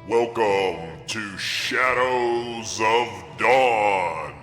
Welcome to Shadows of Dawn.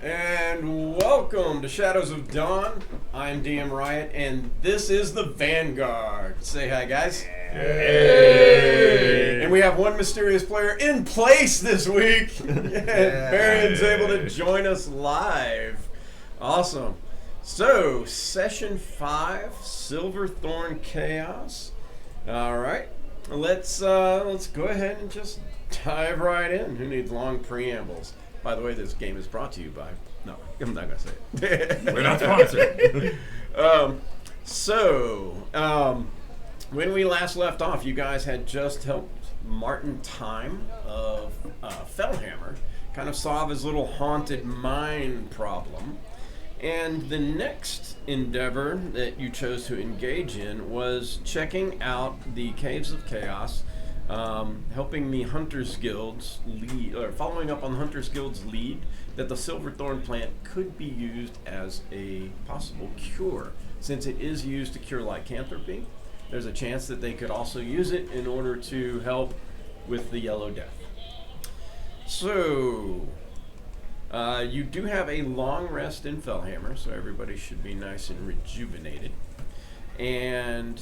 And welcome to Shadows of Dawn. I'm DM Riot, and this is the Vanguard. Say hi, guys. Hey. And we have one mysterious player in place this week. Baron's able to join us live. Awesome. So, Session 5, Silverthorn Chaos. All right. Let's go ahead and just dive right in. Who needs long preambles? By the way, this game is brought to you by... No, I'm not going to say it. We're not sponsored. When we last left off, you guys had just helped Martin Time of Fellhammer kind of solve his little haunted mine problem. And the next endeavor that you chose to engage in was checking out the Caves of Chaos, helping the Hunters Guild's lead, or following up on the Hunters Guild's lead that the Silverthorn plant could be used as a possible cure. Since it is used to cure lycanthropy, there's a chance that they could also use it in order to help with the Yellow Death. So, you do have a long rest in Fellhammer, so everybody should be nice and rejuvenated. And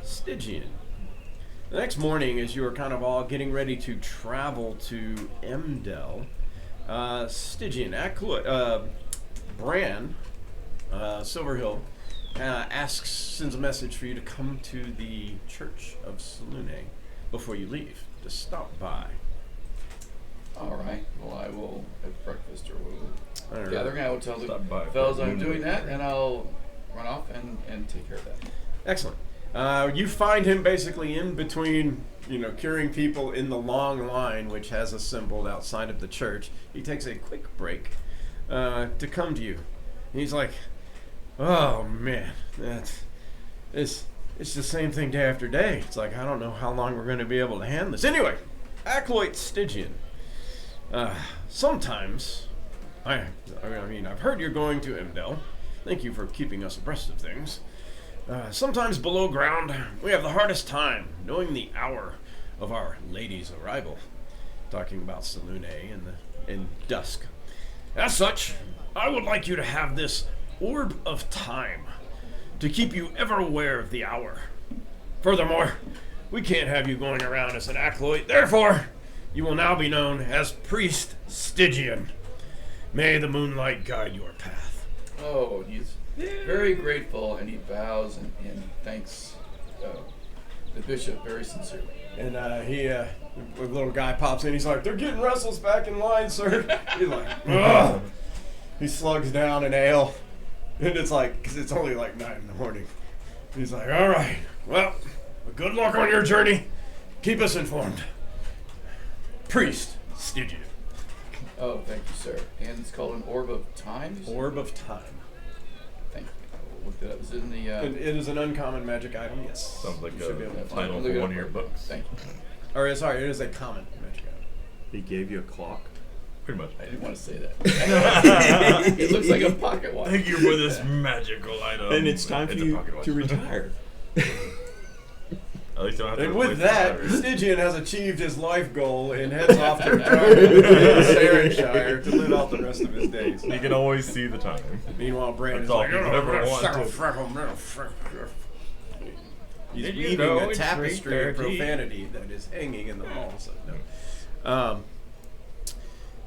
Stygian. The next morning, as you are kind of all getting ready to travel to Emdel, Stygian, Bran, Silverhill, sends a message for you to come to the Church of Selune before you leave, to stop by. All right. Well, I will have breakfast or we'll All gathering. I will tell the Stop by fellows for I'm noon. doing that, and I'll run off and take care of that. Excellent. You find him basically in between, curing people in the long line, which has assembled outside of the church. He takes a quick break to come to you. He's like, "Oh man, it's the same thing day after day. It's like I don't know how long we're going to be able to handle this." Anyway, Acolyte Stygian. Sometimes, I've heard you're going to Emdel. Thank you for keeping us abreast of things. Sometimes below ground, we have the hardest time knowing the hour of Our Lady's arrival. Talking about Selune in dusk. As such, I would like you to have this Orb of Time to keep you ever aware of the hour. Furthermore, we can't have you going around as an acolyte. Therefore, you will now be known as Priest Stygian. May the moonlight guide your path. Oh, he's very grateful, and he bows and thanks the bishop very sincerely. And the little guy pops in. He's like, "They're getting restless back in line, sir." He's like, "Ugh." He slugs down an ale, and it's like, because it's only like 9 in the morning. He's like, "All right, well, good luck on your journey. Keep us informed. Priest Stygian." Oh, thank you, sir. And it's called an Orb of Time? you said? Orb of Time. Thank you. I will look that up. Is it in the... It is an uncommon magic item, yes. Sounds like You should be able to a find title Look for it one up of your right books. Thank you. Or, sorry, it is a common magic item. He gave you a clock. Pretty much. I didn't want to say that. It looks like a pocket watch. Thank you for this magical item. And it's time for a you pocket watch. to retire. At least I don't have to And replace with the that, batteries. Stygian has achieved his life goal and heads off to retirement in Sarenshire to live out the rest of his days. You can always see the time. Meanwhile, Brand is That's all like, he's ever wanted. He's Did you weaving know a it's tapestry of 3:30? profanity that is hanging in the hall. So, no.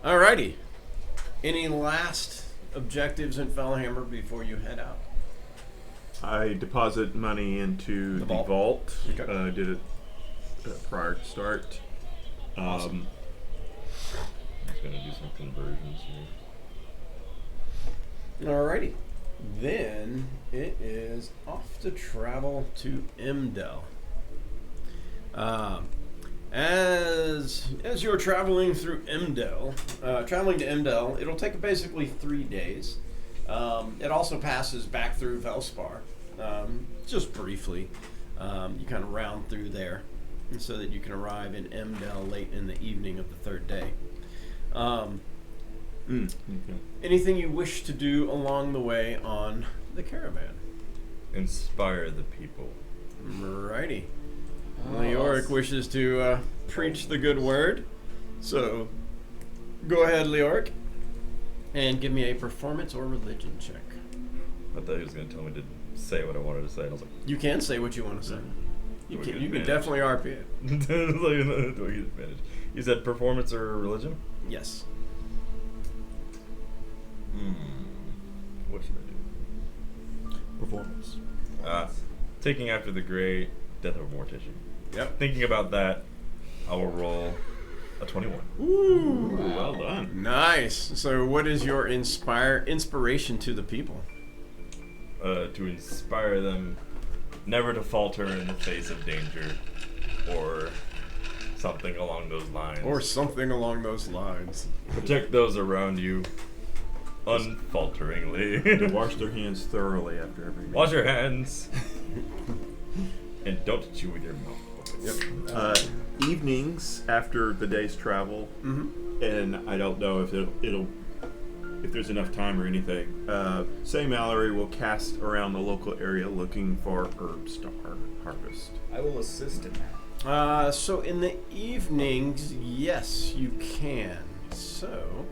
Alrighty. Any last objectives in Fellhammer before you head out? I deposit money into The the vault. vault. Okay. Did it prior to start. Awesome. I'm just gonna do some conversions here. Alrighty. Then it is off to travel to Imdel. As you're traveling through Imdel, traveling to Imdel, it'll take basically 3 days. It also passes back through Velspar, just briefly. You kind of round through there, so that you can arrive in Imdel late in the evening of the 3rd day. Okay. Anything you wish to do along the way on the caravan? Inspire the people. Righty. Oh, Leoric wishes to preach the good word. So, go ahead, Leoric, and give me a performance or religion check. I thought he was gonna tell me to say what I wanted to say. I was like, You can say what you want to say. You Do I can, get you can advantage? definitely RP it. do I get advantage? You said performance or religion? Yes. What should I do? Performance. Taking after the great death of a mortician. Yep. Thinking about that, I will roll a 21. Ooh, well done. Nice. So, what is your inspiration to the people? To inspire them never to falter in the face of danger, or something along those lines. Or something along those lines. Protect those around you unfalteringly. To wash their hands thoroughly after every meal. Wash your hands. And don't chew with your mouth open. Yep. Evenings after the day's travel, and I don't know if if there's enough time or anything. Say Mallory will cast around the local area looking for herb star harvest. I will assist in that. So in the evenings, yes, you can. So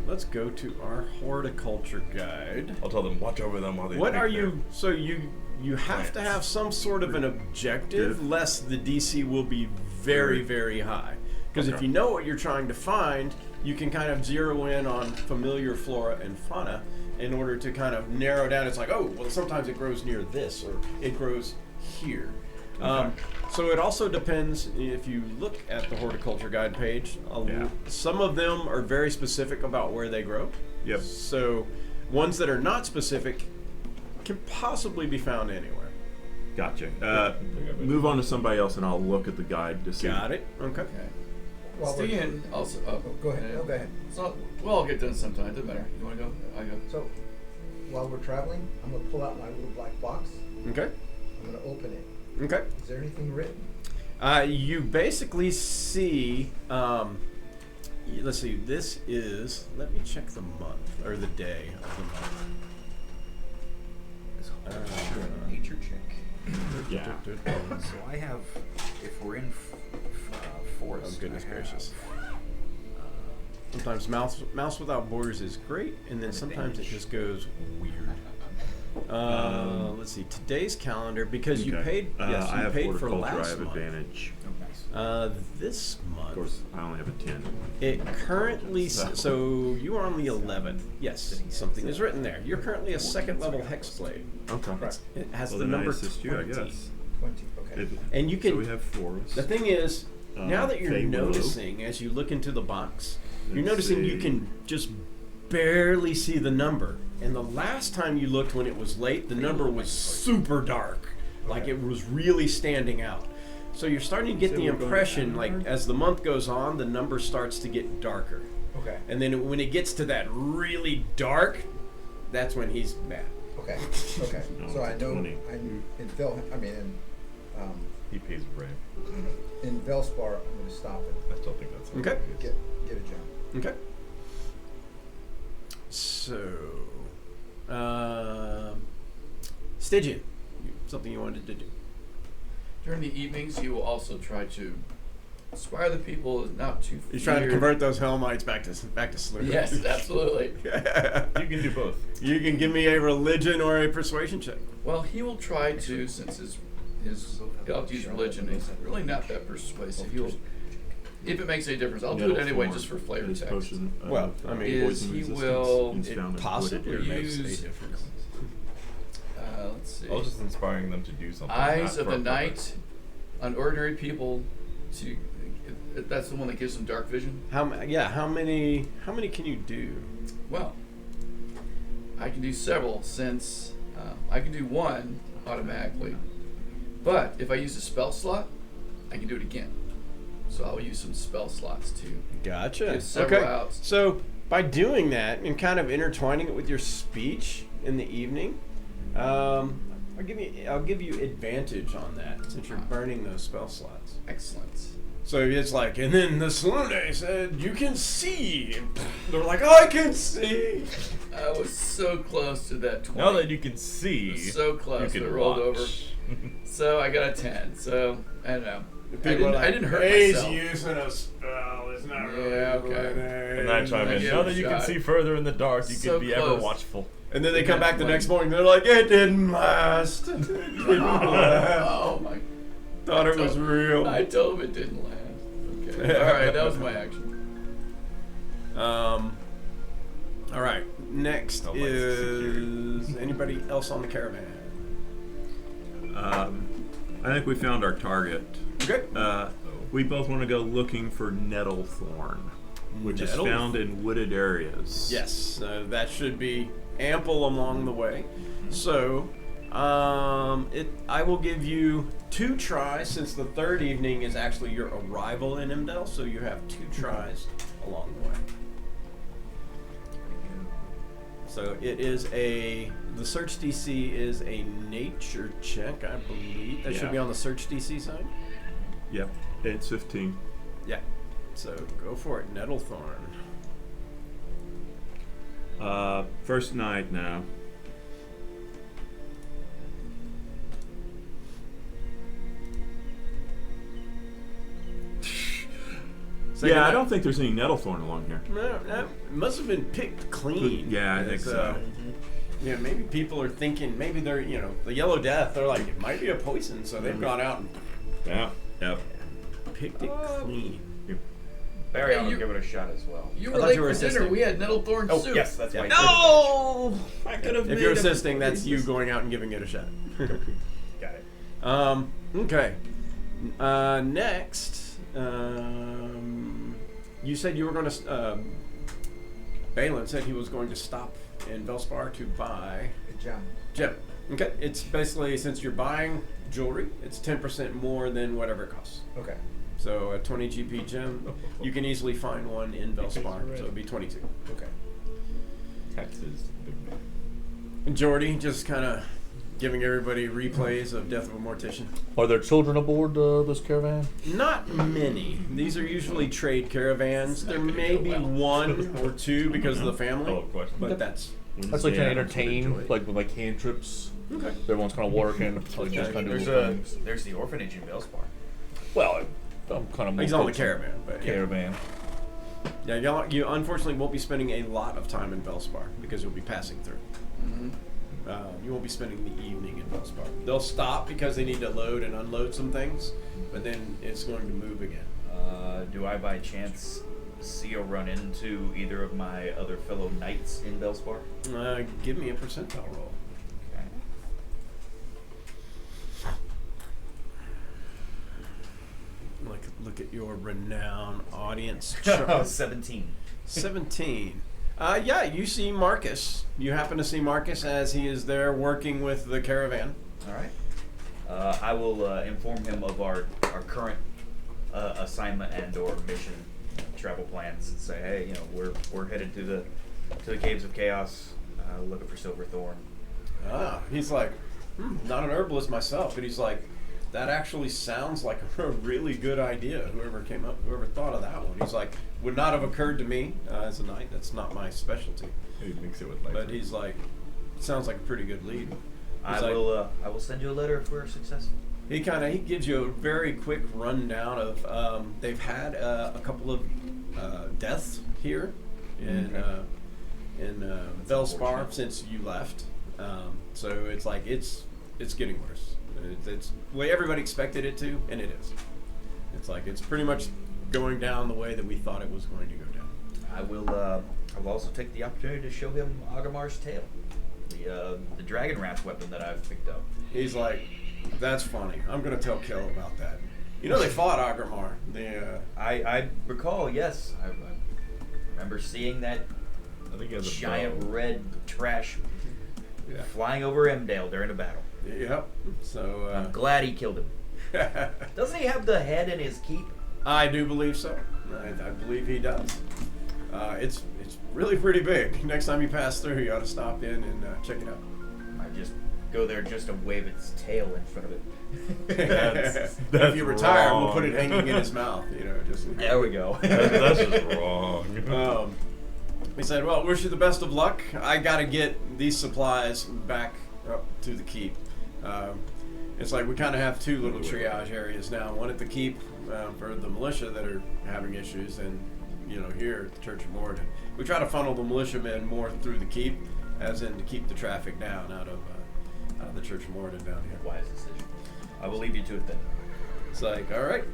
let's go to our horticulture guide. I'll tell them, watch over them while they What make are their- you? So you have to have some sort of an objective, lest the DC will be very, very high. Because if Okay. you know what you're trying to find, you can kind of zero in on familiar flora and fauna in order to kind of narrow down. It's like, oh, well, sometimes it grows near this, or it grows here. So it also depends. If you look at the horticulture guide page, some of them are very specific about where they grow. Yep. So ones that are not specific can possibly be found anywhere. Gotcha. Move on to somebody else, and I'll look at the guide to see. Got it? Okay. Okay. While we're- Stian also. Go ahead. No, go ahead. So we'll all get done sometime. Doesn't matter. You want to go? I go. So, while we're traveling, I'm gonna pull out my little black box. Okay. I'm gonna open it. Okay. Is there anything written? You basically see. Let's see. This is. Let me check the month or the day of the month. Nature check. Yeah. So I have, if we're in forest. Oh, goodness I have, gracious. Sometimes Mouse Without Borders is great, and then sometimes it just goes weird. Let's see. Today's calendar, because you paid. Yes, I you have paid for horticulture. last I have month. advantage. Oh, nice. This month. Of course, I only have a 10. It currently, so you are on the 11th. Yes, something is written there. You're currently a 2nd level Hexblade. Okay. It has Well, the then I number assist you, I 20. guess. 20. Okay. And you can. So we have forest. The thing is, now that you're Fey Willow. noticing as you look into the box, you're Let's noticing you see. can just barely see the number. And the last time you looked when it was late, the number was super dark. Like it was really standing out. So you're starting to get So the we're going impression, to like Vanguard? as the month goes on, the number starts to get darker. Okay. And then when it gets to that really dark, that's when he's mad. Okay. Okay. No, So I it's know 20. He pays rent. in Velspar, I'm gonna stop it. I still think that's Okay. Get a jump. Okay. So, Stygian, something you wanted to do. During the evenings, you will also try to inspire the people not to. He's trying to fear- convert those Helmites back to Slurp. Yes, absolutely. You can do both. You can give me a religion or a persuasion check. Well, he will try to, since he's got to use religion. He's really not that persuasive. if it makes any difference, I'll do it Nettle anyway Thorn just for flavor is text. potion, Well, I mean, is poison he resistance will- is It found in possibly wooded makes areas. a difference. Let's see. I was just inspiring them to do something. Eyes not of for the a night purpose. on ordinary people. To that's the one that gives them dark vision. How many can you do? Well, I can do several since I can do one automatically. But if I use a spell slot, I can do it again. So I'll use some spell slots too. Gotcha. Get several Okay. outs. So by doing that and kind of intertwining it with your speech in the evening, I'll give you advantage on that since you're burning those spell slots. Excellent. So it's like, and then the Salune said, "You can see." And they're like, "I can see." I was so close to that 20. Now that you can see, So close, you it can rolled watch. over. So I got a 10. So I don't know. People are like, I didn't hurt He's myself. using a spell. It's not really. Yeah, okay. working." And I chime I in. give Now it that a you can shot. see further in the dark, you So can be ever close. watchful. And then they come back the Like- next morning. They're like, "It didn't last. It didn't last. Oh my. Thought it was real." I told him it didn't last. Okay. All right, that was my action. All right. Next Oh, my is anybody else on the caravan? I think we found our target. Okay. We both want to go looking for Nettle Thorn, which is Nettle? found in wooded areas. Yes, that should be ample along the way. So, I will give you 2 tries since the third evening is actually your arrival in Imdel. So you have 2 tries along the way. So it is the search DC is a nature check, I believe. That should Yeah. be on the search DC side. Yep, it's 15. Yeah. So go for it, Nettlethorn. First night now. Second Yeah, I night. don't think there's any Nettle Thorn along here. No, it must have been picked clean. Yeah, I think so. Yeah, maybe people are thinking, maybe they're, the Yellow Death, they're like, it might be a poison, so they've gone out and Yeah, yep. picked it clean. Barry, Hey, I'm gonna you- give it a shot as well. You I were thought late you were for dinner. assisting. We had Nettlethorn Oh, soup. yes, that's Yeah. right. No! I could have If you're assisting, that's you going out and giving it a shot. Got it. Okay. Next, you said you were going to, Balin said he was going to stop in Velspar to buy The gem. gem. Okay, it's basically, since you're buying jewelry, it's 10% more than whatever it costs. Okay. So a 20 GP gem, you can easily find one in Velspar, so it'd be 22. Okay. Taxes. Big man. And Jordy just kind of giving everybody replays of Death of a Mortician. Are there children aboard this caravan? Not many. These are usually trade caravans. There may be 1 or 2 because of the family, Oh, question. but that's That's like Yeah, to that's what I entertain, enjoy. like with like cantrips. okay. Everyone's kind of working. Like just kind of There's do little things. there's the orphanage in Bellspar. Well, I'm kind of He's on the caravan, but yeah. Caravan. Yeah, you unfortunately won't be spending a lot of time in Velspar because you'll be passing through. Mhm. You won't be spending the evening in Velspar. They'll stop because they need to load and unload some things, but then it's going to move again. Do I by chance see or run into either of my other fellow knights in Bellspar? Give me a percentile roll. Okay. Look at your renowned audience Oh, chart. 17. 17. Yeah, you see Marcus. You happen to see Marcus as he is there working with the caravan. All right. I will inform him of our current assignment and or mission travel plans and say, hey, we're headed to the caves of chaos, looking for Silverthorn. He's like, not an herbalist myself, but he's like, that actually sounds like a really good idea. Whoever thought of that one. He's like, would not have occurred to me as a knight. That's not my specialty. He mix it with life. But he's like, sounds like a pretty good lead. I He's like- will send you a letter if we're successful. He gives you a very quick rundown of they've had a couple of deaths here in Velspar since you left. So it's like it's getting worse. It's the way everybody expected it to, and it is. It's like it's pretty much going down the way that we thought it was going to go down. I will also take the opportunity to show him Agamar's tail, the dragon wrath weapon that I've picked up. He's like, that's funny. I'm going to tell Kel about that. You know they fought Agarmar. I recall, yes. I remember seeing that I think he has a giant bow. red trash Yeah. flying over Emdale during a battle. Yep. So I'm glad he killed him. Doesn't he have the head in his keep? I do believe so. I believe he does. It's really pretty big. Next time you pass through, you ought to stop in and check it out. I just go there just to wave its tail in front of it. That's If you retire, we'll wrong. put it hanging in his mouth. Just There we go. That's just wrong. He said, "Well, wish you the best of luck. I got to get these supplies back up to the keep. It's like we kind of have two little triage areas now. One at the keep for the militia that are having issues, and here at the Church of Morden. We try to funnel the militiamen more through the keep, as in to keep the traffic down out of the Church of Morden down here. Wise decision. I will leave you to it then. It's like, all right.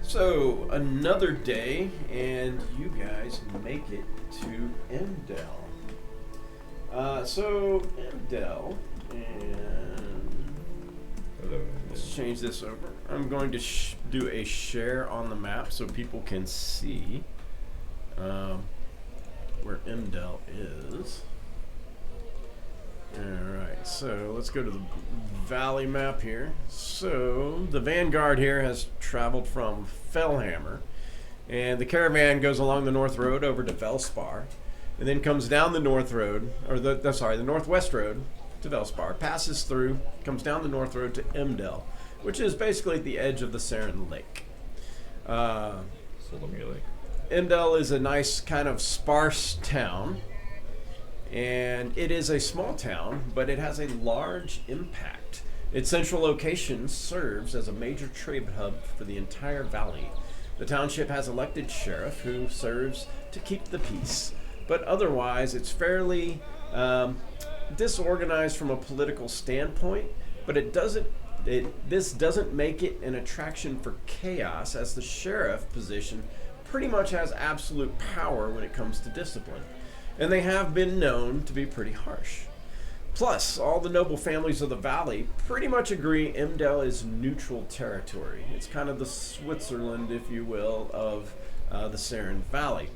So another day, and you guys make it to Emdel. So Emdel, and let's change this over. I'm going to do a share on the map so people can see where Emdel is. Alright, so let's go to the valley map here. So the Vanguard here has traveled from Fellhammer, and the caravan goes along the north road over to Velspar, and then comes down the north road, or the northwest road to Velspar, passes through, comes down the north road to Emdel, which is basically at the edge of the Saren Lake. Solomir Lake. Emdel is a nice kind of sparse town. And it is a small town, but it has a large impact. Its central location serves as a major trade hub for the entire valley. The township has elected sheriff who serves to keep the peace, but otherwise it's fairly disorganized from a political standpoint. But this doesn't make it an attraction for chaos, as the sheriff position pretty much has absolute power when it comes to discipline. And they have been known to be pretty harsh. Plus, all the noble families of the valley pretty much agree Emdel is neutral territory. It's kind of the Switzerland, if you will, of the Saren Valley.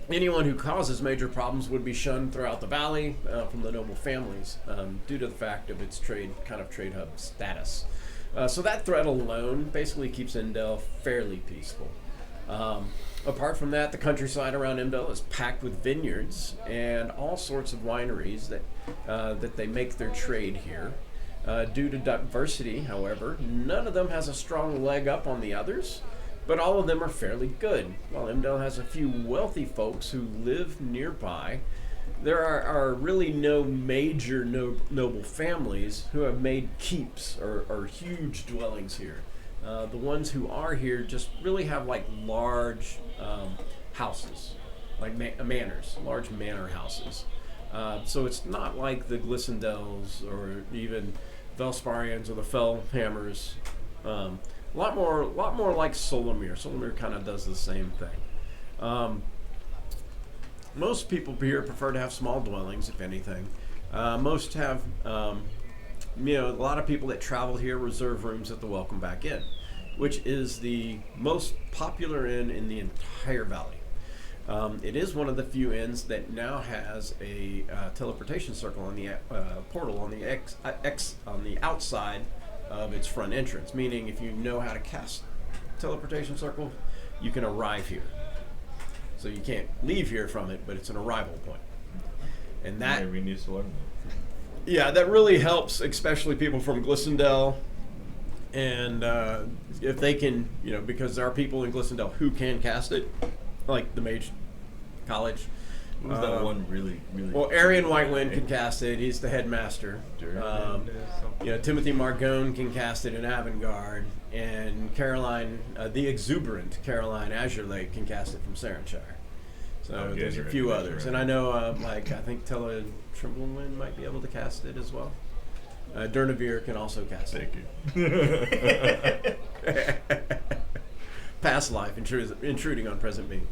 Anyone who causes major problems would be shunned throughout the valley from the noble families due to the fact of its trade hub status. So that threat alone basically keeps Emdel fairly peaceful. Apart from that, the countryside around Emdel is packed with vineyards and all sorts of wineries that they make their trade here. Due to diversity, however, none of them has a strong leg up on the others, but all of them are fairly good. While Emdel has a few wealthy folks who live nearby, there are really no major noble families who have made keeps or huge dwellings here. The ones who are here just really have like large houses, like manors, large manor houses. So it's not like the Glissendels or even Velsparians or the Fellhammers. A lot more like Solomir. Solomir kind of does the same thing. Most people here prefer to have small dwellings, if anything. Most have, a lot of people that travel here reserve rooms at the Welcome Back Inn, which is the most popular inn in the entire valley. It is one of the few inns that now has a teleportation circle on the portal on the outside of its front entrance. Meaning, if you know how to cast teleportation circle, you can arrive here. So you can't leave here from it, but it's an arrival point. And that we need to learn that. Yeah, that really helps, especially people from Glissendel. And if they can, because there are people in Glissendel who can cast it, like the Mage College. What was that one really? Well, Arian Whitewind can cast it. He's the headmaster. Timothy Margone can cast it in Avangard. And Caroline, the exuberant Caroline Azure Lake can cast it from Sarenshire. So there's a few others. And I know, I think Tella Trimblewind might be able to cast it as well. Durnavir can also cast it. Thank you. past life intruding on present being.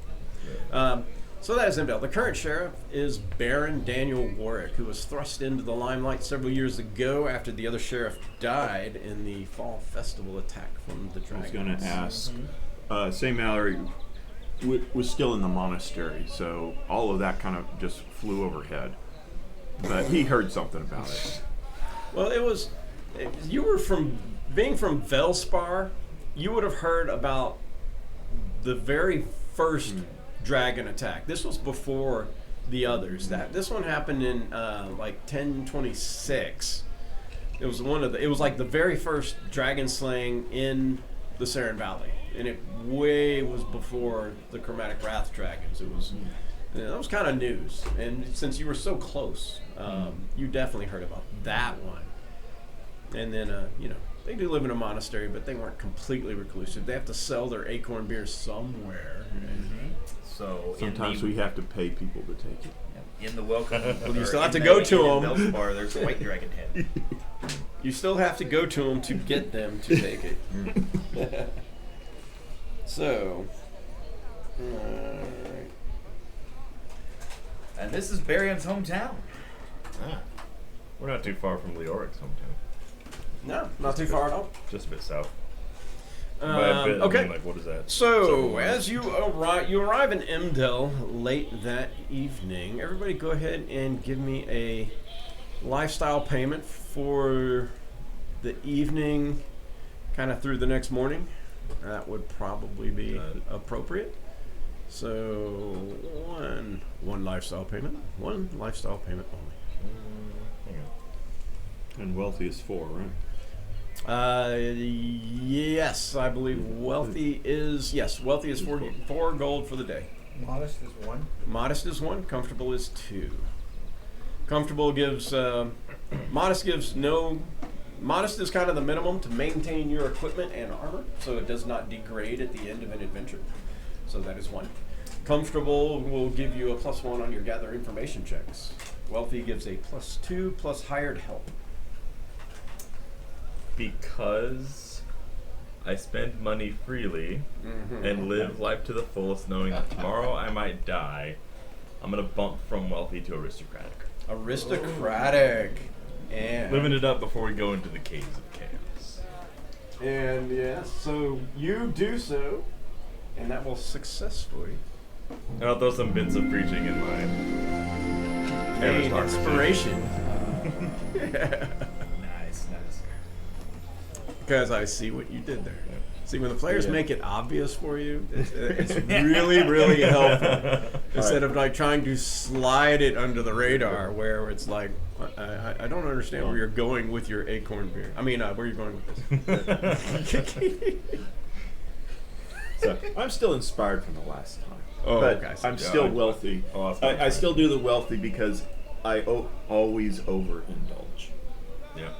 So that is Imdale. The current sheriff is Baron Daniel Warwick, who was thrust into the limelight several years ago after the other sheriff died in the Fall Festival attack from the I dragons. was going to ask. St. Mallory was still in the monastery, so all of that kind of just flew overhead. But he heard something about it. Well, you were being from Velspar, you would have heard about the very first dragon attack. This was before the others. This one happened in like 1026. It was it was like the very first dragon slaying in the Saren Valley, and it was before the Chromatic Wrath dragons. That was kind of news, and since you were so close, you definitely heard about that one. And then they do live in a monastery, but they weren't completely reclusive. They have to sell their acorn beer somewhere. So Sometimes we have to pay people to take it. in the welcome, Well, you or still have in to go the- to in 'em. Velspar, there's a white dragon head. You still have to go to them to get them to take it. So, alright. And this is Barian's hometown. We're not too far from Leoric's hometown. No, not too far at all. Just a bit south. By a bit, I Okay. mean, like, what is that? So, Several as you arrive in Imdale late that evening, everybody go ahead and give me a lifestyle payment for the evening, kind of through the next morning. That would probably be appropriate. So, one lifestyle payment. One lifestyle payment only. Hang on. And wealthy is 4, right? Yes, I believe wealthy is 4 gold for the day. Modest is 1. Modest is 1. Comfortable is 2. Comfortable gives modest gives no. Modest is kind of the minimum to maintain your equipment and armor, so it does not degrade at the end of an adventure. So that is 1. Comfortable will give you a +1 on your gather information checks. Wealthy gives a +2 plus hired help. Because I spend money freely and live life to the fullest, knowing that tomorrow I might die, I'm gonna bump from wealthy to aristocratic. Aristocratic. And Living it up before we go into the caves of chaos. And yes, so you do so, and that will successfully And I'll throw some bits of preaching in my gain aristocracy. inspiration. Nice. Because I see what you did there. See, when the players make it obvious for you, it's really, really helpful. Instead of like trying to slide it under the radar, where it's like, I don't understand where you're going with your acorn beer. I mean, where you're going with this. So I'm still inspired from the last time. Oh, but okay. I'm still wealthy. Oh, that's I still do the wealthy because I always overindulge. Yeah.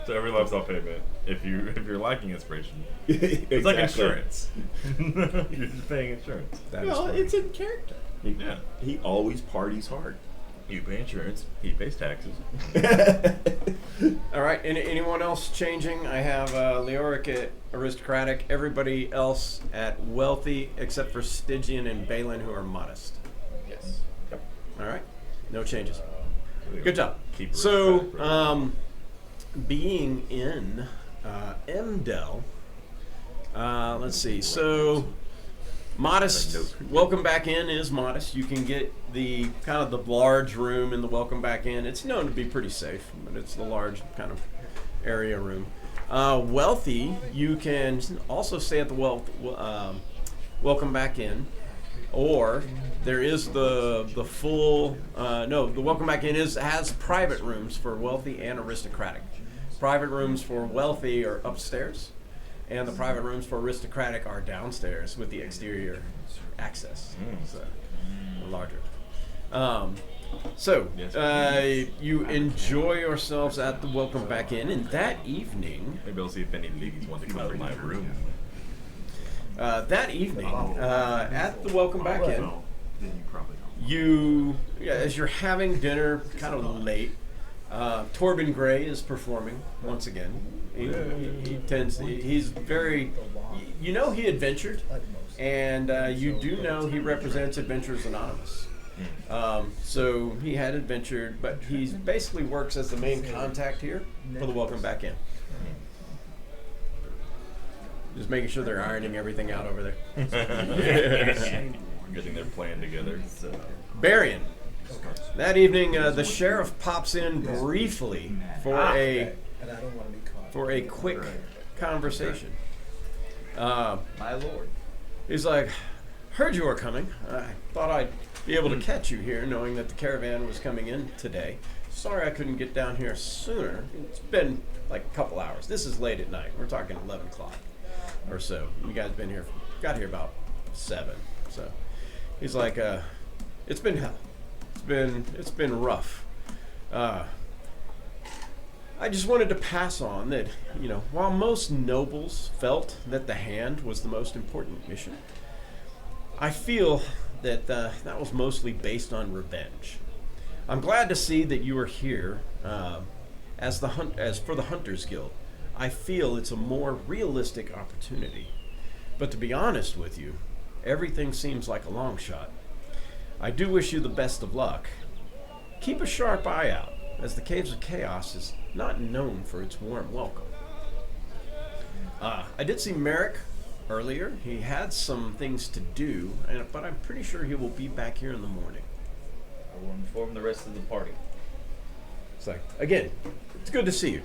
So every lifestyle payment, if you're lacking inspiration, it's Exactly. like insurance. You're just paying insurance. That is Well, funny. it's in character. Yeah. He always parties hard. You pay insurance, he pays taxes. All right. Anyone else changing? I have Leoric at aristocratic. Everybody else at wealthy, except for Stygian and Balin, who are modest. Yes. All right. No changes. Good job. Keep So, aristocratic. being in Imdale, let's see. So, modest. Welcome back in is modest. You can get the kind of the large room in the welcome back in. It's known to be pretty safe, but it's the large kind of area room. Wealthy, you can also stay at the welcome back in. Or there is the full the welcome back in has private rooms for wealthy and aristocratic. Private rooms for wealthy are upstairs, and the private rooms for aristocratic are downstairs with the exterior access. So larger. You enjoy yourselves at the welcome back in, and that evening. Maybe I'll see if any ladies want to come to my room. That evening, at the welcome back in, Then you probably don't. as you're having dinner, kind of late, Torben Gray is performing once again, He tends. He's very. You know, he adventured, and you do know he represents Adventurers Anonymous. So he had adventured, but he basically works as the main contact here for the welcome back in. Just making sure they're ironing everything out over there. Getting their plan together. So. Barian. That evening, the sheriff pops in briefly for a And I don't want to be caught. for a quick conversation. My lord. He's like, heard you were coming. I thought I'd be able to catch you here, knowing that the caravan was coming in today. Sorry I couldn't get down here sooner. It's been like a couple hours. This is late at night. We're talking 11 o'clock or so. You guys got here about 7. So he's like, it's been hell. It's been rough. I just wanted to pass on that, while most nobles felt that the hand was the most important mission, I feel that that was mostly based on revenge. I'm glad to see that you are here as for the Hunters Guild. I feel it's a more realistic opportunity. But to be honest with you, everything seems like a long shot. I do wish you the best of luck. Keep a sharp eye out, as the Caves of Chaos is not known for its warm welcome. I did see Merrick earlier. He had some things to do, but I'm pretty sure he will be back here in the morning. I will inform the rest of the party. It's like, again, it's good to see you.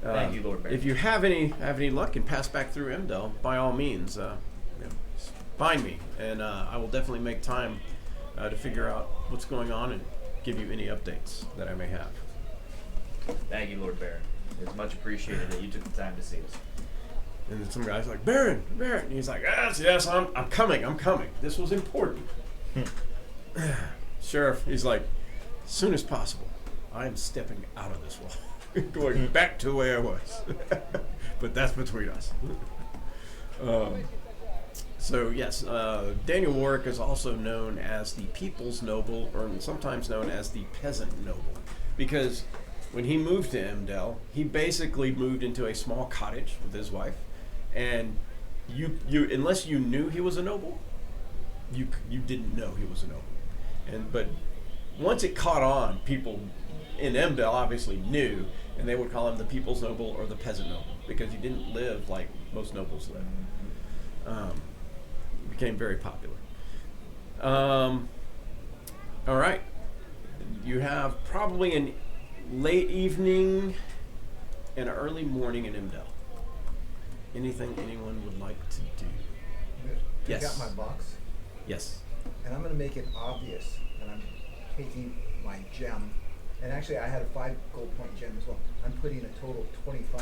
Thank you, Lord Baron. If you have any luck and pass back through Emdel, by all means, find me, and I will definitely make time to figure out what's going on and give you any updates that I may have. Thank you, Lord Baron. It's much appreciated that you took the time to see us. And then some guy's like, Baron. And he's like, yes, I'm coming. This was important. Sheriff, he's like, as soon as possible, I am stepping out of this wall, going back to where I was. But that's between us. So yes, Daniel Warwick is also known as the People's Noble, or sometimes known as the Peasant Noble, because when he moved to Emdel, he basically moved into a small cottage with his wife, and you unless you knew he was a noble, you didn't know he was a noble, but once it caught on, people in Emdel obviously knew, and they would call him the People's Noble or the Peasant Noble because he didn't live like most nobles live. Became very popular. All right, you have probably an late evening and early morning in Emdel. Anything anyone would like to do? Yes. I got my box, Yes. and I'm going to make it obvious that I'm taking my gem. And actually, I had a 5 gold point gem as well. I'm putting a total of 25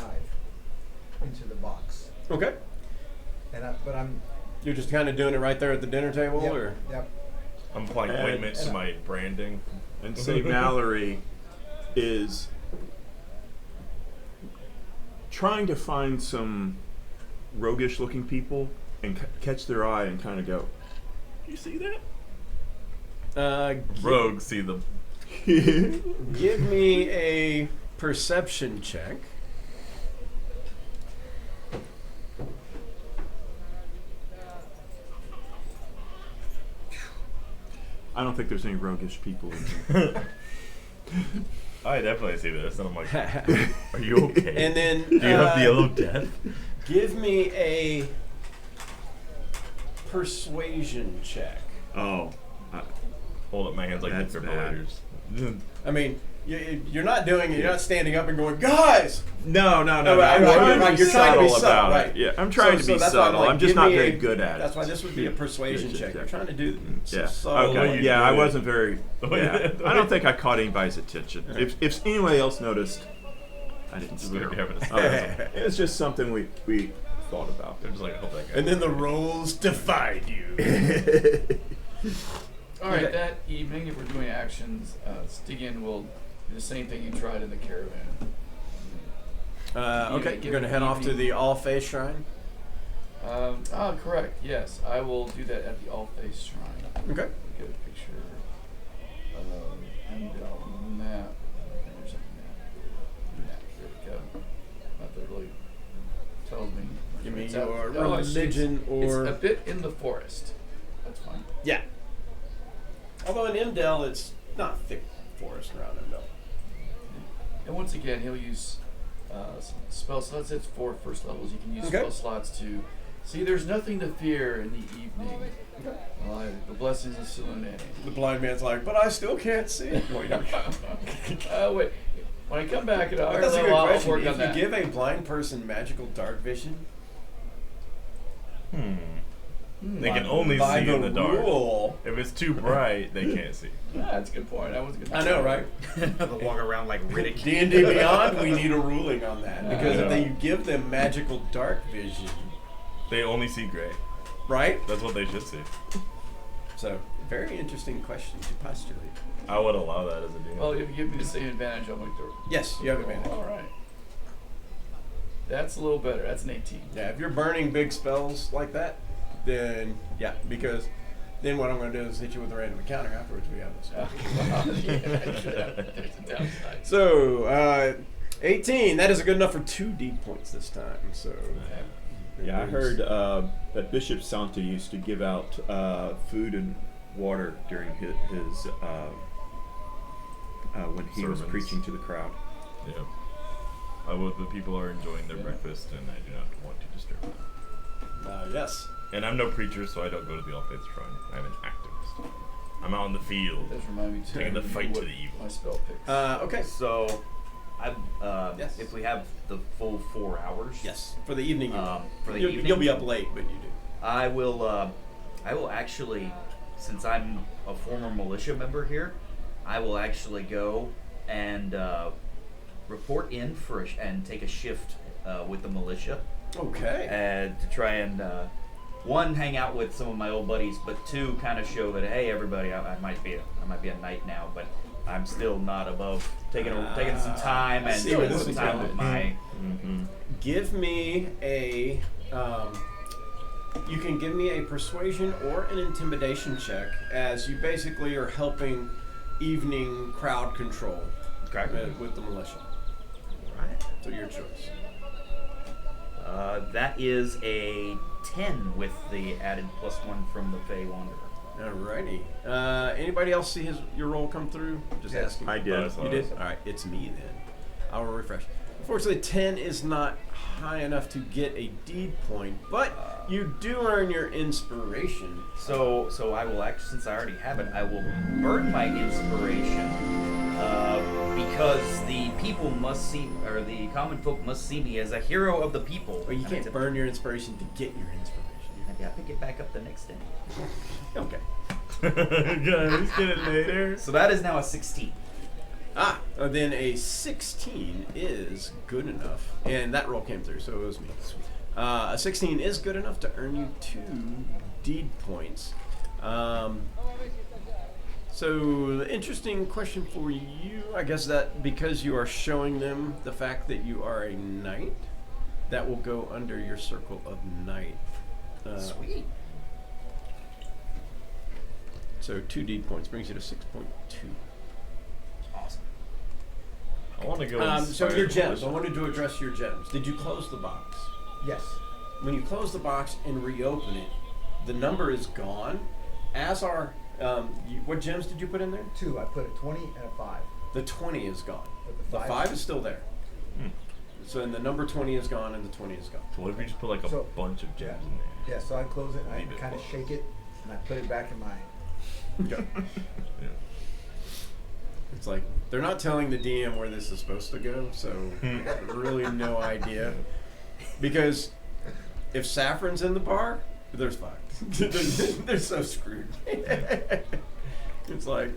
into the box. Okay. But I'm. You're just kind of doing it right there at the dinner table, Yep, or? yep. I'm applying And- ointment to my branding. And say Mallory is trying to find some roguish looking people and catch their eye and kind of go, you see that? Rogues see them. Give me a perception check. I don't think there's any roguish people in here. I definitely see this, and I'm like, are you okay? And then do you have the yellow death? give me a persuasion check. Oh, Hold up my hands like That's defibrillators. I mean, you're not doing it. You're not standing up and going, guys. no. No, I'm right, trying to be you're trying to be subtle subtle, about right? it. Yeah, I'm trying to be that's why subtle. like, I'm just give not me very a- good at it. That's why this would be a persuasion Yeah, check. yeah. You're trying to do Yeah. subtle. Okay. you Yeah, I did. wasn't very. Oh, Yeah. yeah. I don't think I caught anybody's attention. If anybody else noticed, I didn't Just scare like them. having a Okay. It's just something we thought about. They're just like, I hope that guy. And then the rolls defied you. All right, Okay. that evening, if we're doing actions, Stygian will do the same thing you tried in the caravan. Okay, give you're gonna it head off to evening. the All Face Shrine. Correct. Yes, I will do that at the All Face Shrine. Okay. Get a picture of Emdel map. There's a map. There we go. Not the really me It's your no, it's- religion or It's a bit in the forest. That's fine. yeah. Although in Imdale, it's not thick forest around Imdale. And once again, he'll use some spell slots. It's 4 first levels. You can use Okay. spell slots to see. There's nothing to fear in the evening. The blessings of Selene. The blind man's like, but I still can't see. Wait, Wait. When I come back at a higher that's a good level, I'll question. work If on you that. give a blind person magical dark vision, They can only by see the in the dark. rule, If it's too bright, they can't see. That's a good point. That was a good point. I know, right? They'll walk around like Riddick. D&D Beyond, we need a ruling on that because if Yeah. you give them magical dark vision, They only see gray. right? That's what they should see. So, very interesting question to postulate. I would allow that as a DM. Well, if you give me the same advantage, I'll make the. Yes, you have advantage. All right. That's a little better. That's an 18. Yeah, if you're burning big spells like that, then yeah, because then what I'm going to do is hit you with a random encounter afterwards. We have this. There's a downside. So, 18. That is good enough for 2 deed points this time. So, Yeah, I heard that Bishop Santa used to give out food and water during his when he was Sermons. preaching to the crowd. Yeah. The people are enjoying their breakfast, and I do not want to disturb them. yes. And I'm no preacher, so I don't go to the All Faith Shrine. I'm an activist. I'm out in the field. That does remind me to Taking the fight to what the evil. My spell picks. Okay. So, Yes. if we have the full 4 hours, Yes. For the evening. You will. for the You'll evening, be up late, but you do. I will actually, since I'm a former militia member here, I will actually go and report in and take a shift with the militia, Okay. and to try and one, hang out with some of my old buddies, but 2, kind of show that hey, everybody, I might be a knight now, but I'm still not above taking some time and see where spending this some is time going. with my. Give me a. You can give me a persuasion or an intimidation check, as you basically are helping evening crowd control Okay. with the militia. Right. So your choice. That is a 10 with the added +1 from the Fey Wanderer. Alrighty. Anybody else see your roll come through? Just Yes. asking. I did. You did? Alright, it's me then. I'll refresh. Unfortunately, 10 is not high enough to get a deed point, but you do earn your inspiration. So I will actually, since I already have it, I will burn my inspiration because the people must see, or the common folk must see me as a hero of the people. But you And can't I burn your inspiration to get your inspiration. Maybe I pick it back up the next day. Okay. Guys, get it later. So that is now a 16. Then a 16 is good enough. And that roll came through, so it was me. A 16 is good enough to earn you 2 deed points. So the interesting question for you, I guess that because you are showing them the fact that you are a knight, that will go under your circle of knight. Sweet. So 2 deed points brings you to 6.2. Awesome. I want to go. So inspire your the gems. I militia. wanted to address your gems. Did you close the box? Yes. When you close the box and reopen it, the number is gone. As are what gems did you put in there? 2. I put a 20 and a 5. The 20 is gone. But The the 5 is still there. So and the number 20 is gone and the 20 is gone. So what if you just put like a So- bunch of gems in there? Yeah, so I close it and Leave I it kind of closed. shake it and I put it back in my. Yeah. It's like they're not telling the DM where this is supposed to go, so really no idea. Because if Saffron's in the bar, they're fucked. They're so screwed. It's like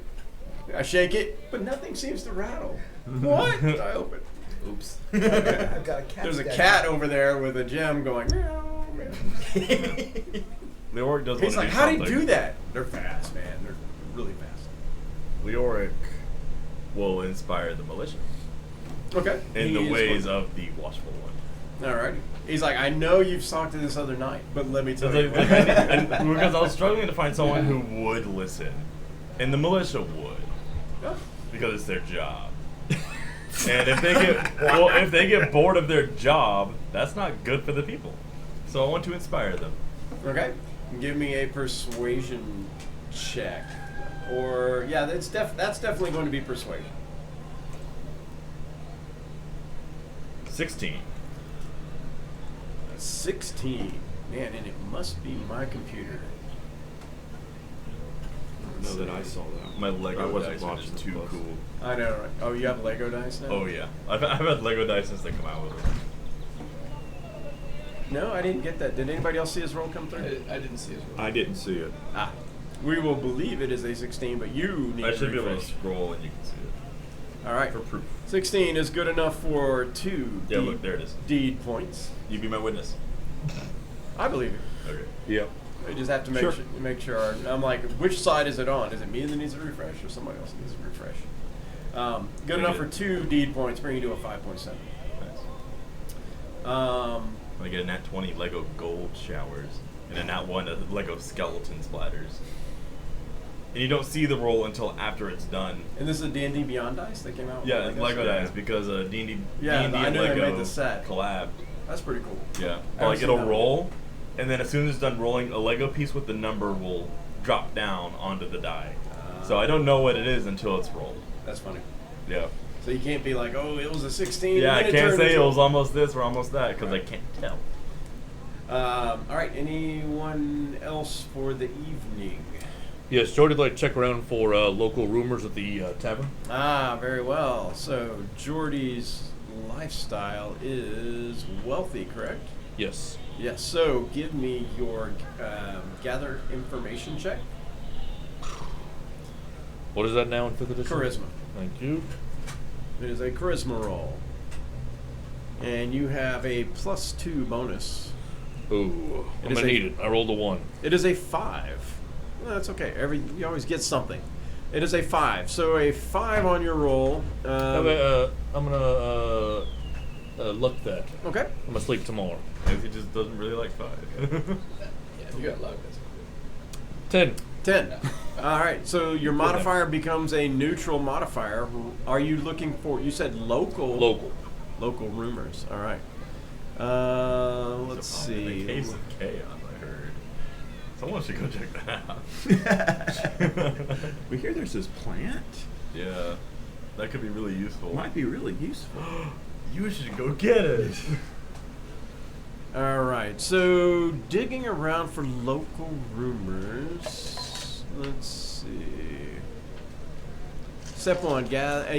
I shake it, but nothing seems to rattle. What? I open. Oops. I've got a cat. There's a statue. cat over there with a gem going meow, meow. Leoric does He's want like, to do how do you something. do that? They're fast, man. They're really fast. Leoric will inspire the militia Okay. in He the is ways going- of the watchful one. Alrighty. He's like, I know you've talked to this other night, but let me tell It's you. like, and because I was struggling to find someone who would listen, and the militia would, Yeah. because it's their job. And if they get bored of their job, that's not good for the people. So I want to inspire them. Okay. Give me a persuasion check. Or, yeah, that's definitely going to be persuasion. 16. 16. Man, and it must be my computer. I know that I saw that. My Lego I wasn't dice are watching just the too plus. cool. I know, right? Oh, you have Lego dice now? Oh yeah, I've had Lego dice since they come out with it. No, I didn't get that. Did anybody else see his roll come through? I didn't see his roll. I didn't see it. Ah. We will believe it is a 16, but you need I to should be able to refresh. scroll and you can see it All right. for proof. 16 is good enough for 2 Yeah, look, there it is. deed points. You be my witness. I believe you. Okay. Yep. I just have to make sure. I'm like, which side is it on? Is it me that needs a refresh or somebody else needs a refresh? Good enough for 2 deed points, bring you to a 5.7. Nice. I get a nat 20 Lego gold showers and a nat 1 of Lego skeleton splatters. And you don't see the roll until after it's done. And this is a D&D Beyond dice that came out with Yeah, Legos? Lego dice because D&D Yeah, D&D I and knew they Lego made the set. collabed. That's pretty cool. Yeah, I but like haven't it'll seen that roll, and then as soon as it's done rolling, a Lego piece with the number will drop down onto the die. So I don't know what it is until it's rolled. That's funny. Yeah. So you can't be like, oh, it was a 16. Yeah, I and then can't turned say it into a-" was almost this or almost that because I can't tell. All right, anyone else for the evening? Yes, Jordy would like to check around for local rumors at the tavern. Ah, very well. So Jordy's lifestyle is wealthy, correct? Yes. Yes. So give me your gather information check. What is that now in 5th edition? Charisma. Thank you. It is a charisma roll, and you have a +2 bonus. Ooh, It I'm is gonna a- need it. I rolled a 1. It is a 5. Well, that's okay. You always get something. It is a 5. So a 5 on your roll. I'm gonna luck that. Okay. I'm gonna sleep tomorrow. Maybe he just doesn't really like 5. Yeah, you got luck. That's 10. 10. All right. So your modifier becomes a neutral modifier. Are you looking for? You said local. Local rumors. All right. Let's see. The Case of Chaos, I heard. Someone should go check that out. We hear there's this plant. Yeah, that could be really useful. Might be really useful. You should go get it. All right. So digging around for local rumors. Let's see. Step 1,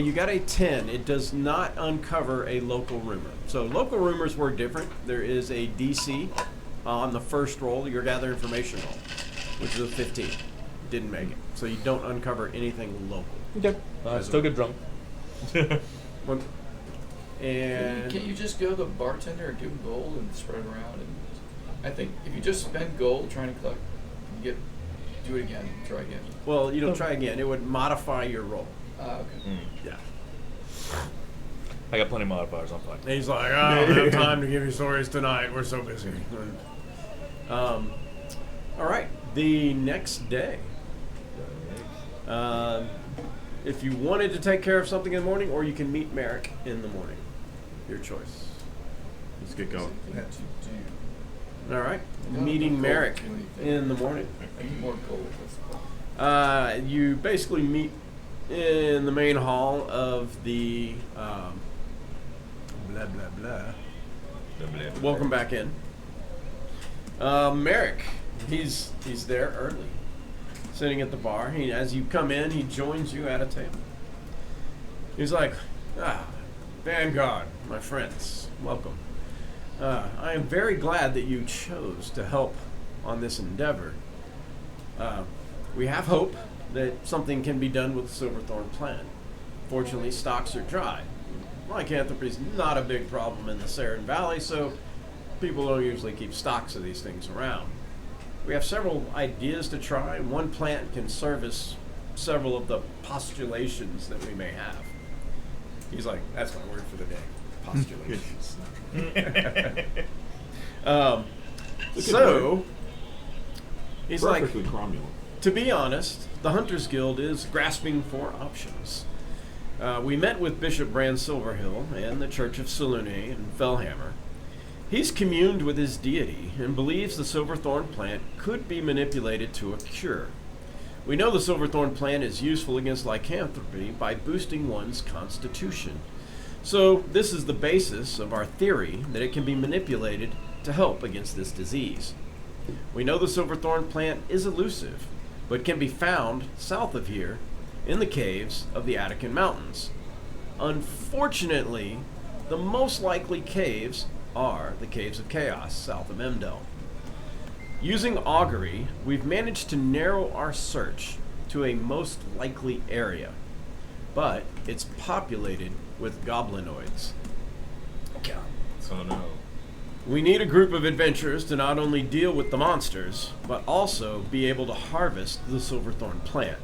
you got a 10. It does not uncover a local rumor. So local rumors work different. There is a DC on the first roll, your gather information roll, which is a 15. Didn't make it. So you don't uncover anything local. Okay. I still get drunk. One- And Can't you just go to the bartender and give him gold and spread it around? And I think if you just spend gold trying to collect, you do it again, try again. well, you don't try again. It would modify your roll. Okay. Yeah. I got plenty of modifiers. I'm fine. And he's like, I don't have time to give you stories tonight. We're so busy. All right. The next day. If you wanted to take care of something in the morning, or you can meet Merrick in the morning. Your choice. Let's get going. Something to do. All right. No, Meeting no Merrick gold, anything. in the morning. I need more gold. That's the problem. You basically meet in the main hall of the blah blah blah. Welcome back in. Merrick, he's there early, sitting at the bar. As you come in, he joins you at a table. He's like, Vanguard, my friends, welcome. I am very glad that you chose to help on this endeavor. We have hope that something can be done with the Silverthorn plan. Fortunately, stocks are dry. Lycanthropy is not a big problem in the Saren Valley, so people don't usually keep stocks of these things around. We have several ideas to try. One plant can service several of the postulations that we may have. He's like, that's my word for the day. Postulations. So, he's like, Perfectly cromulent. to be honest, the Hunters Guild is grasping for options. We met with Bishop Brand Silverhill and the Church of Selune and Fellhammer, He's communed with his deity and believes the Silverthorn plant could be manipulated to a cure. We know the Silverthorn plant is useful against lycanthropy by boosting one's constitution. So this is the basis of our theory that it can be manipulated to help against this disease. We know the Silverthorn plant is elusive, but can be found south of here in the caves of the Attican Mountains. Unfortunately, the most likely caves are the Caves of Chaos south of Emdel. Using augury, we've managed to narrow our search to a most likely area, but it's populated with goblinoids. So no. We need a group of adventurers to not only deal with the monsters, but also be able to harvest the Silverthorn plant.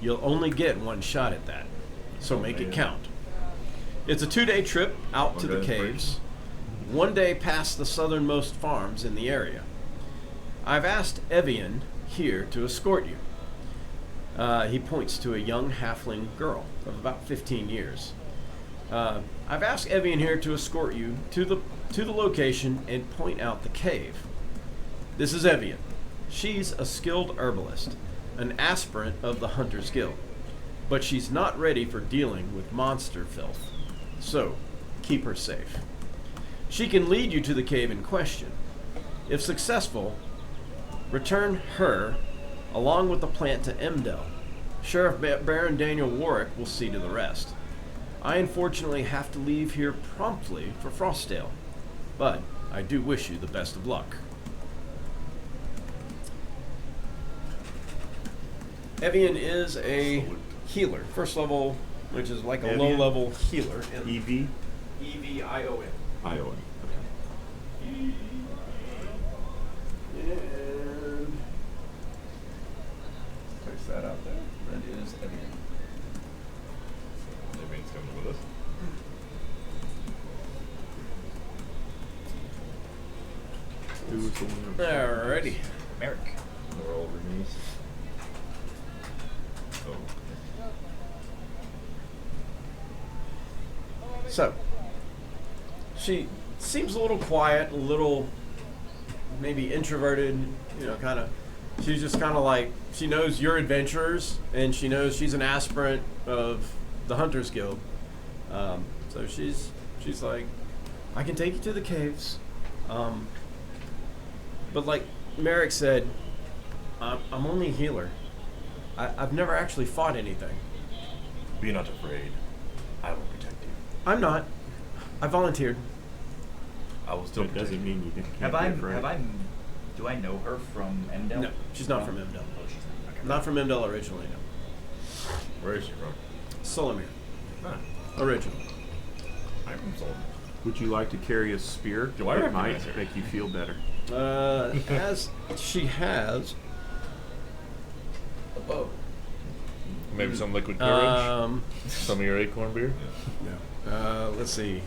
You'll only get one shot at that, so make it count. It's a 2-day trip out to the caves, 1 day past the southernmost farms in the area. I've asked Evian here to escort you. He points to a young halfling girl of about 15 years. I've asked Evian here to escort you to the location and point out the cave. This is Evian. She's a skilled herbalist, an aspirant of the Hunter's Guild, but she's not ready for dealing with monster filth. So, keep her safe. She can lead you to the cave in question. If successful, return her along with the plant to Emdel. Sheriff Baron Daniel Warwick will see to the rest. I unfortunately have to leave here promptly for Frostdale, but I do wish you the best of luck. Evian is a healer, first level, which is like a Evian? low-level healer. EV? E-V-I-O-N. ION. Okay. And place that out there. That is Evian. Evian's coming with us. Who was the one that Alrighty. Merrick. We're all Renee's. Oh. So, she seems a little quiet, a little maybe introverted, kind of. She's just kind of like, she knows you're adventurers, and she knows she's an aspirant of the Hunter's Guild. So she's like, I can take you to the caves. But like Merrick said, I'm only a healer. I've never actually fought anything. Be not afraid. I will protect you. I'm not. I volunteered. I will still It protect doesn't you. mean you can't Do I know her from Emdel? No, she's not from Emdel. Oh, she's not. Okay. Not from Emdel originally, no. Where is she from? Solamir, Ah, originally. I'm from Solomon. Would you like to carry a spear? Do I It recognize might her? make you feel better. As she has, A bow. Maybe some liquid courage. um, Some of your acorn beer. let's see.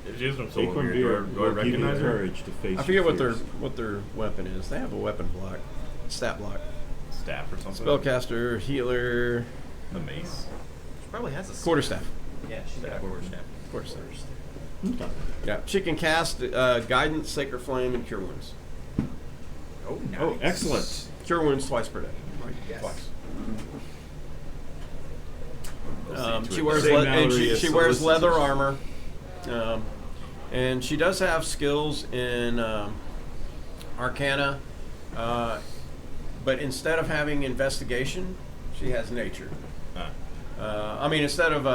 If she's from Acorn Solomon, beer do I will give you recognize her? courage to face I forget your what fears. their weapon is. They have a weapon block, stat block. Staff or something? Spellcaster, healer, The mace. She probably has a quarterstaff. Yeah, she's got a quarterstaff. Quarterstaff. Yeah, she can cast guidance, sacred flame, and cure wounds. Oh, nice. Oh, excellent. Cure wounds twice per day. Yes. Twice. We'll see to She it. wears Same and Mallory as she wears solicitors. leather armor, and she does have skills in Arcana, but instead of having investigation, she has nature. Ah. Instead of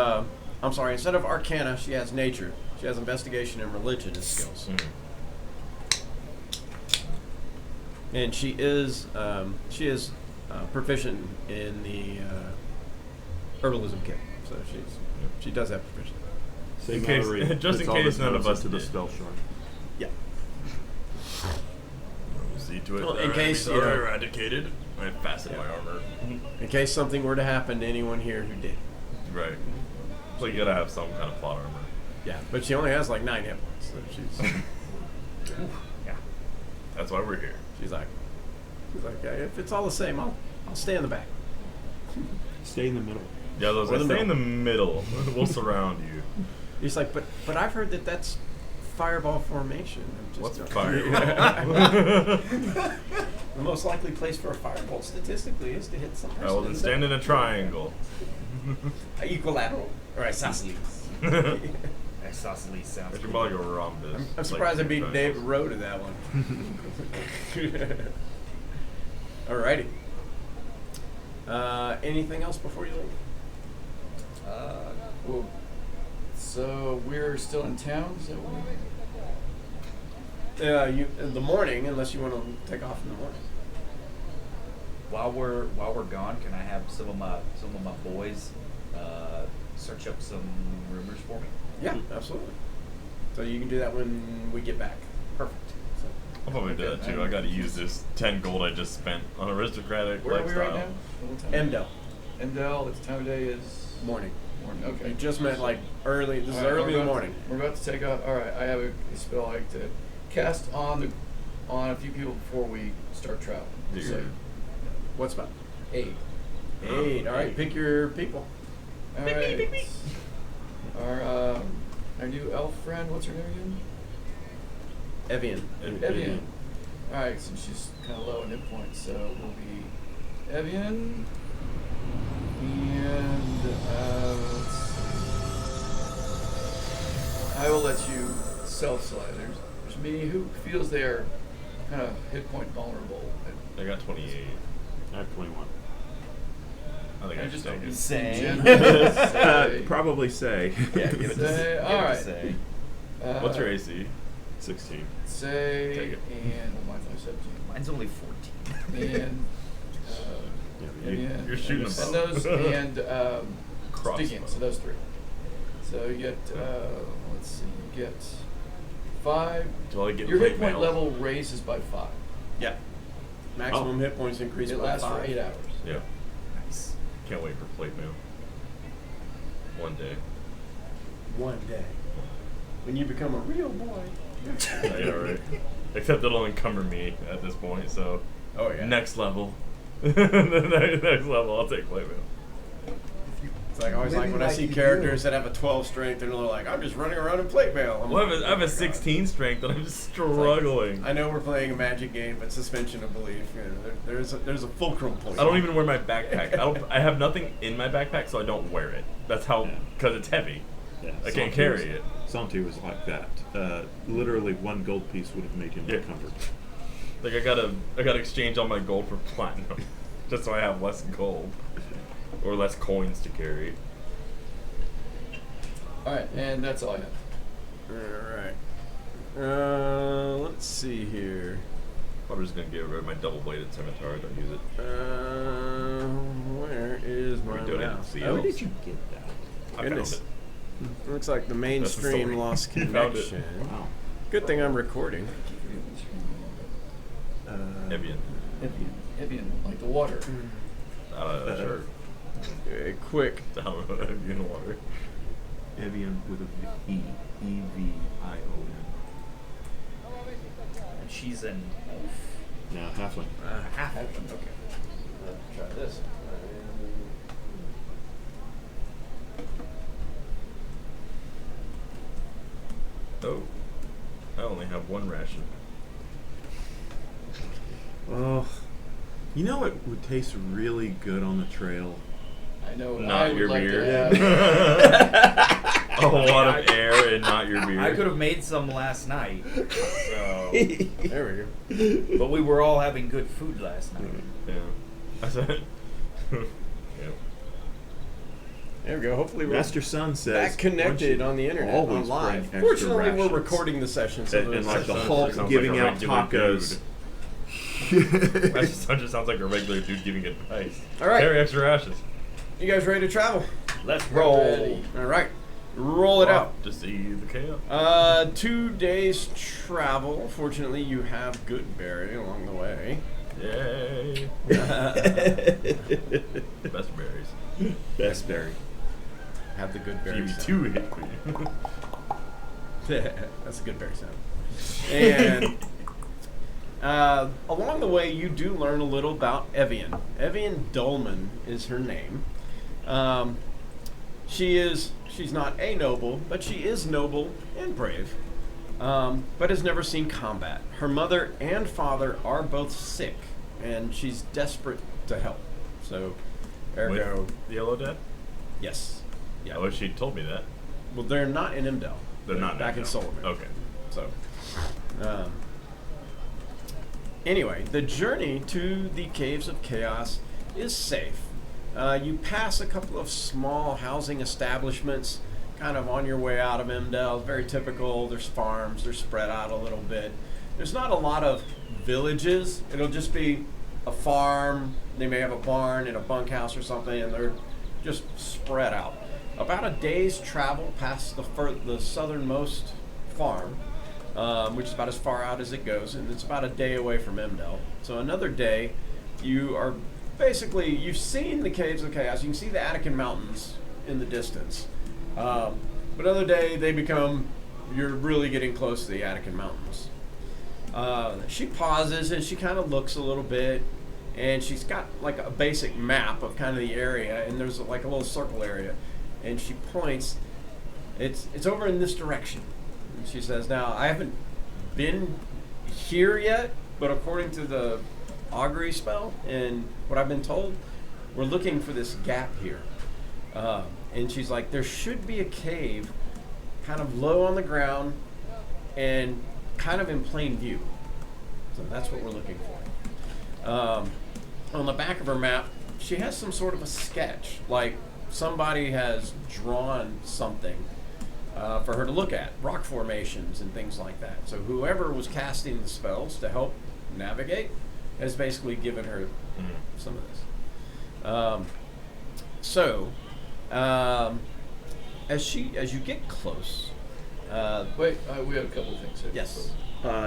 Arcana, she has nature. She has investigation and religion as skills, and she is proficient in the herbalism kit, so she does have proficiency. Say In case- Mallory just in puts all case this none of notes us into the did. spell shard. Yeah. We'll see to it. Well, that in our case, enemies are you know- eradicated. I fastened my armor. In case something were to happen to anyone here who did. Right. So you gotta have some kind of plot armor. Yeah, but she only has like 9 hit points, so Yeah. That's why we're here. she's like, if it's all the same, I'll stay in the back. Stay in the middle. Yeah, those Or the stay in the middle. We'll surround you. He's like, but I've heard that's fireball formation. What's The most likely place for a fireball statistically is to hit some person. I will then stand in a triangle. Equilateral or isosceles. Isosceles sounds It should be cool. like a rhombus. I'm surprised I like beat triangles. David Rowe to that one. Alrighty. Anything else before you leave? Well, so we're still in town. Is that what The morning, unless you want to take off in the morning. While we're gone, can I have some of my boys search up some rumors for me? Yeah, absolutely. So you can do that when we get back. Perfect. So, I'll probably do that too. I gotta use this 10 gold I just spent on aristocratic Where are we lifestyle. right now? What time? Endel, Endel. Its time of day is morning. morning. Okay. You just meant like early. This is All right, early in we're the about morning. We're about to take off. All right. I have a spell I like to cast on a few people before we start traveling. Do So, your- What's about? 8. 8. All right, pick your people. All right. Our new elf friend. What's her name again? Evian. Evian. All right. So she's kind of low in hit points, so we'll be Evian. And let's see. I will let you self-select. There's me who feels they're kind of hit point vulnerable. I got 28. I have 21. I think I just just take don't it. Say. Say. Probably say. Yeah, give it to Say, give all it to right. Say. What's your AC? 16. Say Take it. and mine's only 17. Mine's only 14. And Yeah, and you're shooting and them those both. and Crossbow. speaking. So those 3. So you get let's see, you get 5. Till I get Your hit plate point mail. level raises by 5. Yeah. Maximum hit points increase It by lasts 5. for 8 hours. Yeah. Nice. Can't wait for plate mail. One day. One day. When you become a real boy. Yeah, right. Except it'll encumber me at this point, so. Oh, yeah. Next level. The next level, I'll take plate mail. It's like I always like Living when I like see you characters do. that have a 12 strength and they're like, I'm just running around in plate mail. I'm Well, like, I have "Oh a my 16 strength and I'm just struggling. God." I know we're playing a magic game, but suspension of belief. You know, there's a fulcrum point. I don't even wear my backpack. I have nothing in my backpack, so I don't wear it. That's how, Yeah. because it's heavy. Yeah, I can't Santi carry was- it. Santi was like that. Literally, one gold piece would have made him Yeah. encumbered. Like I gotta exchange all my gold for platinum, just so I have less gold or less coins to carry. All right, and that's all I have. Alright. Let's see here. I'm just gonna get rid of my double-bladed scimitar. I don't use it. Where is my We do it in mouse? the Oh, Where did you get that? I Goodness. found it. looks like the That's the mainstream story. lost He found it. connection. Wow. Good thing I'm recording. Evian. Evian, like the water. Sure. Quick. I don't know. Evian water. Evian with a V. Evion. And she's an elf. Now, halfling. Half. Okay. Try this. Oh. I only have one ration. Oh, you know what would taste really good on the trail? I know what Not I would your like beer. to have. A lot of air and not your beer. I could have made some last night. So, There we go. but we were all having good food last night. Yeah. I said. Yeah. There we go. Hopefully we're Master Sun says back connected "Once you on the internet, always on live. bring extra Fortunately, rations." we're recording the session, so And there's like the Master Hulk Sun giving sounds like a out regular tacos. Master Sun just sounds like a regular dude giving advice. All right. Carry extra ashes. You guys ready to travel? Let's roll. Ready. All right. Roll it out. To see the chaos. 2 days travel. Fortunately, you have good berry along the way. Yay. Best berries. Best berry. Have the good Give berry me sound. 2 hit queen. That's a good berry sound. And along the way, you do learn a little about Evian. Evian Dolman is her name. She's not a noble, but she is noble and brave. but has never seen combat. Her mother and father are both sick, and she's desperate to help. So, ergo, With the Yellow Dead? yes. Yeah. I wish she'd told me that. Well, they're not in Imdel. They're not back in now. Solomon. Okay. So, anyway, the journey to the Caves of Chaos is safe. You pass a couple of small housing establishments kind of on your way out of Imdel. Very typical. There's farms. They're spread out a little bit. There's not a lot of villages. It'll just be a farm. They may have a barn and a bunkhouse or something, and they're just spread out. About a day's travel past the southernmost farm, which is about as far out as it goes, and it's about a day away from Imdel. So another day, you are basically, you've seen the Caves of Chaos. You can see the Attican Mountains in the distance. But another day, you're really getting close to the Attican Mountains. She pauses and she kind of looks a little bit, and she's got like a basic map of kind of the area, and there's like a little circle area, and she points. It's over in this direction. And she says, "Now I haven't been here yet, but according to the augury spell and what I've been told, we're looking for this gap here." And she's like, "There should be a cave, kind of low on the ground, and kind of in plain view." So that's what we're looking for. On the back of her map, she has some sort of a sketch, like somebody has drawn something for her to look at, rock formations and things like that. So whoever was casting the spells to help navigate has basically given her some of this. As you get close, Wait, we have a couple of things here. yes.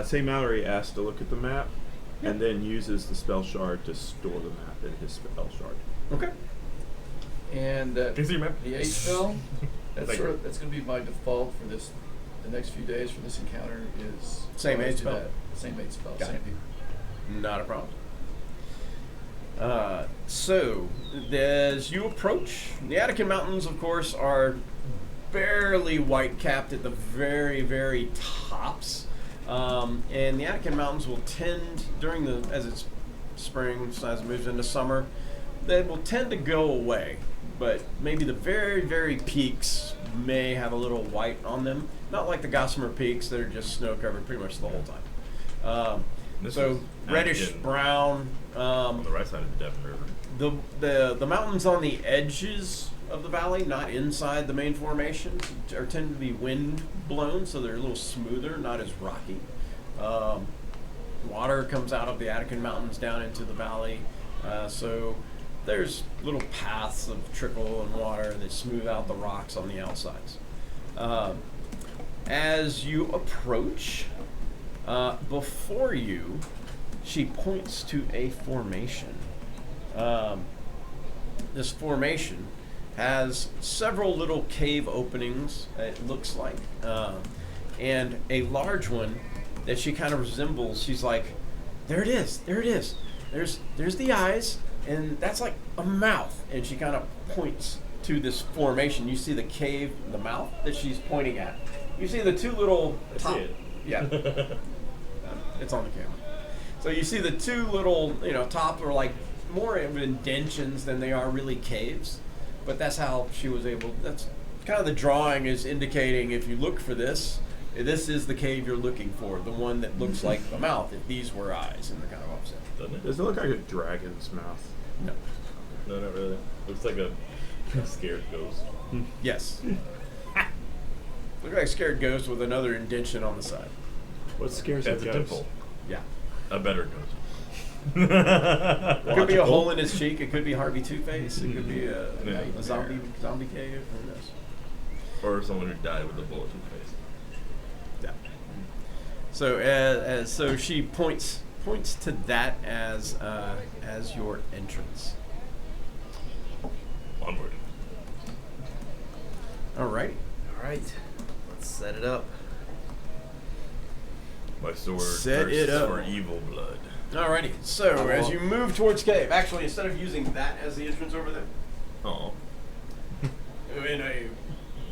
St. Mallory asked to look at the map, and then uses the spell shard to store the map in his spell shard. Okay. And Can you see your map? the H spell, that's Thank you. that's going to be my default for the next few days for this encounter is Same always H do spell? that. Same H spell. Got Same it. people. Not a problem. As you approach, the Attican Mountains, of course, are barely white-capped at the very, very tops. And the Attican Mountains will tend, as it's spring, as it moves into summer, they will tend to go away. But maybe the very, very peaks may have a little white on them. Not like the Gossamer Peaks that are just snow-covered pretty much the whole time. This So is reddish Attican brown. on the right side of the Devon River. The mountains on the edges of the valley, not inside the main formation, tend to be wind blown, so they're a little smoother, not as rocky. Water comes out of the Attican Mountains down into the valley, so there's little paths of trickle and water that smooth out the rocks on the outsides. As you approach, before you, she points to a formation. This formation has several little cave openings, it looks like, and a large one that she kind of resembles. She's like, there it is. There's the eyes, and that's like a mouth. And she kind of points to this formation. You see the cave, the mouth that she's pointing at. You see the two little I see it. Yeah. It's on the camera. So you see the two little, top are like more of indentions than they are really caves. But that's how she was able, that's kind of the drawing is indicating if you look for this is the cave you're looking for, the one that looks like a mouth, if these were eyes, and they're kind of offset. Doesn't it? Does it look like a dragon's mouth? No. No, not really. Looks like a scared ghost. Yes. Look like a scared ghost with another indention on the side. What scares That's a a ghost? dimple. Yeah. A better ghost. It could be a Logical. hole in his cheek. It could be Harvey Two-Face. It could be a Yeah. zombie cave. Who knows? Or someone who died with a bullet in the face. Yeah. So she points to that as your entrance. Onward. All right. All right, let's set it up. My sword Set thirsts it up. for evil blood. Alrighty. So as you move towards cave, actually instead of using that as the entrance over there, Oh. in a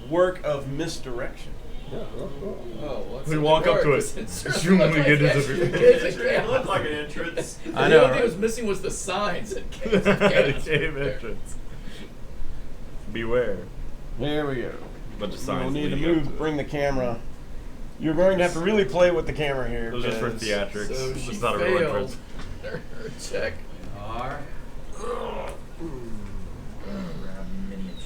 work of misdirection, Oh, what's We in the walk up dark? to it. It certainly Zoom, looked we like get that. into the- Caves of It Chaos. looked like an entrance. I The know, only thing right? that was missing was the signs that Caves of Chaos. Cave there. entrance. Beware. There we go. Bunch of We'll signs. need to leading up move, it. bring the camera. You're going to have to really play with the camera here. It was just for 'cause theatrics. So she It's not a real failed entrance. her check. Are miniatures.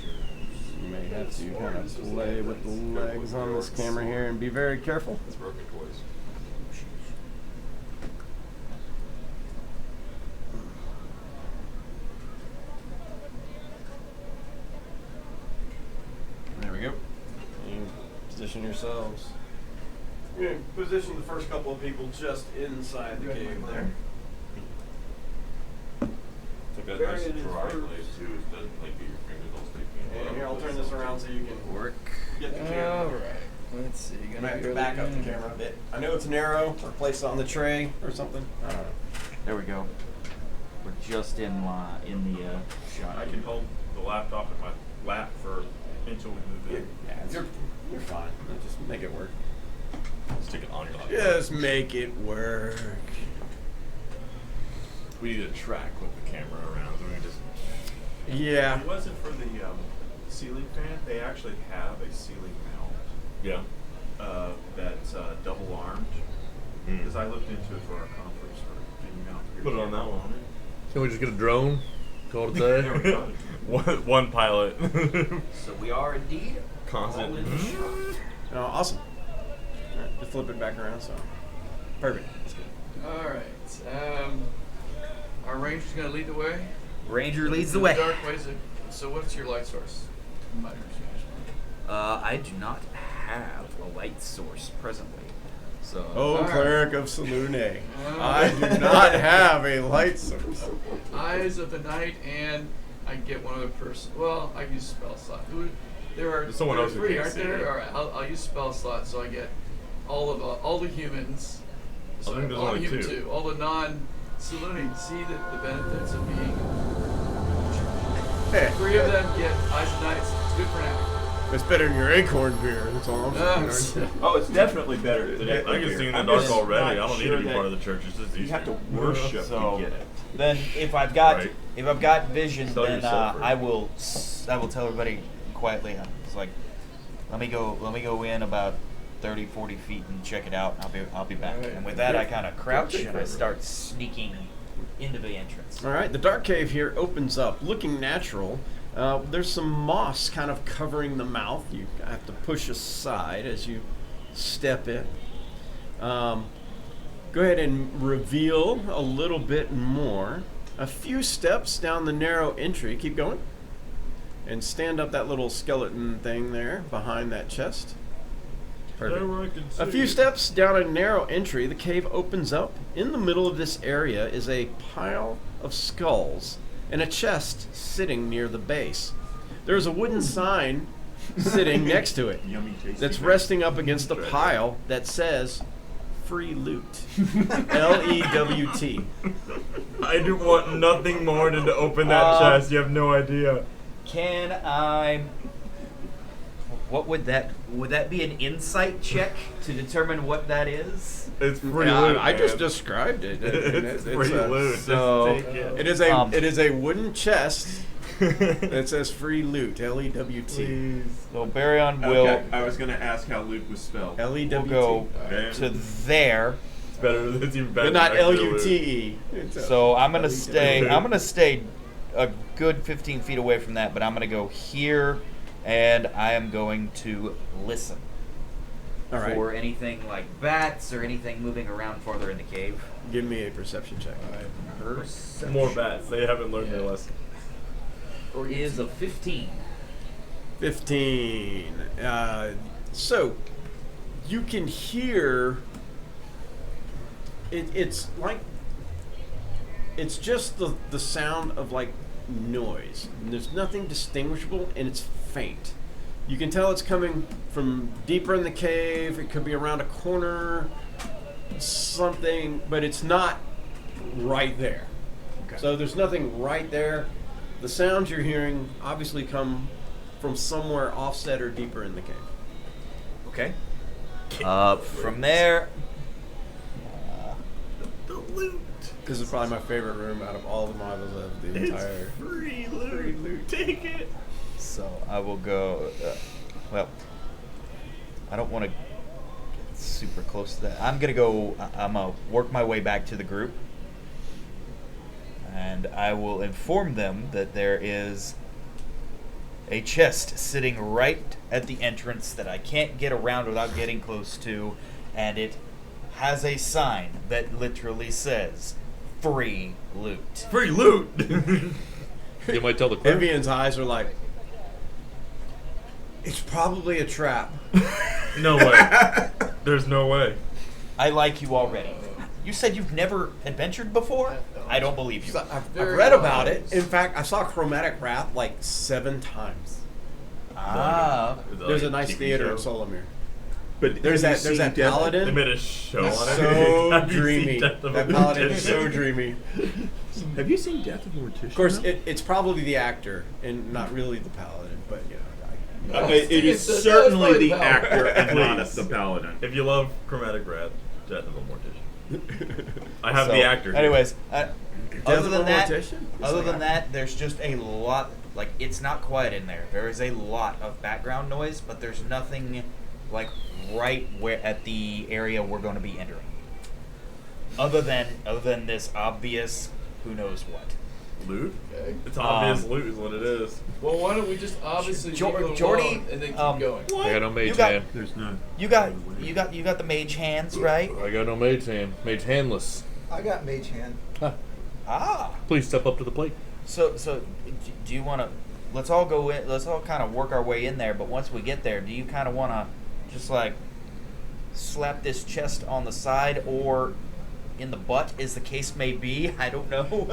You may have to kind of play with the legs on this camera here and be very careful. It's broken toys. There we go. You position yourselves. You're going to position the first couple of people just inside the cave there. It's like a nice dry place too. It doesn't like get your fingernails sticking. And here, I'll turn this around so you can Work. get the camera. All right. Let's see. You might have to back up the camera a bit. I know it's narrow, or place it on the tray or something. I don't know. There we go. We're just in the shot. I can hold the laptop in my lap for until we move in. Yeah, you're fine. Just make it work. Stick it on your laptop. Just make it work. We need a track with the camera around, so we can just. Yeah. If it wasn't for the ceiling fan, they actually have a ceiling mount Yeah. that's double armed. Because I looked into it for our conference for getting out here. Put it on that one. Can we just get a drone? Call it a There we day? go. one pilot. So we are indeed Constant. all in the shot. Oh, awesome. All right, just flip it back around. So perfect. That's good. All right. Our ranger's gonna lead the way. Ranger leads the In way. Dark ways. So what's your light source? My understanding. I do not have a light source presently. So Oh, All right. cleric of Salune. Oh. I do not have a light source. Eyes of the night, and I can get one other person. Well, I can use spell slot. There are There's someone there are else who three, can't aren't see there? it. All right, I'll use spell slot, so I get all the humans. So I think there's all only the human two. all the non-Saluni see the benefits of being. Hey, Three of them get eyes of nights. It's good for now. it's better than your acorn beer. That's all I'm saying. Oh, it's definitely better than I can see in the I'm dark just already. I not don't need sure to be that part of the church. It's just You easier. have to worship So- to get it. then, if I've got Right. vision, Sell then yourself for- I will tell everybody quietly. It's like, let me go in about 30, 40 feet and check it out. And I'll be back. Alright. And with that, I kind of crouch and I start sneaking into the entrance. All right, the dark cave here opens up, looking natural. There's some moss kind of covering the mouth. You have to push aside as you step in. Go ahead and reveal a little bit more. A few steps down the narrow entry. Keep going. And stand up that little skeleton thing there behind that chest. Perfect. There I can A see few it. steps down a narrow entry, the cave opens up. In the middle of this area is a pile of skulls and a chest sitting near the base. There's a wooden sign sitting next to it Yummy tasty. that's resting up against the pile that says free loot. Lewt. I do want nothing more than to open that chest. You have no idea. Can I? What would that be an insight check to determine what that is? It's free Yeah, loot. I just man. described it. It's free loot. Just So take it. it is a wooden chest that says free loot. Lewt. So Baryon will Okay, I was going to ask how Luke was spelled. Lewt. will go Damn. to there. It's better. It's even better. But not than actual loot. Lute. So I'm gonna stay. Okay. I'm gonna stay a good 15 feet away from that, but I'm gonna go here, and I am going to listen All right. for anything like bats or anything moving around farther in the cave. Give me a perception check. Perception More bats. They haven't learned their lesson. is a 15. 15. So you can hear it's like it's just the sound of like noise. And there's nothing distinguishable and it's faint. You can tell it's coming from deeper in the cave. It could be around a corner, something, but it's not right there. So there's nothing right there. The sounds you're hearing obviously come from somewhere offset or deeper in the cave. Okay. From there, The loot. This is probably my favorite room out of all the models of the entire. It's free loot. Take it. so I will go. Well, I don't want to get super close to that. I'm gonna go. I'm gonna work my way back to the group, and I will inform them that there is a chest sitting right at the entrance that I can't get around without getting close to, and it has a sign that literally says "free loot." Free loot. You might tell the crew. Vivian's eyes are like, it's probably a trap. No way. There's no way. I like you already. You said you've never adventured before? I don't believe you. I've Very read about it. wise. In fact, I saw Chromatic Wrath like 7 times. Ah. There's a nice TV theater show. in Solomir. But There's have that. you There's seen that Death- paladin. They made a show on it. So Have you seen dreamy. Death of a That paladin is Mortician? so dreamy. Have you seen Death of Mortician? Of course, it's probably the actor and not really the paladin, but you know. It is It's- certainly it's the probably actor and not Please. the paladin. If you love Chromatic Wrath, Death of a Mortician. I have So, the actor. here. Anyways, Death other of than a that, Mortician? It's other like than I- that, there's just a lot. Like, it's not quiet in there. There is a lot of background noise, but there's nothing like right where at the area we're going to be entering. Other than this obvious, who knows what. Loot? Okay. It's obvious loot is what it is. Well, why don't we just obviously Jor- leave it Jordy, alone and then keep going? I got no mage You got- hand. There's no. You got the mage hands, right? I got no mage hand. Mage handless. I got mage hand. Huh. Ah. Please step up to the plate. So do you want to? Let's all go in. Let's all kind of work our way in there. But once we get there, do you kind of want to just like slap this chest on the side or in the butt, as the case may be? I don't know,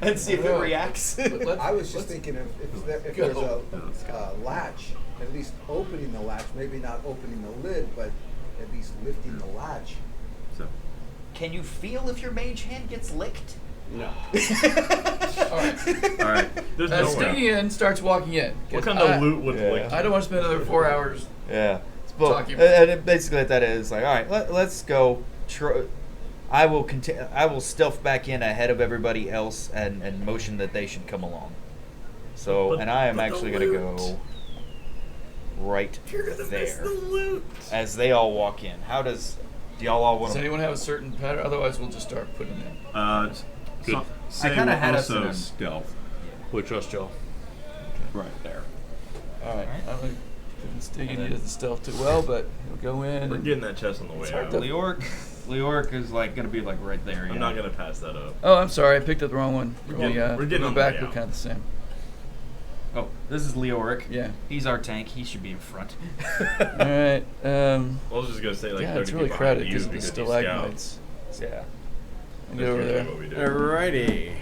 and see if it Yeah. reacts. But let's- I was just let's- thinking if Go. there's a latch, at least opening the latch, maybe not opening the lid, but at least lifting the latch. So. Can you feel if your mage hand gets licked? No. All right. All right. There's As no way. Stingy in starts walking in. What 'cause kind of loot would Yeah. lick? I don't want to spend another 4 hours. Yeah. But, Talking- and it basically what that is like, all right, let's go. I will stealth back in ahead of everybody else and motion that they should come along. So, But- and I am but the actually going to loot. go right You're gonna miss there the loot. as they all walk in. Do y'all all want Does to? anyone have a certain pattern? Otherwise, we'll just start putting them in. Good. Say kinda we're had us also in a- stealth. We trust y'all. Right there. All right. Alright. I'm Stingy doesn't stealth too well, but he'll go in. We're and- getting that chest on the way hard out. to- Leoric is like going to be like right there. I'm not gonna pass that up. Oh, I'm sorry. I picked up the wrong one. We're getting go on the back. way We're out. kind of the same. Oh, this is Leoric. Yeah. He's our tank. He should be in front. All right. I was just gonna say like yeah, 30 it's really feet crowded behind you because of the because you scout. stalagmites. Yeah. I'll That's get over usually there. what we do. Alrighty.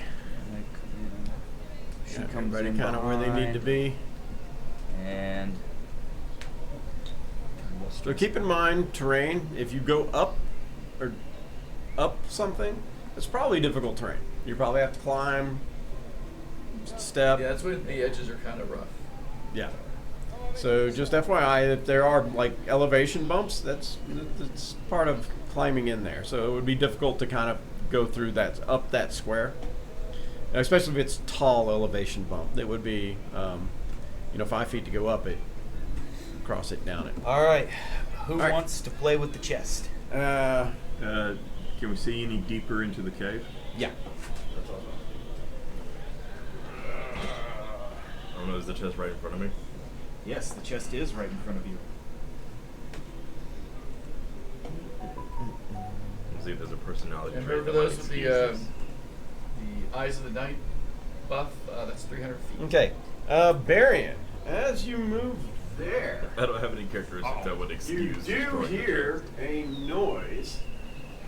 She Got comes everybody in kind of where they need to behind, be. And So keep in mind terrain. If you go up or up something, it's probably difficult terrain. You probably have to climb, step. Yeah, that's when the edges are kind of rough. Yeah. So just FYI, if there are like elevation bumps, that's part of climbing in there. So it would be difficult to kind of go through that up that square, especially if it's tall elevation bump. It would be, 5 feet to go up it, cross it, down it. all right, who All right. wants to play with the chest? Can we see any deeper into the cave? Yeah. I don't know. Is the chest right in front of me? Yes, the chest is right in front of you. Let's see if there's a personality And trait. remember that might those with excuse the this. Eyes of the Night buff? That's 300 feet. Okay. Barian, as you move there, I don't have any characteristics that would you excuse. do destroying the hear a noise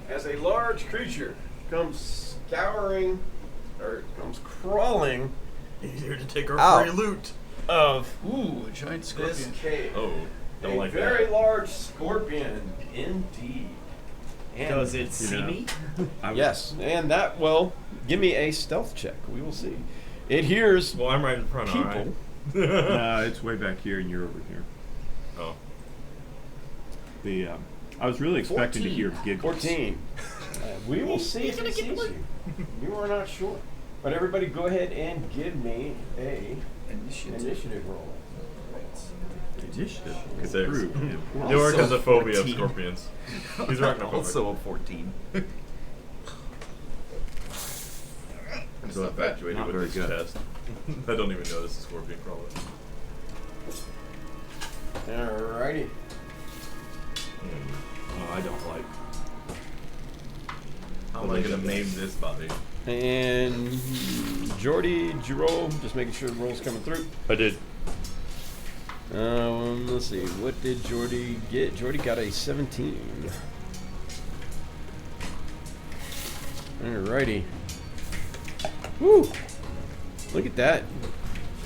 as a large creature comes scouring or comes crawling chest. He's here to take our Out. free loot. of Ooh, a giant this scorpion. cave. Oh, don't a like very that. large scorpion, indeed. And Does it see know. me? yes, and that will give me a stealth check. We will see. It hears Well, I'm right in front. people. All right. No, it's way back here and you're over here. Oh. The I was really expecting to hear giggles. 14. We will see if he sees you. You are not sure. But everybody go ahead and give me a initiative roll. Initiative. 6. Approved. York has a phobia of 14. scorpions. He's arachnophobic. Also a 14. I'm so infatuated Not with very this good. test. I don't even notice a scorpion crawler. Alrighty. Oh, I don't like. How am I gonna name this Bobby? And Jordy, did you roll? Just making sure the roll's coming through. I did. Let's see. What did Jordy get? Jordy got a 17. Alrighty. Woo! Look at that.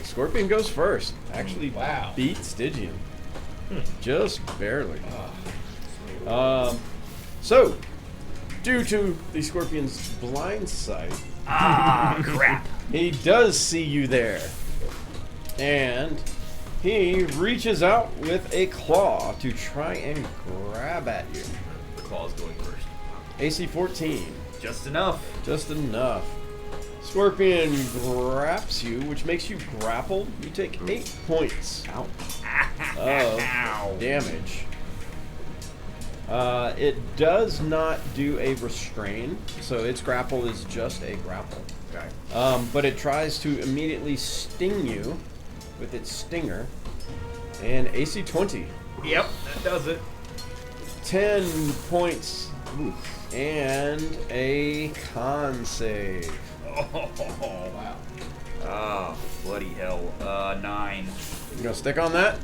Scorpion goes first. Actually beat Stygian. Just barely. So, due to the Scorpion's blind sight, Crap. he does see you there. And he reaches out with a claw to try and grab at you. The claw's going first. AC 14. Just enough. Just enough. Scorpion grabs you, which makes you grappled. You take 8 points of damage. It does not do a restrain, so its grapple is just a grapple. Okay. But it tries to immediately sting you with its stinger. And AC 20. Yep, that does it. 10 points. And a con save. Oh, wow. Oh, bloody hell. 9. You gonna stick on that?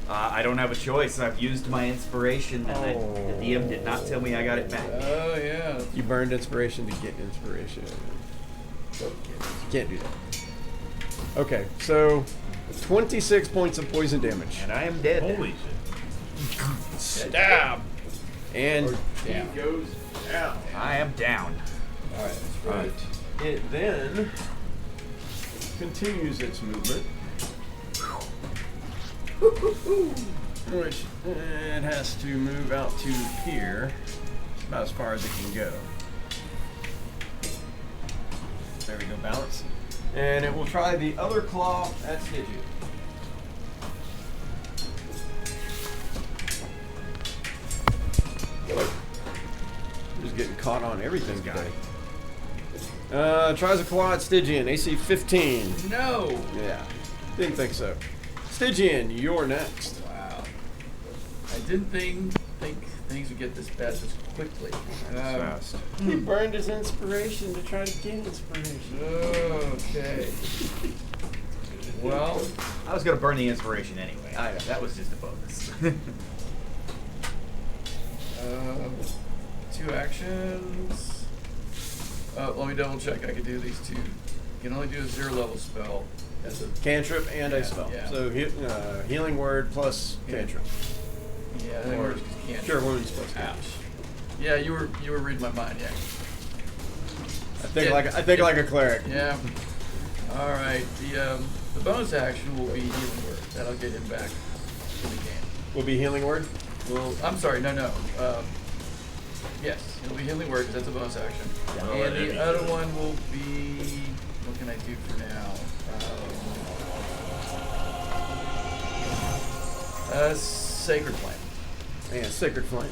I don't have a choice. I've used my inspiration, and the DM did not tell me I got it back. Oh, yeah. You burned inspiration to get inspiration. You can't do that. Okay, so 26 points of poison damage. And I am dead. Holy shit. Stab! And he Down. goes down. I am down. Alright, that's right. It then continues its movement. Which it has to move out to here. About as far as it can go. There we go, balance. And it will try the other claw at Stygian. Just getting caught on everything today. Tries a claw at Stygian, AC 15. No! Yeah, didn't think so. Stygian, you're next. Wow. I didn't think things would get this bad this quickly. Fast. He burned his inspiration to try to gain inspiration. Okay. Well, I was going to burn the inspiration anyway. I know. That was just a bonus. 2 actions. Let me double check. I could do these 2. You can only do a 0 level spell. As a Cantrip and a Yeah, spell. yeah. So healing word plus cantrip. yeah, I think Or we're just can't. cure wounds plus cantrip. Yeah, you were reading my mind. Yeah. I think like a cleric. Yeah. All right. The bonus action will be healing word. That'll get him back in the game. Will be healing word. Well, I'm sorry. No. Yes, it'll be healing word because that's a bonus action. Yeah. And Oh, the that'd be other good. one will be. What can I do for now? Sacred Flame. And Sacred Flame.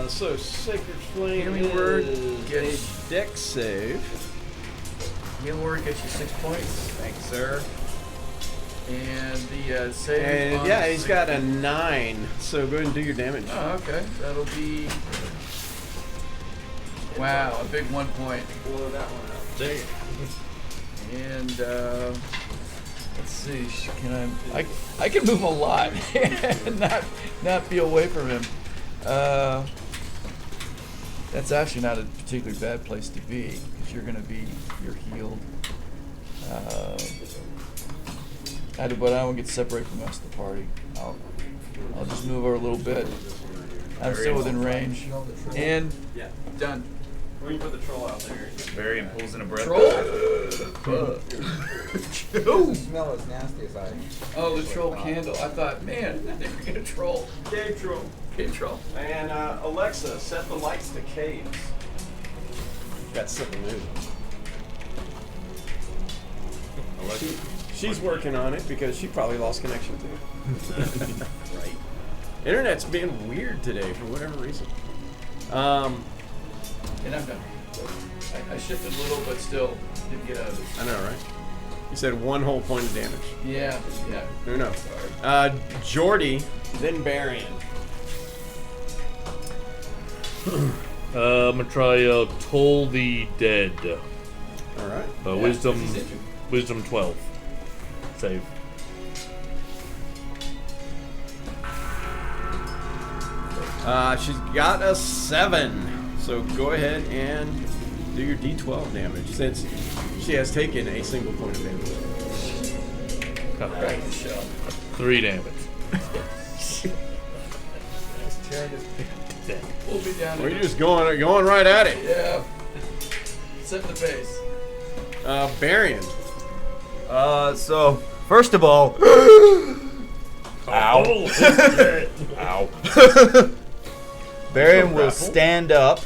So Sacred Flame Healing word is gets- a dex save. Healing word gets you 6 points. Thank you, sir. And the saving. And on yeah, he's got a 16. 9. So go ahead and do your damage. Oh, okay. That'll be. Wow, a big 1 point. Blow that one out. Dang it. And let's see, can I can move a lot and not be away from him. That's actually not a particularly bad place to be because you're healed. But I won't get separated from the rest of the party. I'll just move over a little bit. I'm still within range. And Yeah. done. We can put the troll out there. Varian pulls in a breath. Troll? Doesn't smell as nasty as I. Oh, the troll candle. I thought, man, I think we're gonna troll. Cave troll. Cave troll. And Alexa, set the lights to caves. Got something new. She's working on it because she probably lost connection too. Right. Internet's being weird today for whatever reason. And I'm done. I shifted a little, but still didn't get out of it. I know, right? You said 1 whole point of damage. Yeah. Who knows? Jordy, then Barian. I'm gonna try Toll the Dead. All right. Wisdom, He's injured. Wisdom 12. Save. She's got a 7. So go ahead and do your D12 damage since she has taken a single point of damage. Right, the shell. 3 damage. We'll be down We're here. just going right at it. Yeah. Set the pace. Barian. So first of all, ow. Ow. Barian will grapple? stand up.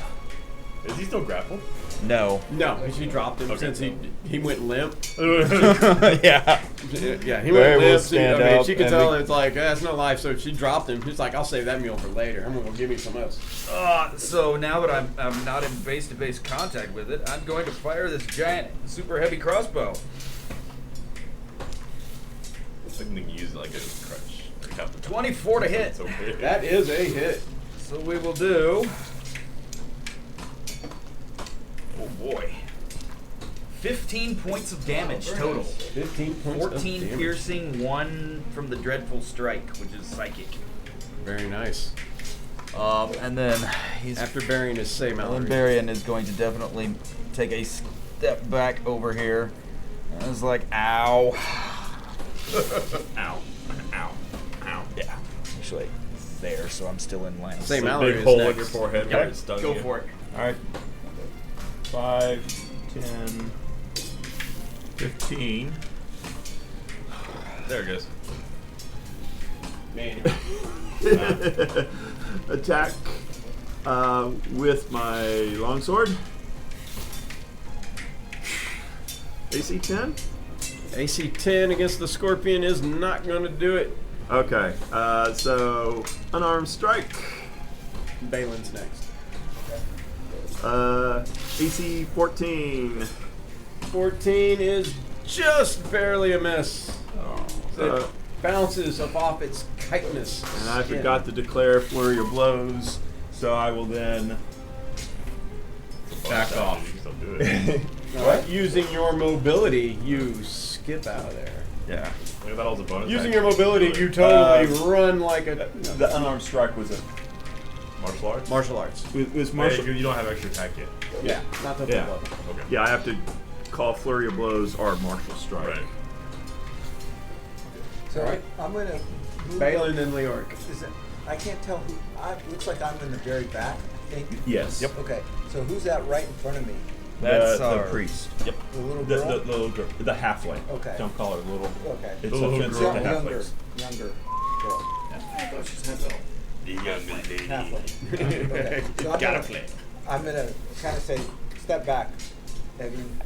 Is he still grappled? No. No, she dropped him since he went limp. Yeah. Yeah, he Barry went will limp. stand I mean, up she could and tell be- it's like that's no life. So she dropped him. She's like, I'll save that meal for later. I'm gonna give me some else. So now that I'm not in face-to-face contact with it, I'm going to fire this giant, super heavy crossbow. It's like you can use it like a crutch. 24 to hit. It's okay. That is a hit. So we will do. Oh boy. 15 points of damage very total. nice. 15 points. 14 of damage. piercing, 1 from the dreadful strike, which is psychic. Very nice. And then he's After burying his same Mallory. Barian is going to definitely take a step back over here. And it's like, ow. Ow. Ow. Ow. Yeah. Actually, there, so I'm still in line. Same A Mallory big is hole next. in your forehead where it stung Go you. for it. Alright. 5, 10, 15. There it goes. Man. Attack with my longsword. AC 10? AC 10 against the Scorpion is not going to do it. Okay, so unarmed strike. Balin's next. AC 14. 14 is just barely a miss. So it Uh, bounces up off its chitinous And I skin. forgot to declare flurry of blows, so I will then back off. You can still do it. What? Using your mobility, you skip out of there. Yeah. Look, that was a bonus. Using action. your mobility, you totally Uh, run like a The unarmed strike was a Martial arts? martial arts. was Hey, martial. you don't have extra attack yet. Yeah, not the Yeah. level. Okay. Yeah, I have to call flurry of blows or martial strike. Right. So Alright. I'm gonna move Balin up. and Leoric. Is it? I can't tell who. Looks like I'm in the very back. I think. Yes. Yep. Okay. So who's that right in front of me? That's the our priest. Yep. The little The, girl. the little girl, the halfway. Okay. Don't call her little. Okay. It's little offensive girl. to Younger halflings. girl. I thought she's half elf. The young lady. Halfway. Okay. So I'm Gotta gonna, play. I'm gonna kind of say, step back, Evan,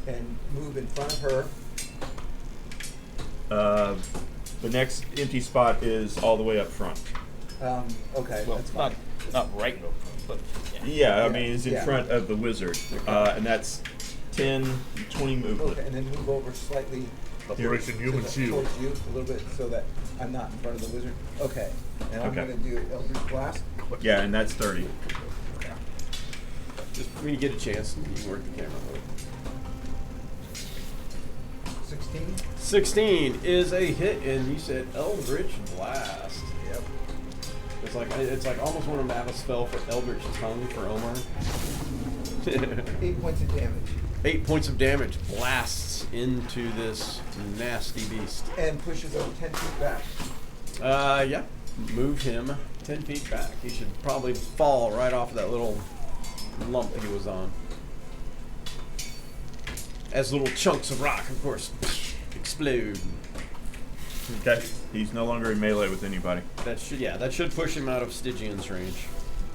and move in front of her. The next empty spot is all the way up front. Okay, Well, that's fine. not right in but Yeah, I Yeah, mean, it's in yeah. front of the wizard. And that's 10, 20 movement. Okay, and then move over slightly Operation Human to the- Shield. towards you a little bit so that I'm not in front of the wizard. Okay, and I'm Okay. gonna do Eldritch Blast. Yeah, and that's 30. Just when you get a chance, you can work the camera. 16. 16 is a hit, and you said Eldritch Blast. Yep. It's like almost want to have a spell for Eldritch Tongue for Omar. 8 points of damage. 8 points of damage blasts into this nasty beast. And pushes over 10 feet back. Yeah. Move him 10 feet back. He should probably fall right off of that little lump he was on. As little chunks of rock, of course, explode. Okay. He's no longer in melee with anybody. That should push him out of Stygian's range.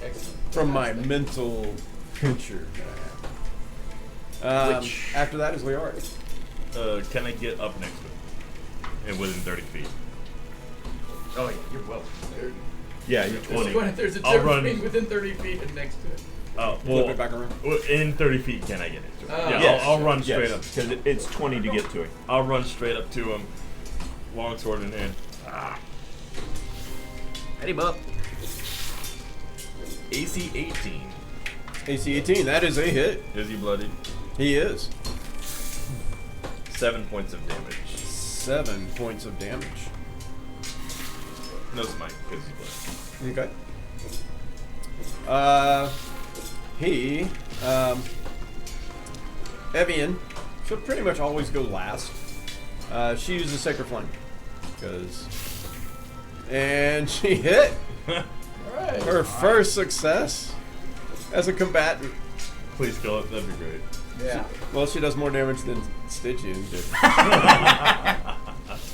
Excellent. From my mental picture. After that is Leoric. Can I get up next to him? And within 30 feet. Oh yeah, you're well. Yeah, you're 20. There's a I'll difference run. between within 30 feet and next to it. Oh, Flip it back around. in 30 feet, can I get it to him? Oh. Yeah, Yes. I'll run straight up. Because it's 20 to get to him. I'll run straight up to him, longsword in hand. Hit him up. AC 18. AC 18, that is a hit. Is he bloodied? He is. 7 points of damage. 7 points of damage. No smite, because he's bloodied. Okay. Evian should pretty much always go last. She uses Sacred Flame. And she hit Alright. her first success as a combatant. Please kill it, that'd be great. Yeah. Well, she does more damage than Stygian did.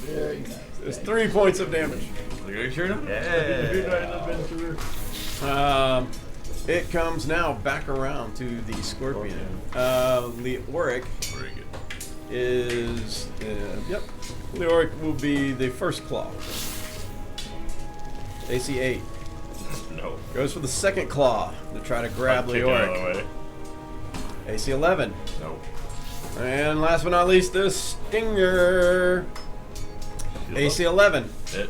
Very nice. It's Thank 3 points of damage. Are you sure? It comes now back around to the Scorpion. Leoric Very good. is... Leoric will be the first claw. AC 8. No. Goes for the second claw to try to grab Kick it out of Leoric. the way. AC 11. No. And last but not least, the Stinger. Shield AC up. 11. Hit.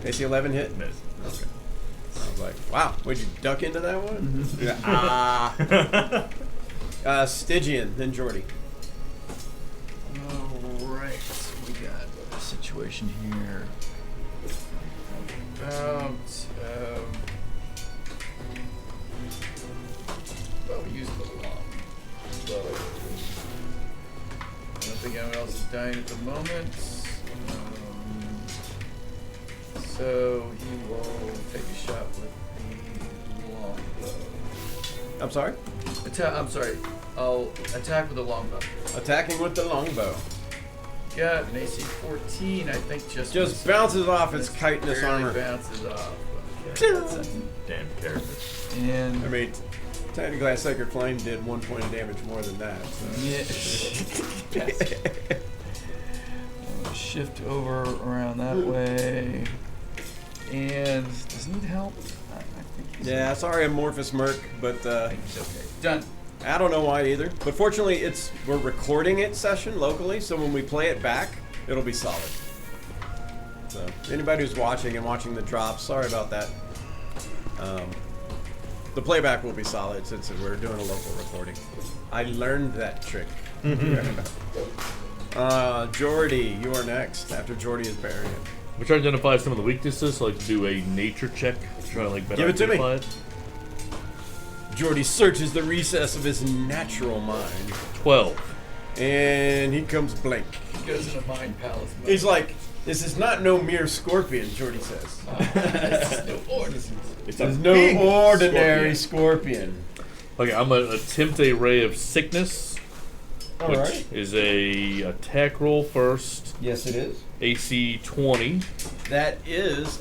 AC 11 hit. Miss. Okay. I was like, wow, would you duck into that one? Yeah. Stygian, then Jordy. Alright, so we got a situation here. About, well, we used the long bow. I don't think anyone else is dying at the moment. So he will take a shot with the long bow. I'm sorry? I'm sorry. I'll attack with the longbow. Attacking with the longbow. Got an AC 14, I think just Just bounces off its Just chitinous barely armor. bounces off. Damn character. And I mean, technically, that Sacred Flame did 1 point of damage more than that. So. yeah. Yes. I'll shift over around that way. And does he need help? I think he's Yeah, sorry, Amorphous Merc, but I think he's okay. Done. I don't know why either. But fortunately, we're recording it session locally, so when we play it back, it'll be solid. So anybody who's watching and watching the drops, sorry about that. The playback will be solid since we're doing a local recording. I learned that trick. Jordy, you are next after Jordy is burying it. We try to identify some of the weaknesses, so like to do a nature check to try to like better Give it to me. identify it. Jordy searches the recess of his natural mind, 12. and he comes blank. He goes into Mind Palace mode. He's like, "This is not no mere scorpion," Jordy says. This is no order. It's There's a no big ordinary scorpion. Okay, I'm gonna attempt a ray of sickness, All which right. is a attack roll first. Yes, it is. AC 20. That is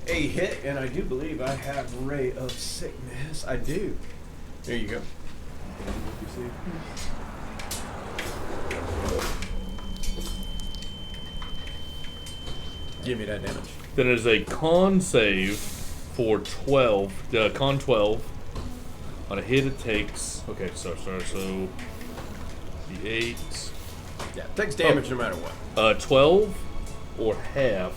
a hit, and I do believe I have Ray of Sickness. I do. There you go. Give me that damage. Then it is a con save for 12. Con 12. On a hit, it takes. Okay, so the 8. Yeah, it takes damage no matter what. 12 or half.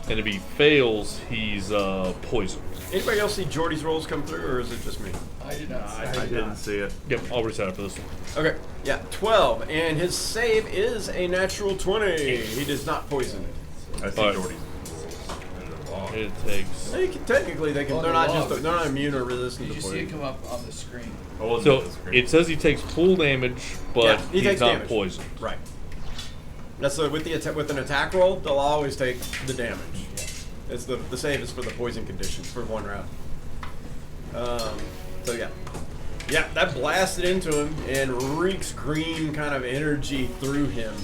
And if he fails, he's poisoned. Anybody else see Jordy's rolls come through, or is it just me? I did not see I that. didn't see it. Yep, I'll reset after this one. Okay, yeah, 12, and his save is a natural 20. He does not poison it. I see Alright. Jordy's. It takes. Technically, they can. On They're the not log, just. They're not immune or resistant Did to you see it poison. come up on the screen? So it says he takes full damage, but Yeah, he he's takes not damage. poisoned. Right. That's with an attack roll. They'll always take the damage. It's the save is for the poison condition for 1 round. So yeah. Yeah, that blasted into him and reeks green kind of energy through him.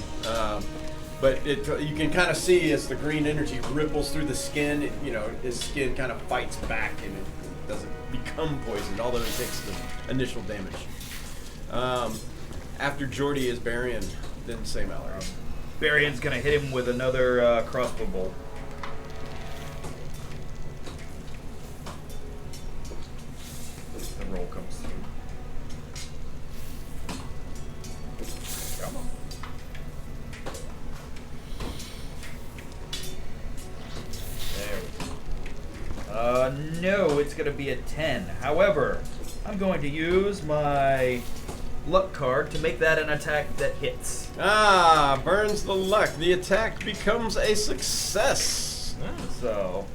But you can kind of see as the green energy ripples through the skin, his skin kind of fights back and it doesn't become poisoned, although it takes the initial damage. After Jordy is Barian, then say Mallory. Barian's gonna hit him with another crossbow bolt. The roll comes through. Come on. There we go. No, it's gonna be a 10. However, I'm going to use my luck card to make that an attack that hits. Burns the luck. The attack becomes a success. So,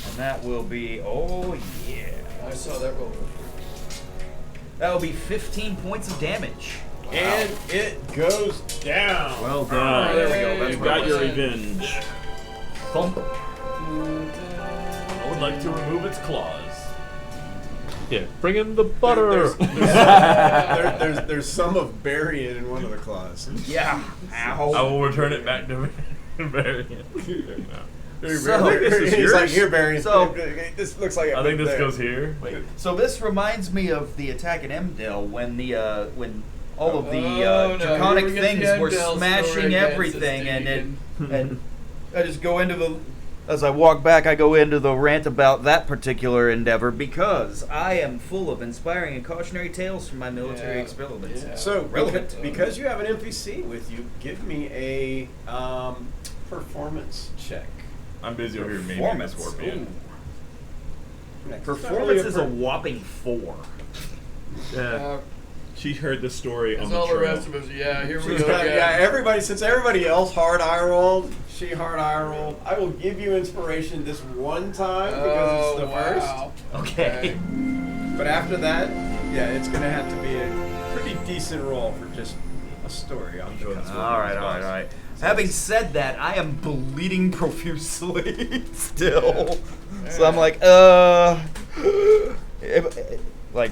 and that will be, oh yeah. I saw that roll. That will be 15 points of damage. And it goes down. Well done. Oh, there we go. That's You where got it your was. revenge. Thump. I would like to remove its claws. Yeah, bring in the butter. There's some of Barian in one of the claws. Yeah. I Ow. will return it back to Varian. So, this is He's yours? like, here, Barian. So- this looks like I think this goes here. So this reminds me of the attack at Emdale when when all of the Oh, no, draconic here we get the things were Emdale smashing story again, everything, Sister and I just go into the. As I walk back, I go into the rant about that particular endeavor because I am full of inspiring and cautionary tales from my military Yeah, experiments. yeah. So, Relevant. because you have an NPC with you, give me a performance check. I'm busy over here maiming Performance. this scorpion. Performance is a whopping 4. She heard the story on As the all the trail. rest of us, yeah, here we She's go got- again. yeah, since everybody else hard eye rolled, she hard eye rolled. I will give you inspiration this one time because it's the wow. Okay. But after that, yeah, it's gonna have to be a pretty decent roll for just a story. I'm sure that's All right. Having said that, I am bleeding profusely still. So I'm like, like,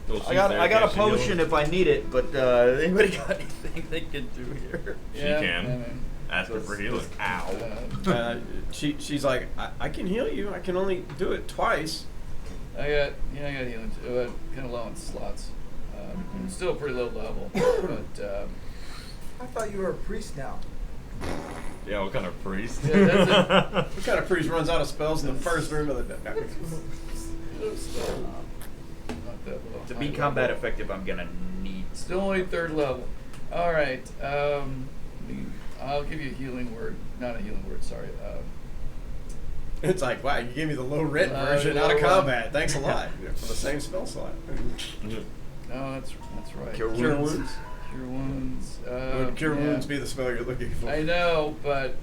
Well, I got a she's there, potion if I need it, but anybody got anything they can do here? She Yeah, can. Ask her for healing. Ow. She's like, I can heal you. I can only do it twice. I got healing too. Kind of low on slots. Still pretty low level, but I thought you were a priest now. Yeah, what kind of priest? Yeah, that's What kind of priest runs out of spells in the first room of the day? still not that low. To be High combat level. effective, I'm gonna need. Still only 3rd level. All right. I'll give you a healing word. Not a healing word. Sorry. It's like, wow, you gave me the low rent Low version out of one. combat. Thanks a lot for the same spell slot. No, that's right. Cure Cure wounds. wounds. Cure wounds. Would cure yeah. wounds be the spell you're looking for? I know, but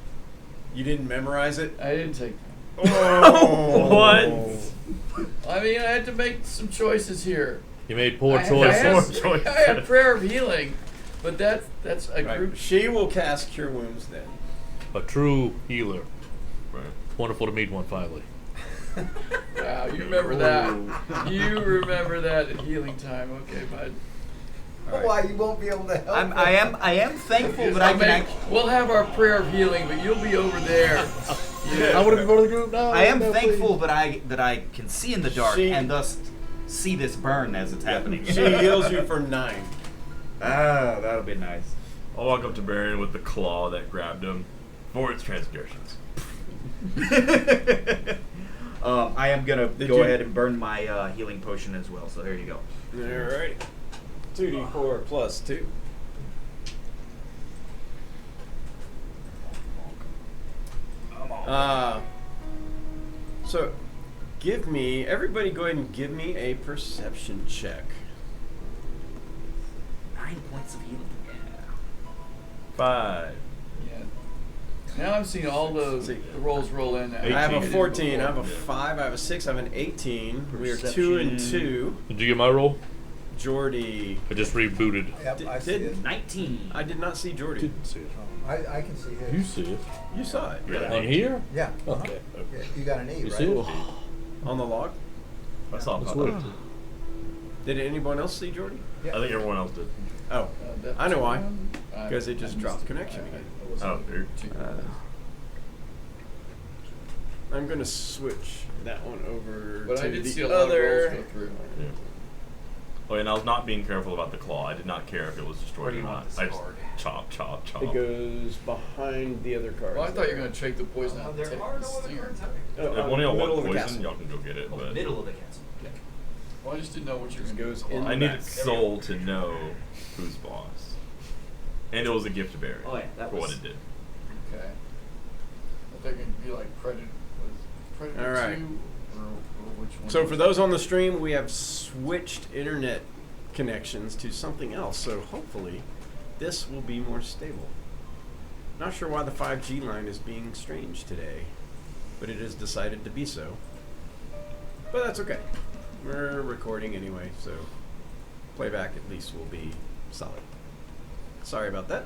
You didn't memorize it. I didn't take. Oh, What? I mean, I had to make some choices here. You made poor I choices. have, I have prayer of healing, but that's a Right. group. She will cast cure wounds then. A true healer. Right. Wonderful to meet one finally. Wow, you remember that? You remember that at healing time? Okay, bud. All right. Why you won't be able to help? I am thankful that I can. We'll have our prayer of healing, but you'll be over there. I want to be part of the group now. I am No, thankful please. that I can see in the dark She- and thus see this burn as it's happening. She heals you for 9. Ah, that'll be nice. I'll walk up to Baron with the claw that grabbed him for its transgressions. I am gonna Did go you- ahead and burn my healing potion as well. So there you go. Alright. 2d4 plus 2. So, everybody go ahead and give me a perception check. 9 points of healing. Yeah. 5. Yeah. Now I'm seeing all the rolls roll in now. I have a 18. 14, I have a 5, I have a 6, I have an 18. We are 2 and 2. Did you get my roll? Jordy. I just rebooted. Yep, I see it. 19. I did not see Jordy. Didn't see it. I can see You it. see it? You saw it. On here? Yeah. uh-huh. Okay. Yeah, you got an 8, You right? see it? On the log? I saw Let's it. look. Did anyone else see Jordy? I think everyone else did. Oh, I know why. I- Because it I just missed dropped it. connection again. I wasn't Oh, weird. too- I'm gonna switch that one over But to I did the see a lot of other. rolls go through. Yeah. Oh, and I was not being careful about the claw. I did not care if it was Where destroyed do or you want not. this I just card? chop, chop, chop. It goes behind the other cards. Well, I thought you were there. going to take the poison out. There and take are the no other stinger. cards out Oh, If one of y'all middle want of the poison, castle. y'all can go get it. here. But Middle of the castle. Well, I just didn't know what you were Just going goes to do. in I the needed back. soul to know who's boss. And it was a gift berry. Oh, yeah, that for was- what it did. Okay. I think it'd be like Predator. Predator All right. 2 or which one? So for those on the stream, we have switched internet connections to something else. So hopefully, this will be more stable. Not sure why the 5G line is being strange today, but it has decided to be so. But that's okay. We're recording anyway, so playback at least will be solid. Sorry about that.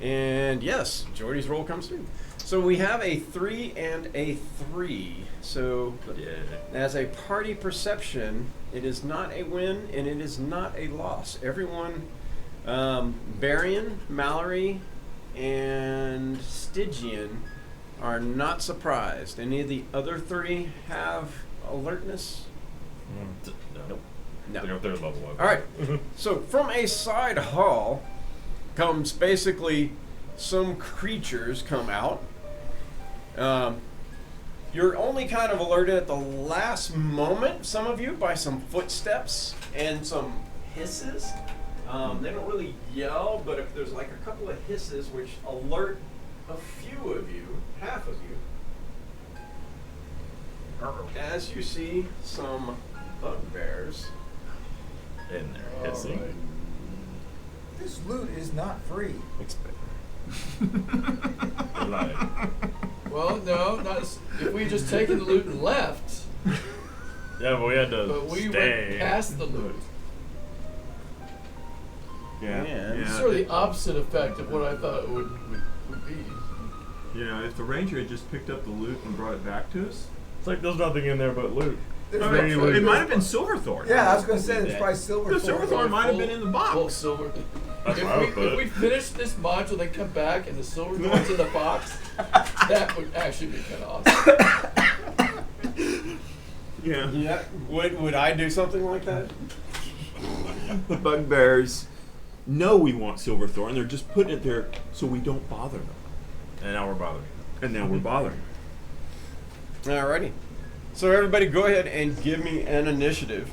And yes, Jordy's roll comes through. So we have a 3 and a 3. So Yeah. as a party perception, it is not a win and it is not a loss. Everyone, Varian, Mallory, and Stygian are not surprised. Any of the other 3 have alertness? Nope. No. They're third level. All right. So from a side hall comes basically some creatures come out. You're only kind of alerted at the last moment, some of you, by some footsteps and some hisses. They don't really yell, but if there's like a couple of hisses which alert a few of you, half of you, as you see some bugbears. In there. All Hissing. right. This loot is not free. They're lying. Well, no, not if we just taken the loot and left, Yeah, but we had to but we stay. went past the loot. Yeah. Man. It's sort of the opposite effect of what I thought it would be. You know, if the ranger had just picked up the loot and brought it back to us, It's like there's nothing in there but loot. There's I no mean, free it loot. might have been Silverthorn. Yeah, I was going to say, it's probably The Silverthorn. Silverthorn might have been in the Full box. silver. That's what I would put If it. we finish this module, then come back and the silver thorn's in the box, that would actually be kind of awesome. Yeah. Yeah. Would I do something like that? The bugbears know we want Silverthorn. They're just putting it there so we don't bother them. And now we're bothering. And now we're bothering. Alrighty. So everybody go ahead and give me an initiative.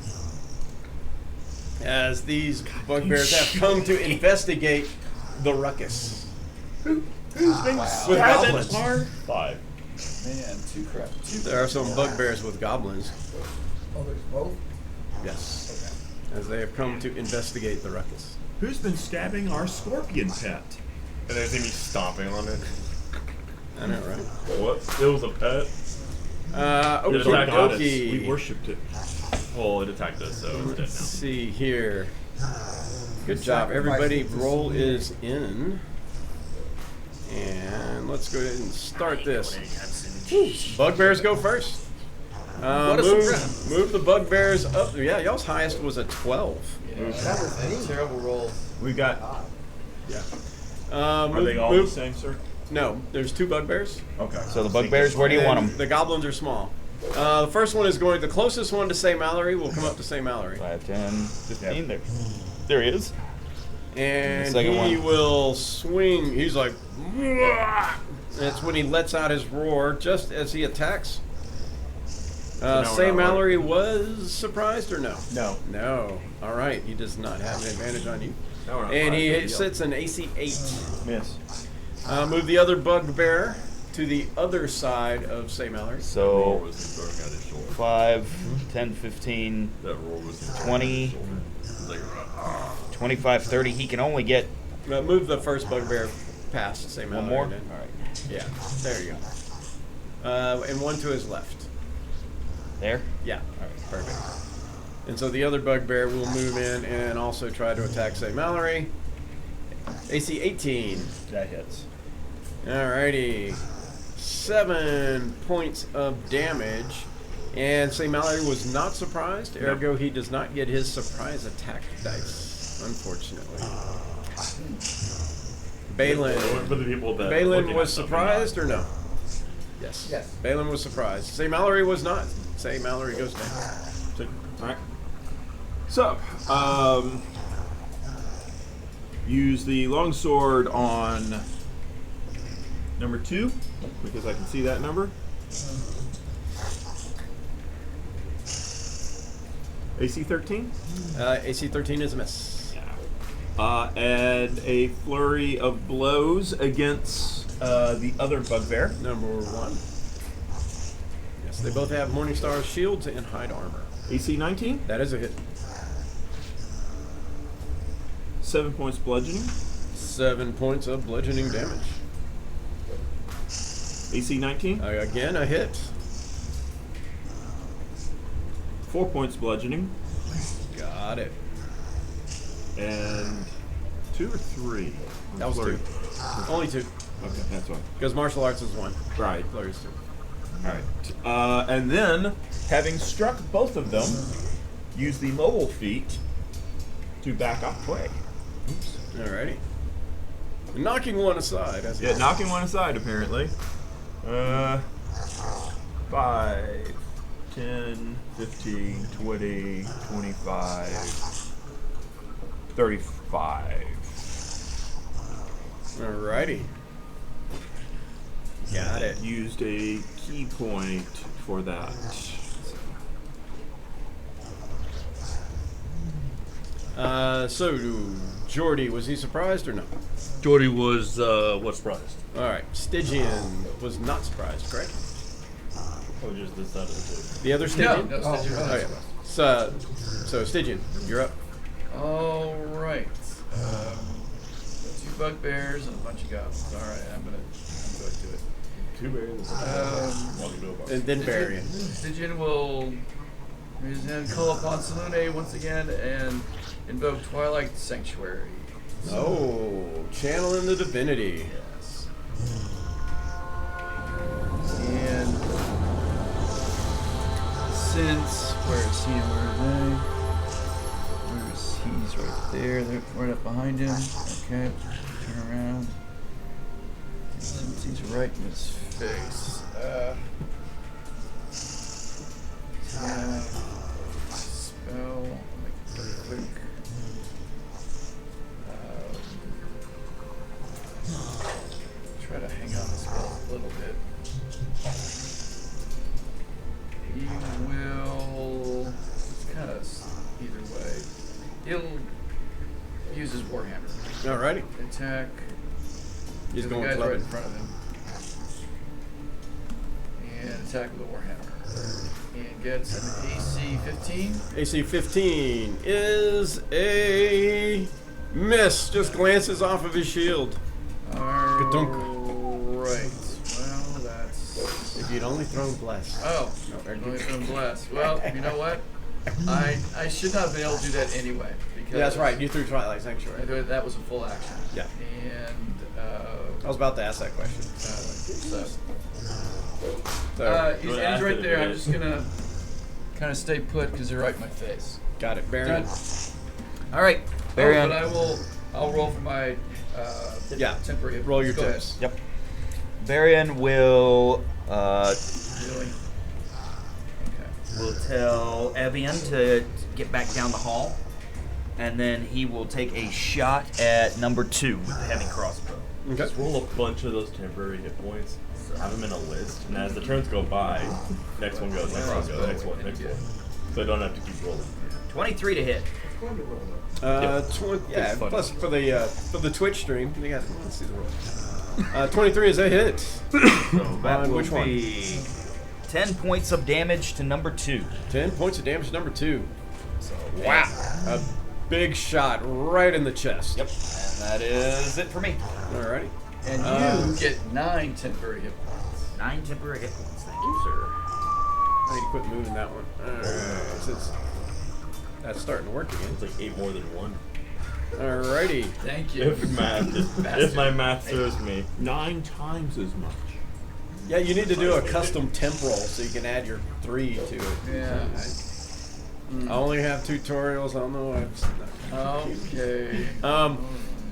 As these bugbears have come to investigate the ruckus. With goblins. 5. Man, too crap. There are some bugbears with goblins. Oh, there's both? Yes. As they have come to investigate the ruckus. Who's been stabbing our scorpion pet? And they see me stomping on it. I know, right? What? It was a pet? It was Okie our goddess. dokie. We worshipped it. Well, it attacked us, so it's dead Let's now. see here. Good job. Everybody roll is in. And let's go ahead and start this. Bugbears go first. What a surprise. Move the bugbears up. Yeah, y'all's highest was a 12. Yeah, That was me. terrible roll. We got. Yeah. Are they all the same, sir? No, there's 2 bugbears. Okay. So the bugbears, where do you want And them? The goblins are small. The first one is going, the closest one to Say Mallory will come up to Say Mallory. 5, 10, 15. There he is. And The second he one. will swing. He's like, "Mwah!" That's when he lets out his roar just as he attacks. now we're Say not Mallory was surprised or no? No. No. All right. He does not have an advantage on you. Now we're not And he five, sits an AC 8. Miss. Move the other bugbear to the other side of Say Mallory. Roar So was him throwing out his shoulder. 5, 10, 15, That roar was him throwing 20. out his shoulder. It's like, 25, 30. He can only get Move the first bugbear past Say Mallory. one more. All then. right. Yeah. There you go. And one to his left. There. Yeah. All right. Perfect. And so the other bugbear will move in and also try to attack, say, Mallory. AC 18. That hits. Alrighty. 7 points of damage. And St. Mallory was not surprised, ergo he does not get his surprise attack dice, unfortunately. Balin. For the people that Balin looking was at them, surprised or no? Yes. Yes. Balin was surprised. St. Mallory was not. St. Mallory goes down. Alright. So, use the longsword on number 2, because I can see that number. AC 13. AC 13 is a miss. And a flurry of blows against the other bugbear. Number 1. Yes, they both have Morningstar shields and hide armor. AC 19. That is a hit. 7 points bludgeoning. 7 points of bludgeoning damage. AC 19. Again, a hit. 4 points bludgeoning. Got it. And 2 or 3. That was Flurry. 2. Only 2. Okay, that's one. Because martial arts is 1. Right. Flurry's 2. Alright. And then, having struck both of them, use the mobile feat to back off way. Alrighty. Knocking one aside. As Yeah, knocking one aside, apparently. 5, 10, 15, 20, 25, 35. Alrighty. Got it. Used a key point for that. So, Jordy, was he surprised or no? Jordy was what surprised? Alright. Stygian was not surprised, correct? Or just this side of the The other Stygian? No, Stygian was not Okay. So Stygian, you're up. All right. 2 bugbears and a bunch of goblins. All right, I'm going to do it. 2 bears. Welcome to a bar. And then Varian. Stygian will raise his hand, call upon Salune once again, and invoke Twilight Sanctuary. Oh, channeling the divinity. Yes. And since where is he? Where is he? He's right there. They're right up behind him. Okay. Turn around. Since he's right in his face. Yeah. Spell. Make it very quick. Try to hang on to spell a little bit. He will. It's kind of either way. He'll use his warhammer. Alrighty. Attack. He's The going guy's right clubbing. in front of him. And attack with a warhammer. And gets an AC 15. AC 15 is a miss. Just glances off of his shield. Ka-dunk. Alright. Well, that's. If you'd only thrown bless. Oh, No, there only you from blast. Well, you know what? I should not have been able to do that anyway. Because Yeah, that's right. You threw Twilight Sanctuary. That was a full action. Yeah. And I was about to ask that question. so So, he's Good ask right it there. if it I'm is. just gonna kind of stay put because they're right in my face. got it. Baron. Done. All right, Baron. but I'll roll for my Yeah. temporary. Roll your Go ahead. tips. Yep. Varian will Really? Okay. We'll tell Evian to get back down the hall, and then he will take a shot at number 2 with the heavy crossbow. Okay. Just roll a bunch of those temporary hit points. Have them in a list, and as the turns go by, next one goes, next one goes, next one, next one. So I don't have to keep rolling. 23 to hit. Yeah. It's fun. Plus for the Twitch stream, you got. Let's see the roll. 23 is a hit. So that On will which one? be 10 points of damage to number 2. 10 points of damage. Number 2. So Wow. A big shot right in the chest. Yep. And that is it for me. Alrighty. And you get 9 temporary hit points. 9 temporary hit points. Thank you, sir. I need to quit moving that one. Alright. That's starting to work again. It's like 8 more than 1. Thank you. If my math serves me. 9 times as much. Yeah, you need to do a custom temporal so you can add your 3 to it. Yeah. I only have tutorials on the website. Okay.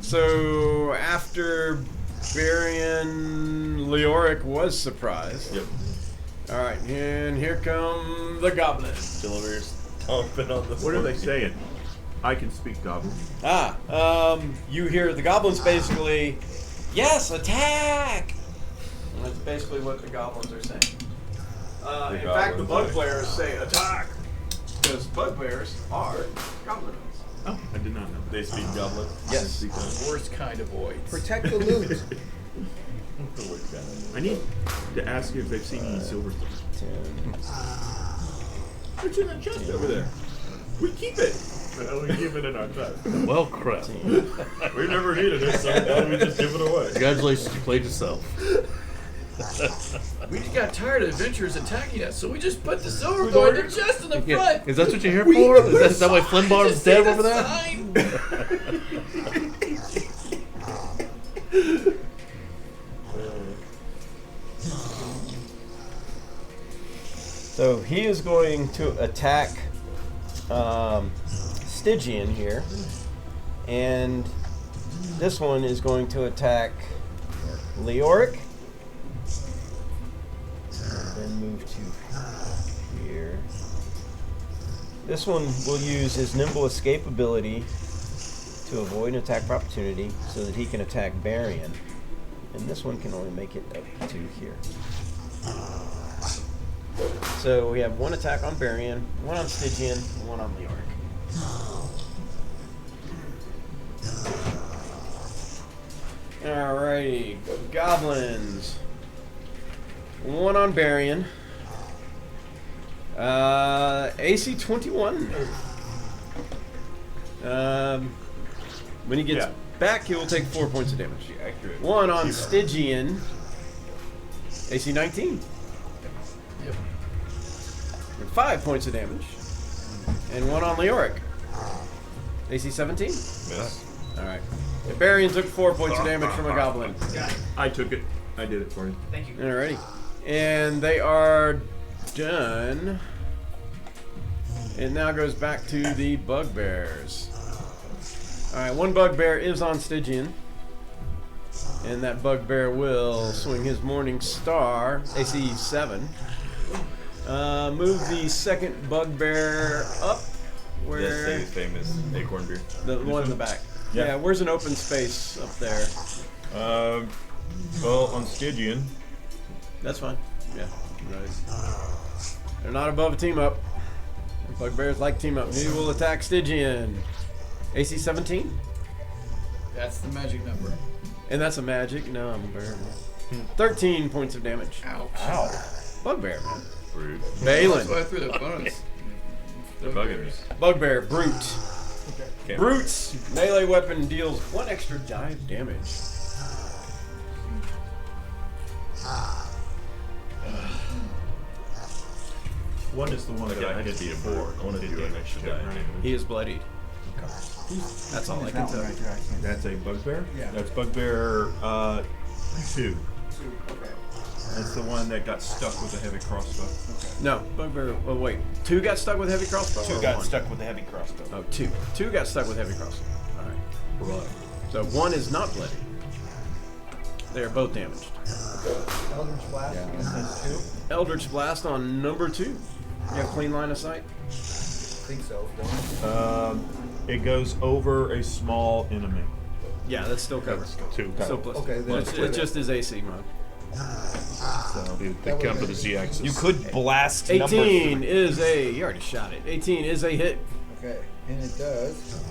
So after Varian, Leoric was surprised. Yep. All right, and here come the goblins. Silver's stomping on the What are they floor. saying? I can speak Goblin. You hear the goblins basically, yes, attack! And that's basically what the goblins are saying. In fact, the goblins bugbears say attack, because bugbears are goblins. Oh, I did not know. They speak goblin. Yes. Speak Goblin. Worst kind of voids. Protect the loot. I need to ask you if they've seen any Silverthorn. 10, It's in the chest over there. We keep it. We keep it in our chest. Well, crap. We never needed it, so why don't we just give it away? Congratulations, you played yourself. We just got tired of adventurers attacking us, so we just put the Silverthorn in the chest in the Yeah. front. Is that what you're here for? Is that why Flimbottom's Just dead see over the there? sign. So he is going to attack Stygian here, and this one is going to attack Leoric. Then move to here. This one will use his nimble escape ability to avoid an attack of opportunity so that he can attack Varian. And this one can only make it up to here. So we have one attack on Varian, one on Stygian, and one on Leoric. Alrighty, goblins. One on Varian. AC 21. When he gets back, he will take 4 points of damage. Accurate. One on Stygian. AC 19. Yep. And 5 points of damage. And one on Leoric. AC 17. Miss. Alright. The Varian took 4 points of damage from a goblin. I took it. I did it for you. Thank you. Alrighty. And they are done. It now goes back to the bugbears. Alright, one bugbear is on Stygian. And that bugbear will swing his Morning Star, AC 7. Move the second bugbear up. Where Yes, say his famous acorn beer. the one in the back. Yeah, where's an open space up there? Well, on Stygian. That's fine. Yeah. Right. They're not above a team up. Bugbears like team up. He will attack Stygian. AC 17. That's the magic number. And that's a magic number. 13 points of damage. Ouch. Ow. Bugbear, man. Rude. Balin. That's why I threw the bonus. They're bugging me. Bugbear, brute. Can't Brute's melee weapon deals 1 extra die of damage. One is the one that I I hit just beat him before. I want to do an extra die. He is bloodied. That's all I can tell you. That's a bugbear? Yeah. That's bugbear 2. Okay. That's the one that got stuck with a heavy crossbow. No, Bugbear. Oh, wait. 2 got stuck with heavy crossbow? Two or got one? stuck with a heavy crossbow. Oh, 2. 2 got stuck with heavy crossbow. Alright. So 1 is not bloody. They are both damaged. Eldritch Blast against those 2? Eldritch Blast on number 2. You have clean line of sight? I think so. It goes over a small enemy. Yeah, that's still covered. 2. Still plus. Okay, then It's just his AC mod. They count for the Z-axis. You could blast number 18 3. is a... You already shot it. 18 is a hit. Okay, and it does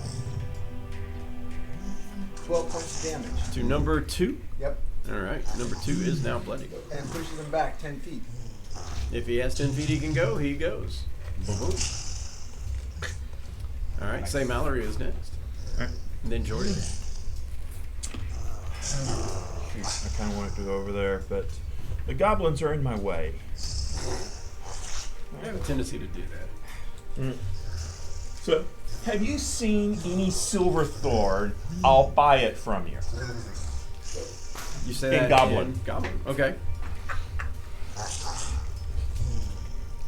12 points of damage. To number 2. Yep, Alright, number 2 is now bloody. and pushes him back 10 feet. If he has 10 feet he can go, he goes. Alright, say Mallory is next. Alright. And then Jordan. I kind of wanted to go over there, but the goblins are in my way. I have a tendency to do that. So, have you seen any Silverthorn? I'll buy it from you. You say In that Goblin. in Goblin. Okay.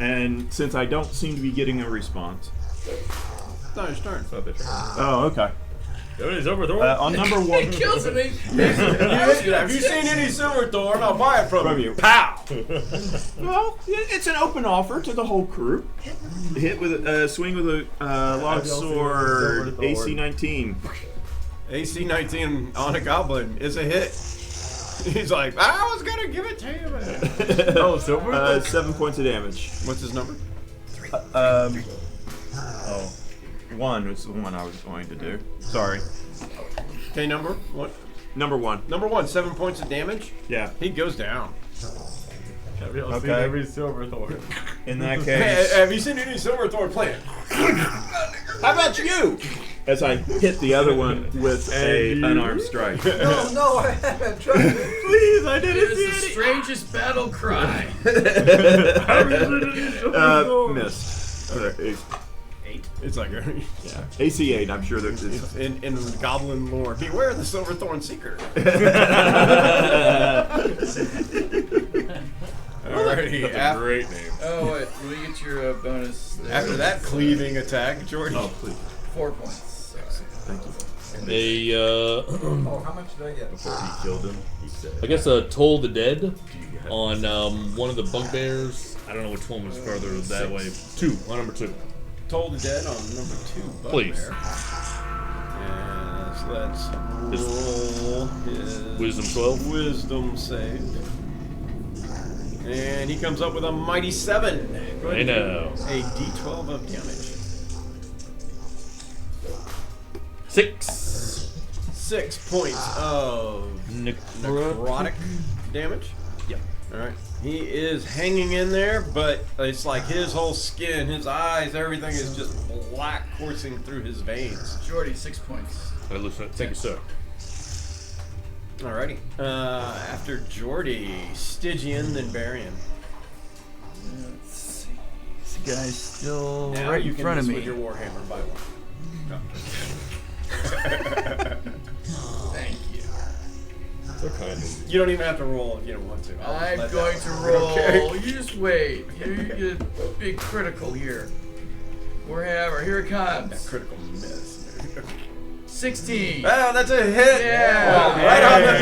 And since I don't seem to be getting a response. It's not his turn. It's not their turn. Oh, okay. It is Silverthorn. On number one. It kills me. Have you seen any Silverthorn? I'll buy it from you. Pow! Well, it's an open offer to the whole crew. Hit with a swing with a longsword, Silverthorn. AC 19. AC 19 on a goblin is a hit. He's like, I was gonna give it to you, man. Oh, Silverthorn. 7 points of damage. What's his number? One was the one I was going to do. Sorry. Okay, number what? Number one. Number 1, 7 points of damage. Yeah. He goes down. Have you all seen Okay. every Silverthorn? In that Hey, case, have you seen any Silverthorn playing? how about you? As I hit the other one with a unarmed strike. No, I haven't. Trust me. Please, I It didn't is the strangest battle cry. Missed. It's like Yeah. AC 8, I'm sure there's. in goblin lore. Beware the Silverthorn Seeker. Alrighty. That's a great name. Oh wait, let me get your bonus. There. After that cleaving attack, Jordan. Oh, please. 4 points. Thank you. They, Oh, how much did I get? Before he killed him, he said, I guess, Toll the Dead on one of the bugbears. I don't know which one was further that way. 2, on number 2. Toll the Dead on number 2. Please. Bugbear. Yes, let's roll his Wisdom 12. Wisdom save. And he comes up with a mighty 7. Go ahead I and know. do a d12 of damage. 6. 6 points of necrotic damage. Yep. Alright. He is hanging in there, but it's like his whole skin, his eyes, everything is just black coursing through his veins. Jordy, 6 points. Thank you, sir. Alrighty. After Jordy, Stygian, then Barian. Let's see. This guy's still Now right you in can front of miss me. with your Warhammer by 1. Thank you. so kind of You don't even have to roll if you don't want to. I'll just I'm let going that to one. roll. Okay. You just wait. You get a big critical here. Warhammer, here it That comes. critical miss. 16. Oh, that's a hit! Yeah. Right on the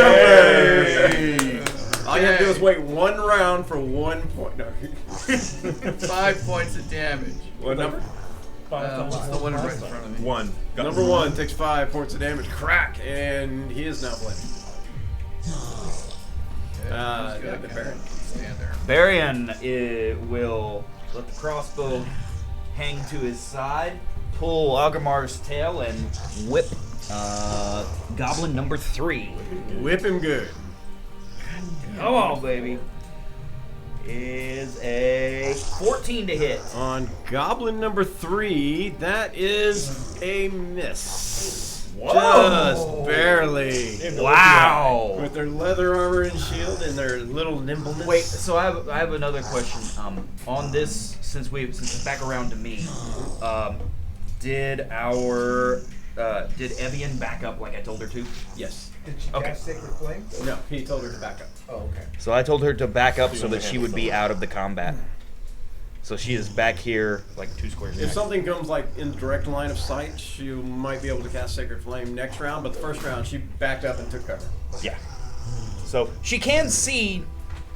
Hey. number! All you have to do is wait 1 round for 1 point. No. 5 points of damage. What number? What's the one right in front of me? 1. Number 1 takes 5 points of damage. Crack! And he is now bleeding. Okay, Yeah, the Baron. stand there. Barian will let the crossbow hang to his side, pull Agramar's tail, and whip Goblin number 3. Whip him good. Come on, baby. Is a 14 to hit. On Goblin number 3, that is a miss. Just barely. Wow. With their leather armor and shield and their little nimbleness. Wait, so I have another question. On this, since it's back around to me, did Evian back up like I told her to? Yes. Did she Okay. cast Sacred Flame? No, he told her to back up. Oh, okay. So I told her to back up so that she would be out of the combat. So she is back here, like 2 squares. If back. something comes like in direct line of sight, she might be able to cast Sacred Flame next round, but the first round she backed up and took cover. Yeah. So she can see.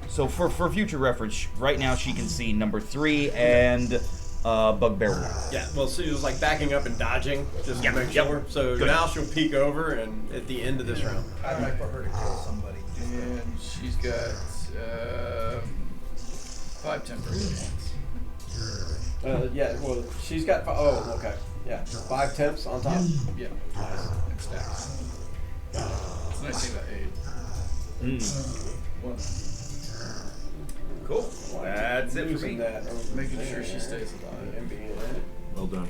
So for future reference, right now she can see number 3 and Bugbear 1. Yeah, well, she was like backing up and dodging just to make yep. sure. So Good. now she'll peek over and at the end of this round. I'd like for her to kill somebody. And she's got 5 temporary hits. Yeah, well, she's got. Oh, okay. Yeah, 5 temps on top. Yeah. Next stack. It's nice thing about 8. 1. Cool. That's it for Using me. that over Making there sure she stays alive. and being in it. Well done.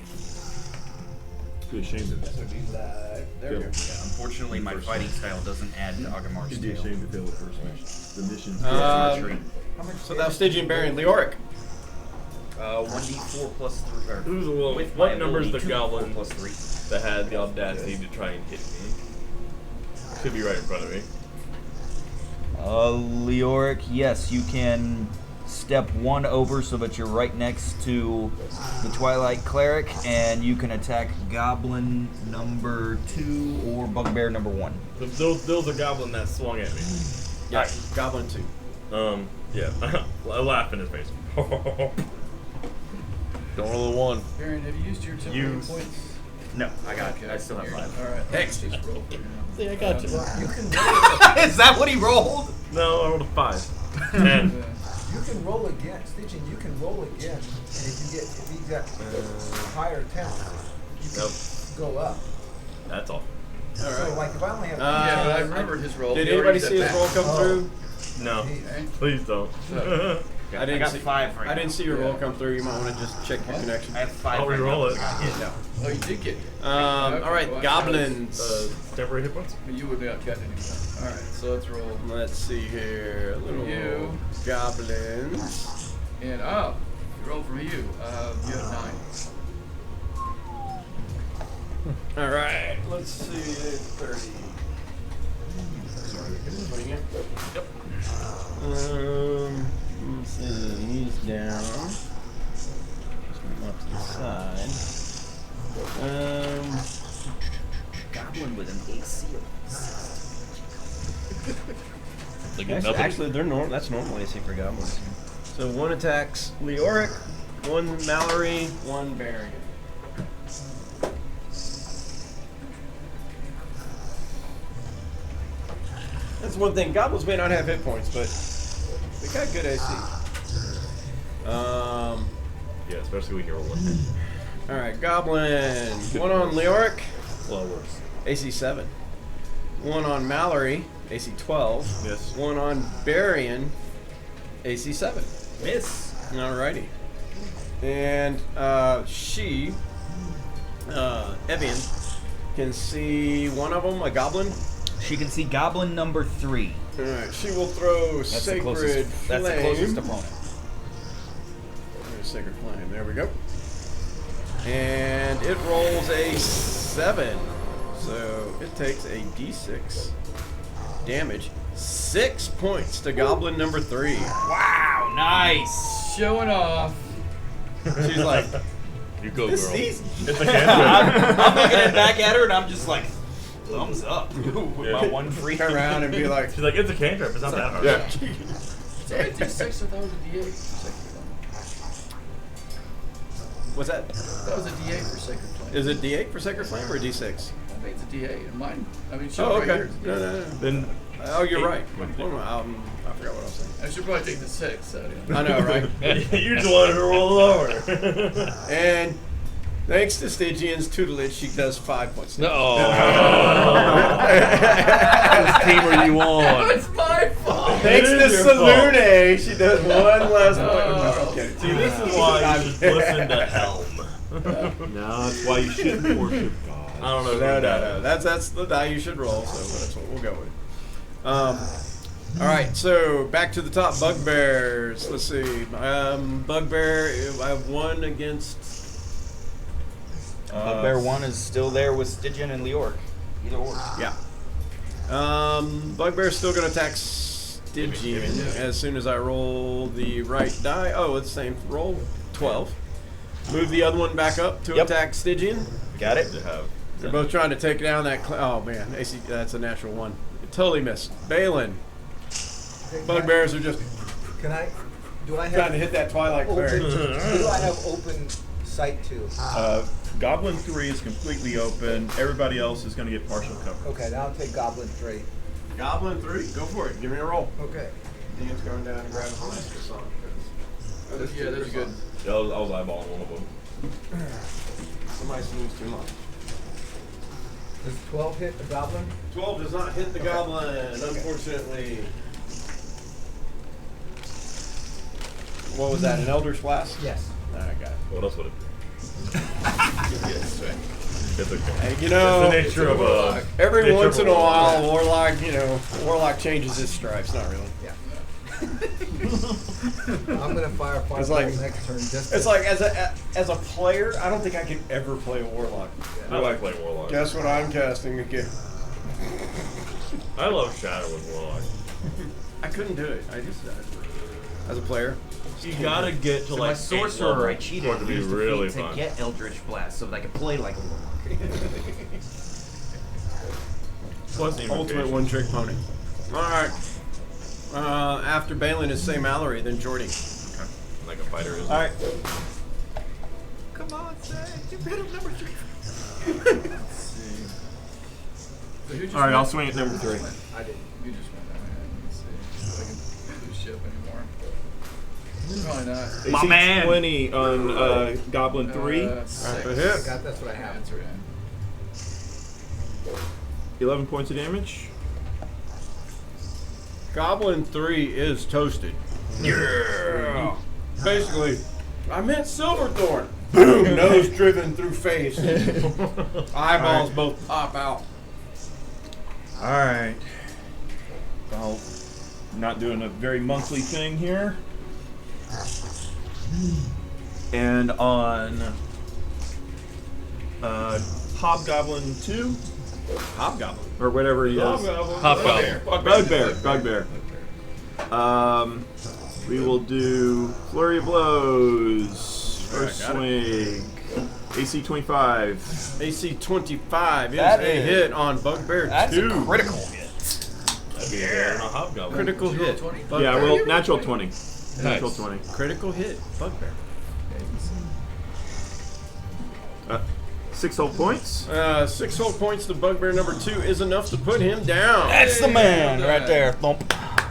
Be ashamed of So be like, there we go. Unfortunately, my fighting style doesn't add to Agramar's You'd be tail. ashamed to fail the first mission. The mission. Retreat. How much So that was Stygian Baron Leoric. 1d4 plus 3. Or Who's the one? with What my number's the ability, 2d4 goblin plus 3. that had the audacity to try and hit me? Should be right in front of me. Leoric, yes, you can step 1 over so that you're right next to the Twilight Cleric, and you can attack Goblin number 2 or Bugbear number 1. There was a goblin that swung at me. Yeah, Goblin 2. Yeah. I laugh in his face. Don't roll a 1. Baron, have you used your temporary Use- points? No, I got Okay, I still have here. 5. All right. Hex. Just roll for you. See, I got you. You can roll, Is that what he rolled? No, I rolled a 5. 10. you can roll again, Stitching. You can roll again, and if you got higher count, you can Nope. go up. That's all. So like if I only have Yeah, but I remember his roll. Did He already anybody said see his that. roll come Oh. through? No. Okay. Please don't. I didn't got see 5 right I didn't now. see your roll Yeah. come through. You might want to just check your What? connection. I have 5 I'll right re-roll now. it. No. Oh, you did get. Okay, All right, well, goblins. Temporary hit points? You would not get anything. All right, so let's roll. Let's see here. Little You. goblins. And you roll from you. You have 9. All right, let's see. 30. Sorry, swing it. Yep. Let's see. He's down. Just move him up to the side. Goblin with an AC of They get nothing. Actually, they're that's normal AC for goblins. So 1 attacks Leoric, 1 Mallory, 1 Varian. That's one thing. Goblins may not have hit points, but they got good AC. Yeah, especially when you're rolling. All right, Goblin. 1 on Leoric, Well, worse. AC 7. 1 on Mallory, AC 12. Yes. 1 on Varian, AC 7. miss. Alrighty. And Evian, can see one of them, a goblin. She can see Goblin number 3. Alright, she will throw That's the Sacred closest. Flame. That's the closest opponent. There's Sacred Flame, there we go. And it rolls a 7. So it takes a d6 damage. 6 points to Goblin number 3. Wow, nice. Showing off. She's like, You go, this girl. is easy. It's a cantrip. I'm looking at back at her and I'm just like, thumbs up. With my 1 free. Turn around and be like, She's like, it's a cantrip. It's not that hard. yeah. So I did 6, I thought it was a D8 for Sacred Flame. What's that? That was a D8 for Sacred Flame. Is it D8 for Sacred Flame or D6? I think it's a D8. And mine, I mean, show Oh, right okay. here. No, no, no. Then Oh, you're Eight. right. I forgot what I was saying. I should probably take the 6. So, yeah. I know, right? you just wanted to roll lower. And thanks to Stygian's tutelage, she does 5 points. No. What team are you on? It's my fault. Thanks It to is your fault. Salune, she does 1 less point. No, I'm kidding. See, this is why you should listen to Helm. No, that's why you shouldn't worship God. I don't know. No. That's the die you should roll, so that's what we'll go with. All right, so back to the top. Bugbears. Let's see. Bugbear, I have 1 against. Bugbear 1 is still there with Stygian and Leoric. Either or. Yeah. Bugbear's still going to attack Stygian as soon as I roll the right die. Oh, it's the same roll. 12. Move the other one back up to Yep. attack Stygian. Got it? They're both trying to take down that. Oh man, AC, that's a natural 1. It totally missed. Balin. Okay, Bugbears are just Can I? Do I trying to have hit that Twilight open? Fairy. Who do I have open sight to? Goblin 3 is completely open. Everybody else is going to get partial cover. Okay, now I'll take Goblin 3. Goblin 3, go for it. Give me a roll. Okay. Dan's going down and grabbing the Master Song. Yeah, that's good. I was eyeballing one of them. Somebody snooze too much. Does 12 hit the Goblin? 12 does not hit the goblin, unfortunately. What was that, an Elder's Blast? Yes. I got it. What else would it be? It's okay. Hey, you know, It's the nature of a. every nature once of in a while, warlock. Warlock changes his stripes. Not really. Yeah. I'm gonna fire It's fireball like- next turn. Just It's to- like as a player, I don't think I can ever play a Warlock. I like playing Warlock. Guess what I'm casting again? I love Shadow with Warlock. I couldn't do it. I just as a player. You gotta get to So like my sorcerer, I cheated for it to be used the really feat fun. to get Eldritch Blast so that I could play like a warlock. Plus the Ultimate invocation. one-trick pony. All right. After Balin is Say Mallory, then Jordy. Okay. Like a fighter is. All right. Come on, Say. Get rid of number 3. Let's see. So who just All right, went? I'll swing at number 3. I did. You just went. Let's see. If I can do ship anymore. Probably not. My AC man. 20 on Goblin 3. Six. That's a hit. That's what I have. That's right. 11 points of damage. Goblin 3 is toasted. Yeah. Basically, I meant Silverthorn. Boom! Nose driven through face. Eyeballs both pop out. Alright. Well, not doing a very monthly thing here. And on Hobgoblin 2, Hobgoblin. or whatever he is. Hobgoblin. Bugbear. We will do Flurry of Blows. First got swing. AC 25. AC 25 is That a is- hit on Bugbear That's 2. a critical hit. That'd be a bear and a hobgoblin. Critical Did you roll hit. 20? Bugbear. Yeah, well, natural 20. Natural Nice. 20. Critical hit. Bugbear. 6 whole points. 6 whole points to Bugbear number 2 is enough to put him down. That's the man right there. Thump.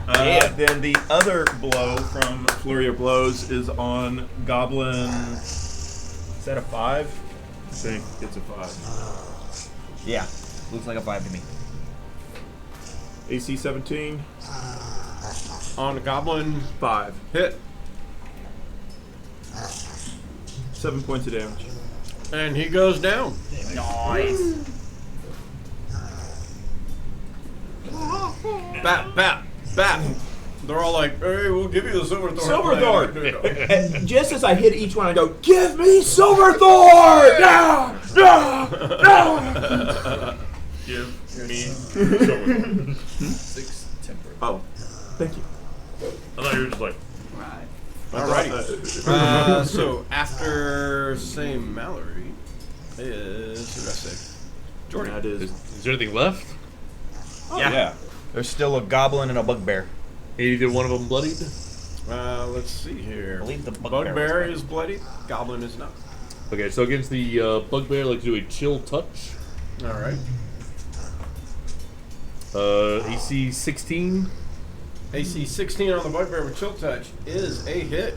Then the other blow from Flurry of Blows is on Goblin. Is that a 5? I think it's a 5. Yeah, looks like a 5 to me. AC 17. On the Goblin 5. hit. 7 points of damage. And he goes down. Nice. Bap, bap, bap. They're all like, hey, we'll give you the Silverthorn. Silverthorn! Just as I hit each one, I go, give me Silverthorn! No! No! No! Give me Silverthorn. 6 temper. Oh, thank you. I thought you were just like, Alrighty. So after Say Mallory is, who did I say? Jordy. That is. Is there anything left? Oh, yeah. There's still a goblin and a bugbear. Either one of them bloodied? Let's see here. I believe the bugbear Bugbear was is bloody. Goblin is not. Okay, so against the bugbear, let's do a chill touch. Alright. AC 16. AC 16 on the Bugbear with Chill Touch is a hit.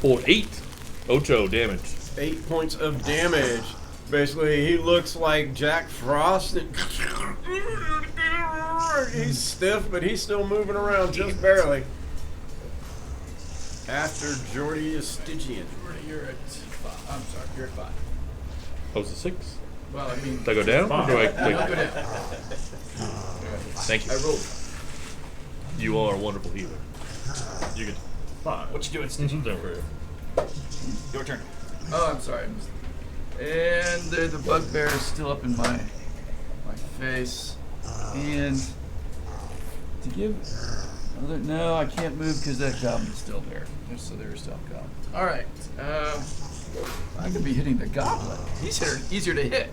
For 8. Ocho damage. 8 points of damage. Basically, he looks like Jack Frost. He's stiff, but he's still moving around just barely. After Jordy is Stygian. You're at 5. I'm sorry, you're at 5. Oh, it's a 6. Well, I mean, Do I go down? Or do I, don't go down. Thank you. I rolled. You are a wonderful healer. you get 5. What you doing, Stitch? Temporary. Your turn. Oh, I'm sorry. And the bugbear is still up in my face. And to give another, no, I can't move because that goblin's still there. So there's still a goblin. All right. I could be hitting the goblin. He's easier to hit.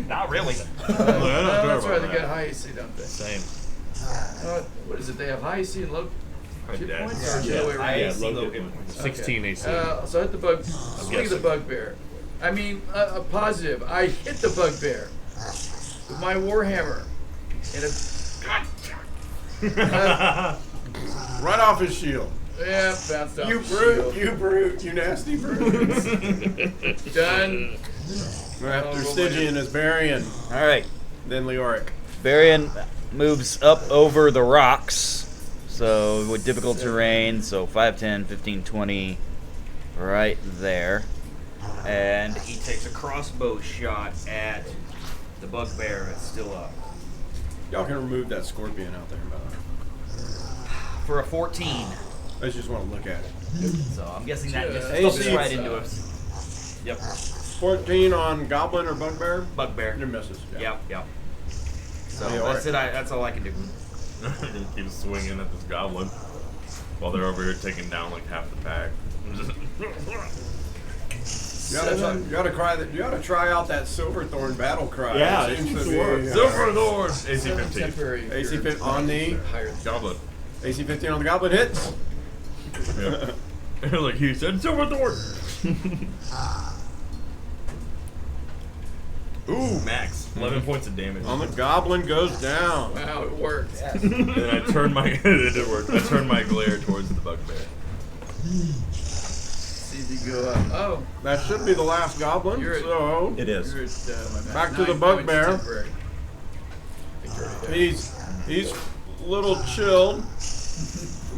Not really. No, that's right. They got high AC, don't they? Same. What is it? They have high AC and low hit Yeah. points, or is it the other way around? Yeah, AC low low hit hit points. points. 16 AC. So I hit the bug. Swing the guessing. bugbear. I mean, a positive. I hit the bugbear with my warhammer, and Right off his shield. yeah, bounced off. You the brute, shield. you brute, you nasty brute. Done. After Stygian is Varian, All right. then Leoric. Varian moves up over the rocks. So with difficult terrain, so 5, 10, 15, 20, right there. And he takes a crossbow shot at the bugbear that's still up. Y'all can remove that scorpion out there, by the way. For a 14. I just want to look at it. So I'm guessing that just AC focused right into it. Yep. 14 on Goblin or Bugbear? Bugbear. It misses. Yeah. Yep, yep. So Yeah, that's it. That's all I can do. Keep swinging at this goblin while they're over here taking down like half the pack. You gotta try out that Silverthorn battle cry. Yeah, It it seems seems to to work. be, Silverthorn! AC 15. Temporary. AC appearance 15 on the higher. Goblin. AC 15 on the goblin hits. Yeah. Like he said, Silverthorn! Ooh, max. 11 points of damage. On the goblin goes down. Wow, it worked. And then I turned my it did work. I turned my glare towards the bugbear. See if you go up. Oh, That should be the last goblin. You're at- So It is. you're at my bad. Back to the 9 points bugbear. temporary. I think you're already there. he's a little chilled,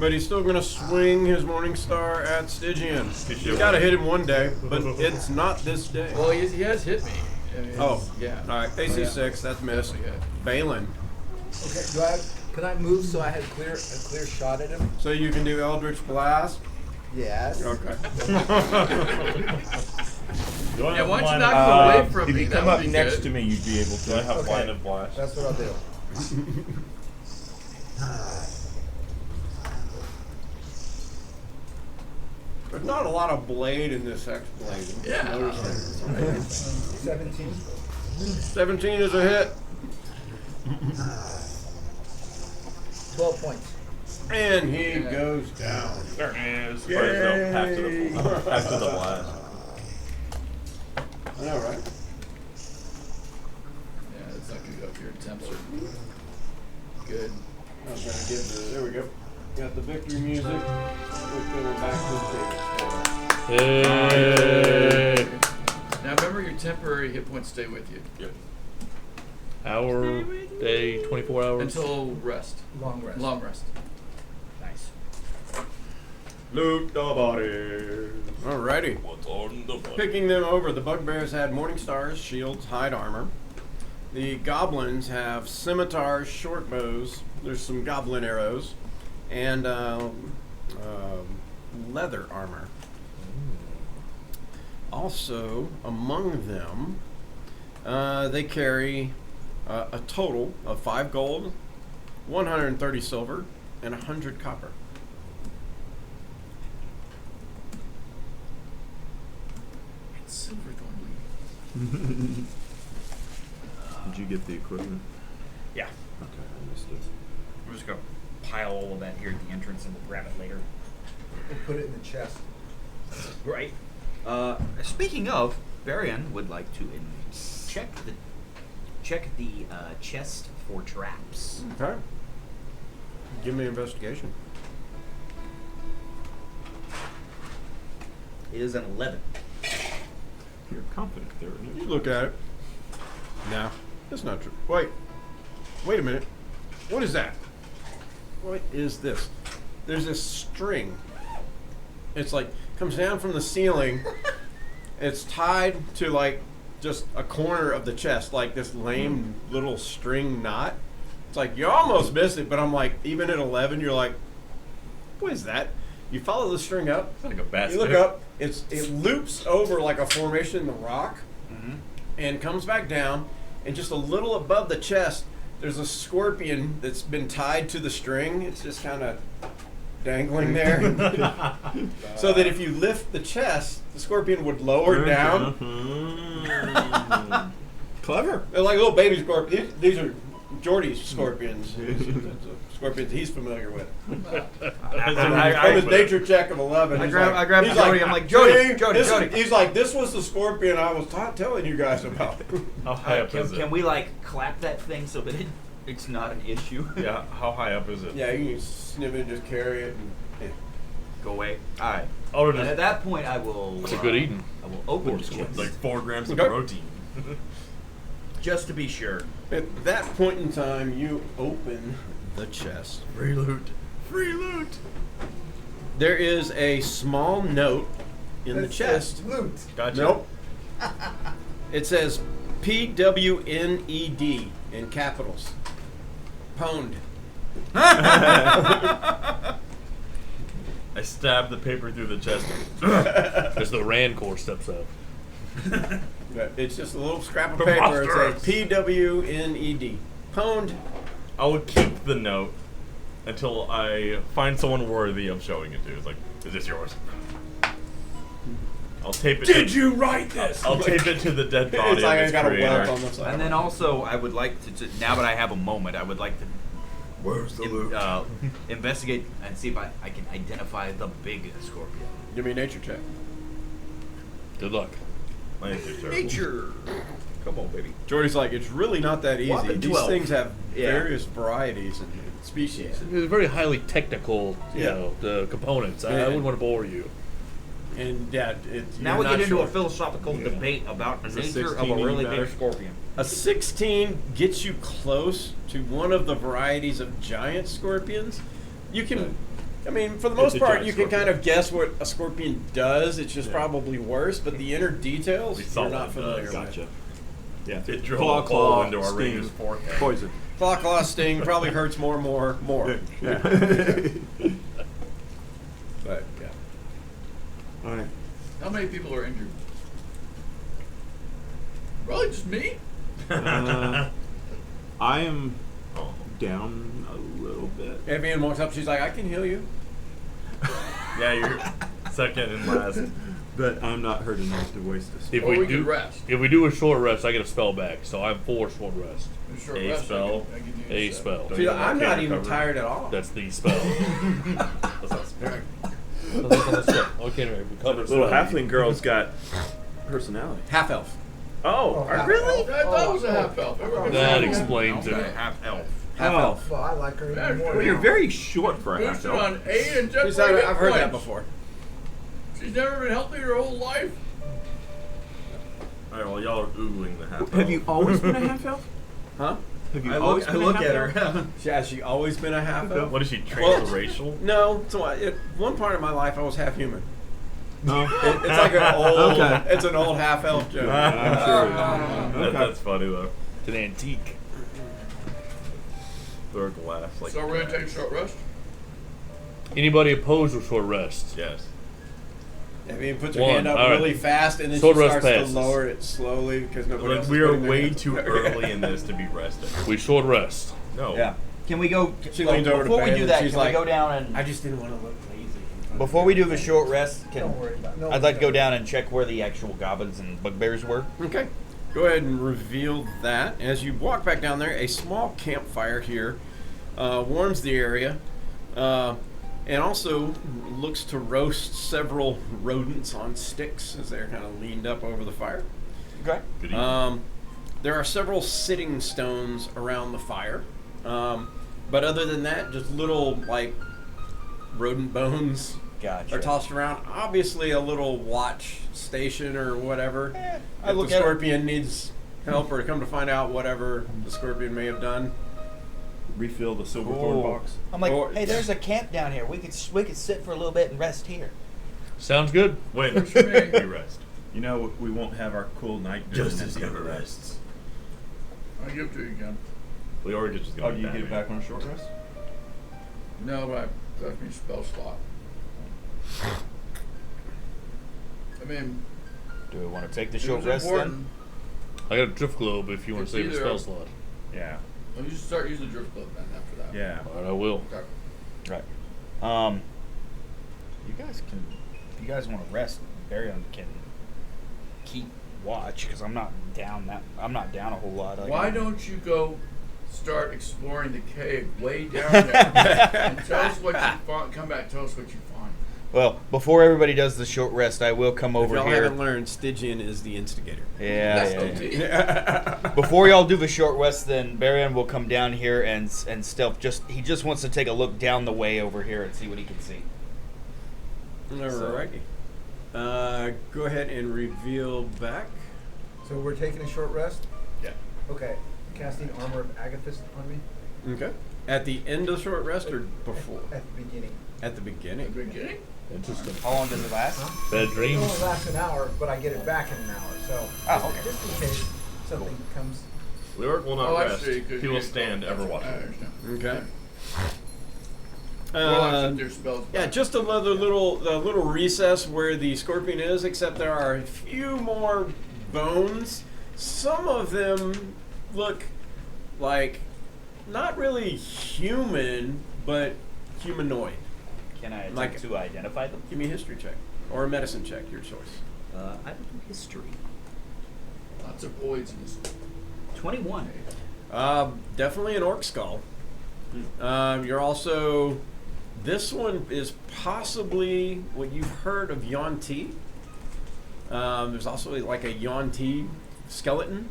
but he's still gonna swing his morning star at Stygian. You gotta hit him one day, but it's not this day. Well, he has hit me. I mean, Oh, yeah. all right. AC 6, that's missed. Yeah. Balin. Okay, can I move so I had a clear shot at him? So you can do Eldritch Blast. Yes. Okay. Yeah, why don't you not go away from if me? you That come would up be next good. to me, you'd be able to. I have Okay. line of blast. That's what I'll do. There's not a lot of blade in this X-Blade. Yeah. Notice that. 17. 17 is a hit. 12 points. And he goes down. There it is. Or, no, half to the blast. I know, right? Yeah, it's not gonna go up your temps are good. I was gonna give the, there we go. Got the victory music. We're going back to the table. Hey. Now remember, your temporary hit points stay with you Yep. Hour, day, 24 hours. until rest. Long rest. Long rest. Nice. Loot the body. Alrighty. What's on the button? Picking them over, the bugbears had morning stars, shields, hide armor. The goblins have scimitars, short bows. There's some goblin arrows, and leather armor. Also, among them, they carry a total of 5 gold, 130 silver, and 100 copper. It's Silverthorn. Did you get the equipment? Yeah. Okay, I missed it. We're just gonna pile all of that here at the entrance and we'll grab it later. We'll put it in the chest. Right. Speaking of, Varian would like to check the chest for traps. Okay. Give me investigation. It is an 11. You're confident there. You look at it. No, that's not true. Wait a minute. What is that? What is this? There's this string. It's like comes down from the ceiling. It's tied to like just a corner of the chest, like this lame little string knot. It's like you almost missed it, but I'm like, even at 11, you're like, what is that? You follow the string up. It's like a basket. You look up. It loops over like a formation in the rock, and comes back down, and just a little above the chest, there's a scorpion that's been tied to the string. It's just kind of dangling there, so that if you lift the chest, the scorpion would lower down. Clever. They're like little baby scorpions. These are Jordy's scorpions. Scorpions he's familiar with. From his nature check of 11. I he's grab he's Jody, I'm like, Jody, this Jody. He's like, this was the scorpion I was telling you guys about. How high up is it? Can we like clap that thing so that it's not an issue? Yeah, how high up is it? Yeah, you can snip it, just carry it. And, Go away. All right. Oh, And at that point, I will. It's a good eating. I will open the chest like 4 grams of Okay. protein. just to be sure. At that point in time, you open the chest. Free loot. Free loot. There is a small note in the chest. Loot. Gotcha. Nope. It says PWNED in capitals. Pwned. I stabbed the paper through the chest. As the Rancor steps up. It's just a little scrap of paper. It says PWNED. Pwned. I would keep the note until I find someone worthy of showing it to. It's like, is this yours? I'll tape it. Did you write this? I'll tape it to the dead body It's like of I its got a creator. welt on the side. And then also, I would like to now that I have a moment, I would like to Where's the loot? investigate and see if I can identify the big scorpion. Give me a nature check. Good luck. My nature terrible. Nature. Come on, baby. Jordy's like, it's really not that easy. Whopping These 12. things have Yeah. various varieties and species. It's very highly technical, you Yeah. know, the components. I wouldn't want to bore you. And yeah, Now we get into a philosophical debate about the Is a nature of 16 a really better? big scorpion. A 16 gets you close to one of the varieties of giant scorpions. You can, I mean, for the most a part, giant you can scorpion. kind of guess what a scorpion does. It's just Yeah. probably worse, but the inner details We saw you're what not it familiar does. with. Gotcha. Yeah. It drilled a hole into our ranger's sting, forehead. Poison. Claw, claw, sting probably hurts more. Yeah. But yeah. All right. How many people are injured? Probably just me. I am Oh. down a little bit. Evian walks up. She's like, "I can heal you." Yeah, you're second and last. But I'm not hurt enough to waste a If Or we we could do rest. if we do a short rest, I get a spell back. So I'm 4 short rest. A short A rest, spell. I could use A that. spell. She's like, I'm not Can't even recover. tired at all. That's the spell. That's not scary. Okay, recover. Little halfling girl's got personality. Half elf. Oh, half really? elf. I thought it was a half elf. That explains it. Half elf. Half Oh. elf. Well, I like her even more. Well, you're now. very short for a half Boosted elf. on 8 and just She's like, hit I've heard that points. before. She's never been healthy her whole life. Alright, well, y'all are oogling the half. Have you always been a half elf? Huh? Have you I always look, I been look a half at elf? her. Has she always been a half elf? What is she, Well- transracial? No. So one part of my life I was half human. No. It's like an old. Okay. It's an old half elf joke. I'm sure. Okay. That's funny though. It's an antique. Third laugh, like. So we're gonna take a short rest. Anybody opposed to short rest? Yes. Evian puts her One, hand up all right. really fast, and then Sword she rest starts passes. to lower it slowly because nobody Like, else. we is are putting their way hands too up. early in this to be resting. We short rest. No. Yeah. Can we go? She leans over to before we Ben do and that, she's can like, we go down and I just didn't want to look lazy. in front before of we do the short rest? Don't worry about it. No I'd one's like to go gonna- down and check where the actual goblins and bugbears were. Okay. Go ahead and reveal that. As you walk back down there, a small campfire here warms the area and also looks to roast several rodents on sticks as they're kind of leaned up over the fire. Okay. Good evening. There are several sitting stones around the fire. But other than that, just little, like, rodent bones Gotcha. are tossed around. Obviously, a little watch station or whatever. I If look the at it. scorpion needs help or to come to find out whatever the scorpion may have done. Refill the Silverthorn Cool. box. I'm like, Or- hey, there's a camp down here. We could sit for a little bit and rest here. Sounds good. When Works for me. we rest. You know, we won't have our cool night vision. Justice at the end never of that. rests. I'll give it to you again. We already just Oh, going do you down get it there. back on a short rest? No, but that's me spell slot. I mean, Do we want to take the it short was rest important. I got a drift globe if you want It's to save a either- spell slot. Yeah. Well, you should start using the drift globe then after that. Yeah. Alright, I will. Okay. Right. You guys can. If you guys want to rest, Barion can keep watch because I'm not down a whole lot. Like, Why don't you go start exploring the cave way down there and tell us what you find? Come back, tell us what you find. Well, before everybody does the short rest, I will come If over y'all here. haven't learned, Stygian is the instigator. Yeah, That's yeah. OT. Before y'all do the short rest, then Barion will come down here and stealth. He just wants to take a look down the way over here and see what he can see. Alrighty. Go ahead and reveal back. So we're taking a short rest? Yeah. Okay. Casting Armor of Agathis on me? Okay. At the end of short rest or before? At the beginning. At the At the beginning. beginning? Interesting. How long does it last? Bad It dreams. only lasts an hour, but I get it back in an hour. So Oh, okay. just in case something comes. We will not Oh, I rest. see, 'cause He you will get- stand ever I watching. understand. Okay. Well, their spells Yeah, back. just another little recess where the scorpion is, except there are a few more bones. Some of them look like not really human, but humanoid. Can I attempt Like- to identify them? Give me a history check or a medicine check, your choice. I will do history. Lots of voids in this. 21. Definitely an orc skull. You're also. This one is possibly what you've heard of Yuan-Ti. There's also like a Yuan-Ti skeleton.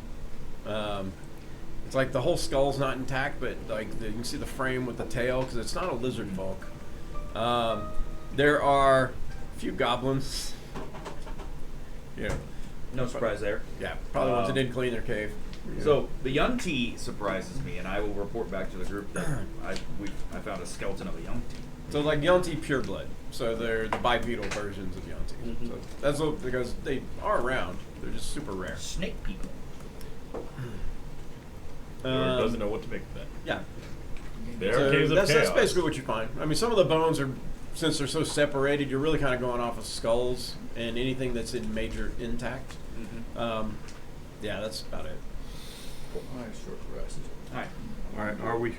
It's like the whole skull's not intact, but like you can see the frame with the tail because it's not a lizard folk. There are a few goblins. Yeah, No surprise there. yeah, probably ones that didn't clean their cave. So the young T surprises me, and I will report back to the group that I found a skeleton of a young T. So like Yuan-Ti pureblood. So they're the bipedal versions of Yuan-Ti. So that's what, because they are around. They're just super rare. Snake people. Whoever doesn't know what to make of that. Yeah. There So are caves of that's chaos. basically what you find. I mean, some of the bones are, since they're so separated, you're really kind of going off of skulls and anything that's in major intact. Yeah, that's about it. Alright, short rest. Alright. All right, are we?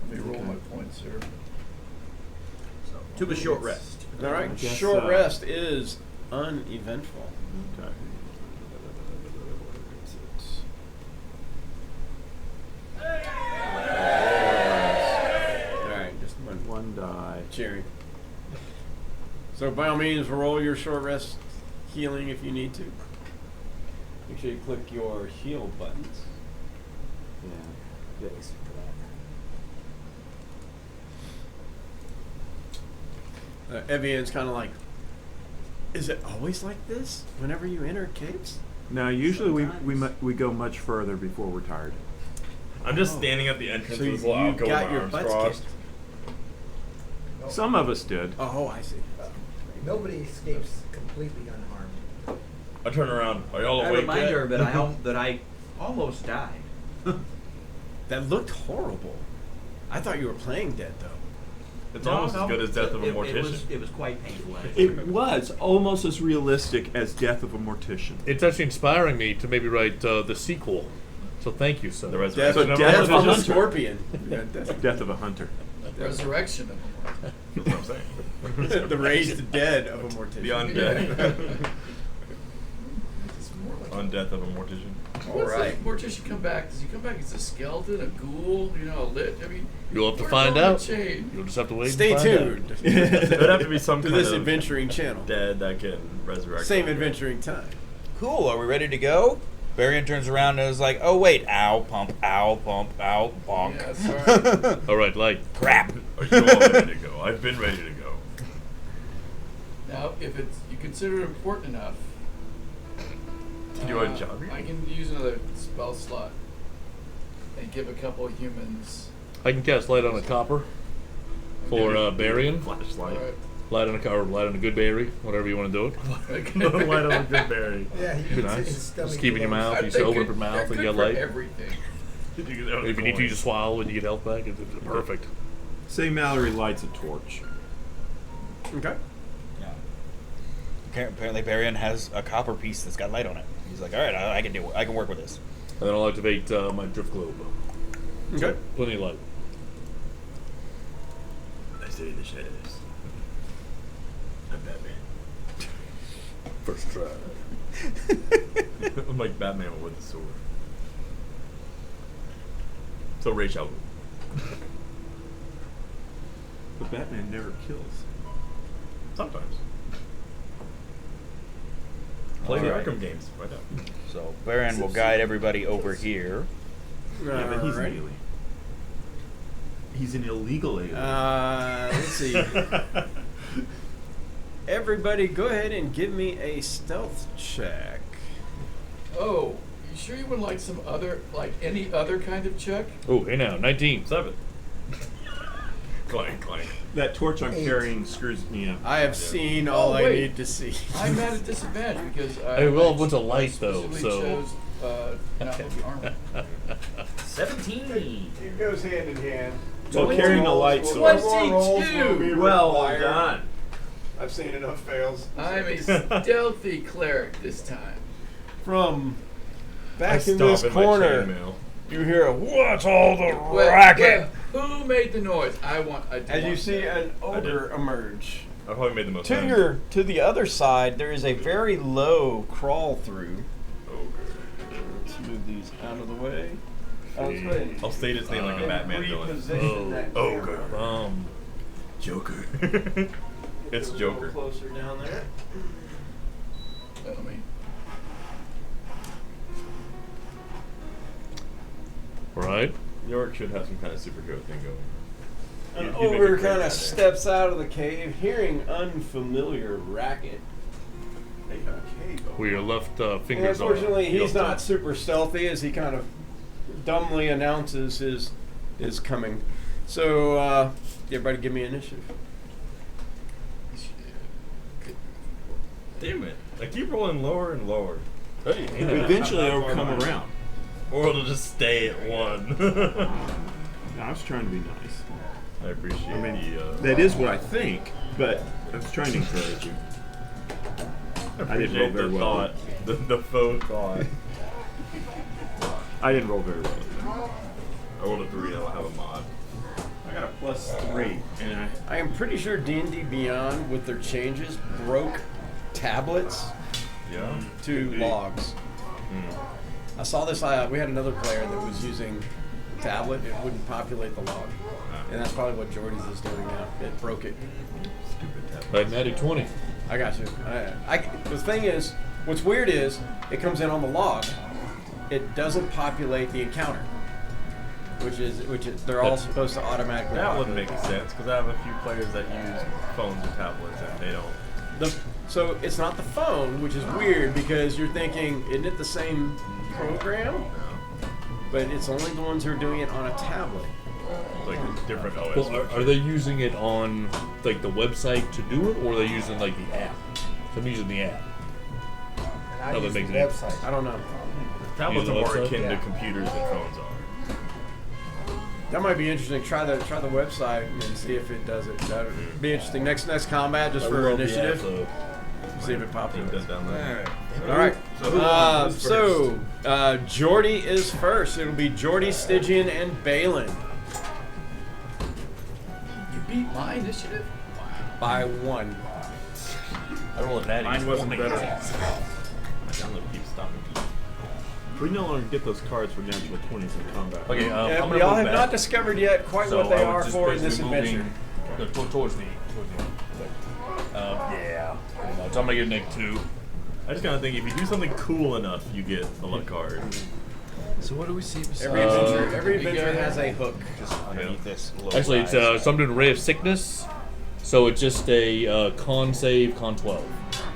Let me roll my points here. To a short rest. All right, guess, short rest is uneventful. Okay. All right, just one One die. cherry. So by all means, roll your short rest healing if you need to. Make sure you click your heal buttons. Yeah. Evian's kind of like, is it always like this whenever you enter caves? Now, usually we go much further before we're tired. I'm just standing at the entrance So of you this little alcove with got my your arms butts crossed. kicked. Some of us did. Oh, I see. Nobody escapes completely unharmed. I turn around. Are y'all A awake reminder yet? that I almost died. That looked horrible. I thought you were playing dead, though. It's almost as good as Death of a Mortician. It was quite painful. Actually. It was almost as realistic as Death of a Mortician. It's actually inspiring me to maybe write the sequel. So thank you, sir. The Death, resurrection of Death death of a of a hunter. scorpion. Yeah, death- Death of a Hunter. Resurrection of them. That's what I'm saying. the raised dead of a mortician. The undead. It's more like On Death of a Mortician. All right. Mortician come back? Does he come back as a skeleton, a ghoul, a lich? I mean, You'll have to where's find all the out. chain? You'll just have to wait. Stay and find out. tuned There'd have to be some to kind this of adventuring channel. dead that can resurrect. Same them. adventuring time. Cool, are we ready to go? Barian turns around and is like, oh wait, ow, pump, bonk. Yeah, sorry. All right, like Crap. Are you all ready to go? I've been ready to go. Now, if you consider it important enough, Can you want to job I can use another spell slot and give a couple of humans. I can cast light on a copper for Barian. Flashlight. Alright. Light on a copper, light on a good berry, whatever you want to do it. Light on a good berry. Yeah, he Be eats nice. his stomach Just keep it in your glows. mouth. You just open up your mouth and get light. Everything. If you need to, you just swallow and you get health back. It's perfect. Say Mallory lights a torch. Okay. Apparently, Barian has a copper piece that's got light on it. He's like, all right, I can work with this. And then I'll activate my drift globe. Okay. Plenty of light. I stay in the shadows. I'm Batman. First try. I'm like Batman with a sword. So Ray Shall. But Batman never kills. Sometimes. Play the Alright. Arkham games. Why not? So Barian will guide everybody over here. Yeah, but he's Alright. an alien. He's an illegal alien. Let's see. Everybody, go ahead and give me a stealth check. Oh, you sure you would like some other, like any other kind of check? Oh, hey now, 19. 7. Clank, clank. That torch I'm 8. carrying screws me up. I have seen all I wait. need to see. I'm at a disadvantage because Hey, well, what's a light, though, specifically so- chose not heavy armor. 17. It goes hand in hand. So Twenty- carrying a light sword. 22. Well done. I've seen enough fails. I'm a stealthy cleric this time. From I back in stop this in corner. my chainmail. You hear what's all the Wait, racket? who made the noise? I do As you want see that. an ogre emerge. I probably made the most To sense. to the other side, there is a very low crawl through. Let's move these out of the way. I'll state its name like a Batman villain. Reposition that Ogre. camera. Joker. It's Joker. Closer down there. Let me. Right. York should have some kind of superhero thing going. An You make a ogre great kind guy of there. steps out of the cave, hearing unfamiliar racket. They got a cave over Where your left And fingers are. unfortunately, he's Your not super stealthy as he kind of dumbly announces his coming. So, everybody give me initiative. Damn it. I keep rolling lower and lower. Hey, Eventually it'll come around. Or it'll just stay at 1. No, I was trying to be nice. I appreciate I mean, the, that is what I think, but I was trying to encourage you. I didn't roll appreciate very the well. thought. The faux thought. I didn't roll very well. I rolled a 3, I'll have a mod. I got a +3, and I am pretty sure D&D Beyond, with their changes, broke tablets Yeah? to logs. I saw this. We had another player that was using a tablet. It wouldn't populate the log, and that's probably what Jordy's is doing now. It broke it. Stupid tablet. Right, natty 20. I got you. The thing is, what's weird is it comes in on the log. It doesn't populate the encounter, which is they're all supposed to automatically. That populate. wouldn't make sense because I have a few players that use phones or tablets and they don't. So it's not the phone, which is weird because you're thinking, isn't it the same program? No. But it's only the ones who are doing it on a tablet. It's like a different OS. Well, are they using it on like the website to do it, or are they using like the app? So I'm using the app. And I Oh, that use the makes it- website. I don't know. Tablets Use are the more website? akin Yeah. to computers than phones are. That might be interesting. Try the website and see if it does it. That'd be interesting. Next combat, just for initiative. See if it pops Being up. done down there. All right. So who who's first? Jordy is first. It'll be Jordy, Stygian, and Balin You beat my initiative? by 1. I roll a natty. Mine wasn't better. My download keeps stopping. we no longer get those cards for natural 20s in combat. Okay, Yeah, I'm we gonna all move have back. not discovered yet quite So what they I would are just for in this basically adventure. moving- no, towards me. Yeah. Pretty much. I'm gonna get Nick 2. I just kind of think if you do something cool enough, you get a luck card. So what do we see besides Every adventure has a hook. Underneath this little Actually, it's rise. so I'm doing Ray of Sickness. So it's just a con save, con 12.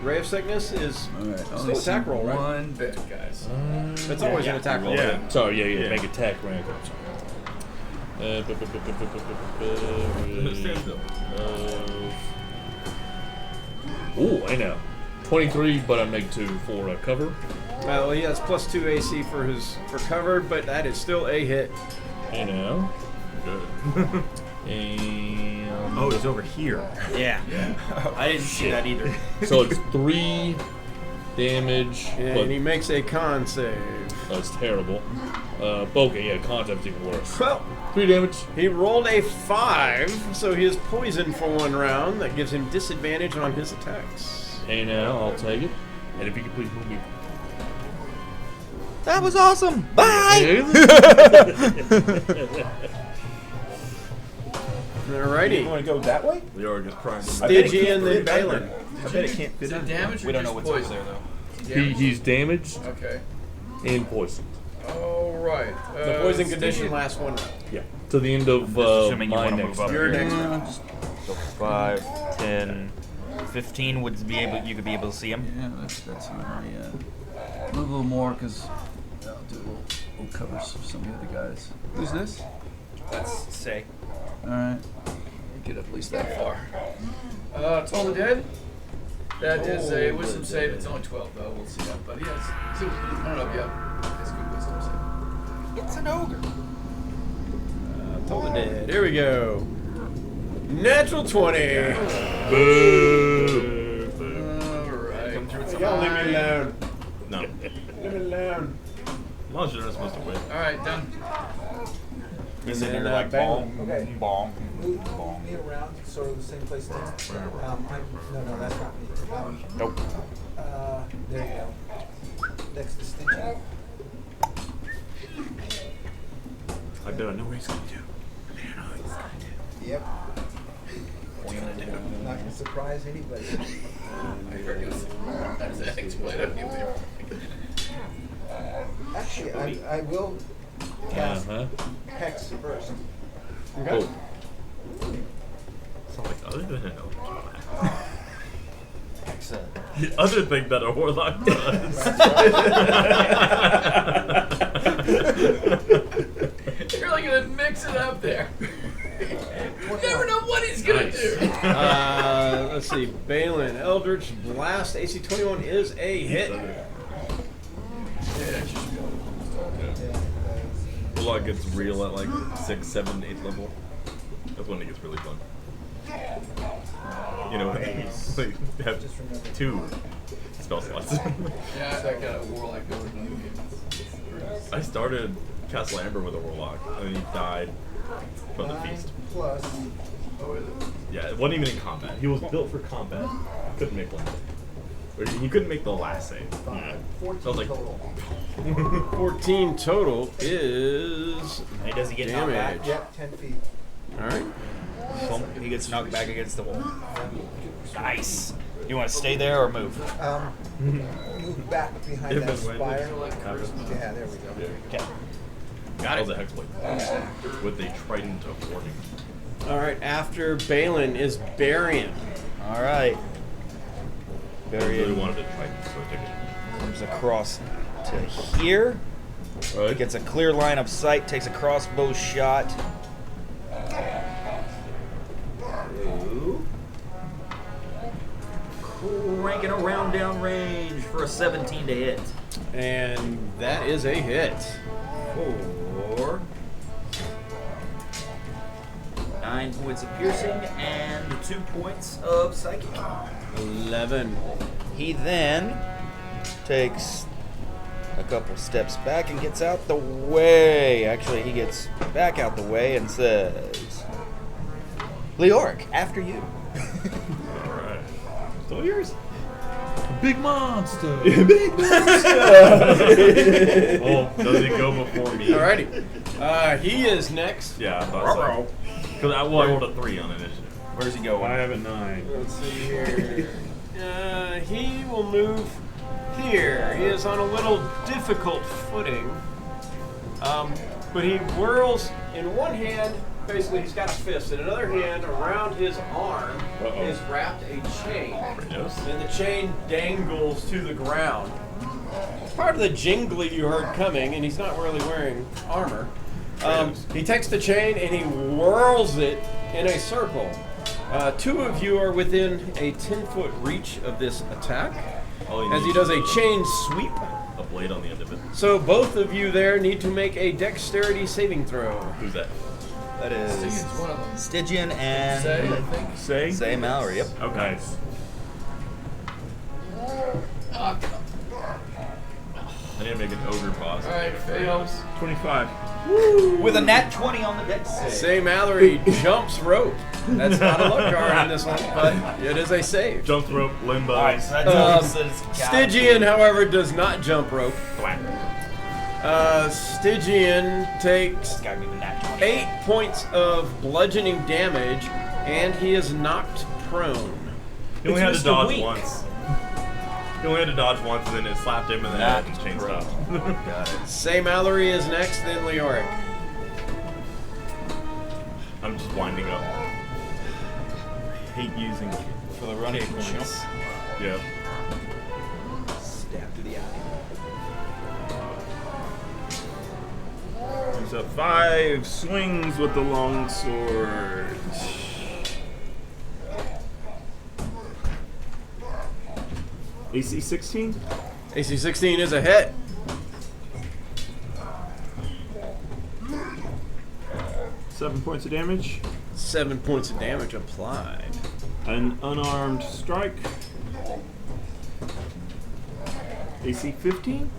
Ray of Sickness is Alright, still attack roll, right? one Bet, guys. It's always an attack roll. Yeah. Sorry, yeah, Yeah. make attack rank. I'm Stand still. sorry. Oh, I know. 23, but I make 2 for cover. Well, he has +2 AC for cover, but that is still a hit. I know. Good. And Oh, he's over here. Yeah. I didn't see that either. so it's 3 damage. And he makes a con save. That's terrible. Okay, yeah, concept's even worse. Well, 3 damage. he rolled a 5, so he is poisoned for 1 round. That gives him disadvantage on his attacks. Hey now, I'll take it. And if you could please move me. That was awesome. Bye. Alrighty. want to go that way? We are just crying. Stygian and Balin. I bet it can't fit Is it in. damage or We don't know just what's over poison? there though. Damage? He's damaged Okay. and poisoned. All right. The poison condition Stygian. lasts 1 round. Yeah. To the end of assuming you my wanna next move up turn. Your here. next round. So 5, 10, 15 would be able. You could be able to see him. Yeah, that's fine. Move a little more because I'll do a little covers for some of the other guys. Who's this? Let's say. All right. Get up at least that far. Toll the Dead. That is a wisdom save. It's only 12 though. We'll see that. But he has. So, I don't know if you have. It's a good wisdom save. It's an ogre. Toll the Dead. Here we go. Natural 20. Boo. Boo. All right. You gotta leave me alone. No. Leave me alone. long as you're not supposed to win. All right, done. He's sitting then, there like Balin. bong, Okay. bong, Move bong. me around, sort of the same place next. No, that's not me. Nope. There you go. Next to Stingy. I bet I know what he's gonna do. Yep. Not gonna surprise anybody. Actually, I will cast Hex first. Oh. Sounds like other than an Eldritch Blast. Excellent. The other thing that a Warlock does. You're really gonna mix it up there. You never know what he's gonna do. Let's see. Balin, Eldritch Blast, AC 21 is a hit. Warlock gets real at like 6, 7, 8 level. That's when it gets really fun. You know, like, have 2 spell slots. Yeah, I got a Warlock going in the game. I started Castle Amber with a Warlock, and then he died from the feast. Plus, Yeah, it wasn't even in combat. He was built for combat. Couldn't make one. Or he couldn't make the last save. 14 So I was like, total. 14 total is Hey, does he get knocked back? damage. Yep, 10 feet. All right. Boom. He gets knocked back against the wall. Nice. You want to stay there or move? Move back behind If that and when. spire. Yeah, there we go. Okay. Got it. That was a Hexblade. With a Trident of Warning. All right. After Balin is Barian. All right. I really Very wanted a Trident, so I took it. comes across to here. Right. Gets a clear line of sight. Takes a crossbow shot. Ranking around down range for a 17 to hit. And that is a hit. For 9 points of piercing and 2 points of psychic. 11. He then takes a couple steps back and gets out the way. Actually, he gets back out the way and says, Leoric, after you. Alright. Still yours? Big monster. Oh, does he go before me? Alrighty. He is next. Yeah, I thought so. Because I rolled a 3 on initiative. Where's he going? I have a 9. Let's see here. He will move here. He is on a little difficult footing. But he whirls in one hand. Basically, he's got a fist. In another hand, around his arm, is wrapped a chain. Yes. And the chain dangles to the ground. It's part of the jingly you heard coming, and he's not really wearing armor. He takes the chain and he whirls it in a circle. 2 of you are within a 10-foot reach of this attack, as he does a chain sweep. A blade on the end of it. So both of you there need to make a dexterity saving throw. Who's that? That is Stygian's one of them. Stygian and Say, I think. Say? Say Mallory. Yep. Okay. I need to make an ogre boss. Alright, fails. 25. With a nat 20 on the dex save. Say Mallory jumps rope. That's not a luck card in this one, but it is a save. Jump rope, limbo. Alright, so that tells us that it's Stygian, however, does not jump rope. Thwack. Stygian takes Gotta be the nat 20. 8 points of bludgeoning damage, and he is knocked prone. He only had to Mr. dodge Weak. once. He only had to dodge once, and then it slapped him, and then Not his chain pro. stopped. Got it. Say Mallory is next, then Leoric. I'm just winding up. Hate using For the running points. points. Yeah. Stab to the eye. There's a 5 swings with the long sword. AC 16? AC 16 is a hit. 7 points of damage. 7 points of damage applied. An unarmed strike. AC 15?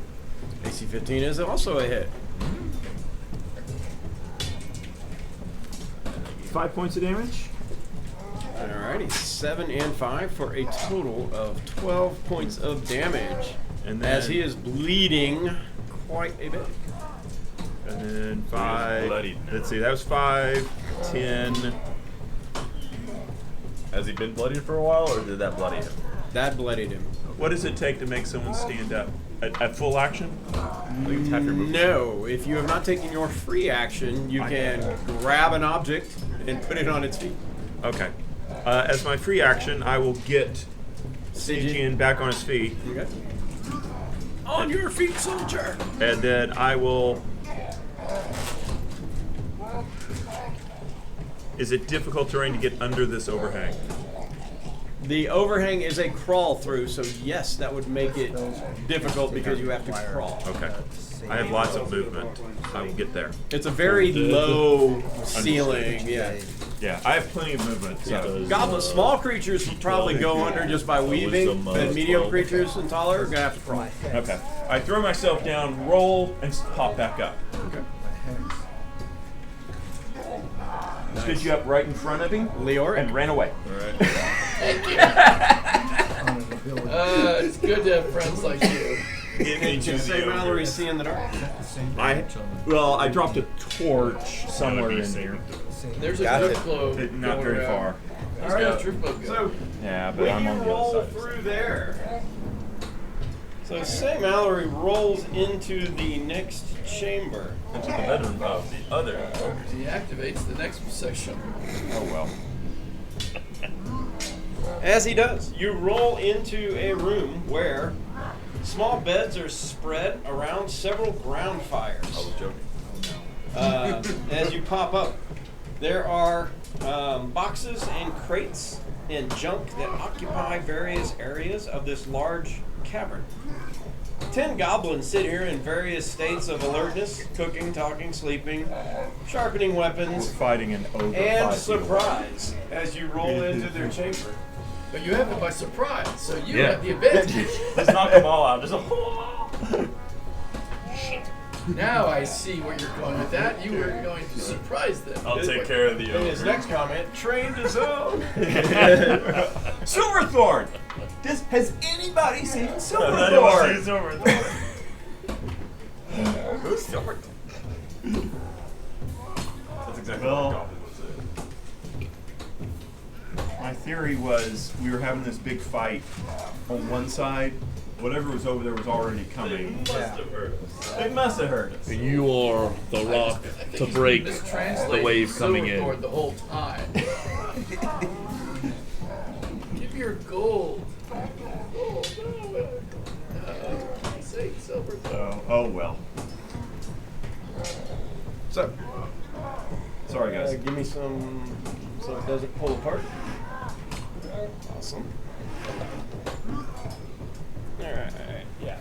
AC 15 is also a hit. 5 points of damage. Alrighty, 7 and 5 for a total of 12 points of damage. And as then- he is bleeding quite a bit. And then 5. bloodied now. Let's see, that was 5, 10. Has he been bloodied for a while, or did that bloody him? That bloodied him. What does it take to make someone stand up? At full action? Like it's half your movement. No, if you have not taken your free action, you can grab an object and put it on its feet. Okay. As my free action, I will get Stygian back on his feet, Okay. On your feet, soldier! and then I will. Is it difficult terrain to get under this overhang? The overhang is a crawl through, so yes, that would make it difficult because you have to crawl. Okay. I have lots of movement. I will get there. It's a very low ceiling, yeah. Yeah, I have plenty of movement. So. Goblin, small creatures will probably go under just by weaving, some, and medium 12. creatures and taller are gonna have to crawl. Okay. I throw myself down, roll, and pop back up. Okay. Stood you up right in front of him Leoric? and ran away. Alright. It's good to have friends like you. Can say Mallory see in the dark. I dropped a torch somewhere in there. There's a Got drift it. globe. Not going very around. far. He's got a drift globe going. So, Yeah, but when I'm you on the roll other side. through there, so say Mallory rolls into the next chamber. Into the bedroom of the other. He activates the next section. Oh well. As he does, you roll into a room where small beds are spread around several ground fires. I was joking. As you pop up, there are boxes and crates and junk that occupy various areas of this large cavern. 10 goblins sit here in various states of alertness, cooking, talking, sleeping, sharpening weapons, Fighting an ogre. and 5 feet away. surprise as you roll into their chamber. But you have it by surprise, so you Yeah. have the advantage. Let's knock them all out. Just a Now I see where you're going with that. You were going to surprise them. I'll take care of the In his ogre. next comment, trained his own. Silverthorn! Has anybody seen Silverthorn. Silverthorn? Who's Silverthorn? That's exactly what Well- the goblin would say. My theory was we were having this big fight on one side. Whatever was over there was already coming. Must have heard us. They must have heard us. And you are the rock I think to he's break mistranslating the wave coming Silverthorn in. the whole time. Give me your gold. Gold, no. Say Silverthorn. Oh well. So, Sorry guys. give me some, so it doesn't pull apart. Awesome. Alright, yeah.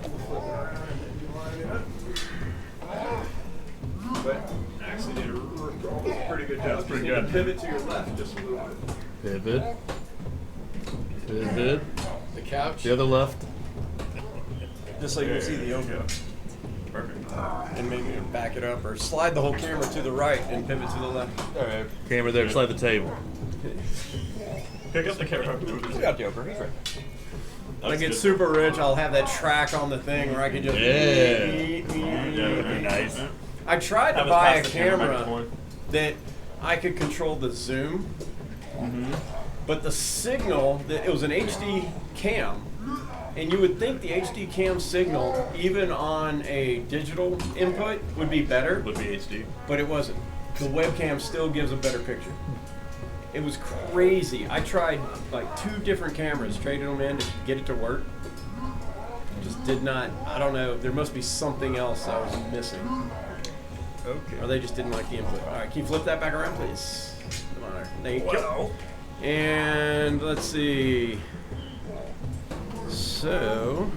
But actually did a pretty good job. pretty You need to good. Pivot to your left just a little bit. Pivot. Pivot. The couch. The other left. Just so you can see the ogre. Perfect. And maybe back it up or slide the whole camera to the right and pivot to the left. Alright. Camera there, slide the table. Pick up the camera. got the ogre. He's right. When I get super rich, I'll have that track on the thing where I can just. Yeah. Very nice. I tried to Have us buy a pass the camera back and camera forth. that I could control the zoom, but the signal that it was an HD cam, and you would think the HD cam signal, even on a digital input, would be better, Would be HD. but it wasn't. The webcam still gives a better picture. It was crazy. I tried like 2 different cameras, traded them in to get it to work. Just did not. I don't know. There must be something else I was missing. Okay. Or they just didn't like the input. All right, can you flip that back around, please? Come on, thank you. And let's see. So,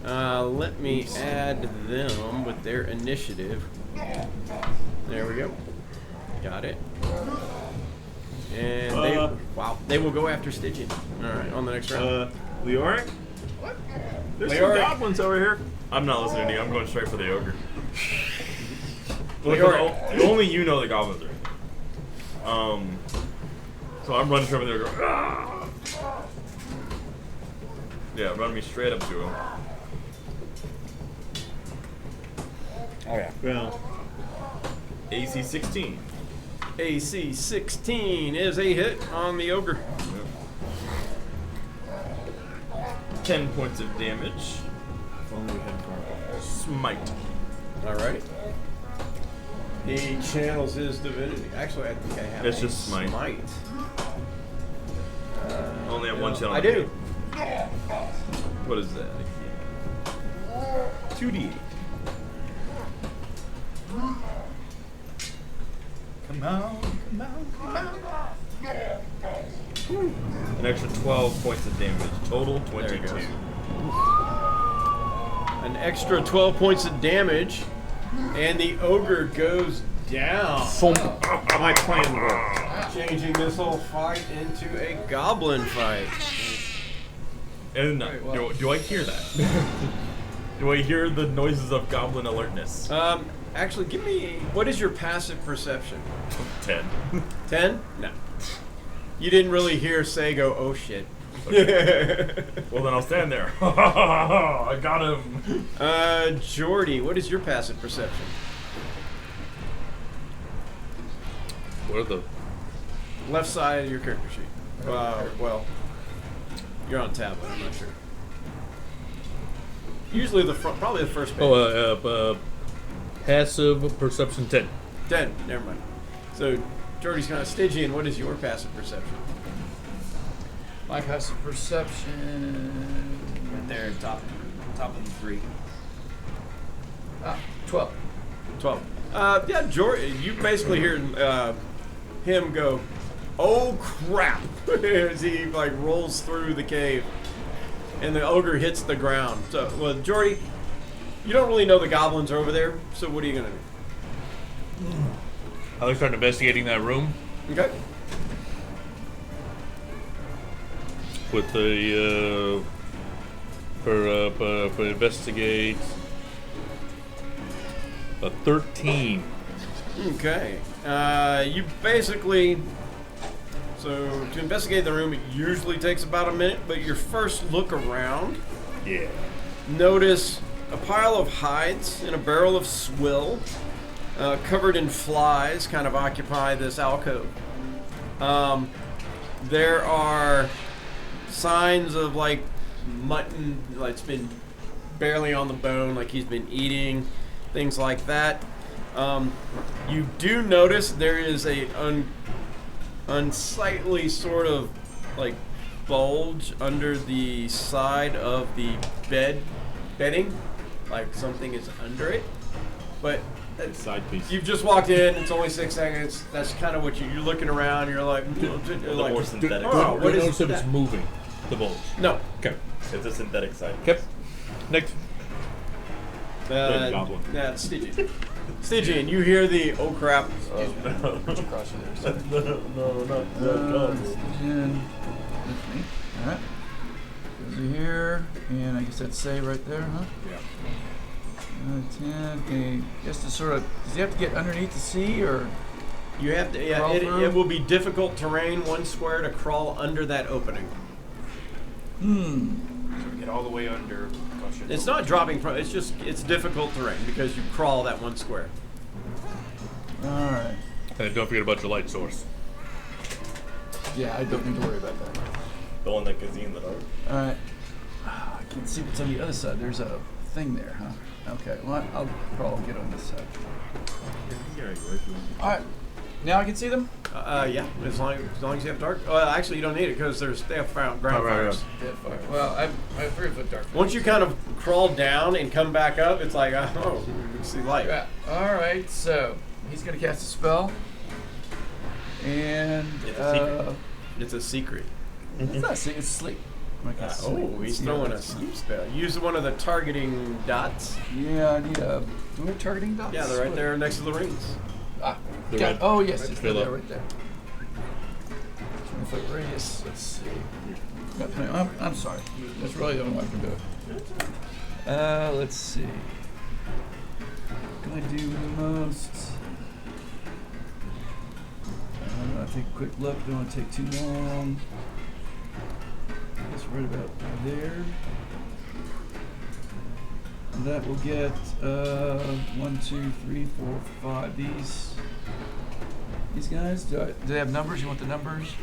let me add them with their initiative. There we go. Got it. And they will go after Stygian. All right, on the next round. Leoric? There's They some are- goblins over here. I'm not listening to you. I'm going straight for the ogre. They Well, are- only you know the goblins are. So I'm running straight for the ogre. Ah! Yeah, run me straight up to him. Oh yeah. Well, AC 16. AC 16 is a hit on the ogre. 10 points of damage. if only we had Carl. Smite. All right. He channels his divinity. Actually, I think I have. It's a just smite. Only have one channel. I do. What is that? 2d8. Come on, come on, come on. An extra 12 points of damage. Total 22. goes. An extra 12 points of damage, and the ogre goes down. My plan worked. Changing this whole fight into a goblin fight. And Very well. do I hear that? Do I hear the noises of goblin alertness? Actually, give me. What is your passive perception? 10. 10? No. You didn't really hear Say go, oh shit. Well, then I'll stand there. I got him. Jordy, what is your passive perception? What are the? Left side of your character sheet. Well, you're on tablet, I'm not sure. Usually the front, probably the first page. Oh, passive perception 10. 10, never mind. So, Jordy's kind of Stygian, what is your passive perception? My passive perception. Right there, top of the 3. 12. 12. Yeah, Jordy, you basically hear him go, oh crap, as he like rolls through the cave. And the ogre hits the ground. So, well, Jordy, you don't really know the goblins are over there, so what are you going to do? I like start investigating that room Okay. with the for investigate a 13. Okay. You basically, so to investigate the room, it usually takes about a minute, but your first look around, Yeah. notice a pile of hides and a barrel of swill covered in flies kind of occupy this alcove. There are signs of like mutton, like it's been barely on the bone, like he's been eating, things like that. You do notice there is a unsightly sort of like bulge under the side of the bedding, like something is under it. But Side piece. you've just walked in. It's only 6 seconds. That's kind of what you're looking around. You're like, The more synthetic. oh, what is notice if that? it's moving, the bulge. No. Okay. It's a synthetic side. Okay. Next. Goblin. That's Stygian. Stygian, you hear the oh crap. Across you there. So. No, not Stygian with me. Alright. Goes to here, and I guess that's save right there, huh? Yeah. 10. Okay. Just to sort of. Does he have to get underneath the sea, or? You have to. Yeah, Crawl through? it will be difficult terrain, 1 square to crawl under that opening. Get all the way under. It's not dropping from. It's just it's difficult terrain because you crawl that 1 square. Alright. And don't forget about your light source. Yeah, I don't need to worry about that. The one that can see in the dark. Alright. I can't see what's on the other side. There's a thing there, huh? Okay, well, I'll probably get on this side. Alright. Now I can see them? Yeah, as long as you have dark. Actually, you don't need it because they have ground fires. Dead fire. Well, I have 3-foot dark. Once you kind of crawl down and come back up, it's like oh, you can see light. Yeah. Alright, so he's going to cast a spell. And. It's a secret. It's a secret. It's not a secret, it's sleep. I'm gonna cast sleep. Oh, he's See throwing how a that's sleep spell. Use one of the targeting dots. Yeah, I need a. Do we have targeting dots? Yeah, they're right there next to the rings. Ah, The got red- it. Oh, yes, it's fill there, up. right there. 20-foot radius. Let's see. I'm sorry. That's really the only way I can do it. Let's see. What can I do the most? I'll take a quick look. Don't want to take too long. Just right about there. And that will get 1, 2, 3, 4, 5. These guys. Do they have numbers? You want the numbers?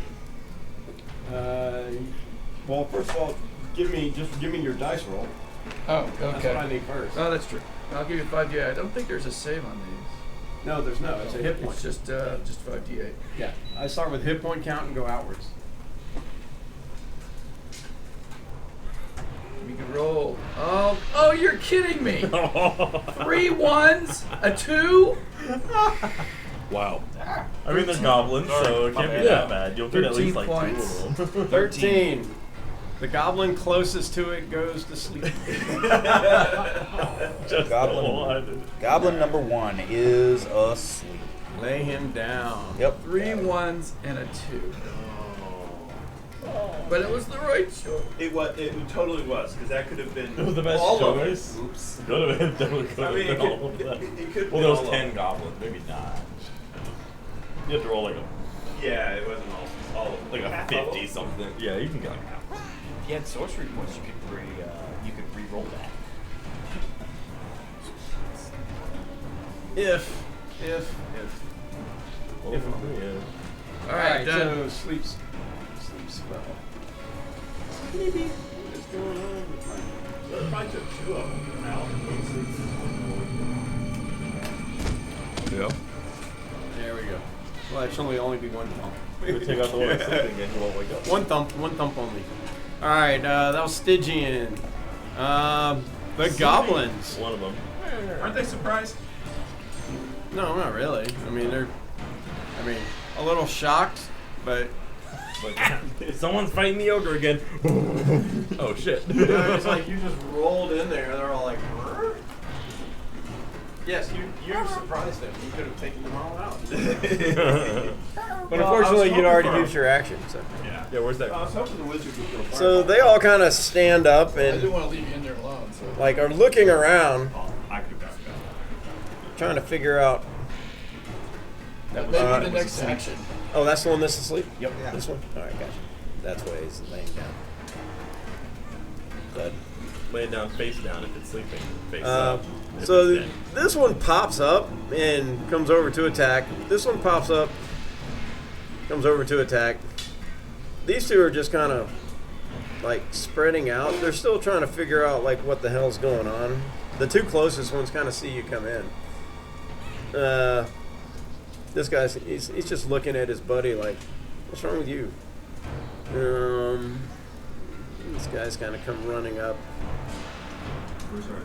Well, first of all, give me your dice roll. Oh, okay. That's what I need first. Oh, that's true. I'll give you 5d8. I don't think there's a save on these. No, there's no. It's a hit point. It's just 5d8. Yeah, I start with hit point count and go outwards. We can roll. Oh, you're kidding me! 3 1s, a 2. Wow. I mean, they're goblins, so it can't be that bad. You'll get at least like 2 points. of them. 13. The goblin closest to it goes to sleep. Just Goblin. Goblin number 1 is asleep. Lay him down. Yep. 3 1s and a 2. But it was the right choice. It totally was, because that could have been It was the best all of choice. it. Oops. Could have been. Definitely could I have mean, been all of it that. could. Well, there was 10 goblins, maybe not. You have to roll like a Yeah, it wasn't all of like a half 50 of them. something. Yeah, you can get like half. If you had sorcery points, you could re-roll that. If. Oh, If- yeah. Alright, done. so sleep spell. What is going on with my... So it probably took 2 of them out. Yeah. There we go. Well, it should only be 1 thump. You take out the one that's sleeping and you won't wake up. One thump only. Alright, that was Stygian. The goblins. One of them. Aren't they surprised? No, not really. I mean, they're a little shocked, but Like, someone's fighting the ogre again. Oh shit. it's like you just rolled in there. They're all like, "Rrr?" Yes, you surprised them. You could have taken them all out. But unfortunately, you'd already used your action. So, Yeah. Yeah, where's that? I was hoping the wizard was going to so they all kind of stand up I and didn't want to leave you in there alone, so. like are looking around, I could have got trying to figure out. That was- may be the next action. Oh, that's the one that's asleep. Yep. Yeah. This one. All right, gotcha. That's why he's laying down. Good. Lay it down face down if it's sleeping. Face Uh, up. if so it's dead. this one pops up and comes over to attack. This one pops up, comes over to attack. These two are just kind of like spreading out. They're still trying to figure out like what the hell's going on. The 2 closest ones kind of see you come in. This guy's he's just looking at his buddy like, what's wrong with you? This guy's kind of come running up.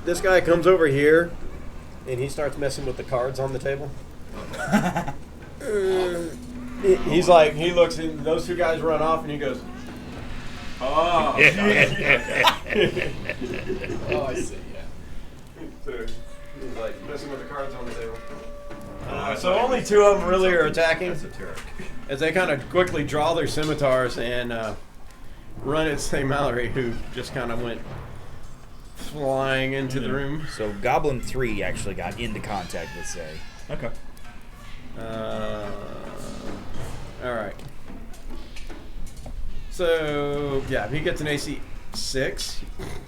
This guy comes over here, and he starts messing with the cards on the table. He's like, he looks, and those 2 guys run off, and he goes, Oh, Oh, I see, yeah. so he's like messing with the cards on the table. So only 2 of them really are attacking. As they kind of quickly draw their scimitars and run at St. Mallory, who just kind of went flying into the room. So Goblin 3 actually got into contact with Say. Okay. All right. So yeah, he gets an AC 6,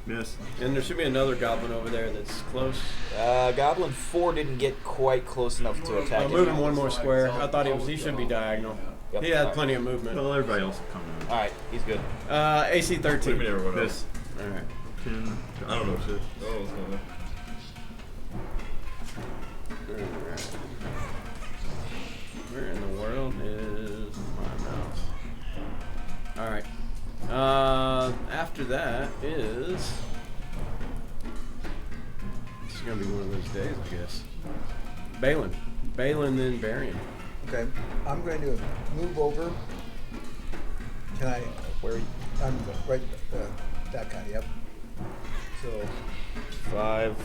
Miss. and there should be another goblin over there that's close. Goblin 4 didn't get quite close enough to attack I'll him. move him one more square. I thought he should be diagonal. Yep. He had plenty of movement. Well, everybody else will come in. Alright, he's good. AC What do you 13. mean everyone else? Miss. All right. 10. I don't know shit. Oh, what's going on? Where in the world is my mouse? All right. After that is. This is gonna be one of those days, I guess. Balin, then Varian. Okay, I'm going to move over. Can I? Where? I'm right. That guy. Yep. So 5,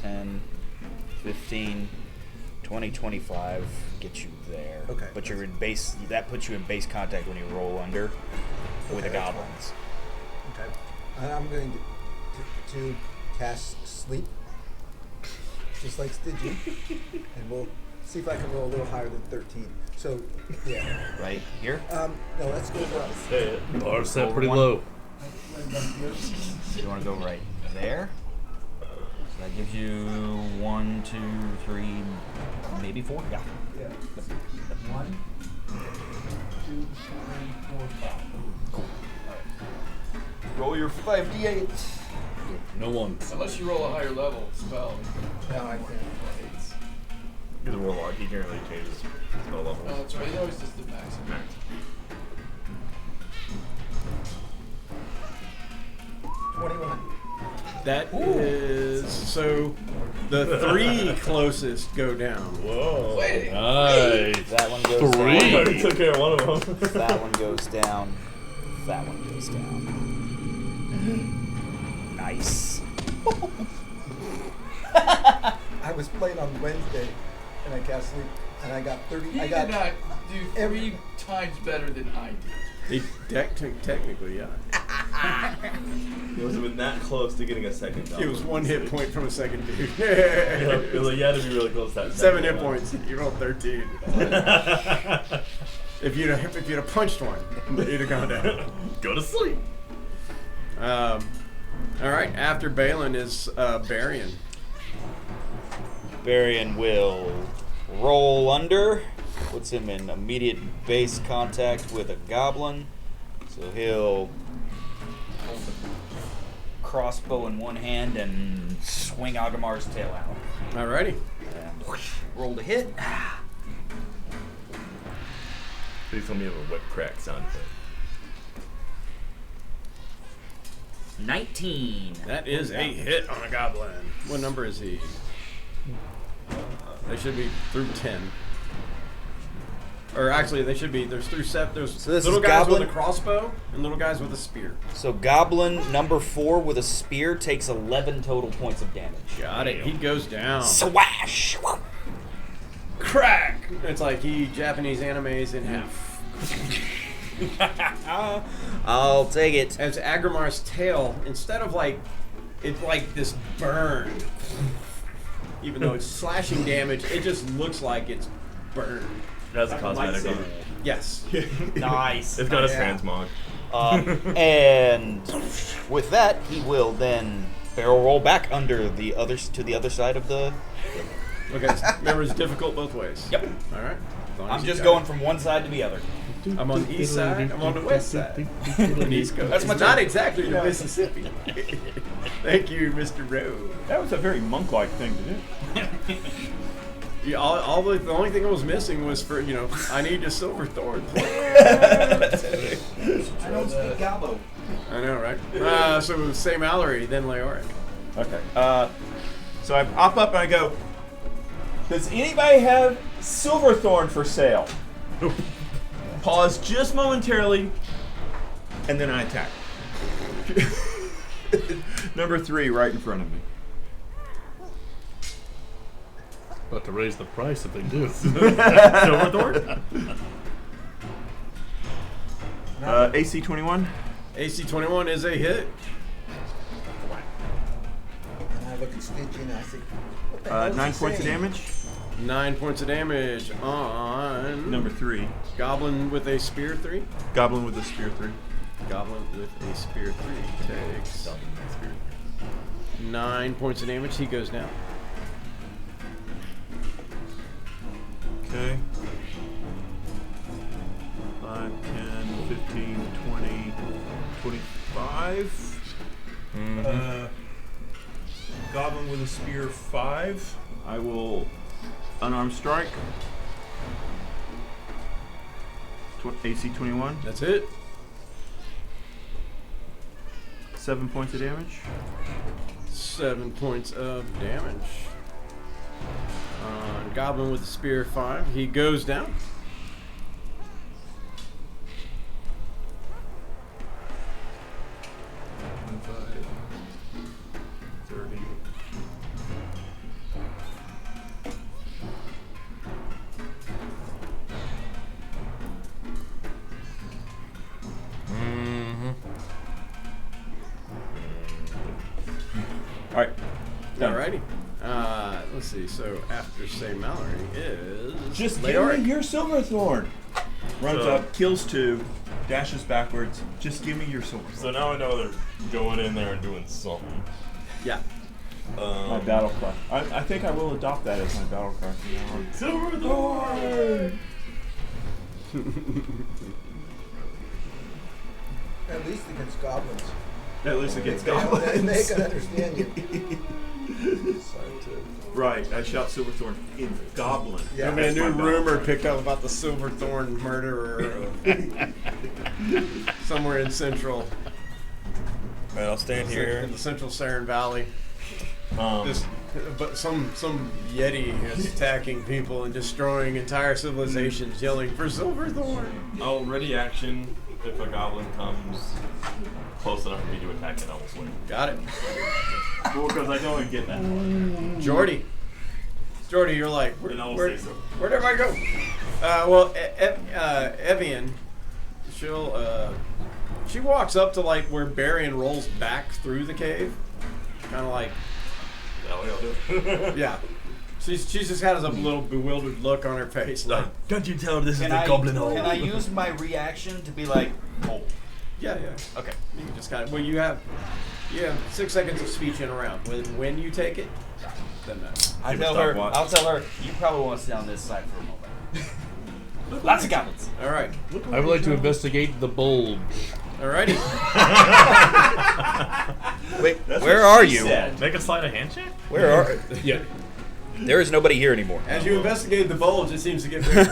10, 15, 20, 25 get you there. Okay. But you're in base. That puts you in base contact when you roll under with the Okay, that's goblins. Okay. And I'm going to cast sleep, just like Stygian, and we'll see if I can roll a little higher than 13. So, yeah. Right here. No, let's go for Bar set pretty One. low. You want to go right there? So that gives you 1, 2, 3, maybe 4. Yeah. Yeah. 1, 2, 3, 4, 5. Roll your 5d8. No ones. Unless you roll a higher level spell. No, I can't. He's a warlock. He can't really change his spell level. Oh, that's right. He always does the max. Max. 21. That is so. The 3 closest go down. Whoa. Wait. Nice. That one goes Three. I down. already took care of one of them. That one goes down. That one goes down. Nice. I was playing on Wednesday, and I cast sleep, and I got 30. He I got did not do three times better than I did. Technically, yeah. He wasn't even that close to getting a second. It was 1 hit point from a second dude. It was like, you had to be really close to that. 7 hit second one. points. You rolled 13. If you'd have punched one, you'd have gone down. Go to sleep. All right. After Balin is Barian. Varian will roll under, puts him in immediate base contact with a goblin. So he'll hold the crossbow in one hand and swing Agamar's tail out. Alrighty. And roll to hit. Please tell me you have a whip crack sound effect. 19. That is a hit on a goblin. What number is he? They should be through 10. Or actually, they should be. There's through 7. There's So this little is guys goblin? with a crossbow and little guys with a spear. So goblin number 4 with a spear takes 11 total points of damage. Got it. He goes down. Swash! Crack! It's like he Japanese animes in half. I'll take it. As Agramar's tail, instead of like, it's like this burn. Even though it's slashing damage, it just looks like it's burned. That's a cosmetic. on it. Yes. Nice. It's got a Yeah. transmog. And with that, he will then barrel roll back under the other to the other side of the. Okay. Remember, it's difficult both ways. Yep. All right. As long as I'm you just got going it. from one side to the other. I'm on the east side. I'm on the west side. The East Coast. That's It's my not turn. exactly the Mississippi. Thank you, Mr. Rowe. That was a very monk-like thing to do. Yeah, the only thing I was missing was for I need a Silverthorn. I don't speak Gallo. I know, right? So say Mallory, then Leoric. Okay. So I pop up and I go, does anybody have Silverthorn for sale? Pause just momentarily, and then I attack. Number 3 right in front of me. About to raise the price if they do. Silverthorn? AC 21. AC 21 is a hit. And I look at Stygian and I say, what the hell is 9 he points of saying? damage. 9 points of damage on Number 3. Goblin with a spear 3. Goblin with a spear 3. Goblin with a spear 3 takes 9 points of damage. He goes down. Okay. 5, 10, 15, 20, 25. Goblin with a spear 5. I will unarmed strike. AC 21. That's it. 7 points of damage. 7 points of damage. On Goblin with the spear 5. He goes down. All right. Done. Alrighty. Let's see. So after Say Mallory is Just Leoric. give me your Silverthorn. Runs So- up, kills 2, dashes backwards. Just give me your Silverthorn. So now I know they're going in there and doing something. Yeah. My battle cry. I think I will adopt that as my battle cry from now on. Silverthorn! At least against goblins. At least it gets They goblins. can understand you. Right, I shout Silverthorn in Goblin. Yeah. I mean, a That's my new battle rumor cry. picked up about the Silverthorn murderer somewhere in central, Alright, I'll stand in here. the central Saren Valley. Um, But some Yeti is attacking people and destroying entire civilizations, yelling for Silverthorn. I'll ready action if a goblin comes close enough for me to attack it. I will swing. Got it. Cool, because I know I get that. Jordy, you're like, Then I will where'd say so. everybody go? Well, Evian, she walks up to like where Barian rolls back through the cave, kind of like, That way I'll do it. yeah. She's just has a little bewildered look on her face, like, Can't you tell this Can I use my reaction to be like, oh, yeah. okay. You can just kind of, well, you have 6 seconds of speech in a round. When you take it, then I'll Give a tell her, stopwatch. you probably want to sit on this side for a moment. Lots of goblins. all right, I would like to investigate the bulge. alrighty. Wait, where are you? Make a sleight of hand check? Where are? Yeah. There is nobody here anymore. As you investigate the bulge, it seems to get bigger.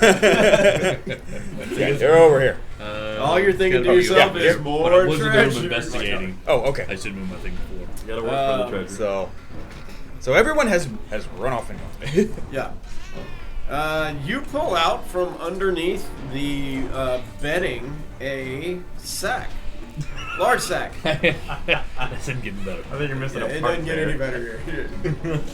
Yeah, they're over here. All you're thinking to Yeah, yourself yeah, is But I more wasn't treasure. investigating. Oh, okay. I just didn't move my thing before. You gotta work for the treasure. So everyone has run off and gone. Yeah. You pull out from underneath the bedding a sack. Large sack. That didn't get better. I think you're missing Yeah, a it part doesn't get there. any better here.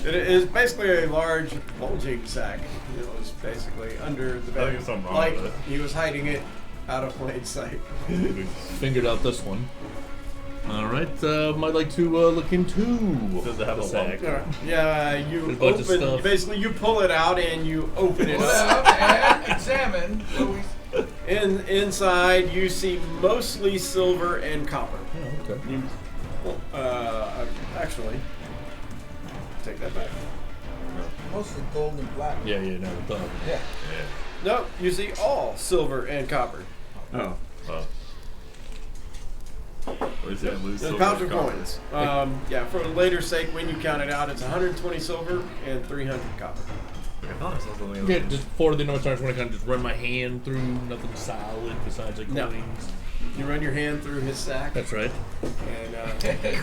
It is basically a large bulging sack. It was basically under the I think bed. there's something wrong Like with it. he was hiding it out of plain sight. We figured out this one. Alright, I'd like to look into Does it have the a sack. lump? Yeah, you There's a bunch of open. stuff. Basically, you pull it out and you open it Pull it up. up and examine. So we Inside, you see mostly silver and copper. Oh, okay. You, actually, take that back. Mostly gold and black. Yeah, no, we thought. Yeah. No, you see all silver and copper. Oh. Or is it loose The silver pouch of copper? coins. Yeah, for later sake, when you count it out, it's 120 silver and 300 copper. I thought I saw something Yeah, else. just for the no starts when I kind of just run my hand through nothing solid besides like No. coins. You run your hand through his sack, That's right. and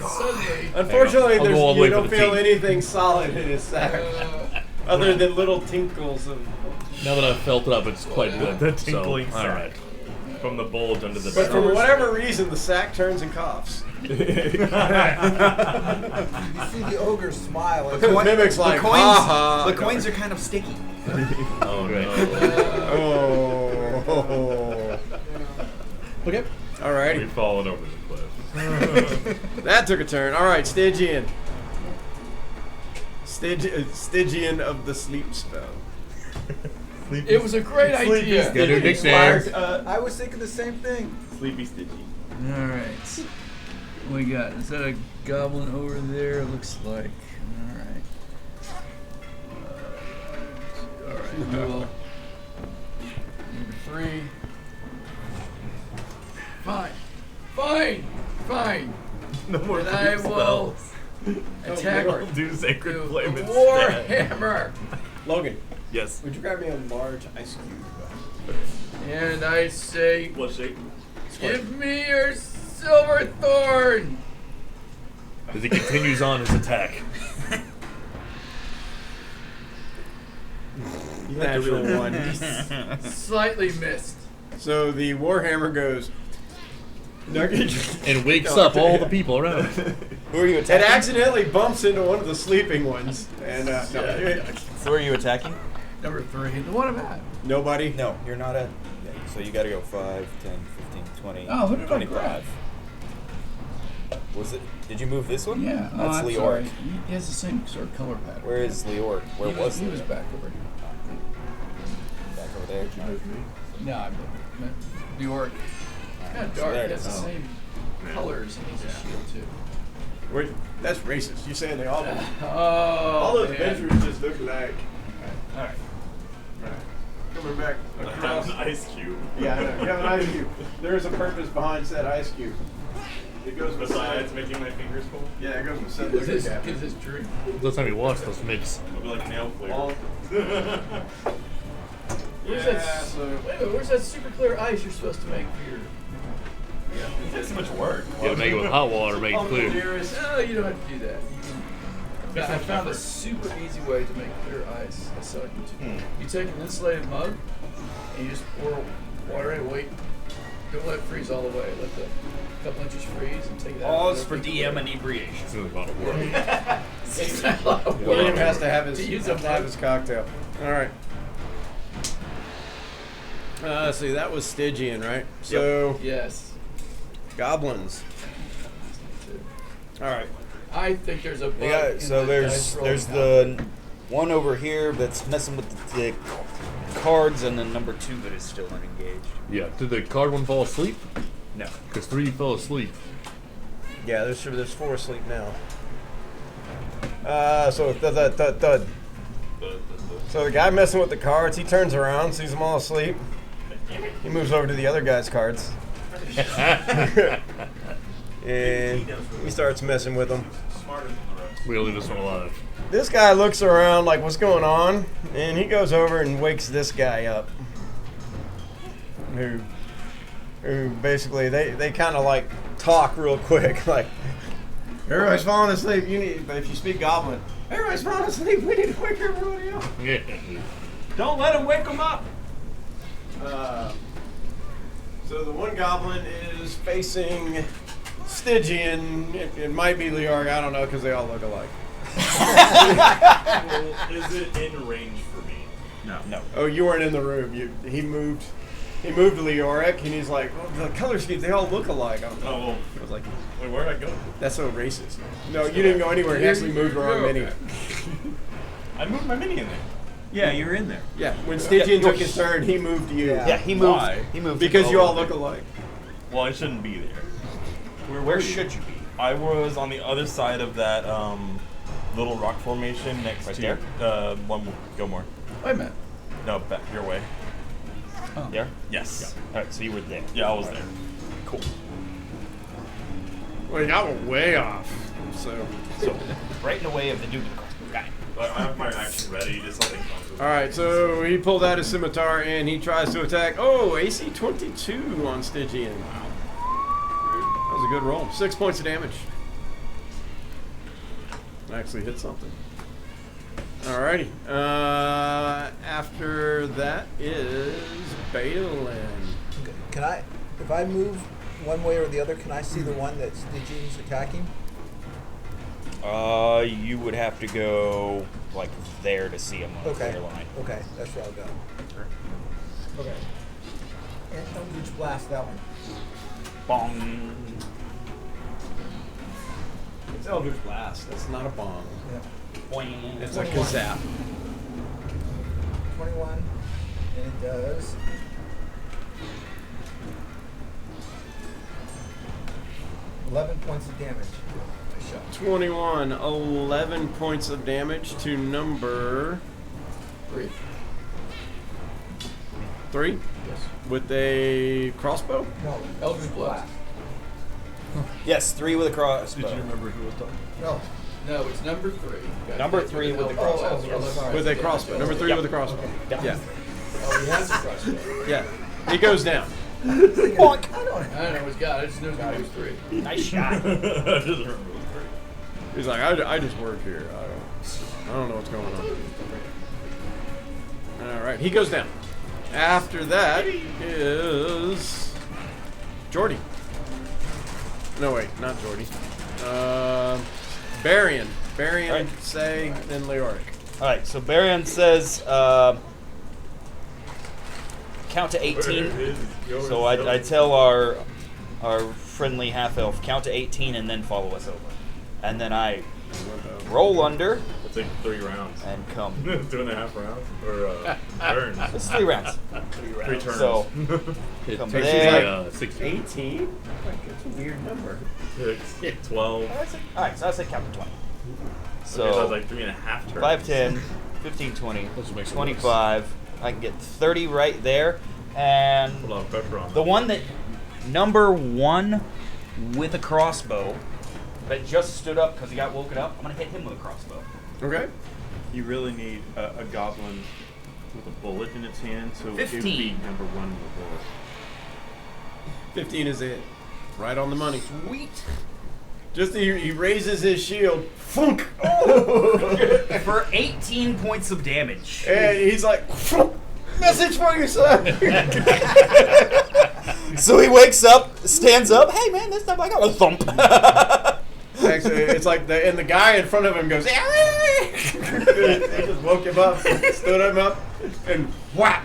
suddenly. unfortunately, I'll go all the you way for don't the feel teeth. anything solid in his sack, other than little tinkles of. Now that I've felt it up, it's quite good. The tinkling so, all right. From the bulge under the But bed. for whatever reason, the sack turns and coughs. You see the ogre smile. As The mimic's like, coins, "Ha ha." the coins are kind of sticky. Oh Great. no. Oh. Okay. Alrighty. We've fallen over the cliff. That took a turn. All right, Stygian. Stygian of the sleep spell. It was a great idea. Got your dick there. I was thinking the same thing. Sleepy Stitchy. All right. What we got? Is that a goblin over there? It looks like. All right. Cool. Number 3. Fine. No more And I sleep will spells. attack I'll do Sacred the Flame instead. Warhammer. Logan, Yes. would you grab me a large ice cube? And I say, What shape? give me your Silverthorn. As he continues on his attack. Natural 1. Slightly missed. So the Warhammer goes. And wakes up all the people around. Who are you It attacking? accidentally bumps into one of the sleeping ones, and no, Who are you attacking? Number 3. The one I'm at. nobody. No, you're not at. So you got to go 5, 10, 15, 20, Oh, who did I 25. grab? Was it? Did you move this one? Yeah. Oh, That's I'm Leoric. sorry. He has the same sort of color pattern. Where is Leoric? Where he was he he? was back over here. Back over there. No, I meant New York. Kind of So dark. there It it has is. the same colors and he's a shield too. Wait, that's racist. You saying they all do? Oh, All those man. adventurers just look alike. All right. Coming back I have across. an ice cube. Yeah, I know. You have an ice cube. There is a purpose behind said ice cube. It goes Besides making my fingers cold, Yeah, it goes with said Is liquor this, cabinet. is this true? Last time you watched those mix. it'll be like nail All- flavor. Where's Yeah, that? so- Wait a minute, where's that super clear ice you're supposed to make for your? It's too much work. You gotta make it with hot water, make it Uncle clear. Dearest. No, you don't have to do that. You can, I found a super easy way to make clear ice. I saw it on YouTube. You take an insulated mug and you just pour water in it. Wait, don't let it freeze all the way. Let the couple inches freeze and take it out. Pause for DM inebriation. It's really a lot of work. It's not a lot of work. William has to have his, To use has a to have mug. his cocktail. All right. See, that was Stygian, right? So, Yes. goblins. All right. I think there's a bug. Yeah, in so the there's dice roll the one over here that's messing with the cards, and then number 2 that is still unengaged. Yeah. Did the card one fall asleep? No. Because 3 fell asleep. Yeah, there's 4 asleep now. So thud. So the guy messing with the cards, he turns around, sees them all asleep. He moves over to the other guy's cards. And he starts messing with them. We'll leave this one alive. This guy looks around like, what's going on? And he goes over and wakes this guy up. Who basically, they kind of like talk real quick. Like, everybody's falling asleep. But if you speak goblin, everybody's falling asleep. We need to wake everybody up. Yeah. Don't let him wake them up. So the one goblin is facing Stygian. It might be Leoric. I don't know because they all look alike. Is it in range for me? No. Oh, you weren't in the room. He moved. He moved to Leoric, and he's like, well, the color schemes, they all look alike. I Oh, was like, wait, where'd I go? that's so racist. No, you didn't go anywhere. He actually moved around mini. I moved my mini in there. Yeah, you're in there. Yeah, when Stygian took his turn, he moved you. Yeah, he moved. Why? He moved Because you all over. look alike. Well, I shouldn't be there. Where should you be? I was on the other side of that little rock formation next Right to there? one more. Gilmore. Wait a minute. No, back your way. Oh. There. Yes. All right, so you were there. Yeah, I was there. Cool. Well, y'all were way off. So, Right in the way of the dude with the card. Got it. I have my action ready. Just something. all right. So he pulled out his scimitar and he tries to attack. Oh, AC 22 on Stygian. That was a good roll. 6 points of damage. Actually hit something. Alrighty. After that is Balin. Can I, if I move one way or the other, can I see the one that Stygian's attacking? You would have to go like there to see him on the Okay. clear line. Okay, that's where I'll go. Okay. And Eldritch Blast that one. Bong. It's Eldritch Blast. That's not a bomb. Yeah. Boing. It's a kazap. 21. And it does. $11 points of damage. Nice shot. 21. 11 points of damage to number 3. 3 Yes. with a crossbow. No. Eldritch Blast. Yes, 3 with a crossbow. Did you remember who was talking? No. No, it's number 3. You gotta Number get 3 with the Eldritch crossbow. Blast. Sorry. With a Yeah. crossbow. Number 3 Yep. with a crossbow. Yep. Yeah. Oh, he has a crossbow. Yeah. He goes down. Bonk. I don't know his God. I just know his number was 3. Nice shot. I just remember it was great. He's like, I just work here. I don't know what's going on. All right. He goes down. After that is Jordy. No, wait, not Jordy. Barian. Barian, Right. say, then Leoric. All right, so Barian says count to 18. So I tell our friendly half elf count to 18 and then follow us over. And then I roll under It's like 3 rounds. and come. 2.5 rounds? Or turns. It's 3 rounds. 3 turns. So It Come takes there. you 16. 18? Like, that's a weird number. 6, 12. alright, so I said count to 20. So okay, so So it's like 3.5 turns. 5, 10, 15, 20, Let's make some 25. I can get 30 right there. And Put a lot of pressure on the one that number 1 with a crossbow that just stood up because he got woken up, I'm going to hit him with a crossbow. Okay. You really need a goblin with a bullet in its hand, so it would be 15. number 1 with a bullet. 15 is it. Right on the money. Sweet. Just he raises his shield. Funk! For 18 points of damage. And he's like, "Funk! Message for your son! So he wakes up, stands up. Hey man, this time I got a thump. Actually, it's like the guy in front of him goes, he just woke him up, stood him up, and whap!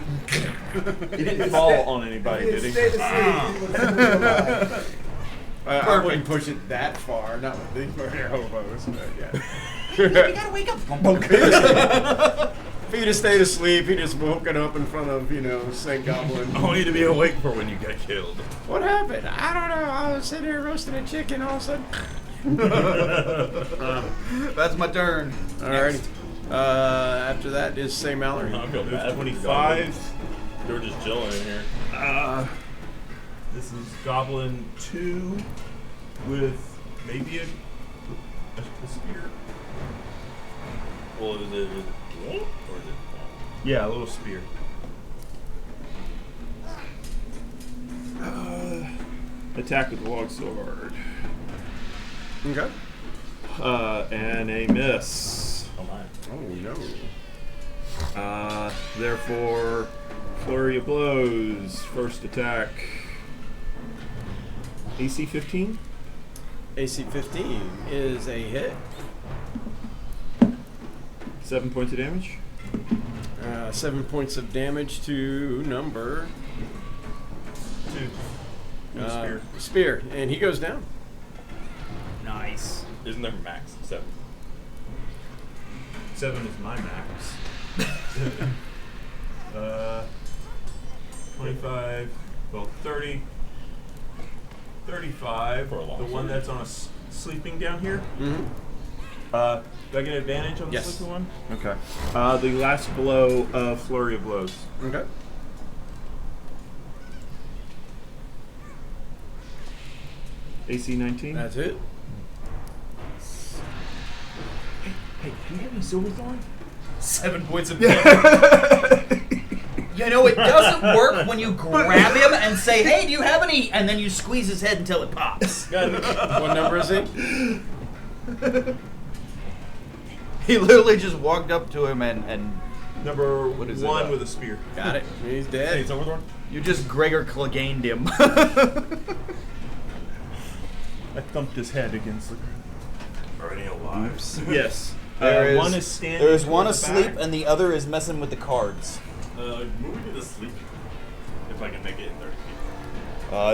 He didn't fall on anybody, did he? Stay asleep. He was still alive. I wouldn't push it that far, not with these murder hobos, but yeah. You gotta wake up. If he'd have stayed asleep, he'd just woken up in front of, Saint Goblin. I want you to be awake for when you get killed. What happened? I don't know. I was sitting here roasting a chicken, all of a sudden. That's my turn. Alrighty. After that is St. Mallory. I feel bad. 25. They were just chilling in here. This is Goblin 2 with maybe a spear. Well, is it or is it? Yeah, a little spear. Attack with the longsword. Okay. And a miss. Oh my. Oh, no. Therefore, flurry of blows. First attack. AC 15. AC 15 is a hit. 7 points of damage. 7 points of damage to number 2. And a spear. Spear. And he goes down. Nice. Isn't there max 7? 7 is my max. 25, well, 30, 35. For a long the one sword. that's on sleeping down here. Mm-hmm. Do I get advantage on the Yes. sleeping one? Okay. The last blow, flurry of blows. Okay. AC 19. That's it. Hey, do you have any Silverthorn? 7 points of damage. You know, it doesn't work when you grab him and say, hey, do you have any? And then you squeeze his head until it pops. What number is he? He literally just walked up to him and Number What is it, 1 with a spear. Got it. He's dead. Hey, Silverthorn? you just Gregor Cleganed him. I thumped his head against the Are any alive? Yes. There one is standing. There is one toward the asleep back. and the other is messing with the cards. Move me to sleep. If I can make it in 30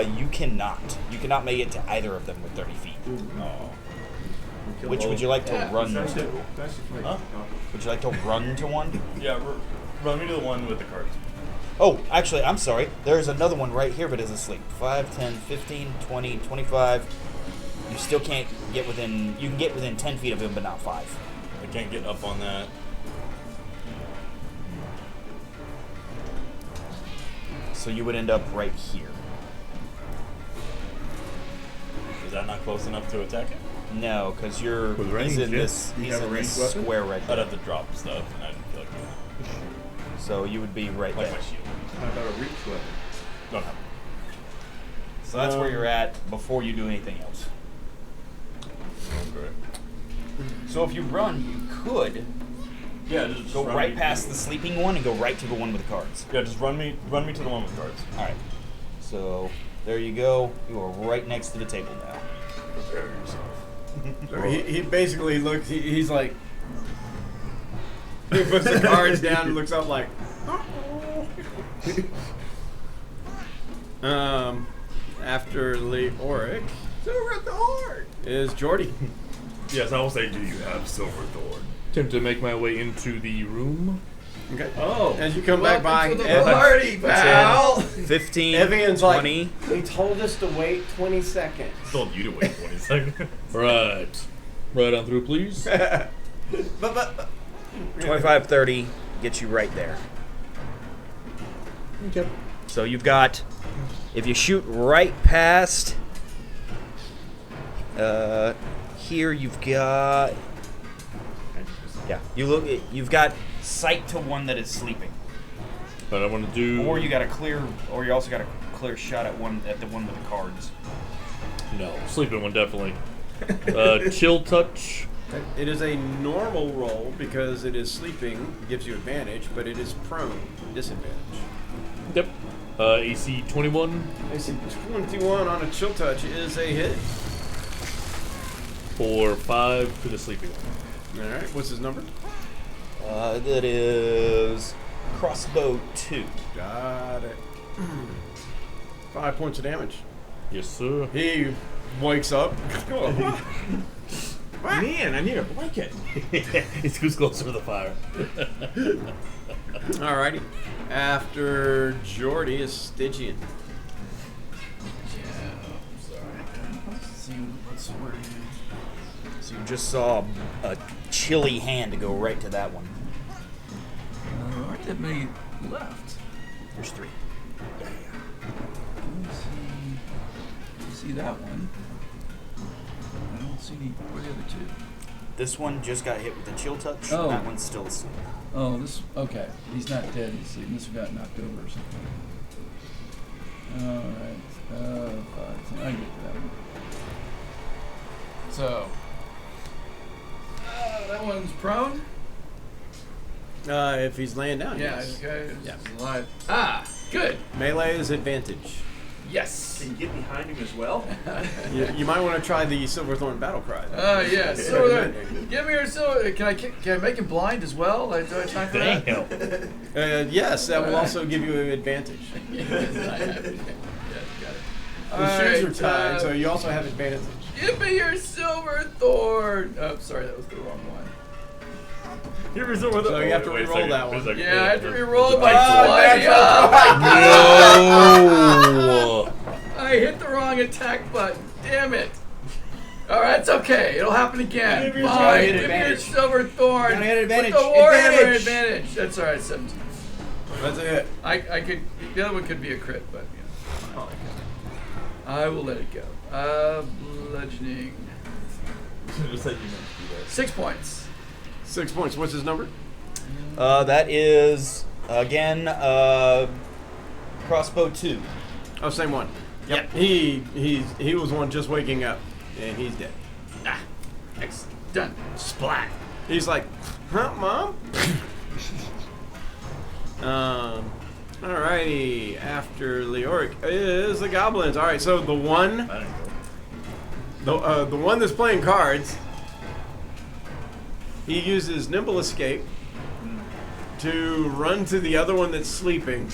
feet. You cannot. You cannot make it to either of them with 30 feet. Oh. Which would you like to run That's to? it. That's it. Huh? Would you like to run to one? Yeah, run me to the one with the cards. Oh, actually, I'm sorry. There's another one right here, but is asleep. 5, 10, 15, 20, 25. You still can't get within... You can get within 10 feet of him, but not 5. I can't get up on that. So you would end up right here. Is that not close enough to attack him? No, because you're... With He's range, in yeah. this, You he's have a in this ranged weapon? square right I'd there. have to drop stuff, and I didn't feel like doing that. So you would be right Like there. my shield. How about a reach weapon? Don't have So that's where you're at before you do anything else. it. So if you run, you could Yeah, just go run right me- past the sleeping one and go right to the one with the cards. Yeah, just run me to the one with cards. All right. So there you go. You are right next to the table now. Prepare yourself. So he basically looks. He's like. He puts the cards down and looks up like. after Leoric Silverthorn! is Jordy. Yes, I will say, do you have Silverthorn? Attempt to make my way into the room. Okay. Oh. As you come back by, Welcome to the party, pal. 15, Evian's like, 20. they told us to wait 20 seconds. Told you to wait 20 seconds. Right. Right on through, please. But 25, 30 gets you right there. Okay. So you've got, if you shoot right past, here you've got, yeah, you've got sight to one that is sleeping. But I want to do. Or you also got a clear shot at the one with the cards. No, sleeping one definitely. Chill touch. it is a normal roll because it is sleeping, gives you advantage, but it is prone, disadvantage. Yep. AC 21 AC 21 on a chill touch is a hit. for 5 to the sleeping one. All right, what's his number? That is crossbow 2. Got it. 5 points of damage. Yes, sir. He wakes up. Man, I need a blanket. It's who's closer to the fire. Alrighty. After Jordy is Stygian. So you just saw a chilly hand go right to that one. Aren't that many left? There's 3. See that one. I don't see any. Where are the other 2? This one just got hit with a chill touch. Oh. That one's still asleep. Oh, this. Okay. He's not dead. He's sleeping. This one got knocked over or something. Alright. 5, 10. I can get to that one. So. That one's prone? If he's laying down, Yeah, yes. okay. Yeah. He's alive. Ah! Good! Melee is advantage. Yes! Can you get behind him as well? You might want to try the Silverthorn battle cry. Yeah, Silverthorn. Give me your silver. Can I make him blind as well? Like, do I have time for that? Damn. Yes, that will also give you an advantage. Yes, I have it. Yeah, got The it. shoes are tied, so you also have advantage. Give me your Silverthorn. Oh, sorry, that was the wrong one. Here is over the. So you have to wait a re-roll second, that wait a one. second. Yeah, I have to re-roll my No! 20. I hit the wrong attack button. Damn it. Alright, it's okay. It'll happen again. Give your Fine. silver Give me your advantage. Silverthorn. Gotta hit advantage. With the Warhammer Advantage. advantage. That's alright, 17. That's it. I could. The other one could be a crit, but yeah. I will let it go. Bludgeoning. Just like you meant to do that. 6 points. 6 points. What's his number? That is, again, crossbow 2. Oh, same one. Yep. He was one just waking up, and he's dead. Ah, excellent. Done. Splat. He's like, huh, Mom? Alrighty. After Leoric is the goblins. All right. So the one, I don't know. the one that's playing cards, he uses nimble escape to run to the other one that's sleeping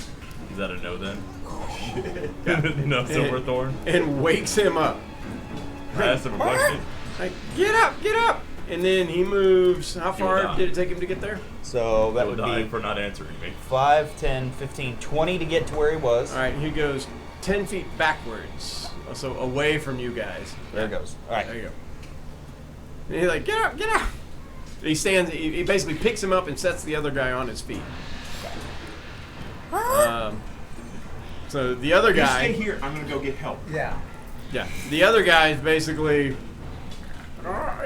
Is that a no then? No Silverthorn? and wakes him up. I asked him a question. Like, get up, get up! And then he moves. How He'll far die. did it take him to get there? So that He'll would die be for not answering me. 5, 10, 15, 20 to get to where he was. All right, he goes 10 feet backwards, so away from you guys. There it goes. All right. There you go. And he's like, get up, get up! He stands. He basically picks him up and sets the other guy on his feet. So the other You guy. stay here. I'm gonna go get help. Yeah. Yeah, the other guy is basically.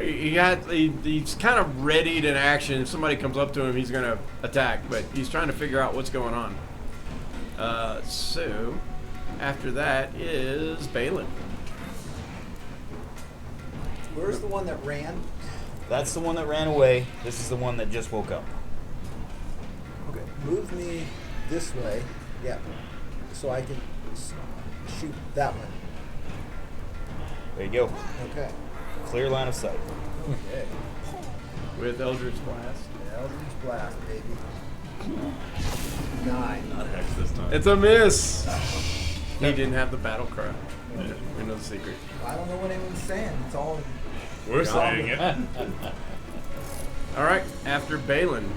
He's kind of readied in action. If somebody comes up to him, he's gonna attack, but he's trying to figure out what's going on. So after that is Balin. Where's the one that ran? That's the one that ran away. This is the one that just woke up. Okay. Move me this way. Yeah. So I can shoot that one. There you go. Okay. Clear line of sight. Okay. With Eldritch Blast. Eldritch Blast, baby. 9. Not hex this time. It's a miss. He didn't have the battle cry. Yeah, we know the secret. I don't know what anyone's saying. It's all. We're saying it. All right, after Balin,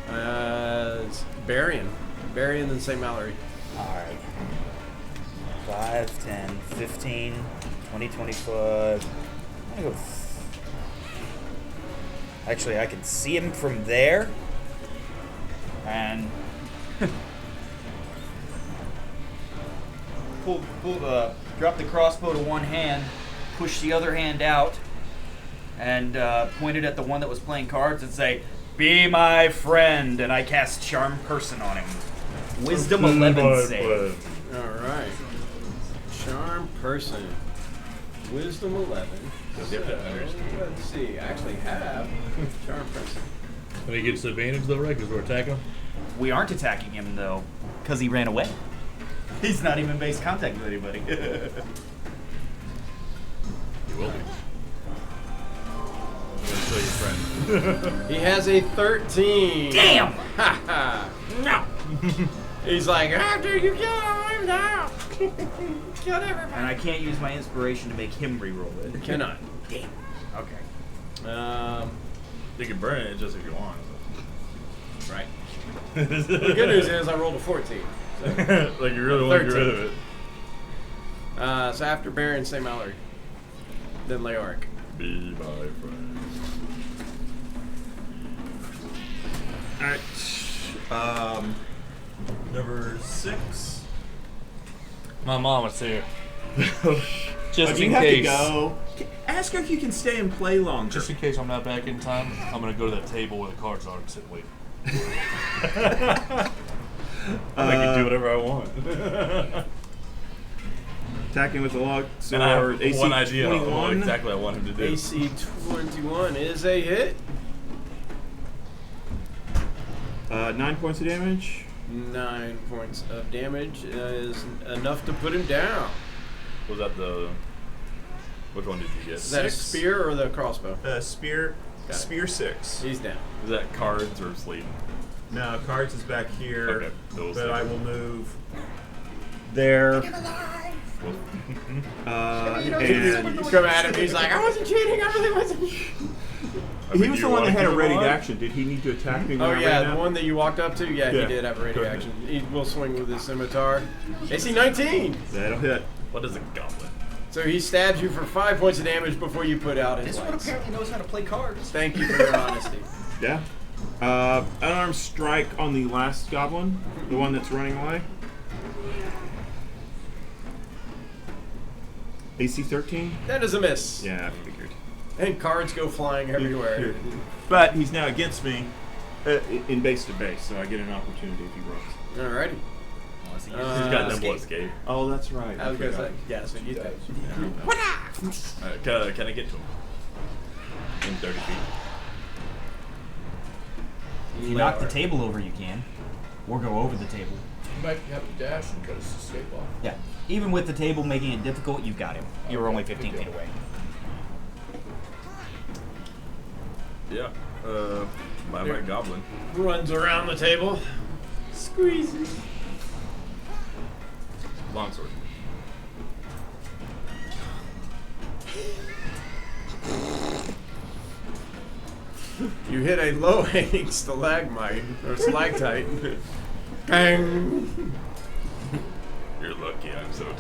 it's Barian. Barian then St. Mallory. Alright. 5, 10, 15, 20, 25. I'm gonna go. Actually, I can see him from there. And. Drop the crossbow to one hand, push the other hand out, and point it at the one that was playing cards and say, "Be my friend," and I cast Charm Person on him. Wisdom 11 save. All right. Charm Person. Wisdom 11. So, let's see. I actually have Charm Person. And he gets advantage though, right? Because we're attacking him. We aren't attacking him though, because he ran away. He's not even base contact with anybody. He will be. I'm gonna show you friend. He has a 13. Damn! Ha ha. No. He's like, after you kill him now. Kill everybody. And I can't use my inspiration to make him reroll it. Cannot. Damn. Okay. You can burn it just if you want. Right. The good news is I rolled a 14. So. Like you really want to get rid of it. So after Baron, St. Mallory. Then Leoric. Be my friend. Alright. Number 6. My mama's here. Just If you in have to case. go, ask her if you can stay and play longer. Just in case I'm not back in time, I'm gonna go to that table where the cards are and sit and wait. I can do whatever I want. Attacking with the log And I have sword. AC one idea of what 21. exactly I want him to do. AC 21 is a hit. 9 points of damage. 9 points of damage is enough to put him down. Was that the... Which one did you get? Is that a spear or the crossbow? Spear. Got it. Spear 6. He's down. Is that cards or sleep? No, cards is back here. Okay, But I will move there. And You come at him, he's like, I wasn't cheating, I really wasn't. he was the one that had a ready action. Did he need to attack me? When Oh I yeah, ran the out? one that you walked up to? Yeah, Yeah. he did have a ready Go ahead. action. He will swing with his scimitar. AC 19! That'll hit. What is a goblin? So he stabs you for 5 points of damage before you put out his This one lights. apparently knows how to play cards. Thank you for your honesty. Yeah. Unarmed strike on the last goblin, the one that's running away. AC 13. That is a miss. Yeah, I figured. And cards go flying everywhere. Here. But he's now against me in base to base, so I get an opportunity if he runs. Alrighty. He's got nimble escape. Oh, that's right. I was going to say, yeah, so he's dead. Can I get to him? In 30 feet. If you knock the table over, you can. Or go over the table. You might have to dash and cut his escape off. Yeah. Even with the table making it difficult, you've got him. You were only 15 feet away. Yeah. My goblin. Runs around the table. Squeezes. Longsword. You hit a low-hanging stalagmite, or stalactite. Bang! You're lucky I'm so tall.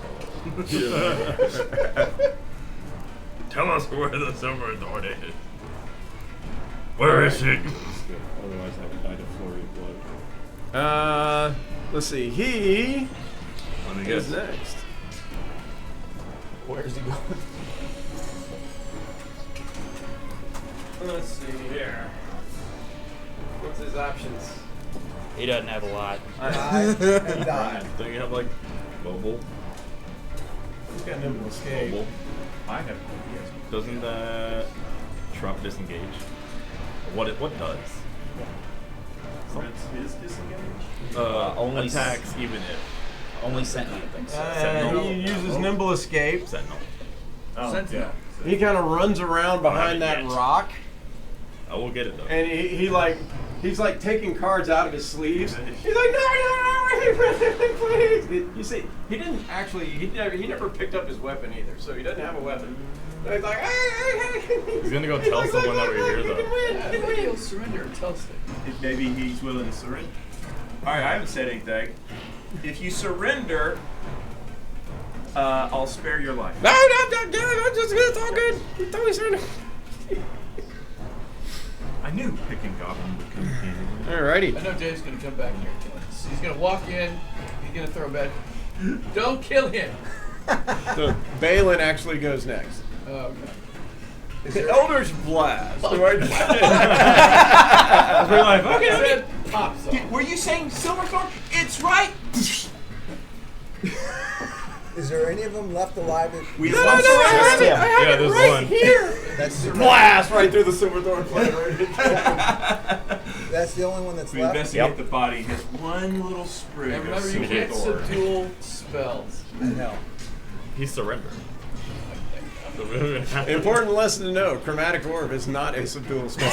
Tell us where the Silverthorn is. Where is it? Otherwise, I died of flurry of blood. Let's see. He Let me is guess. next. Where's he going? Let's see here. What's his options? He doesn't have a lot. And die. Don't you have like mobile? He's got nimble escape. Mobile. I have. Doesn't that Trump disengage? What does? Is disengaged. Only attacks even if Only Sentinel. Sentinel. He uses nimble escape. Sentinel. Oh, Sentinel. yeah. He kind of runs around behind that Yet. rock, I will get it though. and he's like taking cards out of his sleeves. He's like, no, please. You see, he didn't actually. He never picked up his weapon either, so he doesn't have a weapon. So he's like, hey. He's gonna go tell someone that we're here, though. I think he'll surrender and tell us. Maybe he's willing to surrender. All right, I haven't said anything. If you surrender, I'll spare your life. No, I'm just gonna talk good. Totally surrender. I knew picking goblin would come in. Alrighty. I know Dave's gonna come back here and kill us. He's gonna walk in. He's gonna throw a bad. Don't kill him. So Balin actually goes next. Oh god. The Elder's Blast. We're like, okay, His okay. head pops off. Were you saying Silverthorn? It's right. Is there any of them left alive? We No, lost I have it. Yeah. I have Yeah, it there's right one. here. That's Blast right through the Silverthorn flavor. that's the only one that's We left. investigate the body. Has one little sprig And of remember, you can't Silverthorn. subdual spells. I know. He surrendered. Important lesson to know: chromatic orb is not a subdual spell.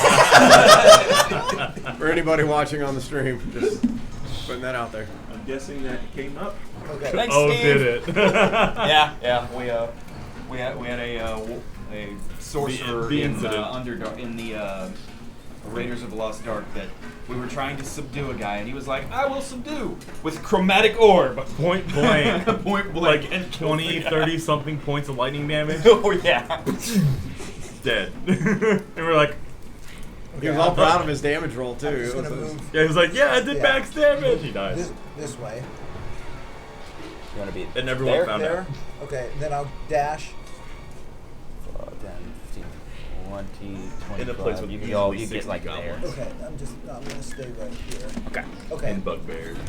For anybody watching on the stream, just putting that out there. I'm guessing that came up. Okay. Thanks, Oh, Steve. did it? Yeah. We had a sorcerer The in incident. Underdark in the Raiders of the Lost Dark that we were trying to subdue a guy, and he was like, "I will subdue with chromatic orb." Point blank. Point blank. Like 20, 30 something points of lightning damage. Oh yeah. Dead. And we're like, He was all proud of his damage roll too. I'm just It gonna was- move yeah, he was like, yeah, I did Yeah. max damage. He dies. this way. You want to be And everyone there? found There. out. Okay. Then I'll dash. 10, 15, 20, 25. In a place with you easily get, you 60 get like there. goblins. Okay. I'm gonna stay right here. Okay. Okay. And bugbears. All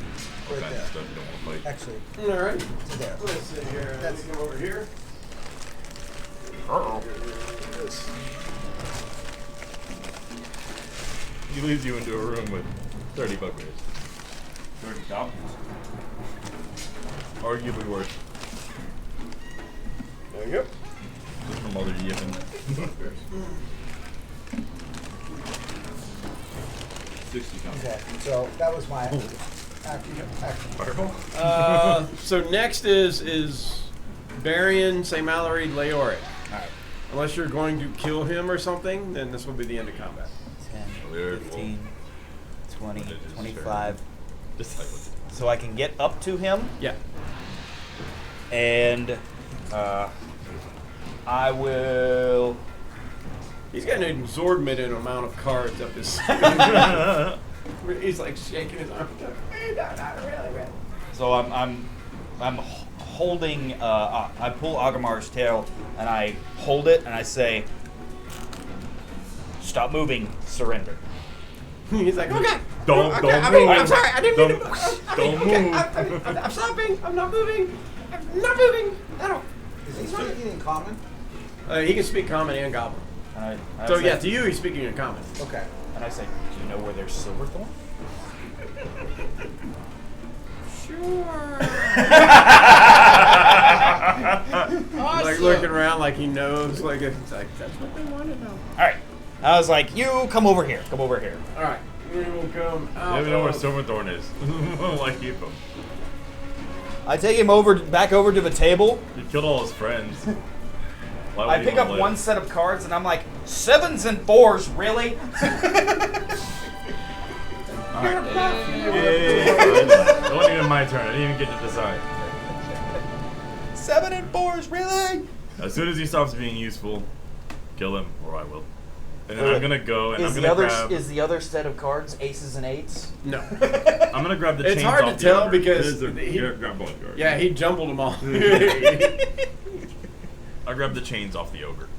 Right kinds there. of stuff you don't want to fight. Actually, All right. to there. Let's see here. Let's come over here. Uh-oh. He leads you into a room with 30 bugbears. 30 goblins. Arguably worse. There you go. Just from all their yipping. 60 goblins. Okay. So that was my action. Fireball? So next is Varian, St. Mallory, Leoric. Alright. Unless you're going to kill him or something, then this will be the end of combat. 10, 15, 20, 25. Just like with So I can get up to him, Yeah. and I will. He's got an exorbitant amount of cards up his He's like shaking his arm. Not really. So I'm holding. I pull Agamar's tail and I hold it and I say, "Stop moving, surrender." He's like, okay. Don't okay, move. I'm sorry. I didn't mean Don't- to. don't move. I'm stopping. I'm not moving. I'm not moving. I don't. Is he speaking in common? He can speak common and goblin. And I So say, yeah, to you he's speaking in common. Okay. And I say, "Do you know where there's Silverthorn?" Sure. Awesome. Like looking around like he knows. Like it's like that's what they want to know. All right. I was like, "You come over here. Come over here." All right, we will come out. You don't even know where of- Silverthorn is. Like, keep him. I take him back over to the table. You killed all his friends. Why would I he pick wanna up live? one set of cards and I'm like, 7s and 4s, really? Alright. It wasn't even my turn. I didn't even get to decide. 7 and 4s, really? As soon as he stops being useful, kill him, or I will. And then Wait, I'm gonna go and I'm Is the gonna other grab. is the other set of cards aces and 8s? No. I'm gonna grab the It's chains hard to off the tell other. because It is a, he- grab both guards. Yeah, he jumbled them all. I grab the chains off the ogre.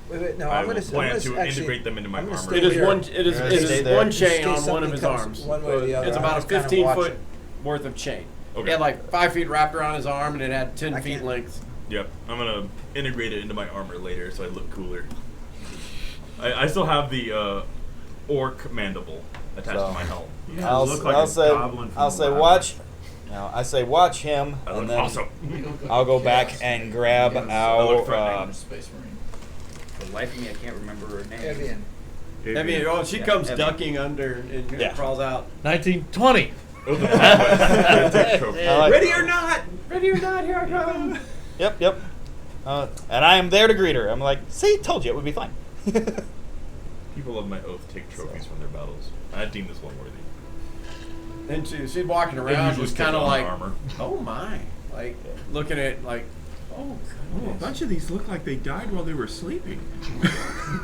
Wait. No, I I'm will gonna plan actually, to integrate them into my I'm gonna armor. stay It is here. one. It is. Yeah, It stay is there. one In chain case on one of something his comes arms. one way or the other. It's I'm about a just kinda 15-foot watching. worth of chain. Okay. It had like 5 feet wrapped around his arm, and it had 10 I feet can't- length. Yep. I'm gonna integrate it into my armor later, so I look cooler. I still have the orc mandible attached So- to my helm. You I'll, look like I'll a say, goblin from I'll the say, Bible. watch. No, I say, watch him, I and look then awesome. I'll go back and grab look our. threatening. Space Marine. For the life of me, I can't remember her name. Evian. I mean, oh, she Yeah, comes Evan. ducking under and Yeah. crawls out. 1920. Oh, the Vanguard. Take trophy. I like- Ready or not? Ready or not? Here I come. Yep. And I am there to greet her. I'm like, see, told you it would be fine. People of my oath take trophies from their battles. I deem this one worthy. And she's walking They around, usually just stick kind of on like, armor. oh my, like looking at like, oh Oh, a goodness. bunch of these look like they died while they were sleeping.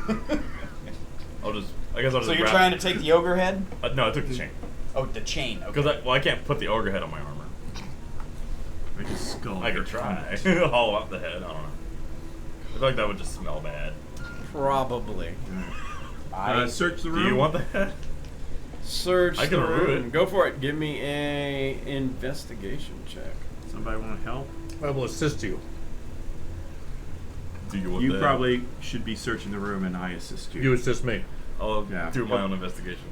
I guess I'll just. So you're wrap- trying to take the ogre head? No, I took the chain Oh, the chain. Okay. because I can't put the ogre head on my armor. I just skull. I could try. Hollow out the head. I don't know. I feel like that would just smell bad. Probably. Search the Do room. you want the head? Search I can the remove room. it. Go for it. Give me a investigation check. Somebody want to help? I will assist you. Do you want You the probably should be searching the room, and I assist you. You assist me. I'll Yeah. do my own investigation.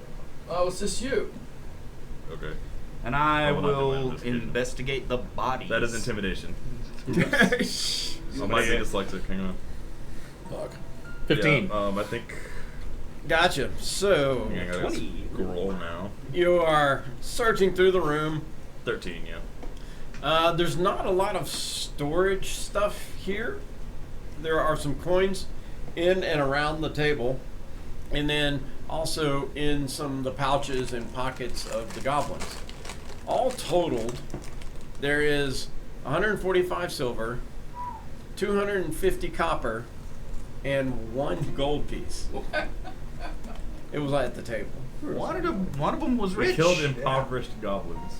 Oh, it's just you. Okay. And I I will not do my will investigation. investigate the bodies. That is intimidation. I might be dyslexic. Hang on. Fuck. 15. Yeah, I think. Gotcha. So I got a scroll now. you are searching through the room. 13. Yeah. There's not a lot of storage stuff here. There are some coins in and around the table, and then also in some of the pouches and pockets of the goblins. All totaled, there is 145 silver, 250 copper, and 1 gold piece. It was at the table. One of them was We rich. killed impoverished goblins.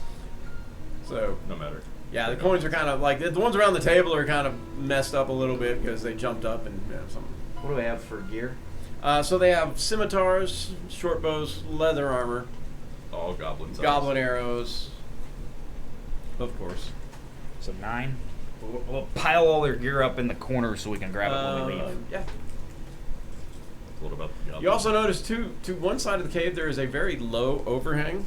So No matter. yeah, the coins are kind of like the ones around the table are kind of messed up a little bit because they jumped up and some. What do I have for gear? So they have scimitars, short bows, leather armor, All goblins. goblin arrows, of course. So 9. We'll pile all their gear up in the corner so we can grab it when we leave. Yeah. What about the goblins? You also notice to one side of the cave there is a very low overhang,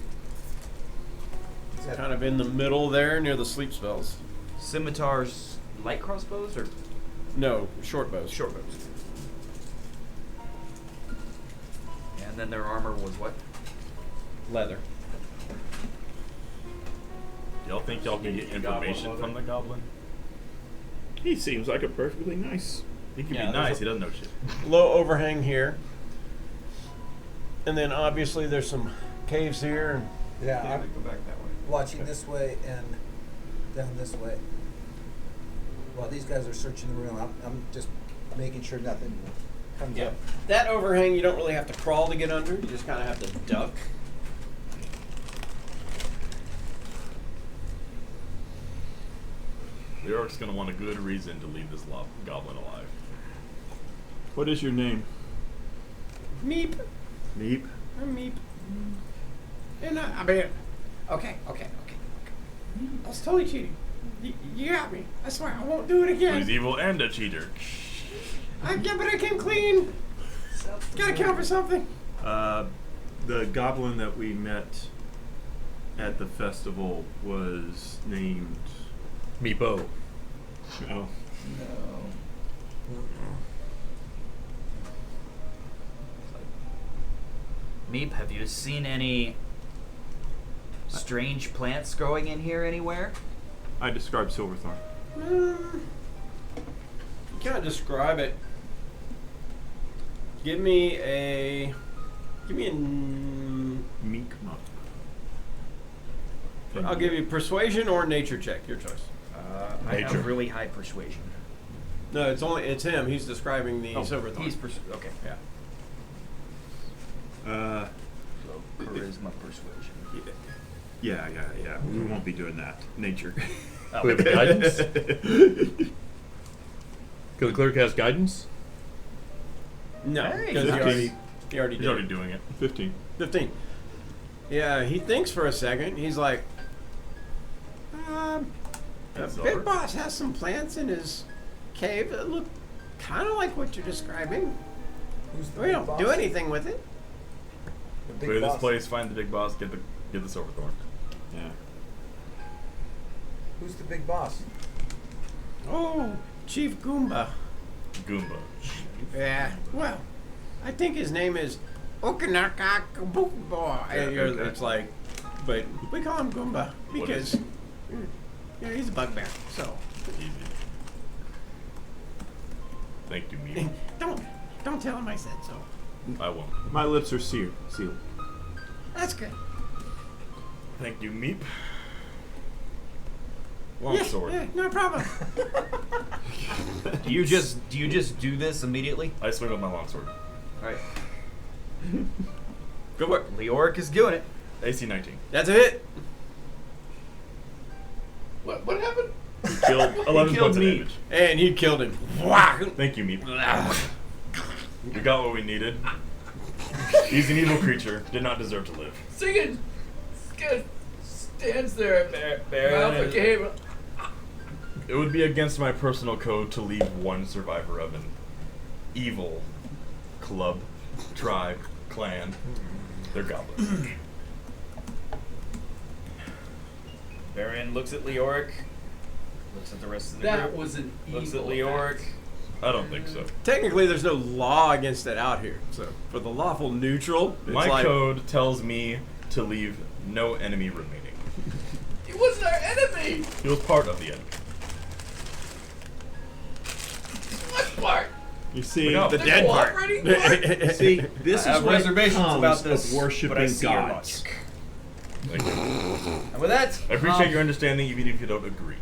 kind of in the middle there near the sleep spells. Scimitars, light crossbows or No, short bows. short bows? And then their armor was what? Leather. Y'all think y'all can get information from the goblin? He seems like a perfectly nice. He can Yeah, be there's nice. a- He doesn't know shit. Low overhang here. And then obviously there's some caves here. Yeah, I'm go back that way. watching this way and down this way. While these guys are searching the room, I'm just making sure nothing comes up. That overhang you don't really have to crawl to get under. You just kind of have to duck. The orc's gonna want a good reason to leave this goblin alive. What is your name? Meep. Meep. I'm Meep. And I mean, okay. I was totally cheating. You got me. I swear, I won't do it He's again. evil and a cheater. Yeah, but I came clean. Gotta count for something. The goblin that we met at the festival was named. Meepo. Oh, Meep, have you seen any strange plants growing in here anywhere? I described Silverthorn. You can't describe it. Give me a Meek Muck. I'll give you persuasion or nature check, your choice. I Nature. have really high persuasion. No, it's him. He's describing the Oh, Silverthorn. he's okay. yeah. So charisma, persuasion. Yeah. We won't be doing that. Nature. We have guidance? Can the cleric has guidance? No, Hey, because nice. he already He's did. already doing it. 15. 15. Yeah, he thinks for a second. He's like, That's Big over. Boss has some plants in his cave that look kind of like what you're describing. Who's the We big don't boss? do anything with it. The big Clear this boss. place, find the big boss, get the Silverthorn. Yeah. Who's the big boss? Oh, Chief Goomba. Goomba. Yeah. Well, I think his name is Okanakakabukbo. Yeah, okay. It's like but we call him Goomba because he's a bugbear. So Easy. Thank you, Meep. don't tell him I said so. I won't. My lips are sealed. That's good. Thank you, Meep. Longsword. Yeah, no problem. Do you just do this immediately? I swing with my longsword. All right. Good work. Leoric is doing it. AC 19. That's it. What happened? Killed 11 killed points of me. damage. And you killed him. Whack. Thank you, Meep. We got what we needed. He's an evil creature. Did not deserve to live. Singing. This guy stands there, mouth agape. It would be against my personal code to leave one survivor of an evil club, tribe, clan. They're goblins. Varian looks at Leoric. Looks at the rest of the That group. was an Looks at evil Leoric. act. I don't think so. Technically, there's no law against it out here. So for the lawful neutral, it's My like, code tells me to leave no enemy remaining. He wasn't our enemy. He was part of the enemy. What part? You see, No. the The dead part. cooperating part? see, this I is have what reservations comes about this, of worshiping but I see your gods. logic. Thank you. And with that, I appreciate your understanding, even if you don't agree.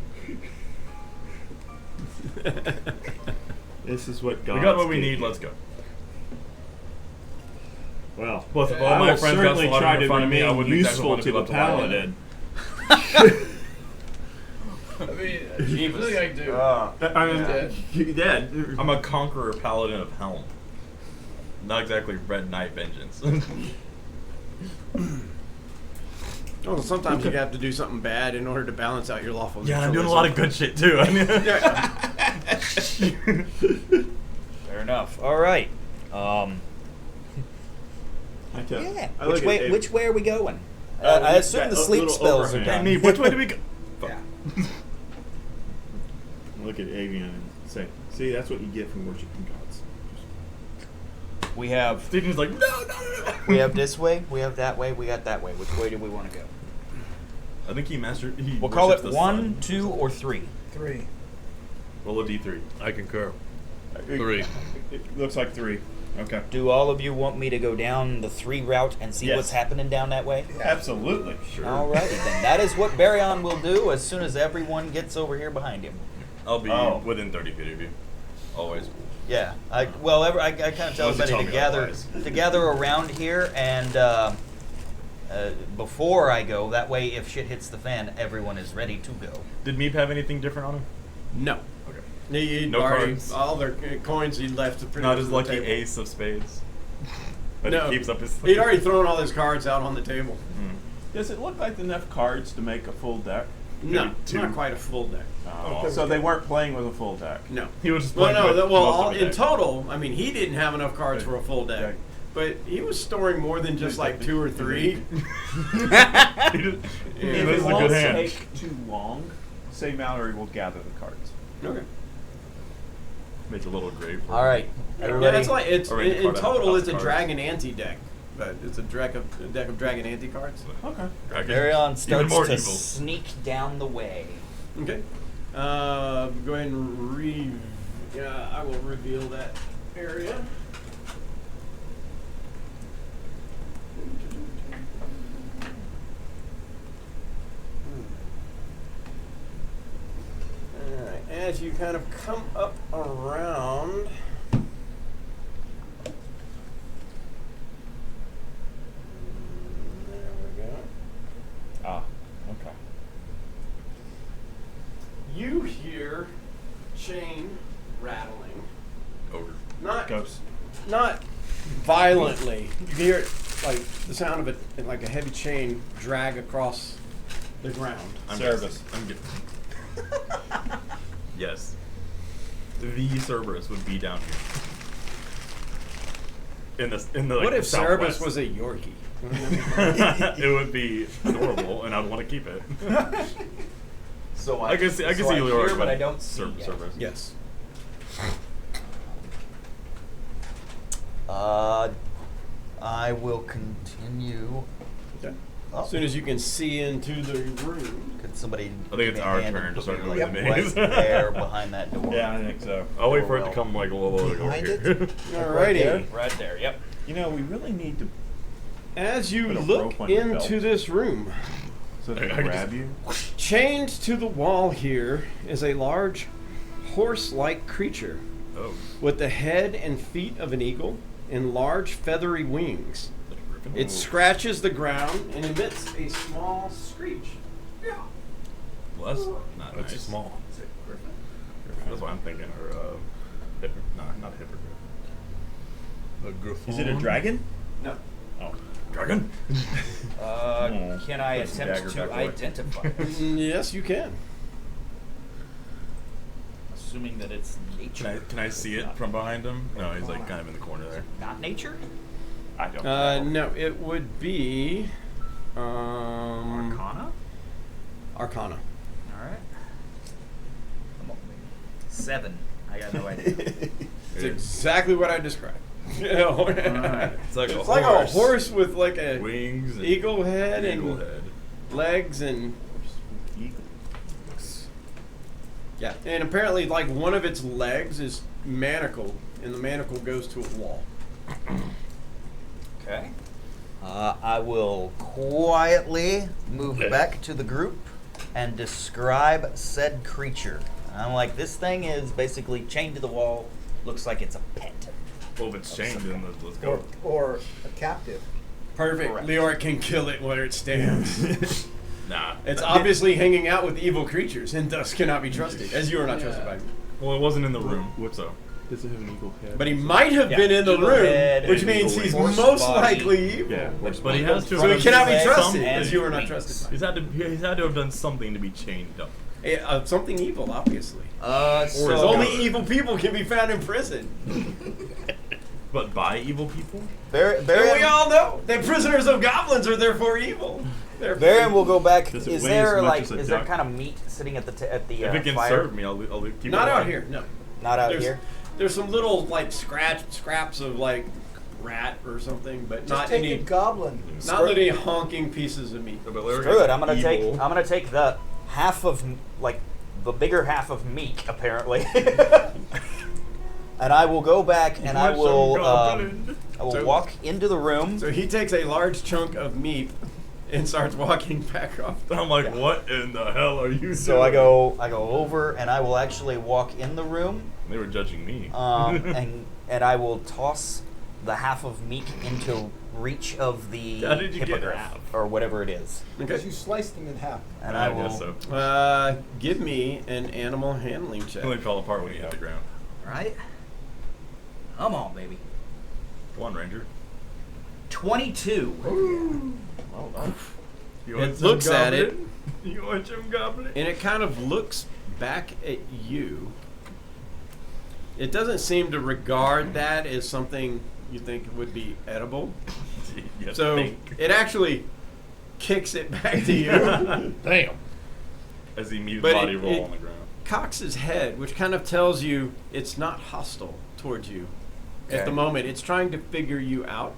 This is what gods We got what we do. need. Let's go. Well, Plus, if all I my will friends got certainly slaughtered try in to front of me, I remain wouldn't exactly useful want to be the left alone. paladin. I mean, there's nothing I can do. I'm Dead. dead. I'm a conqueror paladin of Helm. Not exactly Red Knight Vengeance. Oh, sometimes you have to do something bad in order to balance out your lawful. Yeah, I'm doing a lot of good shit too. I mean, fair enough. All right. Yeah. I look at Which way are we going? I assume that the sleep little spells are overhang. done. me, which way do we go? Yeah. Look at Avian and say, see, that's what you get from worshiping gods. We have Stephen's like, no. we have this way, we have that way, we got that way. Which way do we want to go? I think he mastered. He We'll call it worships the 1, sun. 2, or 3. 3. Roll a d3. I concur. 3. It looks like 3. Okay. Do all of you want me to go down the 3 route and see Yes. what's happening down that way? Absolutely. Sure. Alrighty then. That is what Baryon will do as soon as everyone gets over here behind him. I'll be Oh. within 30 feet of you. Always. Yeah. I kind of tell Unless you tell everybody me to gather around here and before I go. That way, if shit hits the fan, everyone is ready to go. Did Meep have anything different on him? No. Okay. He No already, cards? all their coins he left. Pretty Not much his on the lucky table. ace of spades. But No. he keeps up his. He'd already thrown all his cards out on the table. Does it look like enough cards to make a full deck? No, Maybe two. not quite a full deck. Oh, so they weren't playing with a full deck. No. He was just Well, playing no. with Well, most of all, the in deck. total, I mean, he didn't have enough cards for a full deck, Okay. but he was storing more than just like 2 or 3. He just- Yeah. This If is it a good won't hand. take too long, say Mallory will gather the cards. Okay. Makes a little grave. for All right, Yeah, everybody. it's like it's Already in card out total house it's a cards. dragon anti deck, but it's a deck of dragon anti cards. Okay. Dragon. Baryon Even starts more to evil. sneak down the way. Okay. Go ahead and I will reveal that area. Alright, as you kind of come up around. There we go. Ah, okay. You hear chain rattling. Ogre. Not Ghost. not violently. You hear it like the sound of it, like a heavy chain drag across the ground. I'm Cerberus. I'm good. Yes. The Cerberus would be down here. In the like, What if southwest. Cerebus was a Yorkie? It would be adorable, and I'd want to keep it. So I can see so Leoric, hear, but with I don't see yet. Cerberus. Yes. I will continue. Okay. As soon as you can see into the room. Could somebody? I think it's give me a our hand turn and to put start me, moving the right maze. there behind that door. Yeah, I think so. I'll wait for it to come like a little over Behind here. it? Alrighty. Right there. Yep. You know, we really need to As you Put a look rope on your into belt. this room, so they I can can grab you. chained to the wall here is a large horse-like creature Oh, with the head and feet of an eagle and large feathery wings. like a griffin. It scratches the ground and emits a small screech. Well, that's not It's nice. small. Is it Griffin? That's what I'm thinking. Or not a hippogriff. A griffon. Is it a dragon? No. Oh, Dragon. Can I Put some attempt dagger to back away. identify this? Yes, you can. Assuming that it's nature. Can I see it from behind him? No, he's like kind of in the corner there. Not nature? I don't know. No, it would be Arcana? Arcana. Alright. Come on, baby. 7. I got no idea. It's exactly what I described. Alright. It's like It's like a horse with like a wings, and eagle head eagle and head. legs and yeah, and apparently like one of its legs is manacled, and the manacle goes to a wall. Okay. I will quietly move back to the group and describe said creature. I'm like, this thing is basically chained to the wall. Looks like it's a pet. Well, if it's chained, then let's go. Or a captive. Perfect. Correct. Leoric can kill it where it stands. Nah. It's obviously hanging out with evil creatures and thus cannot be trusted, as you are not trusted by me. Well, it wasn't in the room. So. Does it have an eagle head? But he might have Yeah, been in the eagle room, head which and means eagle he's horse most body. likely evil. Yeah. But he has to. So he cannot be Legs trusted, and as you are not wings. trusted by He's had to have done something to be chained up. me. Something evil, obviously. So Because only evil people can be found in prison. But by evil people? And we all know that prisoners of goblins are therefore evil. Baron will go back. Does it Is weigh there as much like as a is there duck? kind of meat sitting at the at the If it can fire? serve me, I'll keep it Not alive. out here, no. Not out There's, here. there's some little like scraps of like rat or something, but Just not take any a goblin. not any honking pieces of meat. But Larry Screw it. is I'm gonna evil. take the half of like the bigger half of meat apparently, and I will go back and I will So- walk into the room. So he takes a large chunk of meat and starts walking back off. I'm like, Yeah. what in the hell are you So doing? I go over and I will actually walk in the room, They were judging me. and I will toss the half of meat into reach of the How did you get hippogriff half? or whatever it is, Because you sliced them in half. and I I will. guess so. Give me an animal handling check. It only fell apart when he hit the ground. Right. Come on, baby. Come on, Ranger. 22. Well done. You It looks at it. goblin? You want some goblin? And it kind of looks back at you. It doesn't seem to regard that as something you think would be edible. You So think. it actually kicks it back to you. Damn. As he mute But body it- roll it- on the ground. Cocks his head, which kind of tells you it's not hostile towards you at the Okay. moment. It's trying to figure you out.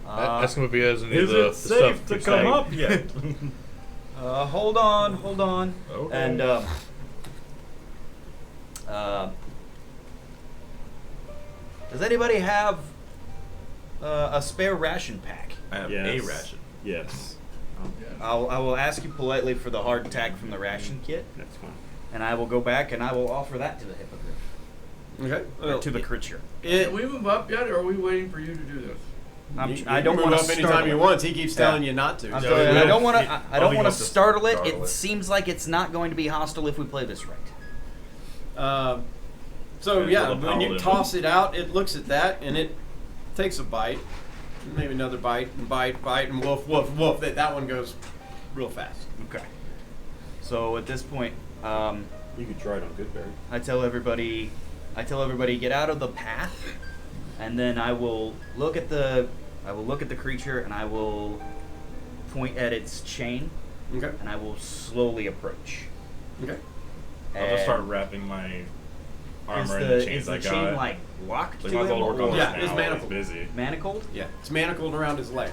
Ask him if he has any Is of the it safe stuff to say. come up yet? Hold on. Okay. And does anybody have a spare ration pack? I have Yes. a ration. Yes. I will ask you politely for the hardtack from the ration kit, That's fine. and I will go back and I will offer that to the hippogriff, Okay. or to the creature. It, Can we move up yet, or are we waiting for you to do this? I don't want move to up anytime he wants. He keeps telling Yeah. you not to. I'm Yeah, telling you, we I will. don't want I to. I think don't want he'll to just startle it. startle It it. seems like it's not going to be hostile if we play this right. So Yeah, yeah, little when you paladin. toss it out, it looks at that and it takes a bite, maybe another bite, and bite, and woof, woof, woof. That one goes real fast. Okay. So at this point, You could try it on Goodberry. I tell everybody, get out of the path, and then I will look at the creature, and I will point at its chain, Okay. and I will slowly approach. Okay. I'll just start wrapping my armor in the Is chains the I chain got. like locked Like, to might as him, well work on or this Yeah, now it's while manacled. he's busy. manacled? Yeah, it's manacled around his leg.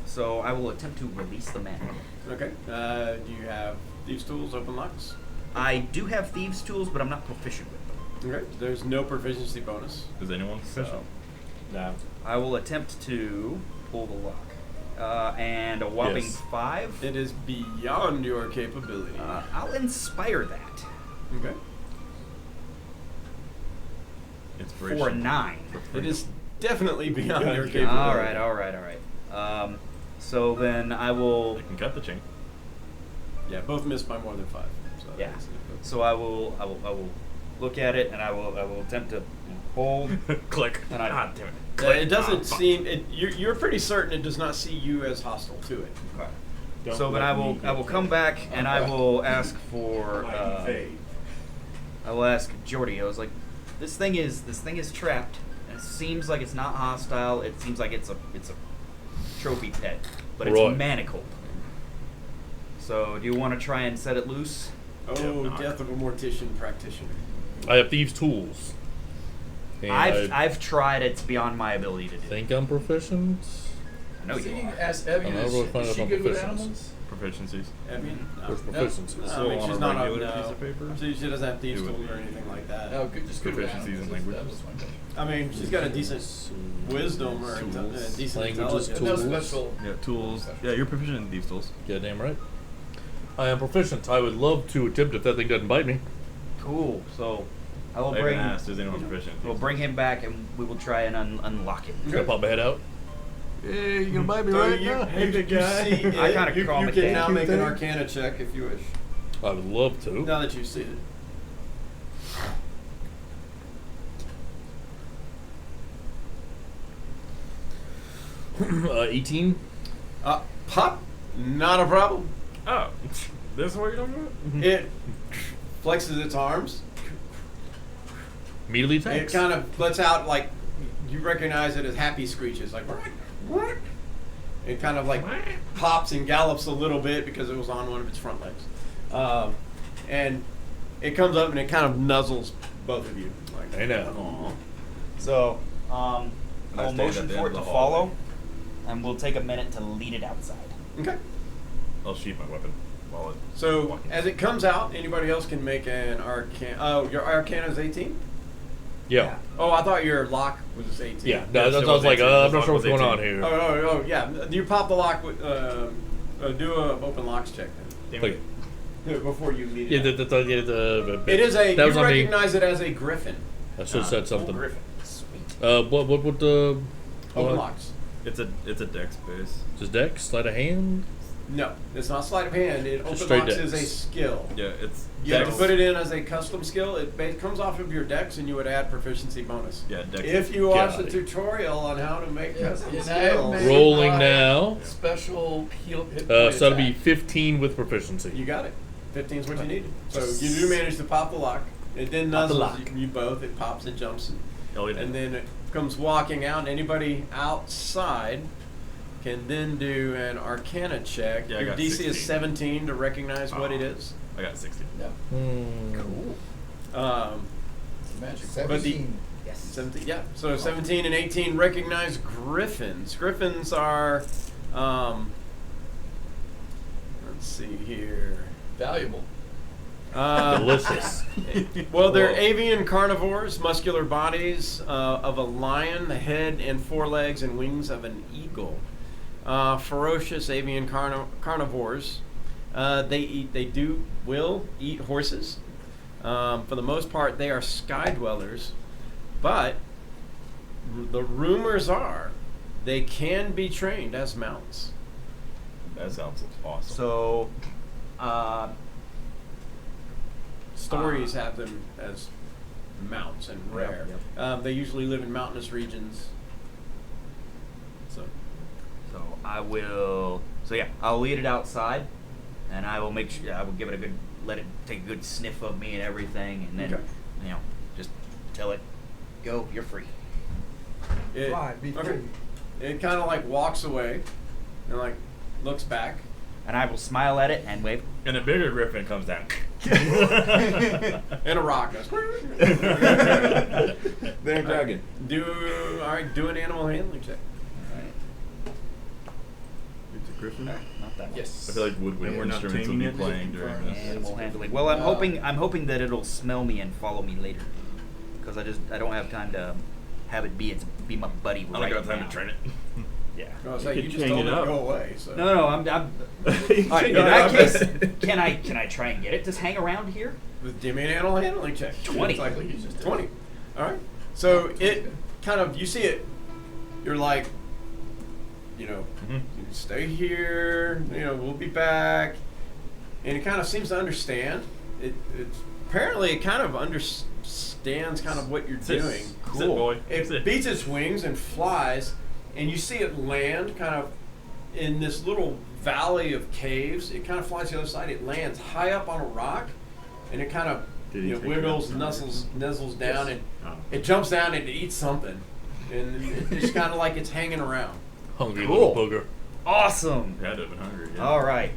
So I will attempt to release the manacle. Okay. Do you have thieves' tools, open locks? I do have thieves' tools, but I'm not proficient with them. Okay. There's no proficiency bonus. Is anyone proficient? Nah. I will attempt to pull the lock. And a whopping Yes. 5. It is beyond your capability. I'll inspire that Okay. Inspiration. for a 9. It is definitely beyond your All capability. All right. So then I will. I can cut the chain. Yeah, both missed by more than 5. So Yeah. So I will look at it and I will attempt to hold. Click. And I- God damn it. It doesn't seem. You're pretty certain it does not see you as hostile to it. Okay. Don't So then let I me will get come killed. back and I will ask for. Evade. I will ask Jordy. I was like, this thing is trapped. And it seems like it's not hostile. It seems like it's a trophy pet, but it's Right. manacled. So do you want to try and set it loose? Oh, knock. death of a mortician practitioner. I have thieves' tools. And I've tried. It's beyond my ability to do. think I'm proficient. I know So you you can are. ask Evie, I'm not is really she, finding is she out good with proficiency. animals? Proficiencies. Evian? Where's No. proficiency? I So mean, on she's a not regular on, piece of paper? She doesn't have thieves' Do it. tools or anything like that. No, good, just good with Proficiencies in animals. languages. That was my question. I mean, she's got a decent wisdom or Tools. decent Languages, intelligence. No Tools. special. Yeah, tools. Yeah, you're proficient in thieves' tools. Yeah, damn right. I am proficient. I would love to attempt if that thing doesn't bite me. Cool. So I will I bring. haven't asked, is anyone proficient in We'll thieves' bring him back and we will try and unlock it. Can I pop my head out? Hey, you gonna bite me So right you, now? hey, big guy. I kinda you call him a can cat. now make an Thing. Arcana check if you wish. I would love to. Now that you've seen it. 18. Pop, not a problem. Oh, this is what you're talking about? It flexes its arms. Immediately It attacks. kind of lets out like you recognize it as happy screeches, like what? It kind of like pops and gallops a little bit because it was on one of its front legs, and it comes up and it kind of nuzzles both of you. Like, I know. So I And I will stand at motion the for end it of to the follow, hallway. and we'll take a minute to lead it outside. Okay. I'll sheath my weapon while it. So walking. as it comes out, anybody else can make an Arcana. Oh, your Arcana is 18. Yeah. Oh, I thought your lock was 18. Yeah. Yeah, No, so I was like, 18. I'm This not lock sure what's was going on 18. here. Oh, yeah. You pop the lock with. Do a open locks check then. Damn Like, it. Before you lead yeah, it. out. it It is a. That was You on me. recognize it as a griffin. I should have said something. Griffin. Sweet. What the? Open locks. It's a dex base. Just deck, sleight of hand. No, it's not sleight of hand. Open straight locks is a dex. skill. Yeah, it's. You have to dex. put it in as a custom skill. It comes off of your dex, and you would add proficiency bonus. Yeah, dex. If you watch Got the it. tutorial on how to make Yes, custom and I have skills, made Rolling my now. Special heal hit So point that'll be attack. 15 with proficiency. you got it. 15 is what you needed. So you do manage to pop the lock. It then Pop the nuzzles lock. you both. It pops and jumps, Oh, yeah. and then it comes walking out. And anybody outside can then do an Arcana check. Yeah, I Your got DC 16. is 17 to recognize what it is. I got 60. Yeah, Cool. it's magic. But the 17. Yes. 17, yeah. So 17 and 18 recognize griffins. Griffins are, let's see here. Valuable. Delicious. Well, they're Whoa. avian carnivores, muscular bodies of a lion, the head and forelegs and wings of an eagle. Ferocious avian carnivores. They will eat horses. For the most part, they are sky dwellers, but the rumors are they can be trained as mounts. That sounds awesome. So, Stories have them as mounts and rare. They usually live in mountainous regions. So I will. So yeah, I'll lead it outside, and I will make sure I will give it a good, let it take a good sniff of me and everything, and then Okay. just tell it, go, you're free. it, Fly, be free. It kind of like walks away and like looks back. And I will smile at it and wave. And a bigger griffin comes down. And a rock goes. Then dragon. Do an animal handling check. Griffin? Not that one. Yes. I feel like woodwind And we're not instruments will taming be it? playing during this. Animal handling. Well, I'm hoping that it'll smell me and follow me later, because I don't have time to have it be my buddy I right don't got time now. to train it. Yeah. I was like, You you could just chain told it it to up. go away. So. No, I'm. All right, in Chain it that up. case, can I try and get it to hang around here? Give me an animal handling check. 20. It's like 20. All right. So it kind of, you see it, you're like, you stay here, we'll be back. And it kind of seems to understand. Apparently it kind of understands kind of what you're doing. Sit, boy. It Sit. beats its wings and flies, and you see it land kind of in this little valley of caves. It kind of flies to the other side. It lands high up on a rock, and it kind of Did he take it wiggles, up? nuzzles down, and Oh. it jumps down and it eats something. And it's kind of like it's hanging around. Hungry Cool. little booger. Awesome. Yeah, I'd have been hungry. Yeah. All right.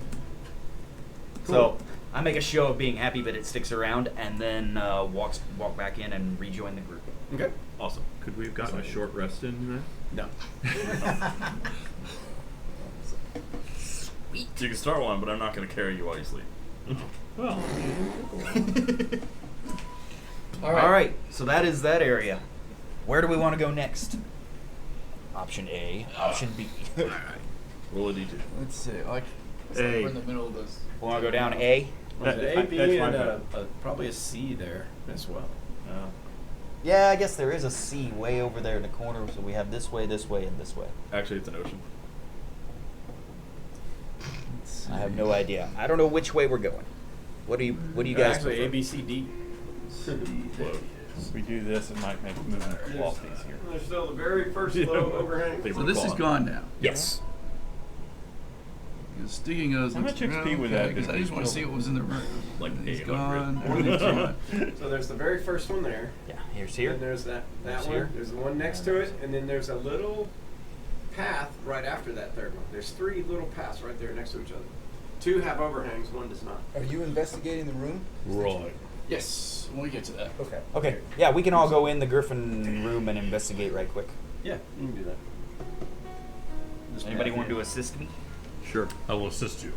Cool. So I make a show of being happy that it sticks around, and then walk back in and rejoin the group. Okay. Awesome. Could we have gotten a short rest in then? No. You can start one, but I'm not going to carry you while you sleep. Well, All right. So that is that area. Where do we want to go next? Option A. Option B. Roll a d2. Let's see. Like, A. we're in the middle of this. We want to go down A. Was it A, B, That's and fine. probably a C there as well. Yeah, I guess there is a C way over there in the corner. So we have this way, and this way. Actually, it's an ocean. I have no idea. I don't know which way we're going. What do you guys Actually, prefer? A, B, C, D. if we do this, it might make moving the cloth easier. There's still the very first low overhang. They So were this is gone now. Yes. Because Sticking O's How looks much XP would that because I just want to see what was in the room. Like He's 800. gone. Everything's gone. So there's the very first one there. Yeah. Here's And here. there's that There's one. here. There's the one next to it, and then there's a little path right after that third one. There's 3 little paths right there next to each other. 2 have overhangs, 1 does not. Are you investigating the room? Right. Yes, when we get to that. Okay. Okay. Yeah, we can all go in the Griffin room and investigate right quick. Yeah, you can do that. This Anybody path want to here. assist me? Sure. I will assist you.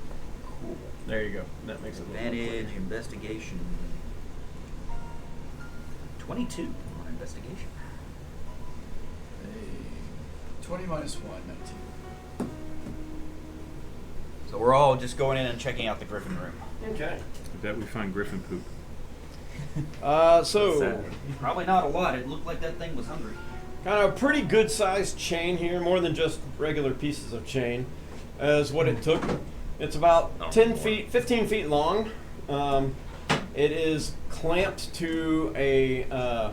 There you go. That makes it a little more Advantage, investigation. 22 on investigation. 20 minus 1, 19. So we're all just going in and checking out the Griffin room. Okay. I bet we find Griffin poop. So Probably not a lot. It looked like that thing was hungry. kind of a pretty good sized chain here, more than just regular pieces of chain, is what it took. It's about Oh, 10 boy. feet, 15 feet long. It is clamped to a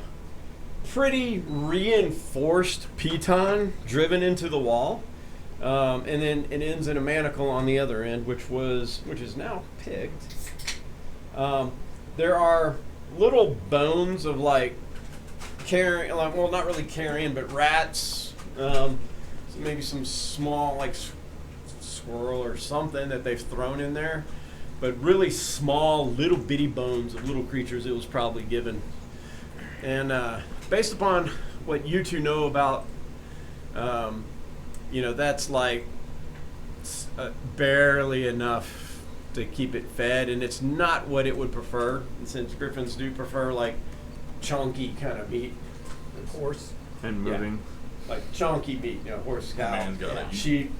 pretty reinforced piton driven into the wall. And then it ends in a manacle on the other end, which is now picked. There are little bones of like carrion, like, well, not really carrion, but rats. So maybe some small like squirrel or something that they've thrown in there, but really small, little bitty bones of little creatures it was probably given. And based upon what you two know about, that's like barely enough to keep it fed, and it's not what it would prefer, since griffins do prefer like chunky kind of meat, Horse. And Yeah. moving. like chunky meat, horse, cow, man's gotta eat. sheep.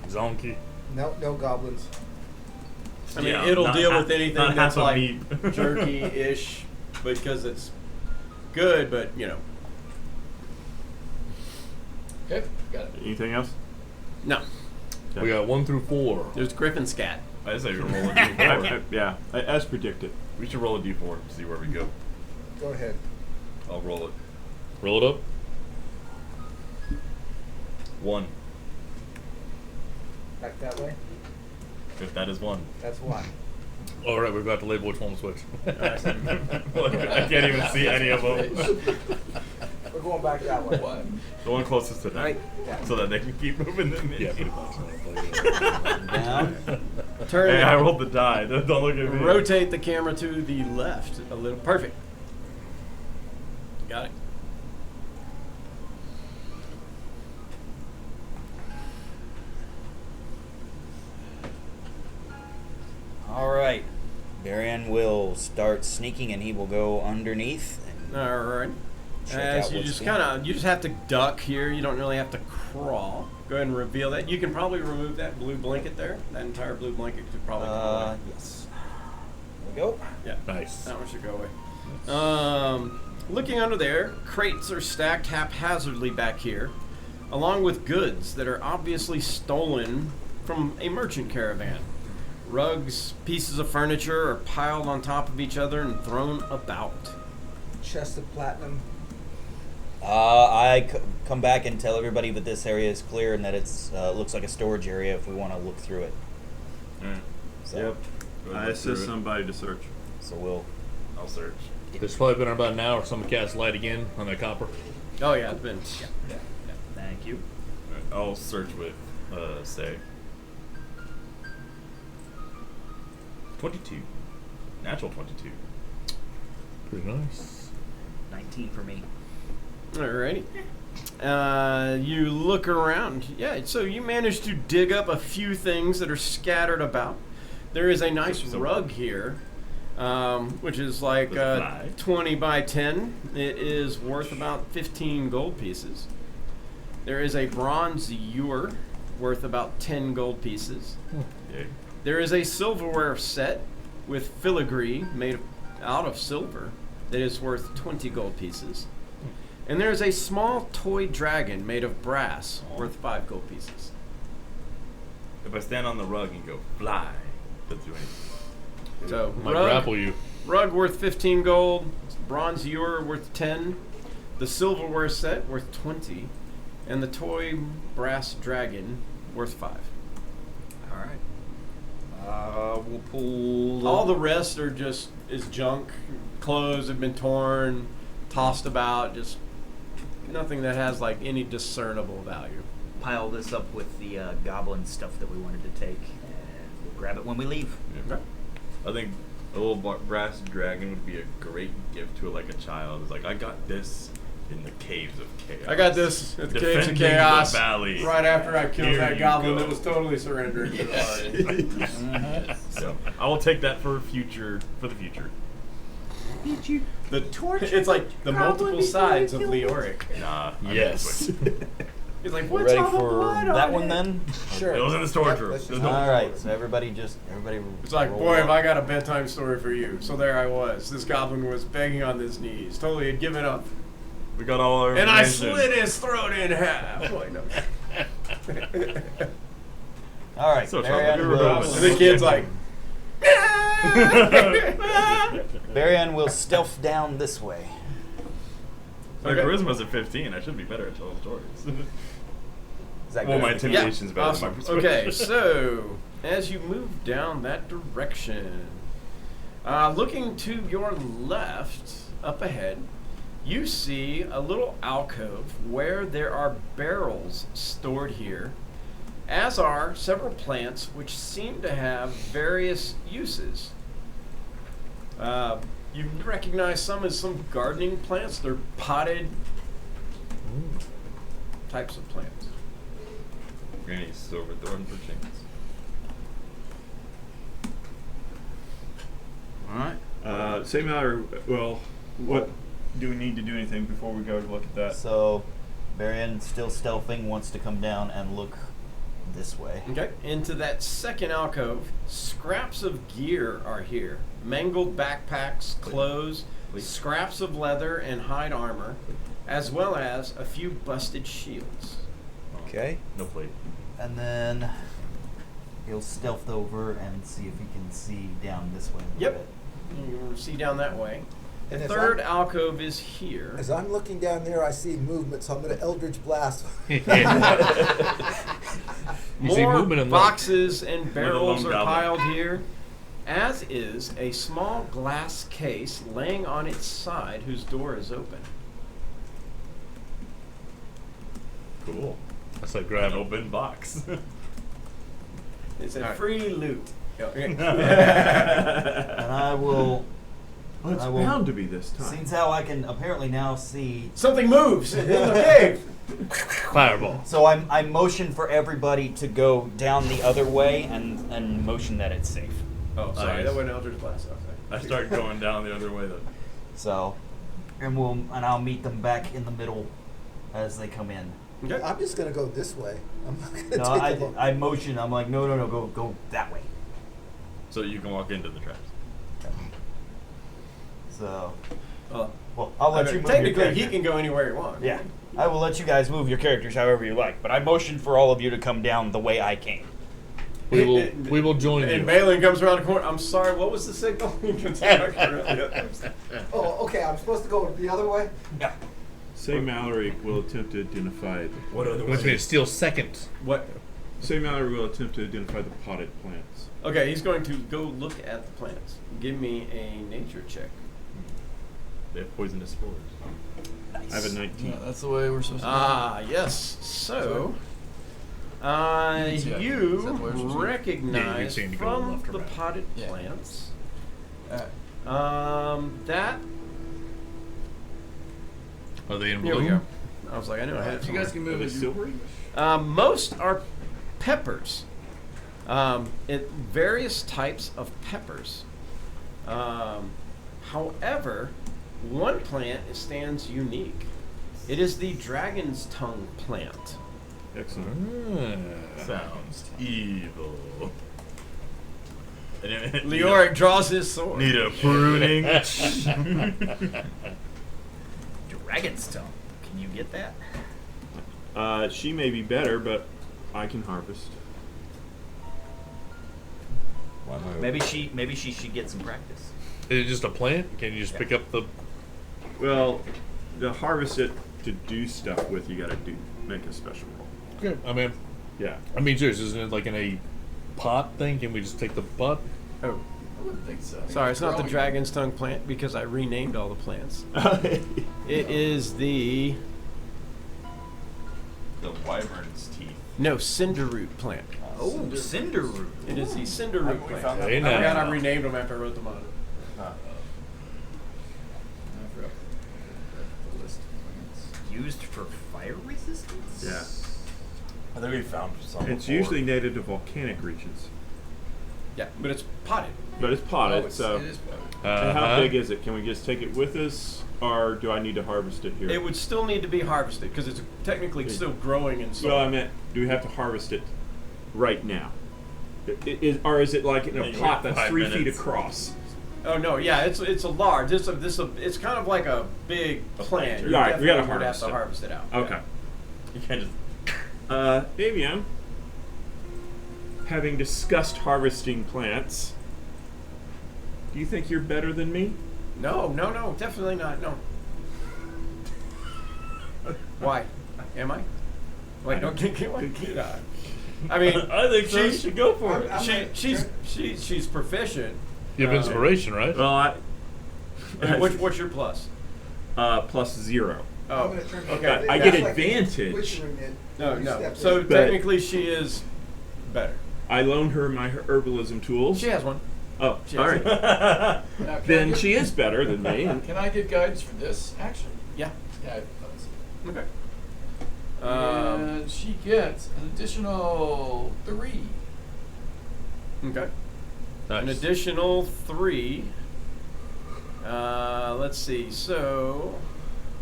Zonky. No goblins. I mean, Yeah, it'll not deal half- with anything not that's half a like meat. jerky-ish, because it's good, but Okay, got it. Anything else? no. We got 1 through 4. There's griffin scat. I say we roll a d4. Yeah, as predicted. We should roll a d4 to see where we go. Go ahead. I'll roll it. Roll it up. 1. Back that way. If that is 1. That's one. All right, we've got to label which one to switch. I can't even see any of them. We're going back that way. One. The one closest to them. Right. So that they can keep moving the Yeah, pretty much. Down. Turn Hey, it. I rolled the die. Don't look at me. Rotate the camera to the left a little. Perfect. Got it. Varian will start sneaking, and he will go underneath. And All right. check As out you what's just going you just have to duck here. You don't really have to crawl. Go ahead and reveal that. You can probably remove that blue blanket there. That entire blue blanket could probably go away. Yes. There we go. Yeah. Nice. That one should go away. Looking under there, crates are stacked haphazardly back here, along with goods that are obviously stolen from a merchant caravan. Rugs, pieces of furniture are piled on top of each other and thrown about. Chest of platinum. Come back and tell everybody that this area is clear and that it's looks like a storage area if we want to look through it. Alright. So, Yep. Go I look through assist it. somebody to search. So we'll. I'll search. It's probably been about an hour. Someone cast light again on that copper. Oh yeah, it's been. Thank you. Alright, I'll search with, say, 22. Natural 22. Pretty nice. 19 for me. Alrighty. You look around. Yeah, so you manage to dig up a few things that are scattered about. There is a nice rug here, which is like With a fly. 20 by 10. It is worth about 15 gold pieces. There is a bronze ewer worth about 10 gold pieces. Yay. There is a silverware set with filigree made out of silver that is worth 20 gold pieces. And there is a small toy dragon made of brass worth 5 gold pieces. If I stand on the rug and go, fly, doesn't do anything. So, Might grapple you. rug worth 15 gold, bronze ewer worth 10, the silverware set worth 20, and the toy brass dragon worth 5. All right. We'll pull. All the rest are just is junk. Clothes have been torn, tossed about, just nothing that has like any discernible value. Pile this up with the goblin stuff that we wanted to take, and we'll grab it when we leave. Okay. I think a little brass dragon would be a great gift to like a child. It's like, I got this in the caves of chaos. I got this at the Caves of Defending the Chaos valley. right after I killed Here that you goblin go. that was totally surrendering to the party. So I will take that for the future. The it's like the multiple sides of Leoric. Nah. I'm Yes. good. He's like, You what's ready all the for blood on that one it?" then? Sure. It was in the storage Yep, room. let's There's just- no- All right. So everybody. It's like, roll boy, have up. I got a bedtime story for you. So there I was. This goblin was begging on his knees, totally had given up. We got all our And I information. slit his throat in half. Like, no. All right. So Varian Charlie, will, And the kid's like, Varian will stealth down this way. My Okay. charisma's at 15. I should be better at telling stories. Is that Well, good? my intimidation's better awesome. than my persuasion. Okay, so as you move down that direction, looking to your left, up ahead, you see a little alcove where there are barrels stored here, as are several plants which seem to have various uses. You recognize some as some gardening plants. They're potted types of plants. Granny Silverthorn for chance. All right. Same matter. Well, what do we need to do anything before we go to look at that? So, Varian, still stealthing, wants to come down and look this way. Okay, into that second alcove, scraps of gear are here. Mangled backpacks, clothes, scraps of leather and hide armor, as well as a few busted shields. Okay. No plate. And then he'll stealth over and see if he can see down this way. A little Yep. You see down that way. The And as third I'm- alcove is here. As I'm looking down there, I see movement, so I'm going to Eldritch Blast. You see More movement in boxes and barrels lone are goblin. piled here, as is a small glass case laying on its side whose door is open. Cool. That's like An grabbing. open box. It's a Alright. free loot. And I will. Well, it's I will- bound to be this time. Seems how I can apparently now see. Something moves in the cave. Fireball. So I motion for everybody to go down the other way and motion that it's safe. Oh, sorry, Nice. that wasn't Eldritch Blast. Okay. I start going down the other way though. So, and I'll meet them back in the middle as they come in. Okay. I'm just gonna go this way. I'm not gonna No, take a look. I motion. I'm like, no, go that way. So you can walk into the traps. So, Well, I'll let you move your technically, he character. can go anywhere he wants. Yeah, I will let you guys move your characters however you like, but I motion for all of you to come down the way I came. We will join And you. Balin comes around the corner. I'm sorry, what was the signal? He comes back around. Oh, okay. I'm supposed to go the other way. Yeah. Say Mallory will attempt to identify What other Which means steal second. What? Say Mallory will attempt to identify the potted plants. Okay, he's going to go look at the plants. Give me a nature check. They have poisonous spores. I have a 19. Yeah, that's the way we're supposed to. Ah, yes. So, Yeah. Is that the way you we're supposed to do it? recognize seem to go from left or the right. potted Yeah. plants Alright. that. Are they in Here bloom? we go. I was like, I knew I had it. If you guys somewhere. can Are move they it. silvery? Most are peppers. Various types of peppers. However, one plant stands unique. It is the dragon's tongue plant. Excellent. Sounds evil. Leoric draws his sword. Need a pruning. Dragon's tongue. Can you get that? She may be better, but I can harvest. Maybe she should get some practice. Is it just a plant? Can you just pick up the? Well, to harvest it to do stuff with, you gotta make a special roll. Okay. Yeah. I mean, seriously, isn't it like in a pot thing? Can we just take the pot? Oh, I wouldn't think so. sorry, it's not the Growing. dragon's tongue plant because I renamed all the plants. It is the wyvern's teeth. cinderroot plant. Oh, cinder root. It is the cinderroot plant. Hey, I forgot now. I renamed them after I wrote them on it. I forgot the list of plants. Used for fire resistance? Yeah. I think we found some. It's before. usually native to volcanic regions, Yeah, but it's potted. but it's potted. Oh, so, it is potted. and how big is it? Can we just take it with us, or do I need to harvest it here? It would still need to be harvested because it's technically still growing in soil. Well, I meant, do we have to harvest it right now? Or is it like in a Maybe pot that's 5 3 feet minutes. across? Oh no, yeah, it's a large. It's kind of like a big plant. You Right, we gotta definitely would have harvest to it. harvest it out. Okay. You can't just. Davian, having discussed harvesting plants, do you think you're better than me? No, definitely not. No. Why? Am I? Wait, don't get I mean, I think so. You she's should go for it. she's proficient. You have inspiration, right? Well, What's your plus? plus 0. Oh, I'm gonna turn okay. I get advantage. No. Step So But- technically, she is better. I loaned her my herbalism tools. She has one. Oh, She all has right. Now, can Then I she is better than me. Can I get guidance for this action? Yeah. Yeah. I thought so. Okay. And she gets an additional 3. Okay. Nice. An additional 3. Let's see. So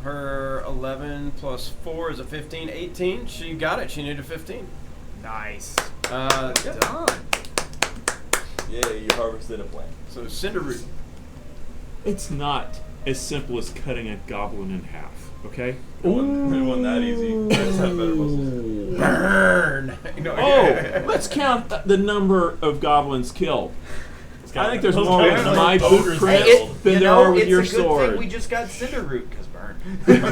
her 11 plus 4 is a 15, 18. She got it. She needed a 15. Nice. Yeah. Done. Yeah, you harvested a plant. So Cinderroot. It's not as simple as cutting a goblin in half, okay? It wasn't that easy. I just have better muscles. Burn. Oh, let's count the number of goblins killed. I think there's more with Those my ogres footprint killed. than there are with your it's a good sword. thing we just got cinder root because burn. Let's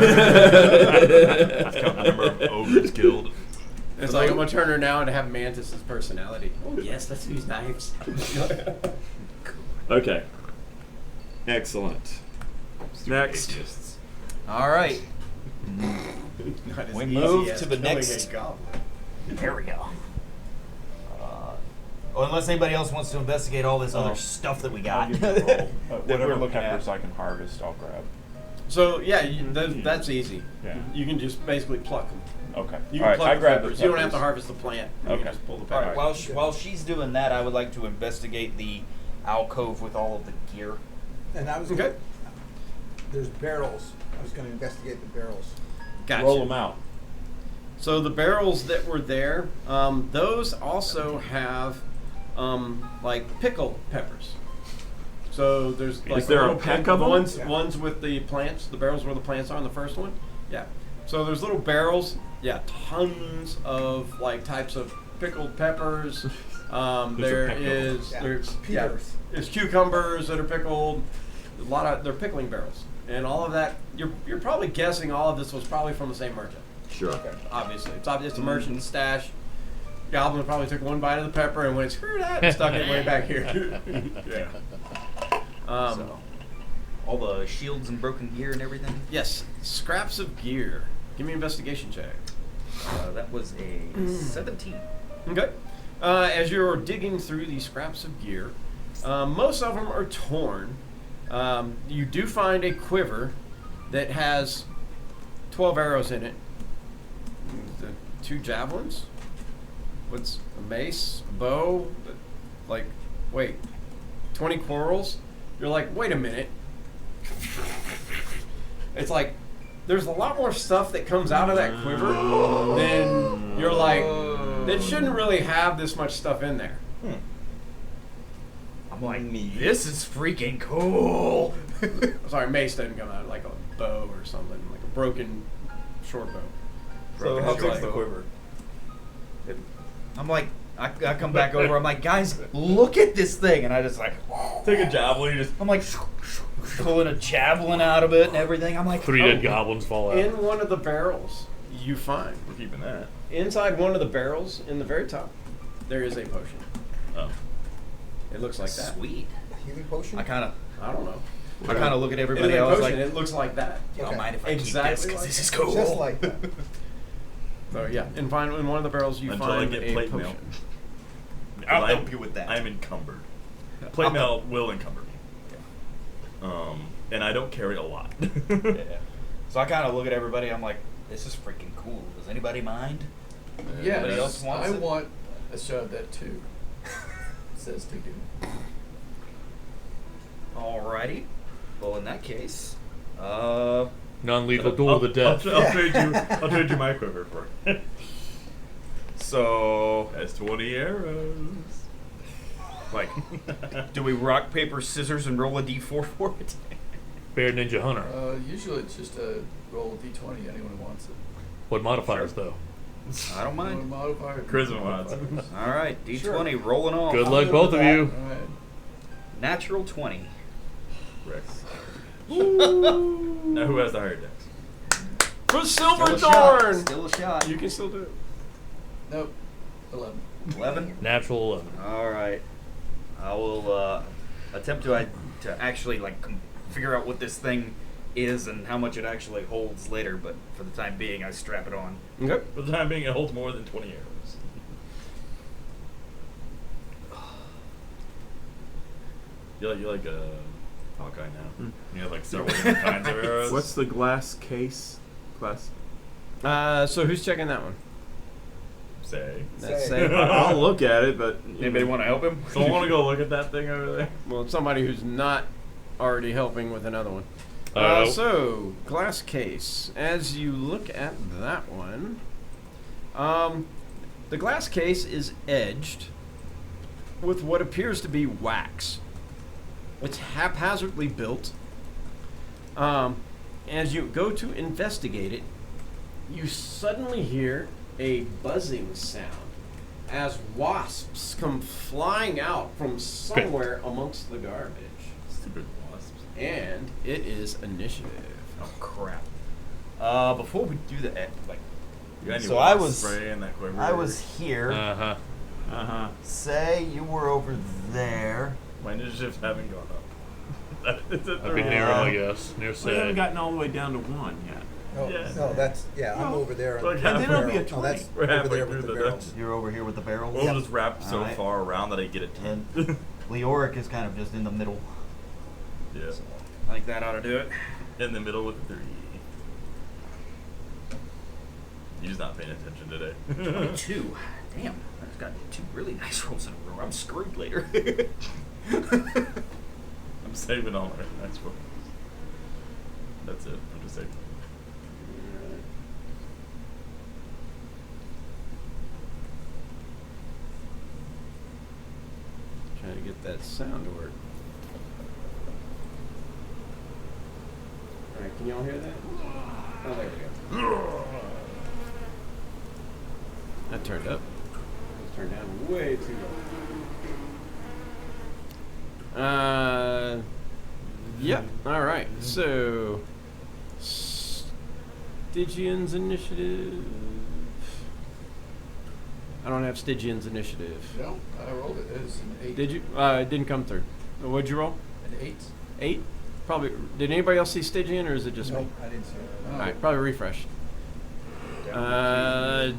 count the number of ogres killed. It's like I'm gonna turn her now and have Mantis's personality. Oh yes, let's use knives. Okay. Excellent. Next. Atheists. All right. Not as We easy move as to the killing next- a goblin. There we go. Unless anybody else wants to investigate all this other stuff that we got. Whatever look after so I can harvest, I'll grab. So yeah, that's easy. Yeah. You can just basically pluck them. Okay. You All can right, pluck I the grab peppers. the You don't have to peppers. harvest the plant. You Okay. can just pull the All peppers. right. While she's doing that, I would like to investigate the alcove with all of the gear. And I was Okay. There's barrels. I was going to investigate the barrels. Gotcha. Roll them out. So the barrels that were there, those also have like pickled peppers. So there's like there a little pack pick- of them? ones Yeah. ones with the plants, the barrels where the plants are in the first one. Yeah. So there's little barrels. Yeah, tons of like types of pickled peppers. There peck of them. is Yeah. there's Peters. there's cucumbers that are pickled. A lot of they're pickling barrels, and all of that. You're probably guessing all of this was probably from the same merchant. Sure. Obviously, it's obvious the merchant's stash. Goblin probably took one bite of the pepper and went screw that and stuck it way back here. Yeah. So, all the shields and broken gear and everything. Yes, scraps of gear. Give me an investigation check. That was a 17. Okay. As you're digging through these scraps of gear, most of them are torn. You do find a quiver that has 12 arrows in it. The 2 javelins. What's a mace, a bow? Like, wait, 20 quarrels? You're like, wait a minute. It's like, there's a lot more stuff that comes out of that quiver than you're like, that shouldn't really have this much stuff in there. I'm like, this is freaking cool. Sorry, mace doesn't come out like a bow or something, like a broken short bow. So how big's the quiver? I'm like, I come back over. I'm like, guys, look at this thing, and I just like Take a javelin, you just I'm like pulling a javelin out of it and everything. I'm like, 3 dead goblins fall out. In one of the barrels, you find, we're keeping that. inside one of the barrels, in the very top, there is a potion. Oh. It looks like that. sweet. Healing potion? I kind I of look at In everybody that else potion, like, it looks like that. you don't Okay. mind if I keep this Exactly because like this is that. cool. Just like that. So yeah, in one of the barrels you Until I find get a plate potion. mail. I'll I'm- help you with that. I'm encumbered. Plate mail will encumber me. And I don't carry a lot. Yeah. So I kind of look at everybody. I'm like, this is freaking cool. Does anybody mind? Yeah, Anybody else wants I it? want a shot of that too. Says to do. Alrighty. Well, in that case, Non-lethal duel to death. I'll trade you my quiver for it. so That's 20 arrows. like, do we rock paper scissors and roll a d4 for it? Bear Ninja Hunter. Usually it's just a roll of d20. Anyone who wants it. What modifiers though? I don't One mind. modifier. Charisma mods. All right, d20 rolling off. Good luck, both of you. All right. Natural 20. Rex. Now who has the higher dex? For Still a shot. Silverthorn! Still a shot. You can still do it. Nope. 11. 11. Natural 11. All right. I will attempt to actually like figure out what this thing is and how much it actually holds later. But for the time being, I strap it on. Okay. For the time being, it holds more than 20 arrows. You're like a Hawkeye now. You have like several different kinds of arrows. What's the glass case? Glass. So who's checking that one? say? That's Say. say. I'll look at it, but Anybody want to help him? Someone want to go look at that thing over there? Well, it's somebody who's not already helping with another one. Uh, So, glass case. As you look at that one, the glass case is edged with what appears to be wax. It's haphazardly built. As you go to investigate it, you suddenly hear a buzzing sound as wasps come flying out from somewhere amongst the garbage. Stupid wasps. And it is initiative. Oh crap! Before we do that, like, You got any So I wasp was- spray in that quiver? I was here. Uh-huh. Say you were over there. My initiatives haven't gone up. It's at That'd be 30. near him, I guess. Near we haven't say. gotten all the way down to 1 yet. Oh, Yeah. no, that's, yeah, I'm over there. Like on halfway. the And then it'll be a barrel. No, that's 20. We're over halfway there through with the the barrels. You're over here with the barrels. We'll just wrap so Alright. far around that I get a 10. And Leoric is kind of just in the middle. Yeah. I think that ought to do it. In the middle with the 3. He's not paying attention today. 22. Damn, I just got 2 really nice rolls in a row. I'm screwed later. I'm saving all my nice rolls. That's it. I'm just saving. Trying to get that sound to work. All right, can y'all hear that? Oh, there we go. That turned up. It turned down way too low. Yeah. All right. So, Stygian's initiative. I don't have Stygian's initiative. No, I rolled it. It was an 8. Did you? It didn't come through. What'd you roll? An 8. 8? Probably. Did anybody else see Stygian, or is it just me? Nope, I didn't see it. Oh. All right, probably refresh.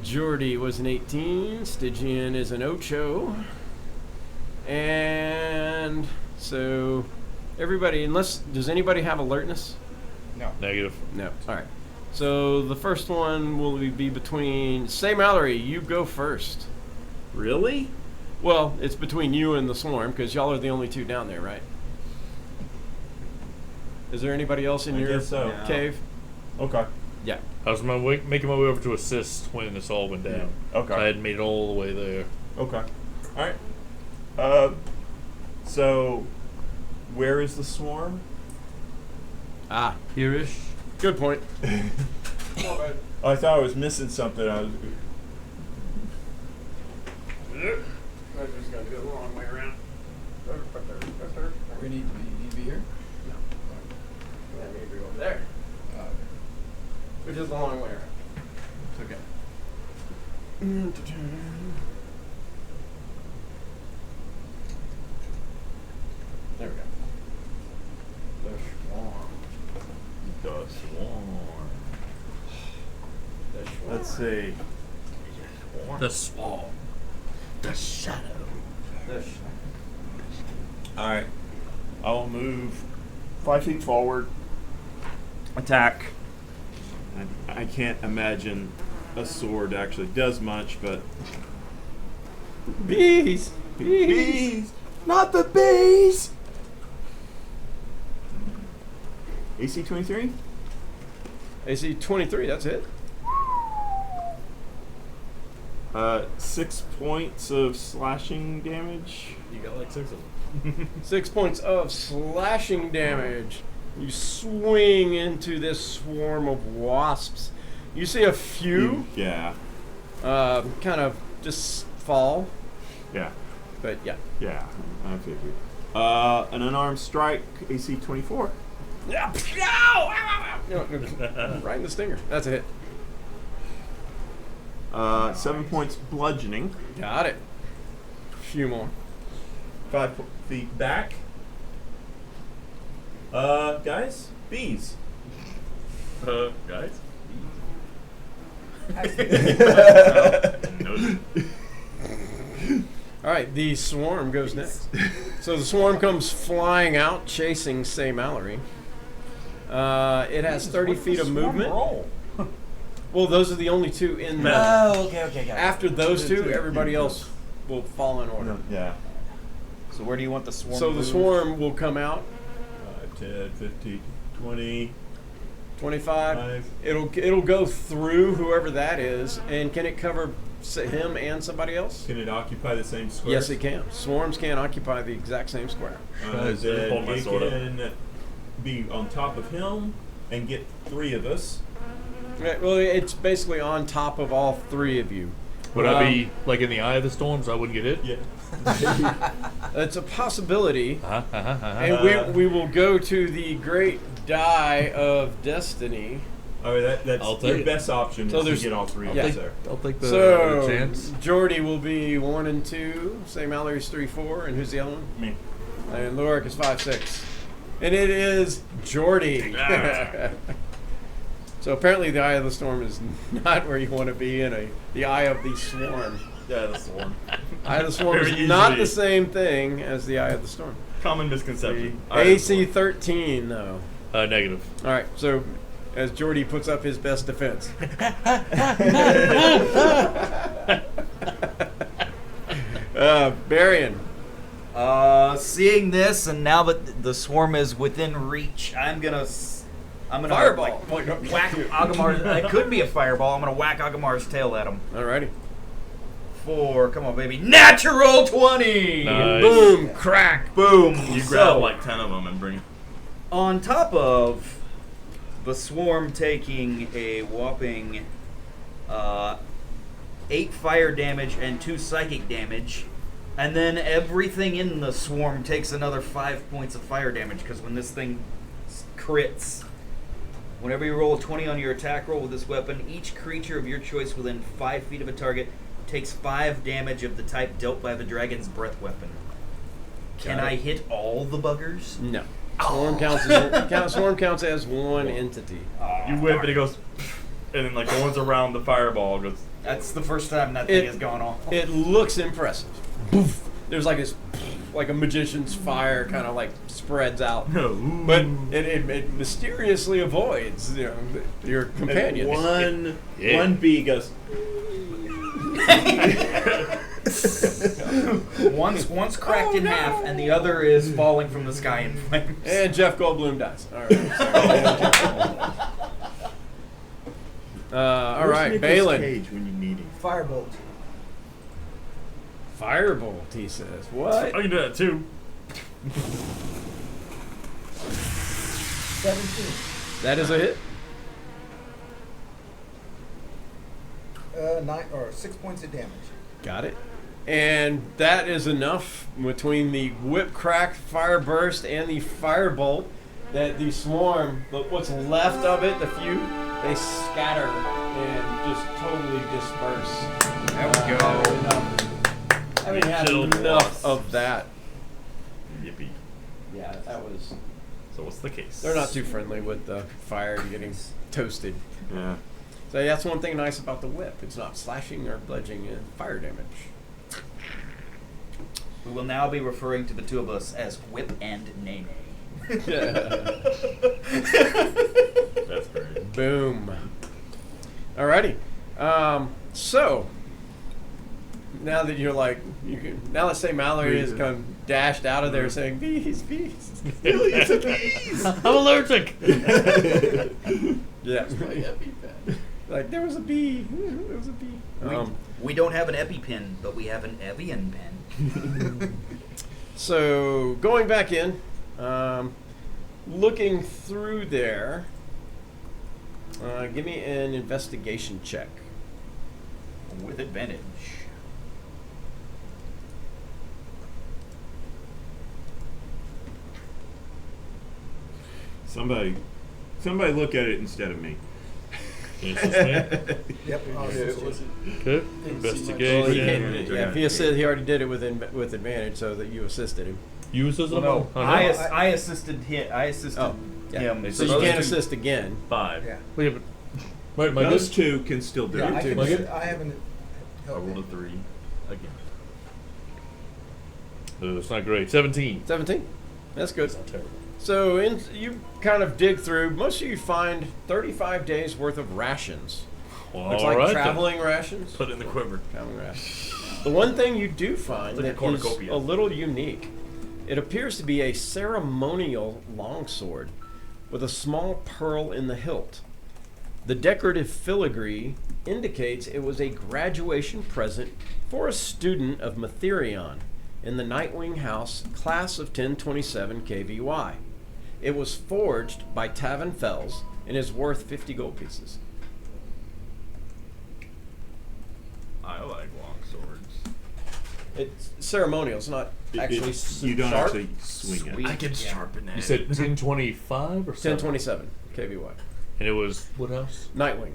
Jordy was an 18. Stygian is an Ocho. And so everybody, does anybody have alertness? No. Negative. No. All right. So the first one will be between, say Mallory, you go first. Really? Well, it's between you and the swarm because y'all are the only two down there, right? Is there anybody else in I your guess so. cave? Okay. Yeah. I was making my way over to assist when this all went down. Okay. I hadn't made it all the way there. Okay. All right. So, where is the swarm? Ah, Here-ish. good point. I thought I was missing something. I was. I'm just gonna do it the long way around. We need to be here. Yeah, maybe over there. Which is the long way around. It's okay. There we go. The swarm. The swarm. The swarm. Let's see. The swarm. The shadow. All right. I will move 5 feet forward. Attack. I can't imagine a sword actually does much, but Bees. bees, not the bees. AC 23. AC 23. That's it. 6 points of slashing damage. You got like 6 of them. 6 points of slashing damage. You swing into this swarm of wasps. You see a few Yeah. kind of just fall, Yeah. but yeah. Yeah. I figured. An unarmed strike. AC 24. Yeah. Ow! Ow! Ow! Right in the stinger. That's a hit. 7 points bludgeoning. Got it. A few more. 5 feet back. Guys, bees. Guys? All right, the swarm goes next. So the swarm comes flying out, chasing Say Mallory. It has 30 feet of movement. Well, those are the only two in the. Oh, okay, got it. After those two, everybody else will fall in order. Yeah. So where do you want the swarm? So the moved? swarm will come out 10, 15, 20. 25. Five. It'll go through whoever that is, and can it cover him and somebody else? Can it occupy the same square? Yes, it can. Swarms can occupy the exact same square. Guys, Then hold my it sword up. can be on top of him and get 3 of us. Right, well, it's basically on top of all 3 of you. Would I be like in the eye of the storm so I wouldn't get hit? Yeah. That's a possibility. And And we will go to the great die of destiny. I mean, that's I'll take your it. best option So is to there's- get all 3 of yeah. us there. I'll take the So chance. Jordy will be 1 and 2. Say Mallory's 3, 4, and who's the other one? Me. And Lorik is 5, 6. And it is Jordy. So apparently the Eye of the Storm is not where you want to be in the Eye of the Swarm. Yeah, that's the one. Eye of the Swarm Very is not easily. the same thing as the Eye of the Storm. Common misconception. AC 13 though. Negative. All right, so as Jordy puts up his best defense. Barian. Seeing this, and now that the swarm is within reach, I'm gonna Fireball. like, whack Agamar's. It could be a fireball. I'm gonna whack Agamar's tail at him. Alrighty. Come on, baby, natural 20. Nice. Boom! Crack! Boom. You So, grab like 10 of them and bring. on top of the swarm taking a whopping 8 fire damage and 2 psychic damage, and then everything in the swarm takes another 5 points of fire damage, because when this thing crits, whenever you roll a 20 on your attack roll with this weapon, each creature of your choice within 5 feet of a target takes 5 damage of the type dealt by the dragon's breath weapon. Can I hit all the buggers? No. Swarm counts as one entity. You whip and it goes, and then like the ones around the fireball goes. That's the first time that thing has gone off. It looks impressive. There's like this, like a magician's fire kind of like spreads out, but it mysteriously avoids your companion. And one bee goes. One's cracked in half, and the other is falling from the sky in flames. And Jeff Goldblum dies. All right. All right, Where's Nicolas Balin. Cage when you need him. Firebolt. Firebolt, he says. What? I can do that too. 17. That is a hit. 6 points of damage. Got it. And that is enough between the whip crack, fire burst, and the firebolt that the swarm, what's left of it, the few, they scatter and just totally disperse. There we go. Having had Killed enough wasps. of that. Yippee. Yeah, that was. So what's the case? They're not too friendly with the fire getting toasted. Yeah. So that's one thing nice about the whip. It's not slashing or bludgeoning in fire damage. We will now be referring to the two of us as Whip and Nene. That's great. Boom. Alrighty. So now that you're like, now let's say Mallory has come dashed out of there saying bees, bees. Millions of bees. I'm allergic. Yeah. My EpiPen. Like there was a bee. There was a bee. We don't have an EpiPen, but we have an Evian pen. So going back in, looking through there, give me an investigation check. With advantage. Somebody look at it instead of me. Yes, it's me. Yep. I'll assist you. Okay. Well, he Investigation. can't, yeah, if he said he already did it with advantage, so that you assisted him. Use as a Well, no, no. I assisted him. I assisted Yeah. him. So you those can't two- assist again. 5. Yeah. Wait, but wait, my Those good. two can still do Yeah, I, it. can, Like it? I haven't. I rolled a 3 again. It's not great. 17. 17. That's good. It's not terrible. So you kind of dig through. Most of you find 35 days worth of rations. Well, Looks all like right, traveling rations. Put it in the quiver. Traveling rations. The one thing you do find Like a that is cornucopia. a little unique. It appears to be a ceremonial longsword with a small pearl in the hilt. The decorative filigree indicates it was a graduation present for a student of Matherion in the Nightwing House class of 1027 KVY. It was forged by Tavin Fells and is worth 50 gold pieces. I like long swords. It's ceremonial. It's not actually you don't sharp. actually swing it. Sweet. I can sharpen it. You said 1025 or 1027 KVY. And it was what house? Nightwing.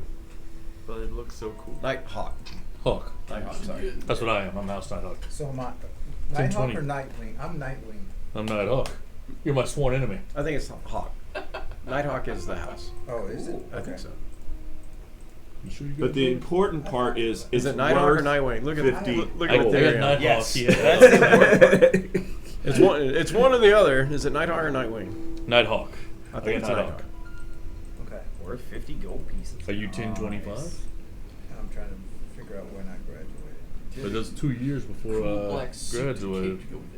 But it looks so cool. Nighthawk. Hawk. Nighthawk, sorry. That's what I am. I'm House Nighthawk. So am I. Nighthawk 1020. or Nightwing? I'm Nightwing. I'm Nighthawk. You're my sworn enemy. I think it's Hawk. Nighthawk is the house. Oh, is it? I think so. You sure you But the important part is Is it's it Nighthawk or worth Nightwing? Look at 50. look I at got there. Nighthawk. Yes, Yeah. that's the important part. It's one or the other. Is it Nighthawk or Nightwing? Nighthawk. I think it's got Nighthawk. Okay. Worth 50 gold pieces. Are you 1025? I'm trying to figure out when I graduated. But that's 2 years before Cool black suit to graduated. keep you going.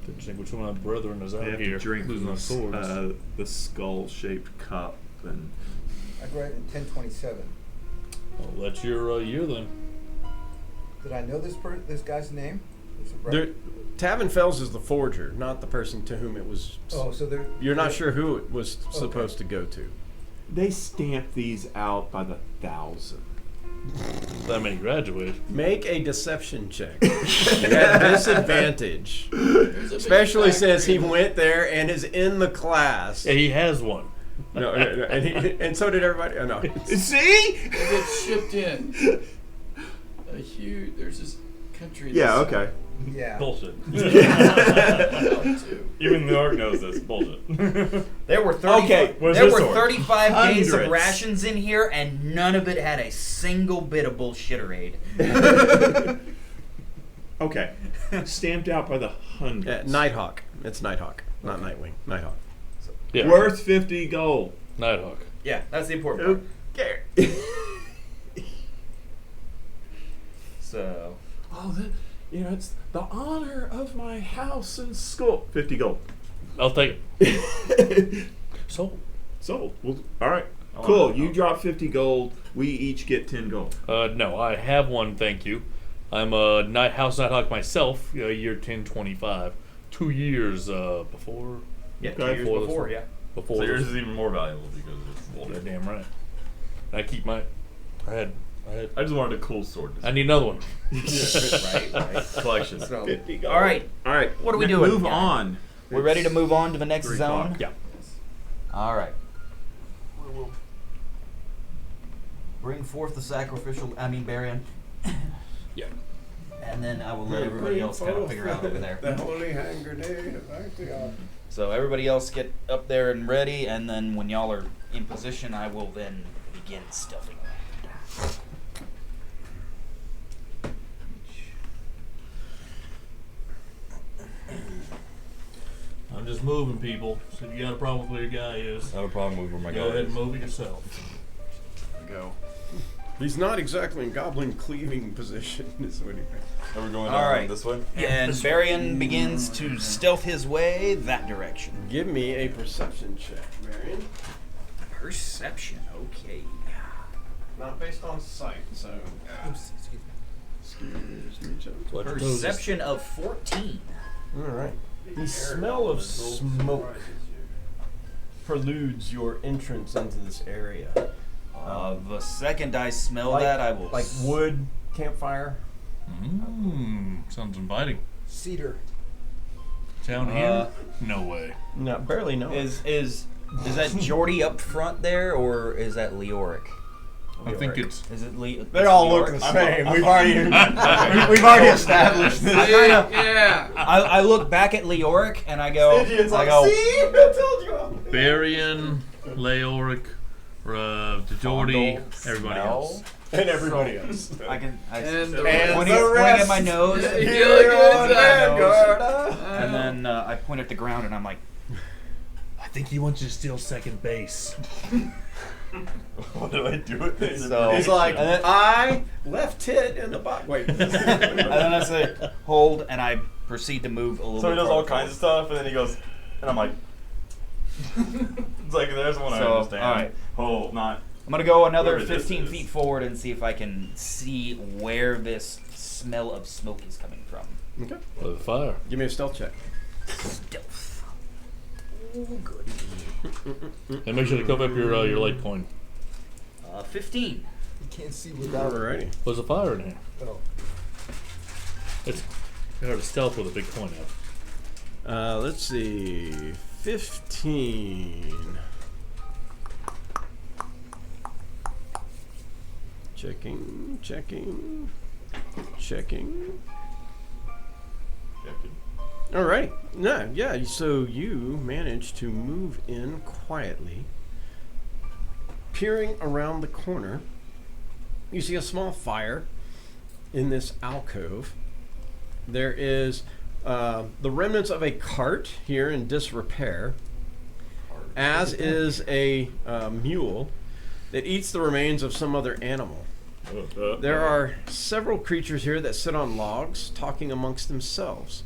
Didn't think which one of my brethren is out They have here to drink losing their swords. the skull-shaped cup, and I go ahead in 1027. Well, that's your year then. Did I know this guy's name? Is it right? There, Tavin Fells is the forger, not the person to whom it was. Oh, so they're. You're not sure who it was supposed to go to. they stamp these out by the thousand. That many graduated. Make a deception check at disadvantage, There's a big especially since he factory. went there and is in the class. Yeah, he has one. No, and so did everybody. Oh, no. See? It gets shipped in. A huge. There's this country. Yeah. that's- Okay. Yeah. Bullshit. Too. Even New York knows this. Bullshit. There were 30, Okay, where's there this were sword? 35 days of Hundreds. rations in here, and none of it had a single bit of bullshitterade. Okay. Stamped out by the hundreds. Nighthawk. It's Nighthawk, not Nightwing. Nighthawk. Yeah. Worth 50 gold. Nighthawk. Yeah, that's the important part. Okay. So, Oh, it's the honor of my house and school. 50 gold. I'll take it. Sold. Sold. Well, all right. I Cool. wanna- You drop 50 gold. We each get 10 gold. No, I have one, thank you. I'm a House Nighthawk myself, year 1025. 2 years before. yeah, Okay. 2 years Before this before, one. yeah. Before So yours this. is even more valuable because it's older. Yeah, damn right. I keep my. I I just wanted a cool sword. need another one. Right. Collection. So, 50 gold. all right, All right. What are we Now doing? Move on. we're ready to move on to the next 3 zone. o'clock. Yeah. All right. Bring forth the sacrificial. Barian. Yeah. And then I will let everybody else kind of figure out over there. The holy hand grenade of Action. So everybody else get up there and ready, and then when y'all are in position, I will then begin stuffing. I'm just moving, people. So if you got a problem with where your guy is, I have a problem with where my go ahead and move it yourself. Go. He's not exactly in goblin cleaving position. Is what he. Are we going All right. this way? And Barian begins to stealth his way that direction. Give me a perception check, Marion. Perception, okay. Not based on sight, so. Excuse me, Joe. What you told us. Perception of 14. All right. The smell of smoke preludes your entrance into this area. The second I smell that, I will. Like wood, campfire. Sounds inviting. Cedar. Down here? No way. No, barely know. Is that Jordy up front there, or is that Leoric? I think it's. Is it They all look the same. We've already established this. Yeah. I look back at Leoric and I go. Stygian's I like, go. see, I told you. Barian, Leoric, Jordy, everybody else. And everybody else. I can. And the Pointing the at rest. my nose. Yeah, and you look on at Vanguard. then I point at the ground and I'm like, I think he wants you to steal second base. What do I do with this? So- He's like, And then- I left tit in the box. Wait. and then I say, hold, and I proceed to move a little So bit. he does all farther kinds of stuff, and then he goes, and I'm like, it's like there's one I So, understand. alright. Oh, not. I'm gonna go another Whoever this 15 is. feet forward and see if I can see where this smell of smoke is coming from. Okay. With the fire. Give me a stealth check. Stealth. Oh, good. And make sure to cover up your light coin. 15. You can't see without it. Alrighty. There's a fire in here. Oh. It's hard to stealth with a big coin out. Let's see. 15. Checking. All right. No, yeah. So you managed to move in quietly. Peering around the corner, you see a small fire in this alcove. There is the remnants of a cart here in disrepair, as is a mule that eats the remains of some other animal. There are several creatures here that sit on logs, talking amongst themselves.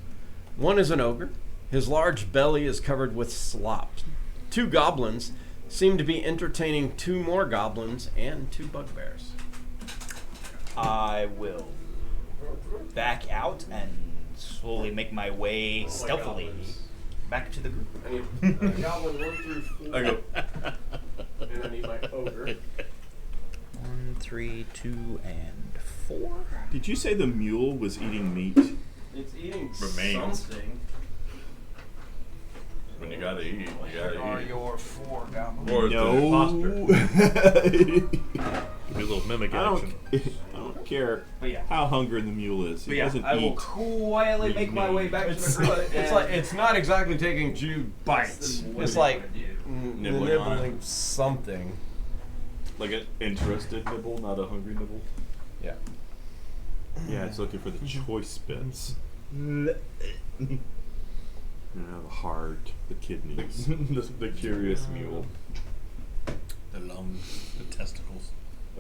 One is an ogre. His large belly is covered with slop. 2 goblins seem to be entertaining 2 more goblins and 2 bugbears. I will back out and slowly make my way stealthily back to the group. I need goblin 1 through 4. I go. And I need my ogre. 1, 3, 2, and 4. Did you say the mule was eating meat? It's eating Remains. something. When you gotta eat, you gotta Are eat. your 4 goblins? Or it's an imposter. Do a little mimic I action. don't care But yeah. how hungry the mule is. He But yeah, doesn't I will eat. quietly make my way back to the group. It's not exactly taking 2 bites. It's like Nibbling on nibbling something. Like an interested nibble, not a hungry nibble. Yeah. Yeah, it's looking for the choice bits. The heart, the kidneys. the curious mule. The lungs, the testicles,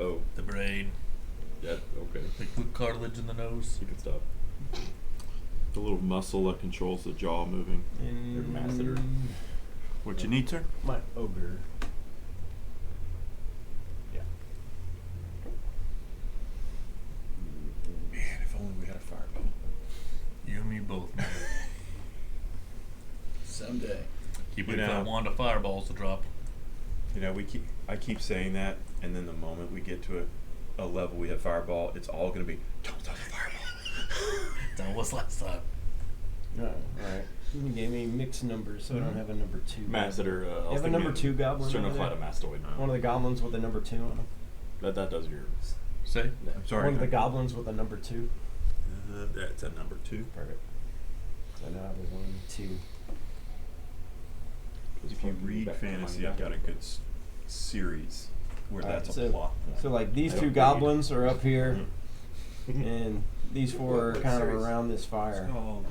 Oh, the brain, yeah, okay. the cartilage in the nose. You can stop. The little muscle that controls the jaw moving. Your masseter. What you need, sir? My ogre. Man, if only we had a fireball. You and me both, man. Someday. Keep You waiting for know. that wand of fireballs to drop. You know, I keep saying that, and then the moment we get to a level we have fireball, it's all going to be, don't throw the fireball. That was last time. Oh, alright. You gave me mixed numbers, so I don't have a number 2. Masseter. You have a number 2 goblin over Sternoclada there? mastoid. One of the goblins with a number 2 on him. That does your. Say? I'm sorry. One of the goblins with a number 2. That's a number 2. Perfect. So I know I have a 1, 2. If you read fantasy, I've got a good series where Alright, that's so- a plot. So like these I 2 don't read. goblins are up here, and these 4 are What kind of series? around this It's fire. called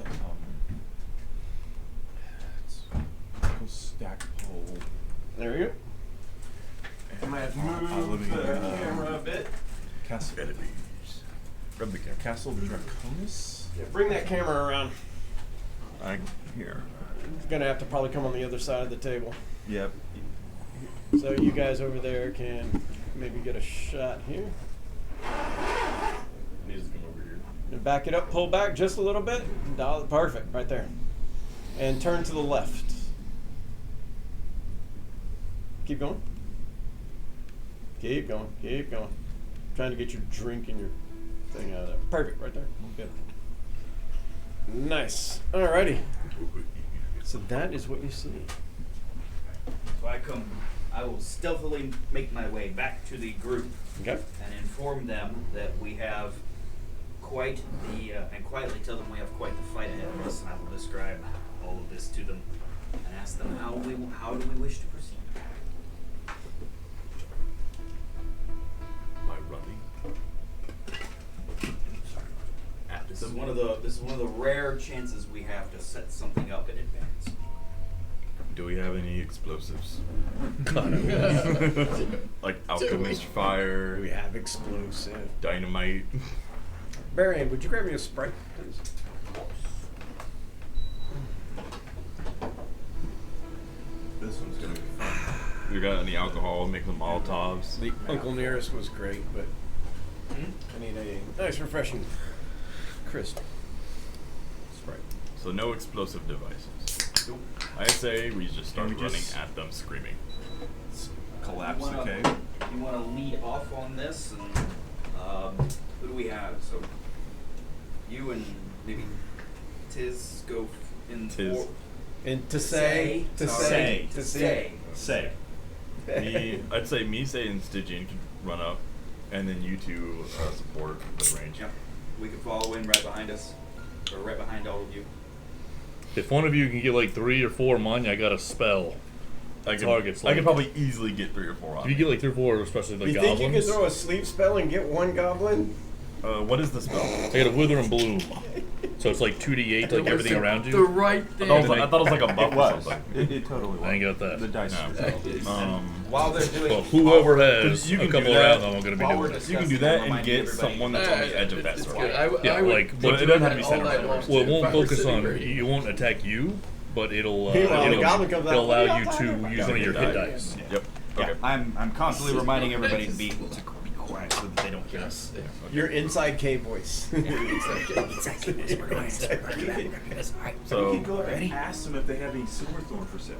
Stackpole. There we go. I might have to move the camera a bit. Castle. Rub the camera. Castle Draconis. Yeah, bring that camera around. Here. It's gonna have to probably come on the other side of the table. Yep. So you guys over there can maybe get a shot here. Needs to come over here. And back it up, pull back just a little bit. Dial it, perfect, right there. And turn to the left. Keep going. Keep going, keep going. Trying to get your drink and your thing out of there. Perfect, right there. Good. Nice. Alrighty. So that is what you see. So I will stealthily make my way back to the group Okay. and inform them that we have quite the, and quietly tell them we have quite the fight ahead of us. And I will describe all of this to them and ask them how do we wish to proceed. My running. This is one of the rare chances we have to set something up in advance. Do we have any explosives? God, Like alchemist fire, We have explosive. dynamite. Barry, would you grab me a Sprite, please? This one's gonna be fun. You got any alcohol? Make some Molotovs. The Uncle Nearest was great, but I need a nice, refreshing, crisp Sprite. So no explosive devices. I say we just start Can we running just- at them, screaming. Collapse You the wanna- cave. You want to lead off on this, and who do we have? So you and maybe Tiz go in Tiz. for And to Say. say, to say. Say. Me, I'd say me, Say, and Stygian can run up, and then you two support the range. Yep. We could follow in right behind us, or right behind all of you. if one of you can get like 3 or 4 on you, I got a spell. I Targets, I like- could probably easily get 3 or 4 on. If you get like 3 or 4, especially the You goblins, think you can throw a sleep spell and get 1 goblin? What is the spell? I got a wither and bloom. So it's like 2d8, like everything around The you. right I thing. thought it was like a buff It or was. something. It totally was. I ain't got that. The dice. While they're doing Well, whoever has You a can couple do around that them, I'm gonna be while doing we're it. You can do that and get someone that's on the edge of that It's circle. good. I Yeah, would like, be but it doing doesn't have to be that all center night of long, the Well, it too, won't if I were focus sitting on. here. It won't attack you, but it'll Meanwhile, the goblin comes out, it'll allow "What are you y'all talking to use one of your hit dice. Yep. Yeah, Okay. I'm constantly reminding everybody to be quiet so that they don't hear us. your inside K voice. So go up and ask them if they have any Silverthorn for sale.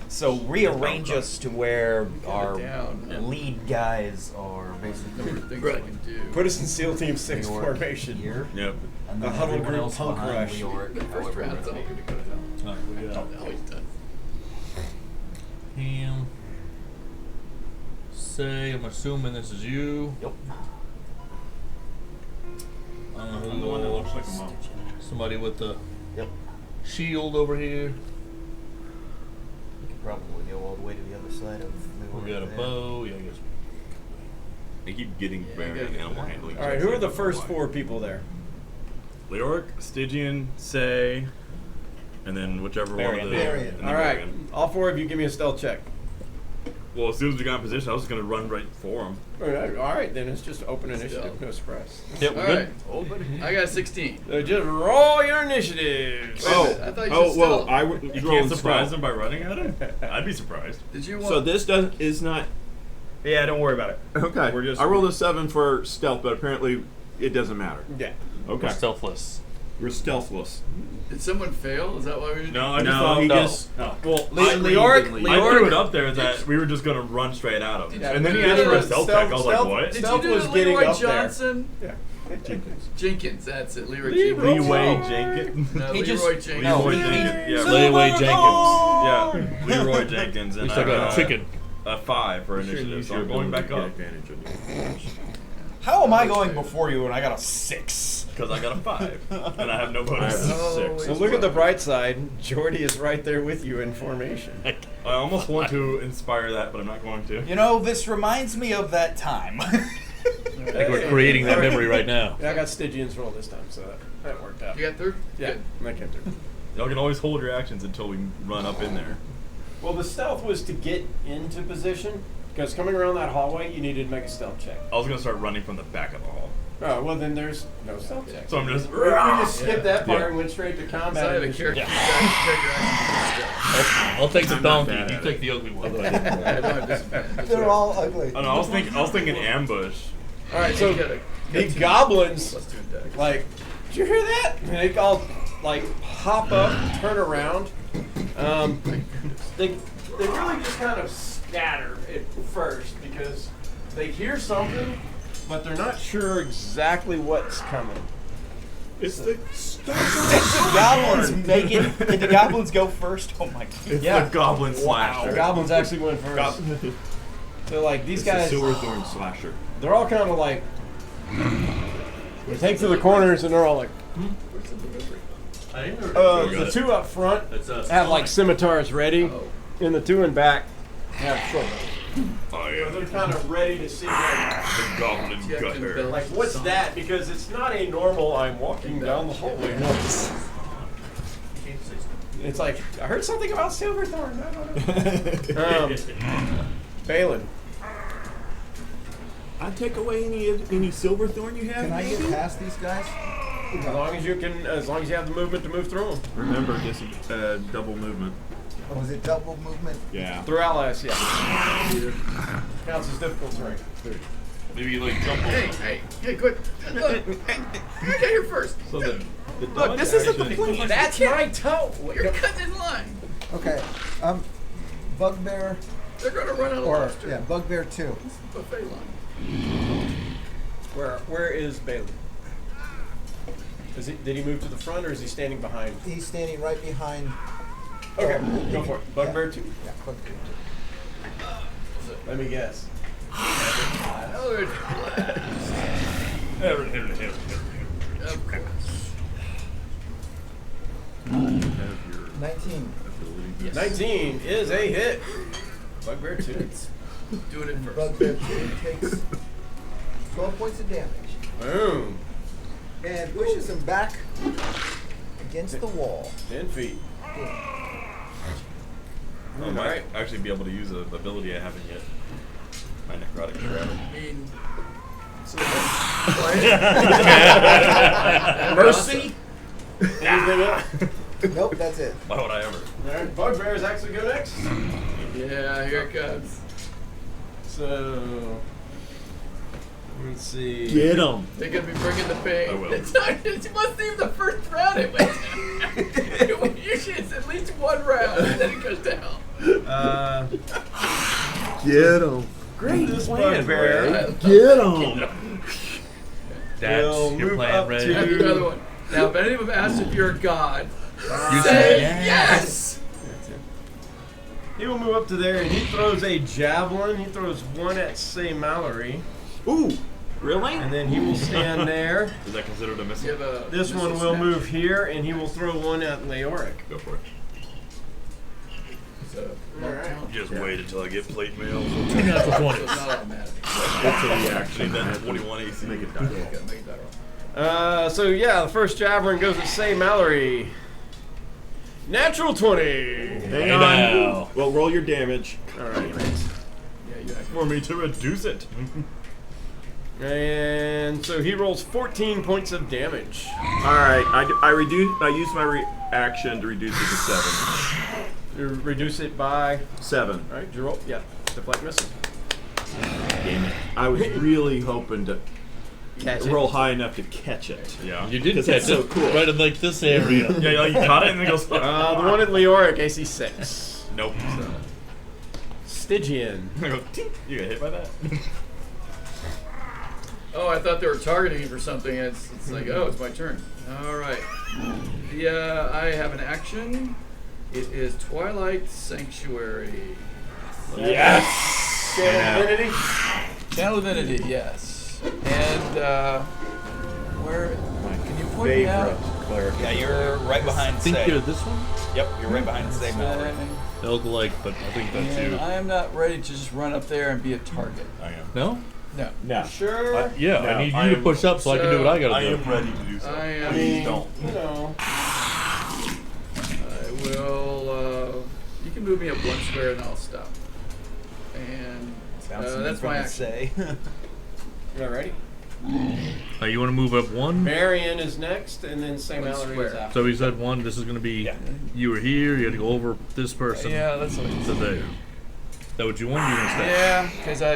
So rearrange us to where our down. lead guys are There basically are things I can do. Put us in SEAL Team 6 Leoric formation. here, yep. and The then huddle everyone group else punk behind rush. Leoric, The first however round's all many. good to go down. Oh, he's done. Him. Say, I'm assuming this is you. Yep. I'm the one that looks like a monk. Somebody with the Yep. shield over here. We could probably go all the way to the other side of Leoric. We got a there. bow. Yeah, I guess. They keep getting better at animal handling. All right, who are the first 4 people there? Leoric, Stygian, Say, and then whichever one of the. Varian. and then All right, Varian. all 4 of you give me a stealth check. Well, as soon as we got in position, I was just gonna run right for him. All right, then it's just open initiative, no surprise. Yep, All good. right. I got 16. So just roll your initiatives. Wait a minute, I thought you said well, stealth. I would. You roll can't surprise stealth. him by running at him. I'd be surprised. Did you want? So this is not. Yeah, don't worry about it. Okay. We're just- I rolled a 7 for stealth, but apparently it doesn't matter. Yeah. Okay. We're stealthless. We're stealthless. Did someone fail? Is that why we? No, I just No, thought he no. just. No. Well, I Leoric, lead. I threw it up there that we were just gonna run straight at him, Yeah, and then he did asked you for a do stealth stealth- check. I was like, stealth- "What?" Did Stealth you do was the getting Leroy up there. Johnson? Yeah. Jenkins, that's it. Leroy Leroy. Jenkins. Leeway Jenkins. No, He just- Leroy Jenkins. no, Leroy he- Jenkins. Yeah. Layway Jenkins. Yeah. Leroy Jenkins, At and least I got a chicken. a 5 for initiative. So I'm going back up Advantage of this. How am I going before you when I got a 6? because I got a 5, and I have no I bonus. have a Oh, 6. So look at the bright side. Jordy is right there with you in formation. I almost want to inspire that, but I'm not going to. You know, this reminds me of that time. I think we're creating that memory right now. Yeah, I got Stygian's roll this time, so that worked out. You got through? Yeah, Good. I came through. Y'all can always hold your actions until we run up in there. Well, the stealth was to get into position, because coming around that hallway, you needed to make a stealth check. I was gonna start running from the back of the hall, Oh, well then there's no stealth check. so I'm just. We just skipped that part Yeah. and went straight to combat. Inside of a initiative. character, you guys take your action. I'll take the I'm not donkey. bad You at take it. the ugly one. I don't have disadvantage. They're all ugly. Oh, no, I was thinking ambush. All right, so You got the two goblins, plus 2 in dex. like, did you hear that? And they all like hop up, turn around. They really just kind of scatter at first because they hear something, but they're not sure exactly what's coming. It's the Goblins make it. Did the goblins go first? Oh my god. It's Yeah. the goblin The slasher. goblins actually went first. So like these guys, the Silverthorn slasher. they're all kind of like they take to the corners and they're all like. The 2 up front have like scimitars ready, and the 2 in back have short bows. Oh So yeah, they're kind of ready to see like, the goblin Check and gutter. belt. like what's that? Because it's not a normal I'm walking down the hallway. No. It's like I heard something about Silverthorn. I don't know. Balin. I'd take away any Silverthorn you have. Can I maybe? get past these guys? As long as you can, as long as you have the movement to move through them. Remember, this is double movement. Or is it double movement? Yeah. Through allies, yeah. Counts as difficult terrain. Maybe like jump Hey, quit. Look, you got here first. So the Look, this isn't the point. That's my toe. You're cutting in line. Okay. Bugbear They're gonna run out of or lobster. yeah, Bugbear 2. Buffet line. Where is Balin? Did he move to the front or is he standing behind? He's standing right behind. Okay, go for it. Bugbear 2. Yeah, Bugbear 2. Let me guess. Another Of course. 19. 19 is a hit. Bugbear 2. Doing it first. Bugbear 2 takes 12 points of damage. Boom. and pushes him back against the wall. 10 feet. I might actually be able to use an ability I haven't yet. My necrotic shroud. I mean, so Mercy. Anything else? Nope, that's it. Why would I ever? Alright, Bugbear's actually go next. yeah, here it comes. So let's see. Get him. They're gonna be bringing the pain. I will. It wasn't even the first round it went. Usually it's at least one round and then it goes down. Get him. Great this Bugbear. Get him. That's We'll your move plan, up Ray. to- Have another one. Now, if any of them asks if you're a god, You say say yes. He will move up to there and he throws a javelin. He throws one at Say Mallory. Ooh, really? And then he will stand there. Is that considered a missile? You have a This one missile will snatch. move here and he will throw one at Leoric. Go for it. So, Alright. Just wait until I get plate mail. Two natural so 20s. it's not automatic. That's a reaction. Actually, then 21 AC. Make it die. Gotta make it die roll. So yeah, the first javelin goes at Say Mallory. Natural 20. Hang Hey on. now. Well, roll your damage. Alright. Yeah, you actually. For me to reduce it. And so he rolls 14 points of damage. All right, I use my reaction to reduce it to 7. You reduce it by. 7. Alright, did you roll? Yeah. Deflect missile. Damn it. I was really hoping to Catch it. roll high enough to catch it. Yeah. You did 'Cause catch that's so it cool. right in like this area. Yeah, you caught it and then it goes. The one at Leoric, AC 6. Nope. Stygian. I go, tink. You got hit by that? Oh, I thought they were targeting you for something. It's like, oh, it's my turn. All right. Yeah, I have an action. It is Twilight Sanctuary. Yes! Channel Divinity. Channel Divinity, yes. And where? Can you point me out? Favorite cleric. Yeah, you're right behind I think Say. you're this one? Yep, you're right behind Say Mallory. They look alike, but I think that's And you. I am not ready to just run up there and be a target. I am. No? No. No. Sure. Yeah, No, I need I you to am- push up so I can do what I gotta I do. am ready to do so. I am. Please don't. You know. I will. You can move me up one square and I'll stop. And that's my action. Say. You all ready? You want to move up one? Marion is next, and then St. One Mallory is square. after. So we said one. This is going to be you were here. You had to go over this person Yeah, that's what to there. Is that what you want? You want to stay? Yeah, because I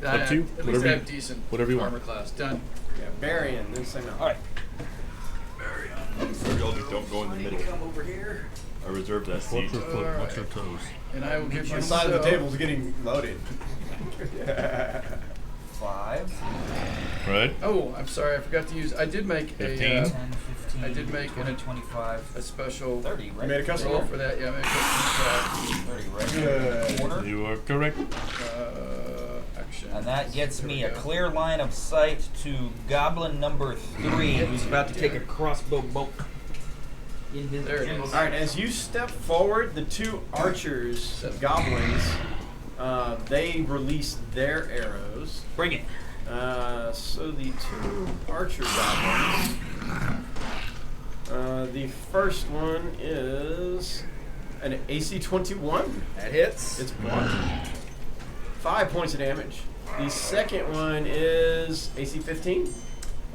Up to you. at least Whatever I you- have decent whatever you want. armor class. Done. Yeah, Marion, then St. Mallory. All right. Y'all just don't go in the middle. Come over here. I reserved that seat. Watch your foot. Watch your toes. And I will give The myself. side of the table's getting loaded. 5, Right? Oh, I'm sorry, I forgot to use. I did make 15. 10, 15. I did make 20, 25, a special 30, right? You made a custom roll roll for that. Yeah, I made a custom 30, right? Good. Order. You are correct. action. And that gets There me we a go. clear line of sight to Goblin number 3, who's about to take a crossbow bolt in his There it general. is. All right, as you step forward, the two archers, goblins, they release their arrows. Bring it. So the two archer goblins. The first one is an AC 21. That hits. It's blocked. 5 points of damage. The second one is AC 15.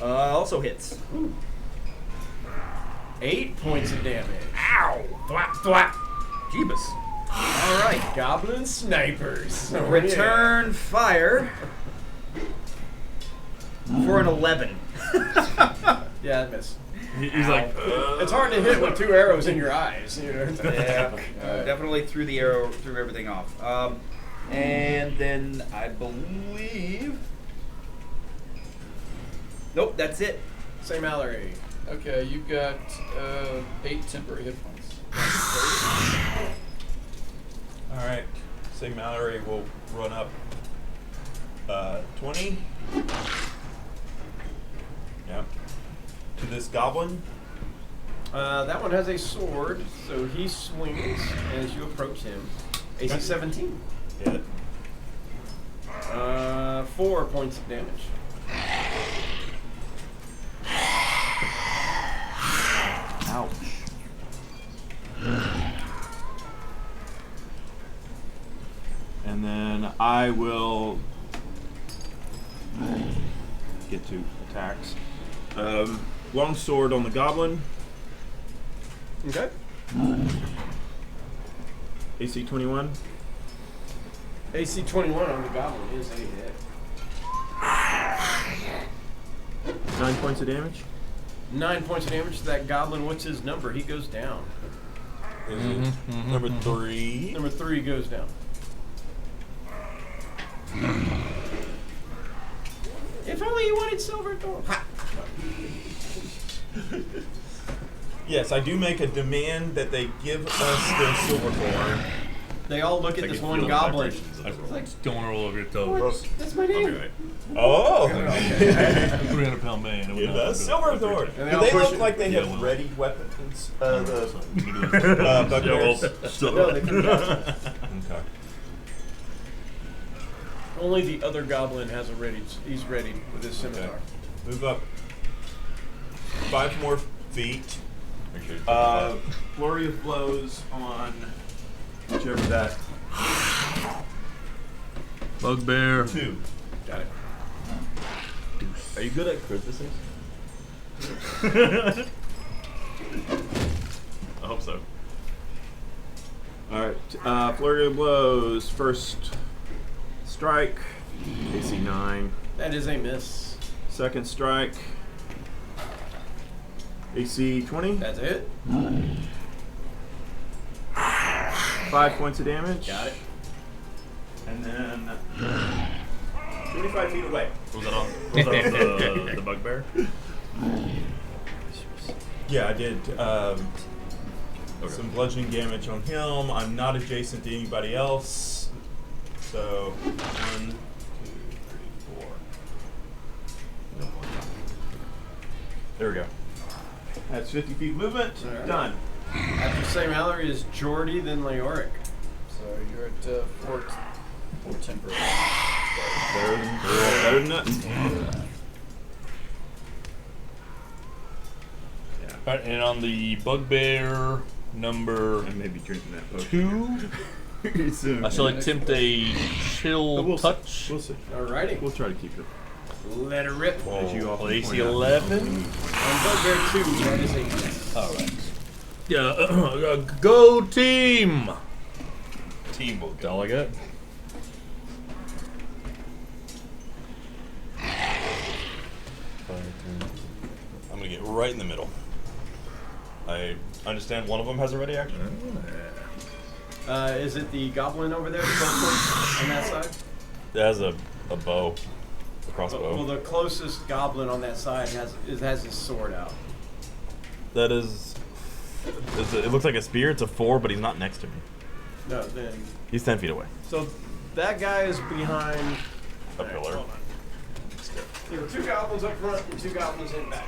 Also hits. 8 points of damage. Ow! Thwap, thwap. Jeebus. All right, goblin snipers. Oh, Return fire for an 11. Yeah, that miss. He's like, It's hard to hit with two arrows in your eyes. You know? Yeah, definitely threw the arrow, threw everything off. And then I believe. Nope, that's it. Say Mallory. Okay, you've got 8 temporary hit points. All right. Say Mallory will run up 20. Yep. To this goblin. That one has a sword, so he swings as you approach him. AC 17. Hit. 4 points of damage. I will get to attacks. Long sword on the goblin. Okay. AC 21. AC 21 on the goblin is a hit. 9 points of damage. 9 points of damage to that goblin. What's his number? He goes down. Number 3. Number 3 goes down. If only you wanted Silverthorn. Ha! Yes, I do make a demand that they give us their Silverthorn. They all look at I this can one feel the goblin. vibrations of the It's world. like, Just don't roll over your toes. that's my I'll be name. right. Oh! 300-pound man. Give us Silverthorn. And they Do all they push look it. like they Yeah, have well. ready weapons? The Yeah, bugbears? No, they can Okay. Only the other goblin has a ready. He's ready with his scimitar. Move up 5 more feet. Make sure you touch Flurry of blows on whichever that Bugbear. 2. Got it. that. Are you good at Christmases? I hope so. Alright, flurry of blows. First strike, AC 9. That is a miss. Second strike, AC 20. That's it. 5 points of damage. Got it. And then 25 feet away. Was that on the bugbear? Yeah, I did some bludgeoning damage on him. I'm not adjacent to anybody else. So, 1, 2, 3, 4. There we go. That's 50 feet movement. Alright. Done. After St. Mallory is Jordy, then Leoric. So you're at 4 temper. Better than nothing. Alright, and on the bugbear number I may be drinking that potion. 2, Soon. I shall attempt a chill We'll see. touch. We'll see. Alrighty. We'll try to keep it. Let it rip. As you often AC point out. 11. On Bugbear 2, that is a miss. Alright. Yeah, go team! Team will go. Delegate. I'm gonna get right in the middle. I understand one of them has a ready action. Is it the goblin over there, the bow on that side? It has a bow, a crossbow. Well, the closest goblin on that side has his sword out. That is. It looks like a spear. It's a 4, but he's not next to me. No, then. He's 10 feet away. So that guy is behind A pillar. Hold on. There were 2 goblins up front and 2 goblins in back.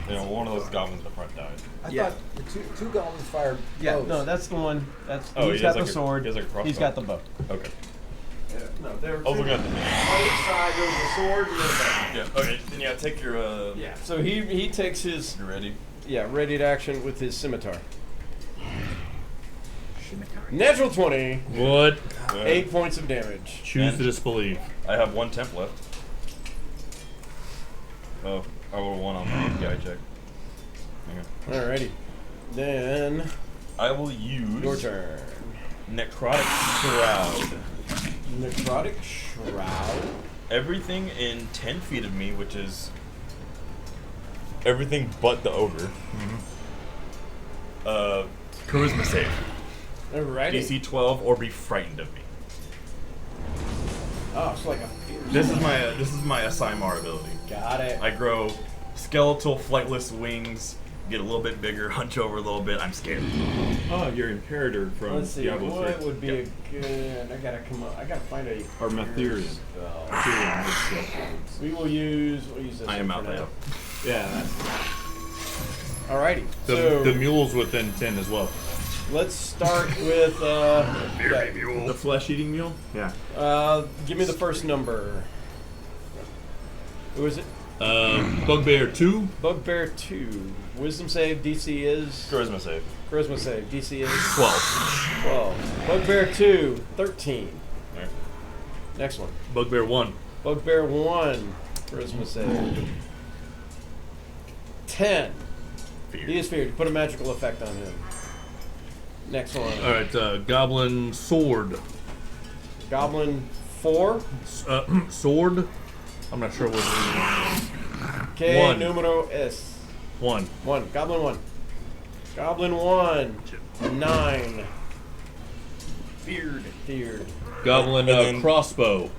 You know, one of those goblins in the front died. I Yeah. thought the two goblins fired Yeah, bows. no, that's the one. That's Oh, he's he has got the like a- sword. he has like a He's crossbow? got the bow. Okay. Yeah, no, there were I was 2. looking at the map. On each side there was a sword and then a bow. Yeah. Okay. Then yeah, take your. Yeah. So he takes his You ready? ready to action with his scimitar. Natural 20, What? 8 points of damage. Choose And- to disbelieve. I have 1 temp left. Oh, I rolled 1 on my API check. Hang on. Alrighty. Then I will use your turn. Necrotic Shroud. Necrotic Shroud. Everything in 10 feet of me, which is everything but the ogre. Charisma save. Alrighty. DC 12 or be frightened of me. Oh, it's like a fierce. This is my Asimar ability. Got it. I grow skeletal flightless wings, get a little bit bigger, hunch over a little bit. I'm scared. Oh, your Imperator from Let's see. Diablo What 3. would be a good? I gotta come up. I gotta find a. Or Matherian. fierce spell. Tyrion with skills. We'll use this. I am one out for there. now. Yeah, that's Alrighty. The, So the mule's within 10 as well. let's start with the flesh-eating mule. Yeah. give me the first number. Who is it? Bugbear 2. Bugbear 2. Wisdom save. DC is Charisma save. charisma save. DC is 12. 12. Bugbear 2. 13. Alright. Next one. Bugbear 1. Bugbear 1. Charisma save. 10. Feared. He is feared. Put a magical effect on him. Next one. All right, Goblin Sword. Goblin 4. Sword. I'm not sure what it is. Que 1. numero es? 1. 1. Goblin 1. Goblin 1. 9. Feared. Goblin And then- Crossbow.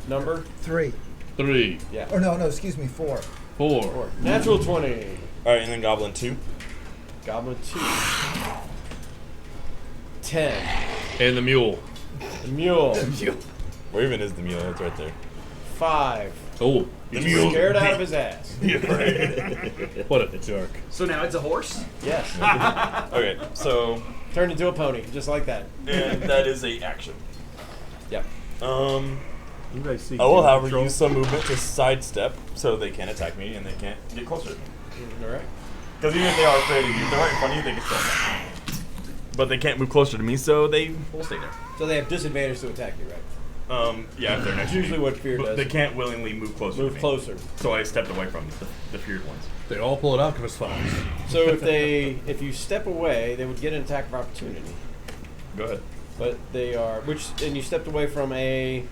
Number 3. 3. Yeah. Or no, excuse me, 4. 4. 4. Natural 20. All right, and then Goblin 2. Goblin 2. 10. And the Mule. The Mule. Where even is the mule? It's right there. 5. Oh, The He's mule. scared out of his ass. what a jerk. So now it's a horse? Yes. Okay, so Turned into a pony, just like that. and that is a action. Yep. You guys see? I will, Game however, Control? use some movement to sidestep so they can't attack me and they can't get closer to me. All right. Because even if they are afraid of you, if they're right in front of you, they can still attack. But they can't move closer to me, so they will stay there. So they have disadvantage to attack you, right? Yeah, if they're next That's to me. usually what fear But does. they can't willingly move closer to Move me. closer. So I stepped away from the feared ones. They all pull it Alchemist Files. So if you step away, they would get an attack of opportunity. Go ahead. But they are and you stepped away from a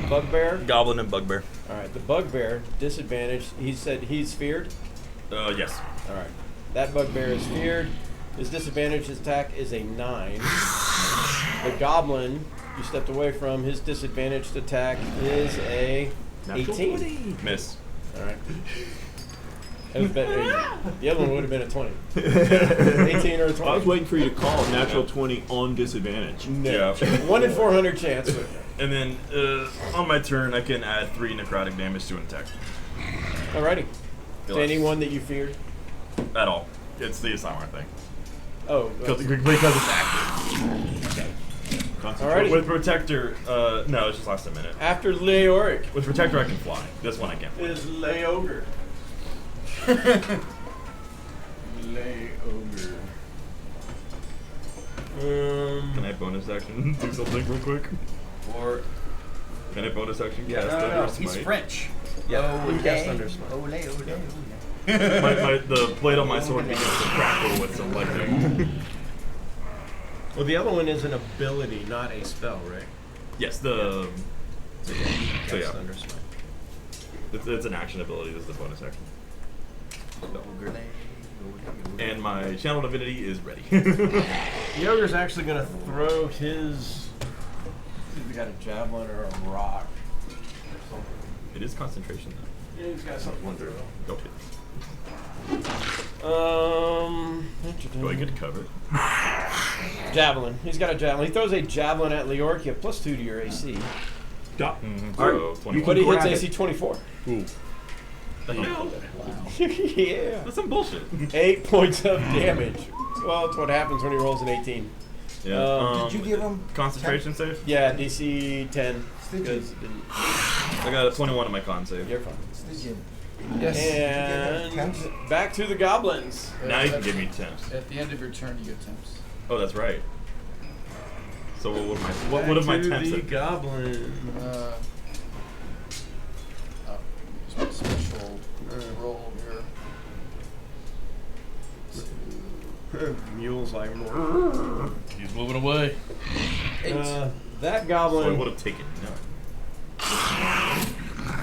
bugbear. Goblin and Bugbear. All right, the bugbear disadvantage. He said he's feared. Yes. All right, that bugbear is feared. His disadvantage attack is a 9. The goblin you stepped away from, his disadvantaged attack is a Natural 18. 20. Miss. All right. It was the other one would have been a 20. 18 or a 20. I was waiting for you to call natural 20 on disadvantage. Yeah. 1 in 400 chance. And then on my turn, I can add 3 necrotic damage to an attack. Alrighty. Feel To like- anyone that you feared? At all. It's the assignment thing. Oh. Because it's active. Alrighty. With Protector, no, it just lasts a minute. After Leoric With Protector, I can fly. This one I can't fly. is Leogre. Leogre. Can I bonus action do something real quick? Or Can I bonus action Yeah. cast No, Thunder he's Smite? French. yeah, we cast Thunder Smite. Ole. The blade on my sword begins to crackle with some lightning. Well, the other one is an ability, not a spell, right? Yes, So yeah, So, yeah. Thunder Smite. it's an action ability. This is a bonus action. And my channel divinity is ready. The ogre's actually going to throw his. He's got a javelin or a rock or something. It is concentration though. Yeah, he's got something to throw. Okay. Do Do I get cover? Javelin. He's got a javelin. He throws a javelin at Leoric. You have +2 to your AC. So 21. But he hits grab it. AC 24. Ooh. The hell? Yeah. That's some bullshit. 8 points of damage. Well, that's what happens when he rolls an 18. Yeah. Did you give him concentration save? Yeah, DC 10. Did you? Because I got a 21 on my con save. you're fine. Did you? Yes. Did you get And temps? back to the goblins. Now you can give me temps. At the end of your turn, you get temps. Oh, that's right. So what of my Back to temps? the that- goblin. Just a special roll here. Mule's like. He's moving away. That So I goblin. would have taken none.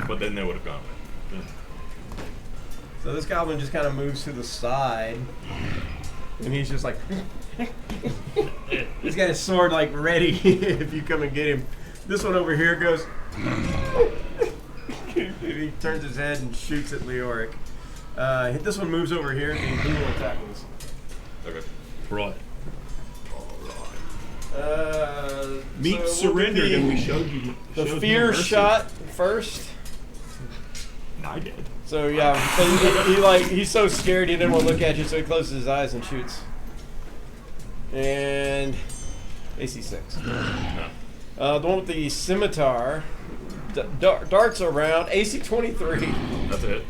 But then they would have gone. So this goblin just kind of moves to the side, and he's just like, he's got his sword like ready if you come and get him. This one over here goes, he turns his head and shoots at Leoric. This one moves over here, and he will attack this. Okay. Right. Meat So surrendered, we'll do and we showed you the showed fear no mercy. shot first. I did. So yeah, so he's so scared he didn't want to look at you, so he closes his eyes and shoots. And AC 6. No. The one with the scimitar darts around. AC 23 That's it.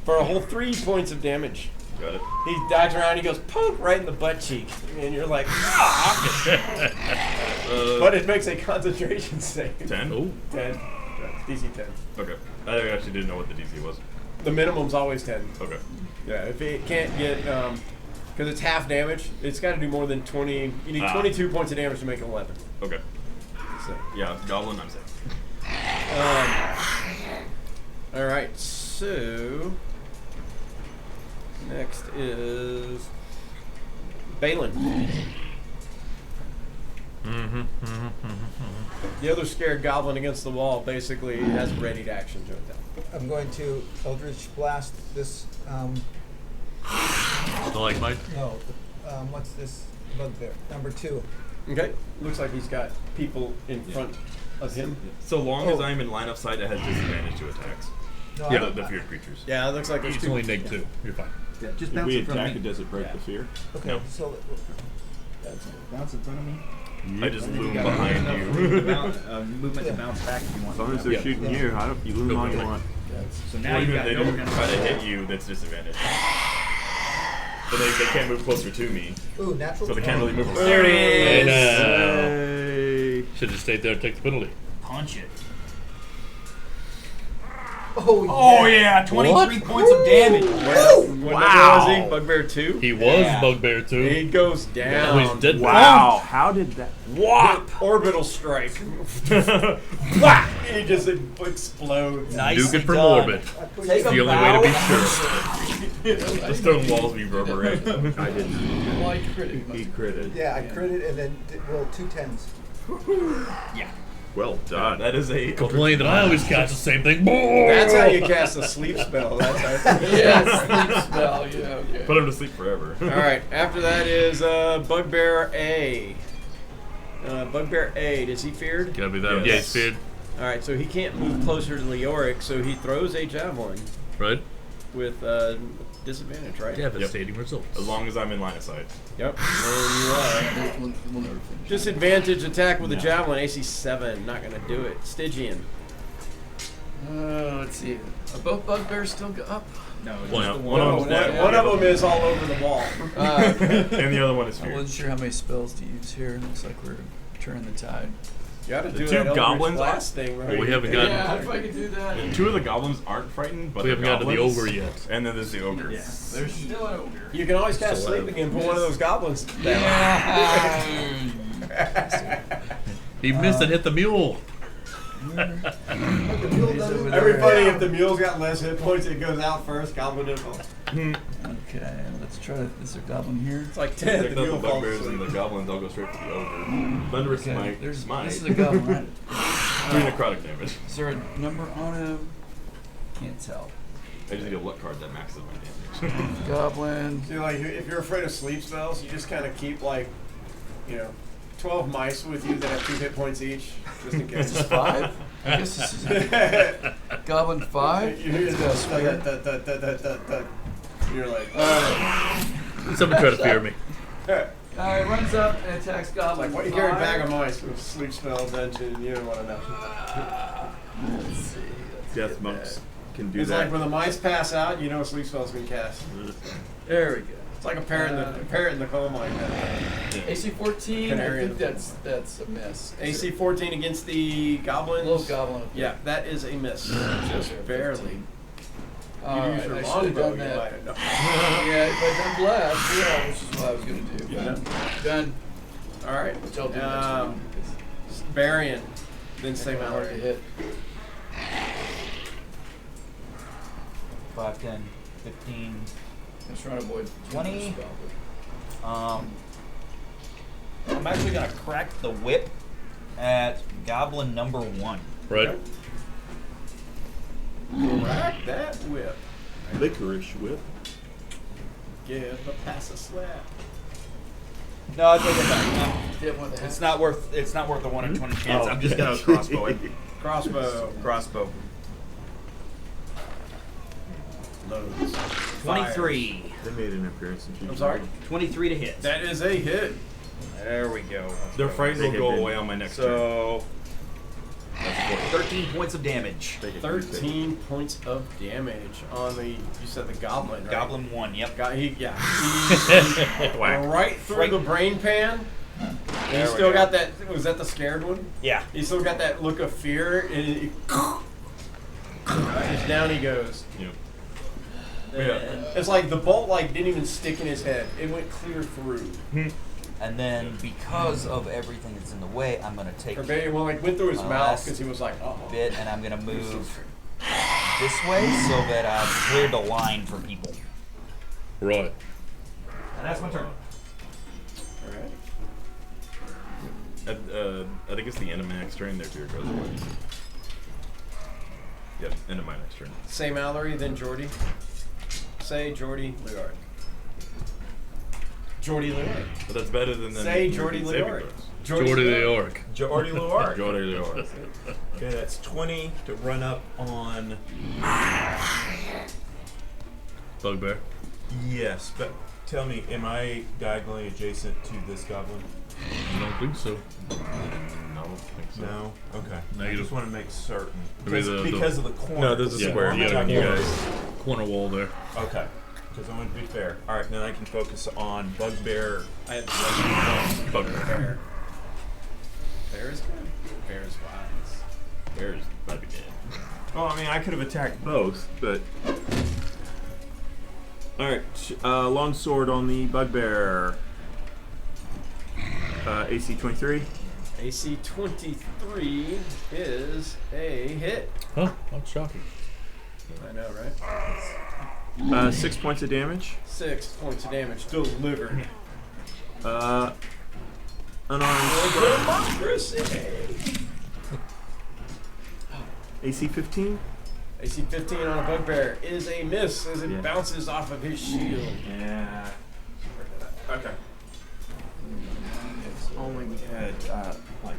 for a whole 3 points of damage. Got it. He dives around, he goes poke right in the butt cheek, and you're like, ah! But it makes a concentration save. 10? Oh, 10. DC 10. Okay. I actually didn't know what the DC was. The minimum's always 10. Okay. Yeah, if it can't get, because it's half damage, it's got to do more than 20. You need 22 points of damage to make an 11. Okay. So, Yeah, Goblin, I'm safe. all right, so next is Balin. The other scared goblin against the wall basically has ready to action to attack. I'm going to Eldritch Blast this. Stalagmite. No, what's this bugbear? Number 2. Okay, looks like he's got people in front of him. So long as Oh. I'm in line of sight, it has disadvantage to attacks. No, Yeah, The feared creatures. Yeah, it looks like there's It's two. only -2. You're fine. Yeah, just If bounce we in front attack, of it me. doesn't break Yeah. the fear. Okay, No. so Bounce in front of me. I just And then loom you got behind enough you. movement to bounce back if you want. As long as they're Yeah. shooting you, I don't, you loom all you want. So now Or you've even got if they no do movement. try to hit you, that's disadvantage. But they can't move closer to me, ooh, natural. so they can't really move. There it is. Hey. Should have stayed there and take the penalty. Punch it. Oh yeah. Oh yeah, 23 points of damage. What number was he? Bugbear 2? He was Yeah. Bugbear too. He goes down. Oh, he's dead. Wow, how did that? Whop! Orbital strike. Whack! He just explodes. Duke it from orbit. Take The only way to be sure. The stone walls reverberate. I didn't. Why critic? He critted. Yeah, I critted and then rolled 2 10s. Yeah. Well done. That is a Complain that I always catch the same thing. That's how you cast a sleep spell. That's how. Yeah, sleep spell. Yeah, okay. Put him to sleep forever. All right. After that is Bugbear A. Bugbear A. Is he feared? Gotta be that. Yes. Yeah, he's feared. All right. So he can't move closer to Leoric, so he throws a javelin Right? with disadvantage, right? Devastating results. As long as I'm in line of sight. Yep. And you are. We'll never finish. Disadvantage attack with a javelin. AC 7. Not gonna do it. Stygian. Let's see. Are both bugbears still up? No, it's One just out. the One one. of them's dead. One of them is all over the wall. And the other one is I feared. wasn't sure how many spells to use here. Looks like we're turning the tide. You got to The do two that Eldritch goblins Blast thing, right? We haven't gotten. Yeah, if I could do that. Two of the goblins aren't frightened, but We haven't they're gotten to the goblins. ogre yet. And then there's the ogre. Yeah. There's still an ogre. You can always cast So, sleep again. Put one of those goblins down. Yeah. He missed and hit the mule. Everybody, if the mule's got less hit points, it goes out first. Goblin default. Okay, let's try it. Is there a goblin here? It's like 10. Pick The up the mule falls bugbears and asleep. the goblins, I'll go straight for the ogre. Thunderous Okay, smite. there's Smite. this is a goblin, right? 3 necrotic damage. Is there a number on him? Can't tell. I just need a luck card that maxes my damage. Goblin. See, like, if you're afraid of sleep spells, you just kind of keep, like, 12 mice with you that have 2 hit points each, just in This is case. 5. I guess this is goblin 5. You hear It's got a spear. that. You're like, Someone try to fear me. It runs up and attacks goblin. like, what you carry a 5. bag of mice with sleep spell mentioned? You don't want to know. Let's see. Let's Death get monks can do It's that. like when the mice pass out, you know a sleep spell's been cast. that. There we go. It's like a parrot in the coal mine. AC 14. Canary I in think the- that's a miss. AC 14 against the goblins. Little goblin. Yeah, that is a miss. Just barely. All You right, use your I should longbow, have done you that. might have done. Yeah, if I'd done blast, yeah, which is what I was gonna do. Yeah. Done. All right. Which I'll do next round. Varian. Then Because say it's hard to Mallory. hit. 5, 10, 15. I'm just trying to avoid 20. spell, I'm actually gonna crack the whip at goblin number 1. Right? Crack that whip. Licorice whip. Give a pass a slap. No, I take it back. but- Yeah, one of the It's not worth the 1 in 20 chance. I'm just gonna okay. crossbow it. Crossbow. Crossbow. Loads. 23. They made an appearance in I'm sorry? 23 to hit. That is a hit. There we go. Their frightened will They go had been- away on my next turn. So That's 14. 13 points of damage. 13 points of damage on the, you said the goblin, right? Goblin 1, yep. He Whack. right through the brain pan. And There he we still go. got that, was that the scared one? Yeah. He still got that look of fear, and just down he goes. Yep. It's like the bolt didn't even stick in his head. It went clear through. And then, because of everything that's in the way, I'm gonna take Or maybe went through his My mouth last because he was like, oh. bit, and I'm gonna move this way so that I've cleared the line for people. Right. And that's my turn. Alright. I think it's the end of my next turn. Their fear goes away. Yep, end of my next turn. Say Mallory, then Jordy. Say Jordy Leard. Jordy Leard. But that's better than them. Say Jordy saving Leard. throws. Jordy the Orc. Jordy Loire. Jordy Leard. Okay, that's 20 to run up on. Bugbear. Yes, but tell me, am I diagonally adjacent to this goblin? I don't think so. No, I don't think so. No? Okay. I Negative. just want to make certain. Maybe Because of the corner. No, there's a Yeah, square. you got a between you corner, guys. corner wall there. Okay. Because I want to be fair. Alright, then I can focus on Bugbear. I had Bugbear. Bear. Bear is good. Bear is wise. Bears might be dead. Well, I mean, I could have attacked both, but. Alright, long sword on the Bugbear. AC 23. AC 23 is a hit. Huh? That's shocking. I know, right? 6 points of damage. 6 points of damage delivered. Unarmed. Democracy! AC 15. AC 15 on a bugbear is a miss as it bounces off of his shield. Yeah. Okay. If only we had like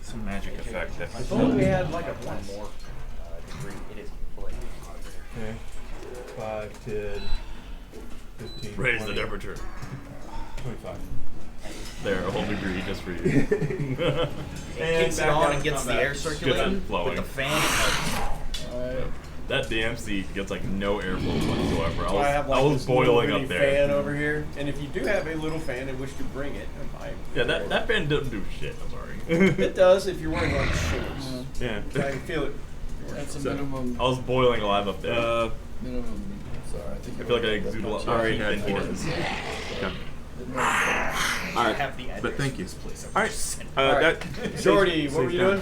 some magic effect. That If only we had like a plus. More degree. It is blade. Okay. 5, 10, 15. Raise 20, the temperature. 25. There, a whole degree just for you. It kicks it back on down and gets to the combat. air circulating with flowing. the fan. It helps. Alright. That damn seat gets like no airflow whatsoever. So I have like I was this little boiling bitty up there. fan over here, and if you do have a little fan and wish to bring it, Yeah, that fan doesn't do shit. I'm sorry. it does if you're wearing like shorts. Yeah. I can feel it. That's a So, minimum. I was boiling alive up there. Minimum. Sorry, I think. I feel like I exude a lot more Alright, heat than he four. does. Okay. I Alright. have the address But thank of you. this place. Alright. Alright. That Jordy, what were you doing?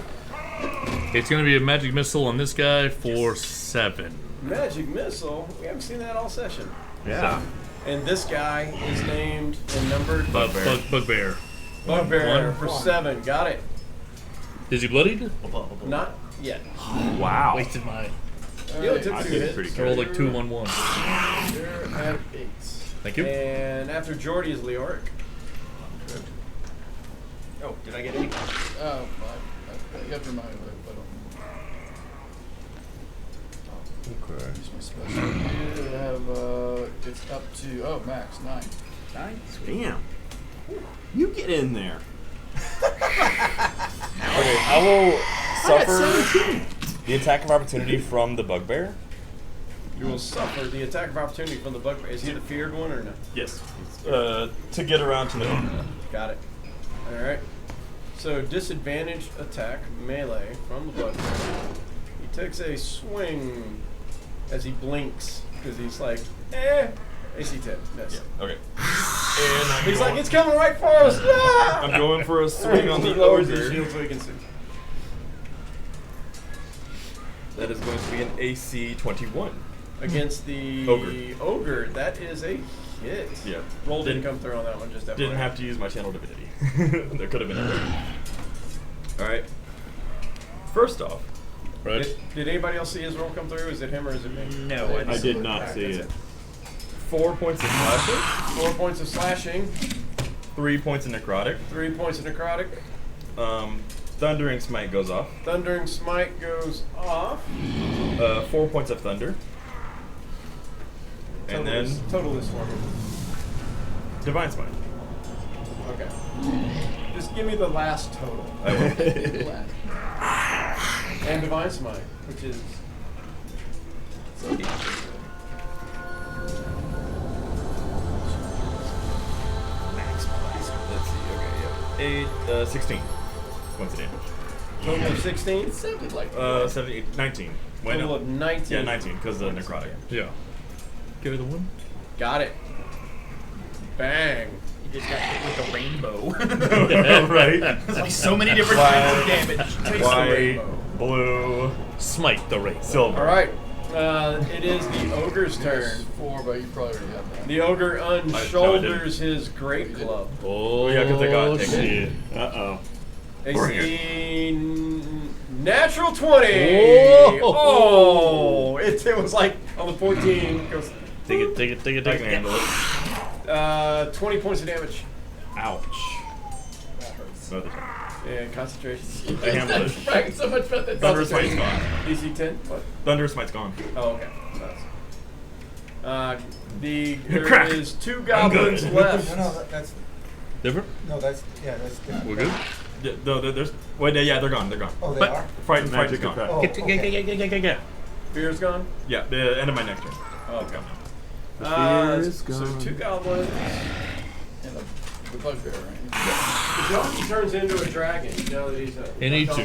It's gonna be a magic missile on this guy for 7. Magic missile. We haven't seen that all session. Yeah. And this guy is named and numbered Bugbear. Bugbear. Bugbear One. for 7. Got it. Is he bloodied? Not yet. Wow. Wasted mine. You took I 2 did hits. pretty I rolled like 2, 1, 1. You're at 8. Thank you. And after Jordy is Leoric. Oh, did I get any? Oh, you have to remind me, but Okay. my special. You have, it's up to, max, 9. 9? Damn. You get in there. Okay, I will suffer the attack of opportunity from the bugbear. You will suffer the attack of opportunity from the bugbear. Is he the feared one or no? Yes. To get around to the. Got it. Alright. So disadvantaged attack melee from the bugbear. He takes a swing as he blinks because he's like, AC 10. Miss. Okay. And He's like, it's coming right for us. Ah! I'm going for a swing on He the lowers his ogre. shield so he can see. That is going to be an AC 21. Against the Ogre. that is a hit. Yeah. Roll didn't Didn't- come through on that one. Just FYI. Didn't have to use my channel divinity. There could have been a way. Alright. First off, Right. Did anybody else see his roll come through? Is it him or is it me? No, I did not see it. 4 points of slashing, 4 points of slashing, 3 points of necrotic. 3 points of necrotic. Thundering Smite goes off. Thundering Smite goes off. 4 points of thunder. And then Total this for me. Divine Smite. Okay. Just give me the last total. I will. And Divine Smite, which is. Max blast. Let's see. Okay, yeah. 16 points of damage. Total of 16? It sounded like 17, 19. Wait, Total no. of 19. Yeah, 19, because of the necrotic. Yeah. Give it a 1. Got it. Bang. You just got hit with a rainbow. Right? There's like so many different kinds of damage. Taste the White, rainbow. blue, Smite the race. silver. All right. It is the ogre's turn. 4, but you probably already have that. The ogre unshoulders his great club. Oh, yeah, 'cause they got taken. shit. Uh-oh. AC natural 20. Whoa. Oh, it was like on the 14. Goes, Take it. I can handle it. 20 points of damage. Ouch. That hurts. Another time. And concentration. I handle it. Bragging so much about that. Thunderous Smite's gone. DC 10. What? Thunderous Smite's gone. Oh, okay. There Crack. is 2 goblins good. left. No, that's Different? that's different. We're good? Yeah, there's. Wait, yeah, they're gone. They're gone. Oh, they But- are. Fright is Magic gone. effect. Oh, Get. Fear's gone. Yeah, the end of my next turn. Oh, okay. fear is So gone. 2 goblins. And the bugbear, right? The donkey turns into a dragon now that he's a. He needs to.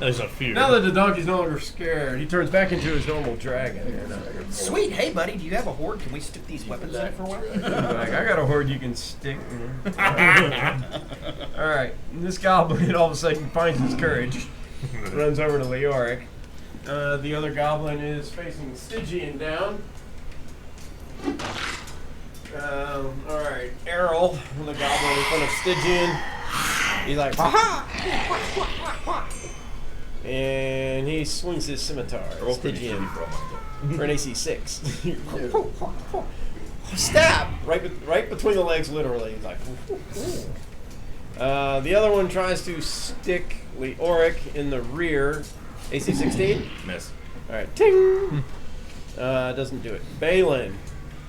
There's a fear. Now that the donkey's no longer scared, he turns back into his normal dragon. Sweet. Hey, buddy, do you have a horde? Can we stick these weapons in it for a while? Like, I got a horde you can stick. All right, this goblin all of a sudden finds his courage, runs over to Leoric. The other goblin is facing Stygian down. All right, Errol, the goblin in front of Stygian. He's like, ha! And he swings his scimitar at Stygian for an AC 6. Stab! Right between the legs, literally. He's like, the other one tries to stick Leoric in the rear. AC 16? Miss. All right, ting! Doesn't do it. Balin.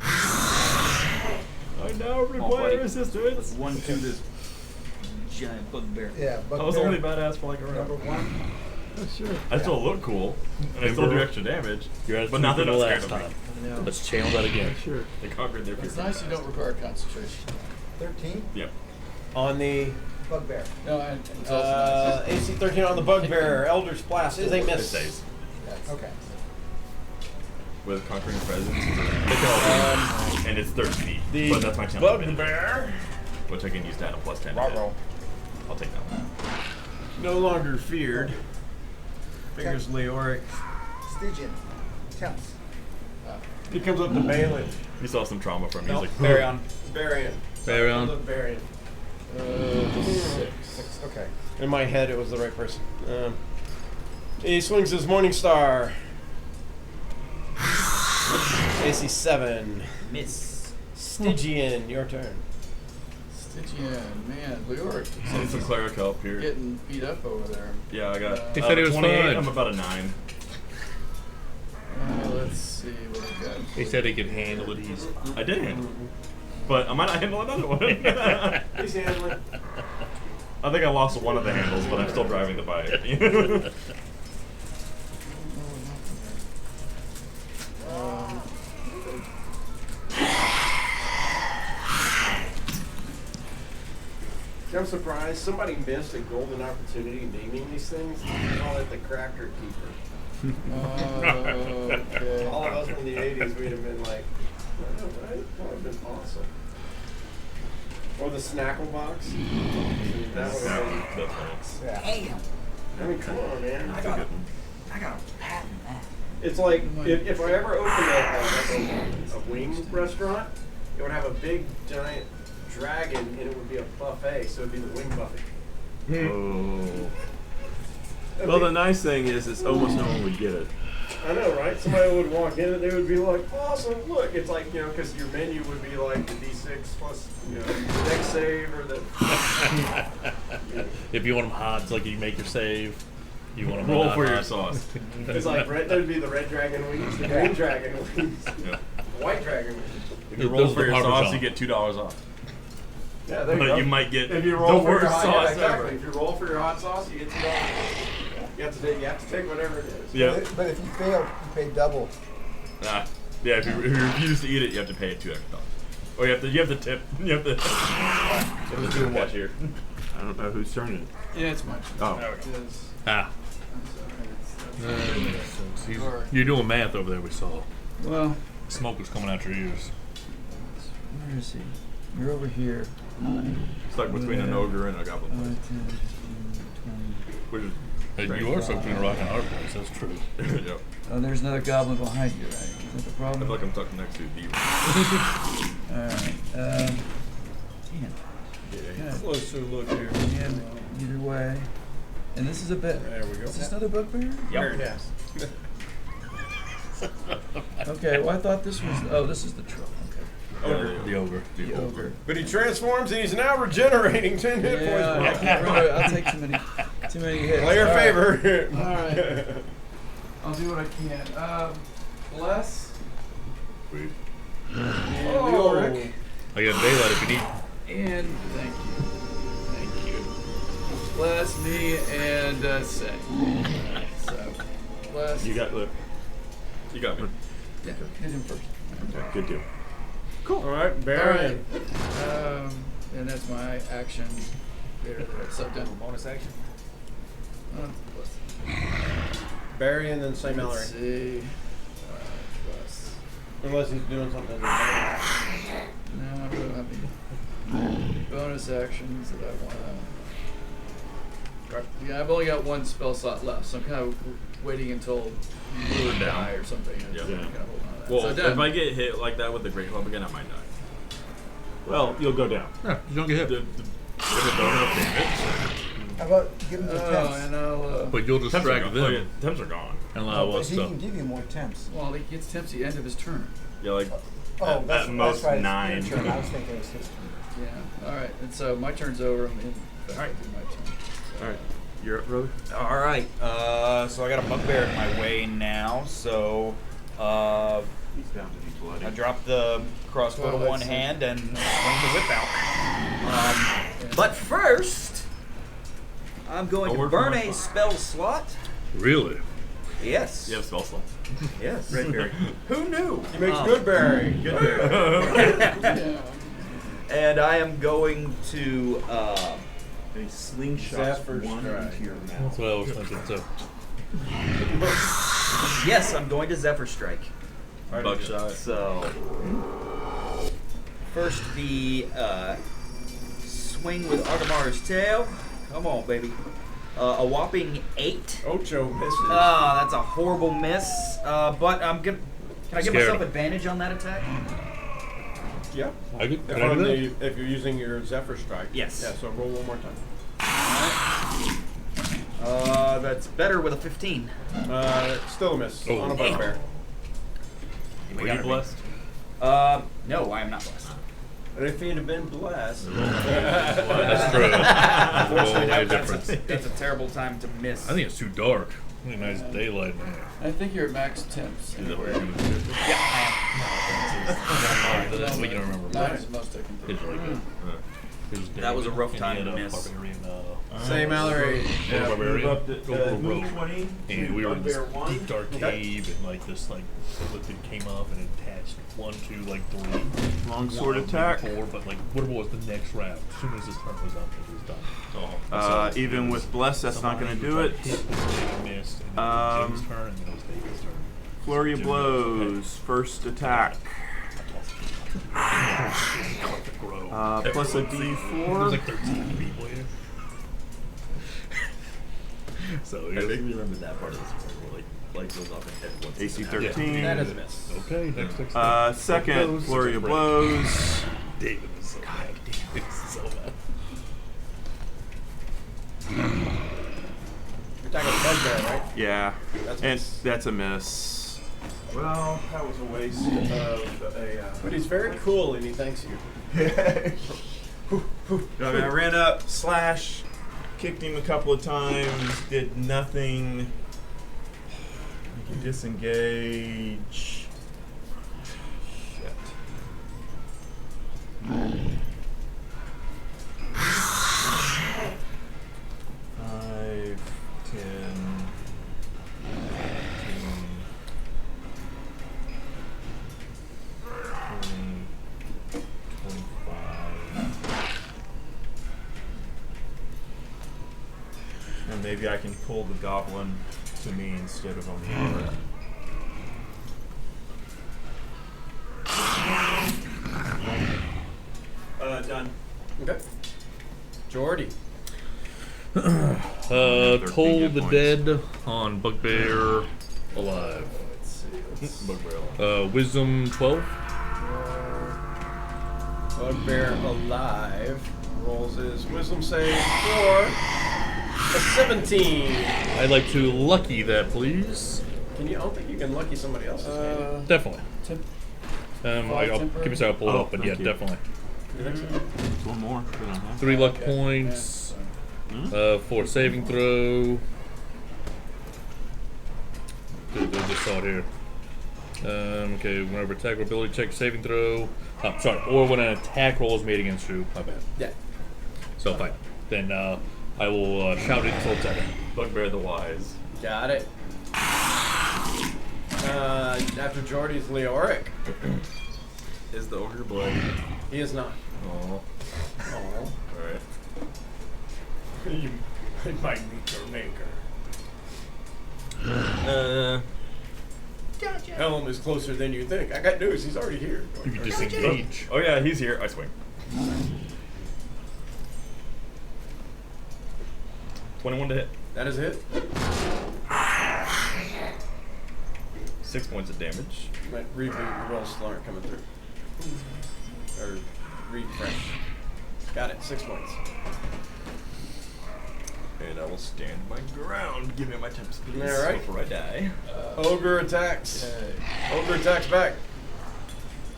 I now buddy. require assistance. One to this giant bugbear. Yeah, I was only badass for like a number round. 1. Sure. I still look cool, and I still do extra damage. You're at But not the that I'm last scared of time. me. Let's channel that again. Sure. They conquered their It's fear. nice you don't require concentration. 13. Yep. On the Bugbear. No, and it's also nice. AC 13 on the Bugbear. Elder's Blast is a It miss. stays. Okay. With conquering presence, they can all and it's 30 feet. The But that's my channel ability, Bugbear, which I can use to add a plus 10 to it. I'll take that one. no longer feared. Figures Leoric. Stygian. Temps. He comes up to Balin. You saw some trauma from me. Nope. He's like, Baryon. Varian. Baryon. Varian. 6. Okay. In my head, it was the right person. He swings his Morning Star. AC 7. Miss. Stygian, your turn. Stygian, man, Leoric I need some cleric help here. getting beat up over there. Yeah, I got He said he was 28. fine. I'm about a 9. Let's see what we got. He said he could handle it easy. I did handle it. But I might not handle another one. He's handling. I think I lost one of the handles, but I'm still driving the bike. I'm surprised somebody missed a golden opportunity naming these things. They call it the Cracker Keeper. Okay. All of us in the 80s, we'd have been like, oh, right? That would have been awesome. Or the Snackle Box. That would have been. That's funny. Yeah. Damn. I mean, come on, man. I got a patent that. It's like if I ever opened a wing restaurant, it would have a big giant dragon and it would be a buffet, so it'd be the wing buffet. Oh. Well, the nice thing is almost no one would get it. I know, right? Somebody would walk in and they would be like, awesome, look. It's like, because your menu would be like the D6 plus, the next save or the... If you want them hot, it's like you make your save. You want them Roll not for your hot. sauce. It's like, there'd be the red dragon wings, the green dragon wings, Yeah. the white dragon wings. If you Those roll are for the your sauce, Parmesan. you get $2 off. Yeah, there you But go. you might get If you the roll for your worst hot, sauce exactly. ever. If you roll for your hot sauce, you get $2. You have to take whatever it is. Yeah. But if you fail, you pay double. Yeah, if you refuse to eat it, you have to pay it $2 extra. Or you have to tip. You have to. Let's do a watch here. I don't know whose turn it is. Yeah, it's my turn. Oh. It is. Ah. Sorry. You're doing math over there, we saw. Well, Smoke was coming out your ears. where is he? You're over here. Stuck between an ogre and a goblin. 10, 15, 20. Which is. And you are stuck between a rock and a hard place, that's true. Yep. Oh, there's another goblin behind you, right? Is that the I feel problem? like I'm stuck next to the. Alright. Damn. Yeah. Closer look here. And either way. And this is a bit. There we go. Is this another bugbear? Very nice. Okay, well I thought this was. Oh, this is the troll. Okay. The ogre. The ogre. But he transforms and he's now regenerating 10 hit points. Yeah, I can't remember. I'll take too many hits. Play your All right. favor. Alright. I'll do what I can. Bless. Sweet. And Oh. Ulrich. I got daylight if you need. And thank you. Thank you. Bless me and say. So, bless. You got, look. You got me. Yeah, hit him first. Okay, good deal. All right, Baron. And that's my action. There, so done. Bonus action. Barry and then say Mallory. Let's see. Plus. Unless he's doing something. No, I don't have any bonus actions that I want to. Yeah, I've only got one spell slot left, so I'm kind of waiting until you Down. die or something. And Yeah. kind of holding on to that. Well, so if done. I get hit like that with the Great Club again, I might die. Well, you'll go down. Yeah, you don't get hit. If it don't have damage. How about give him the temps? and I'll. But you'll Temps are distract gone. them Oh, yeah, temps are gone. and allow But us he to. can give you more temps. Well, he gets temps at the end of his turn. Yeah, like. Oh, At that's most right. it's 9. your turn. I was thinking it was his turn. Yeah. All right. And so my turn's over. I'm in. All right. My turn. So. Alright. You're up, brother? All right. So I got a bugbear in my way now. So He's down to be bloody. I drop the crossbow to Well, one that's- hand and swing the whip out. But first, I'm going I'll to work on burn my a spell. spell slot. Really? Yes. You have spell slots. Yes. Who knew? He makes good Barry. Good Barry. Yeah. And I am going to. A slingshot Zephyr one strike. into your mouth. That's what I was thinking too. Yes, I'm going to Zephyr Strike. Buckshot. So, first the swing with Artemar's tail. Come on, baby. A whopping 8. Ocho misses. That's a horrible miss. But I'm gonna. Can I give Scared myself him. advantage on that attack? Yeah. I could. If, Can I do that? if you're using your Zephyr Strike. Yes. Yeah, so roll one more time. That's better with a 15. Still a miss Oh. on a bugbear. Were you blessed? No, I am not blessed. And if he'd have been blessed. That's true. Unfortunately, Way that's difference. a terrible time to miss. I think it's too dark. I think nice daylight. I think you're at max temps. Is that Anywhere. what you're gonna do? That's what you don't remember. Max is the most I can do. It's really good. That was a rough time to miss. Say Mallory. Yeah, Move up to rope. 20. And we were in this Bugbear 1. deep dark cave, and like this like liquid came up and attached 1, 2, like 3. Longsword 1, attack. 4, but like whatever was the next round. As soon as this turn was up, it was done. Oh. Even with Bless, that's not going to do it. Hit, missed, and then it was Jim's turn, and then it was David's turn. Flurry of Jim goes, okay. blows. First attack. Plus a There was D4. like 13 people here. So I vaguely remember that part of the story where like goes off and hit once. AC it's an action. 13. That is a miss. Okay, next. Second, Blows. flurry of blows. David is so bad. It's so bad. You're attacking a bugbear, right? Yeah, That's a and miss. that's a miss. Well, that was a waste of a. But he's very cool and he thanks you. I ran up, slash, kicked him a couple of times, did nothing. You can disengage. Shit. 5, 10, then maybe I can pull the goblin to me instead of on the other. Done. Okay. Jordy. Toll 13 hit the points. dead on Bugbear alive. Bugbear alive. Wisdom 12. Bugbear alive rolls his wisdom save for a 17. I'd like to lucky that, please. Can you? I don't think you can lucky somebody else's. Can Definitely. Five I'll temporary? give me a second to pull it Oh, up, but yeah, thank you. definitely. you? You think so? One more. Put it on that. 3 luck points. For saving throw. Dude, I just saw it here. Okay, whenever attack or ability check, saving throw. Oh, sorry, or when an attack roll is made against you. My bad. Yeah. So fine. Then I will shout it until attack. Bugbear the Wise. Got it. After Jordy's Leoric. Is the ogre blood? He is not. Oh. Oh. Alright. You might meet your maker. Helm is closer than you think. I got news. He's already here. You can disengage. Oh yeah, he's here. I swing. 21 to hit. That is a hit. 6 points of damage. Might reboot. The rolls aren't coming through. Or refresh. Got it. 6 points. And I will stand my ground. Give me my temps, please. All right. Before I die. Ogre attacks. Ogre attacks back.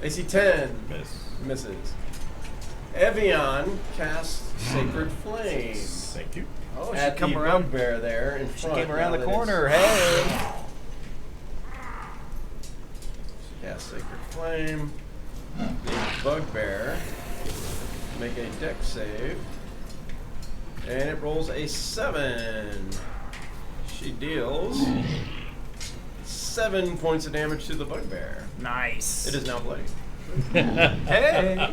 AC 10. Miss. Misses. Evian casts Sacred Flame. Thank you. Oh, she At come the around. bugbear there in She front. came around now the that corner. it's- Hey. She casts Sacred Flame. The bugbear make a dex save. And it rolls a 7. She deals 7 points of damage to the bugbear. Nice. It is now bloody. Hey.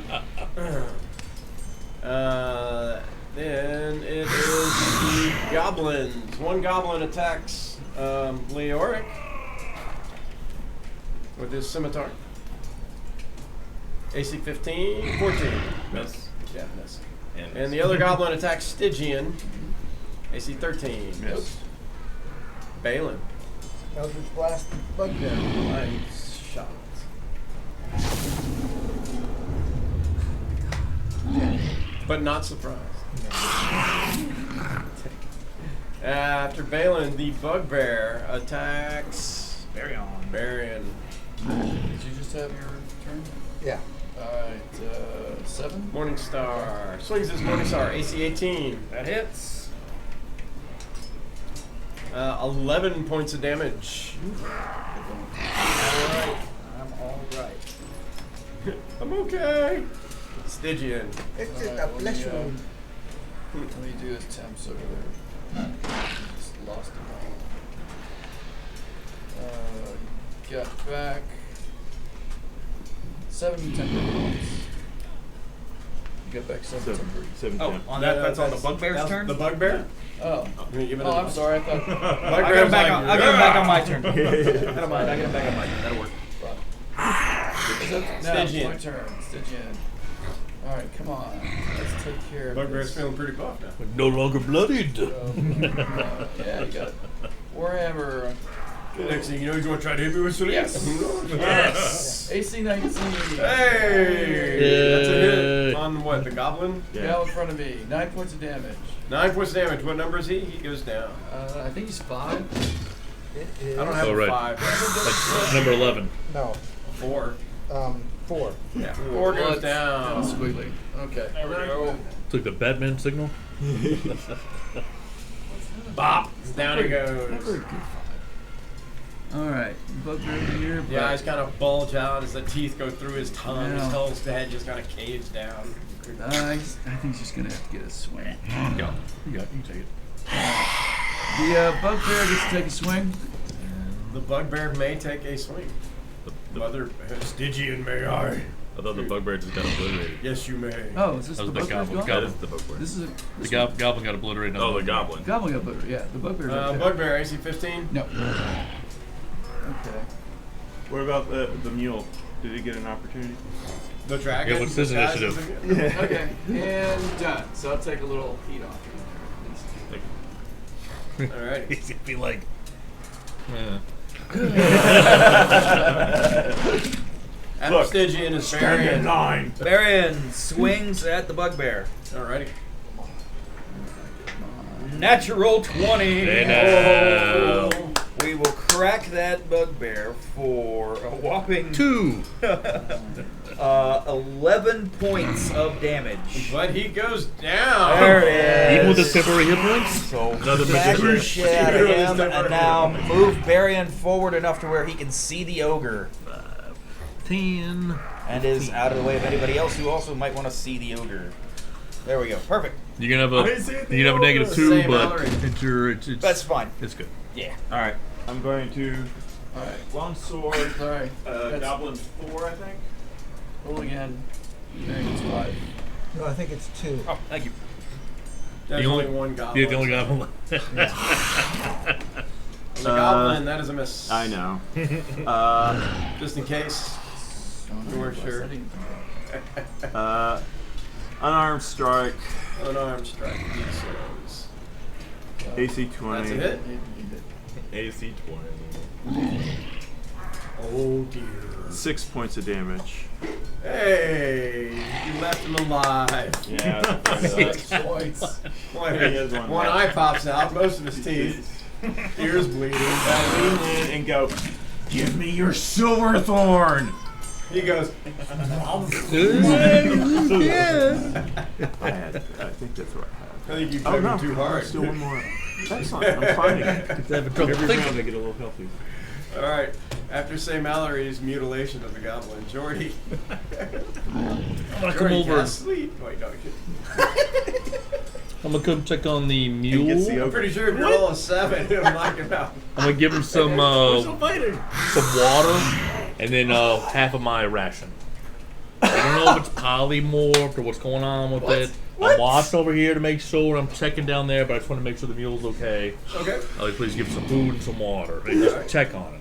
Then it is the goblins. One goblin attacks Leoric with his scimitar. AC 15, 14. Miss. Yeah, miss. And And the other goblin attacks Stygian. AC 13. Miss. Balin. Eldritch Blast, Bugbear. Nice shot. But not surprised. After Balin, the bugbear attacks Varian. Did you just have your turn? Yeah. Alright, 7? Morningstar. Swings his Morningstar. AC 18. That hits. 11 points of damage. Alright. I'm alright. I'm okay. Stygian. It's just a Alright, flesh let me, wound. Let me do his temps over there. Just lost them all. Got back 7 temporary points. You got back 7 temporary. 7 Oh, temp. on that's on the bugbear's That's turn? The bugbear? Oh. Can you give it Oh, a- I'm sorry. I thought. I'll get him back on, I'll get him back on my turn. I don't mind. I'll get him back on my turn. That'll work. Now, Stygian. my turn. Stygian. Alright, come on. Let's take care of Bugbear's this. feeling pretty buff now. No longer bloodied. Yeah, you got it. Warhammer. Next thing you know, he's going to try to hit me with Celine. Yes. Yes. AC 19. Hey! That's a hit. Yay. On what? The goblin? Now in front of me. 9 points of damage. 9 points of damage. What number is he? He goes down. I think he's 5. It is. I don't have Oh, a right. 5. That's number 11. No. 4. 4. Yeah. 4 goes Blood. down. Squiggly. Okay. There we go. Took the Batman signal. Bop. Down he goes. Alright. Bugbear over here. The eyes kind of bulge out as the teeth go through his tongue. His Yeah. whole head just kind of caves down. I think he's just gonna have to get a swing. Yeah. You can take it. The bugbear gets to take a swing. The bugbear may take a swing. Mother Stygian, may I? I thought the bugbear just got obliterated. Yes, you may. Oh, is this That the was the bugbear's goblin. gone? That is the bugbear. This is a, The this goblin got obliterated. Oh, the goblin. goblin got bugbear. Yeah, the bugbear's right there. Bugbear, AC 15? No. Okay. What about the mule? Did he get an opportunity? The dragon? Yeah, what's his disguised initiative? as a- Okay, and done. So I'll take a little heat off. Alright. He's gonna be like, Adam Stygian is Varian. 9. Varian swings at the bugbear. Alrighty. Natural 20. Hey, now. We will crack that bugbear for a whopping 2. 11 points of damage. But he goes down. There it is. Even with his temporary hit points? So Another smash magician. the shit out of Really him, stubborn. and now move Barian forward enough to where he can see the ogre, 10. and is out of the way of anybody else who also might want to see the ogre. There we go. Perfect. You're gonna have I see the a negative ogre. 2, Same but Mallory. it's That's fine. it's good. Yeah. All right. I'm going to Alright. longsword. Sorry. That's- Goblin 4, I think. Roll again. Variance 5. No, I think it's 2. Oh, thank you. There's The only only- one goblin. Yeah, the only goblin left. The goblin, that is a miss. I know. Just in case. You weren't sure. Unarmed strike. Unarmed strike. D6. AC 20. That's a hit. AC 20. Oh dear. 6 points of damage. Hey, you left him alive. Yeah. Points. One, He has one one left. eye pops out, most of his teeth. Ears bleeding. Lean in and go. Give me your Silverthorn. He goes, I think that's what I have. I think you Oh played no! him too hard. Still one more. Excellent. I'm finding it. Having trouble Every thinking. round I get a little healthy. All right. After St. Mallory's mutilation of the goblin, Jordy. I'm gonna come Jordy over. can't sleep. Wait, no, I'm gonna come check on the gets mule. the I'm pretty sure if you roll a 7, it'll knock him out. I'm gonna give him some water, and then half of my ration. I don't know if it's polymorphed or what's going on with it. I'm watching over here to make sure. I'm checking down there, but I just want to make sure the mule's okay. Okay. I'll like, please give him some food and some water. And just check on it.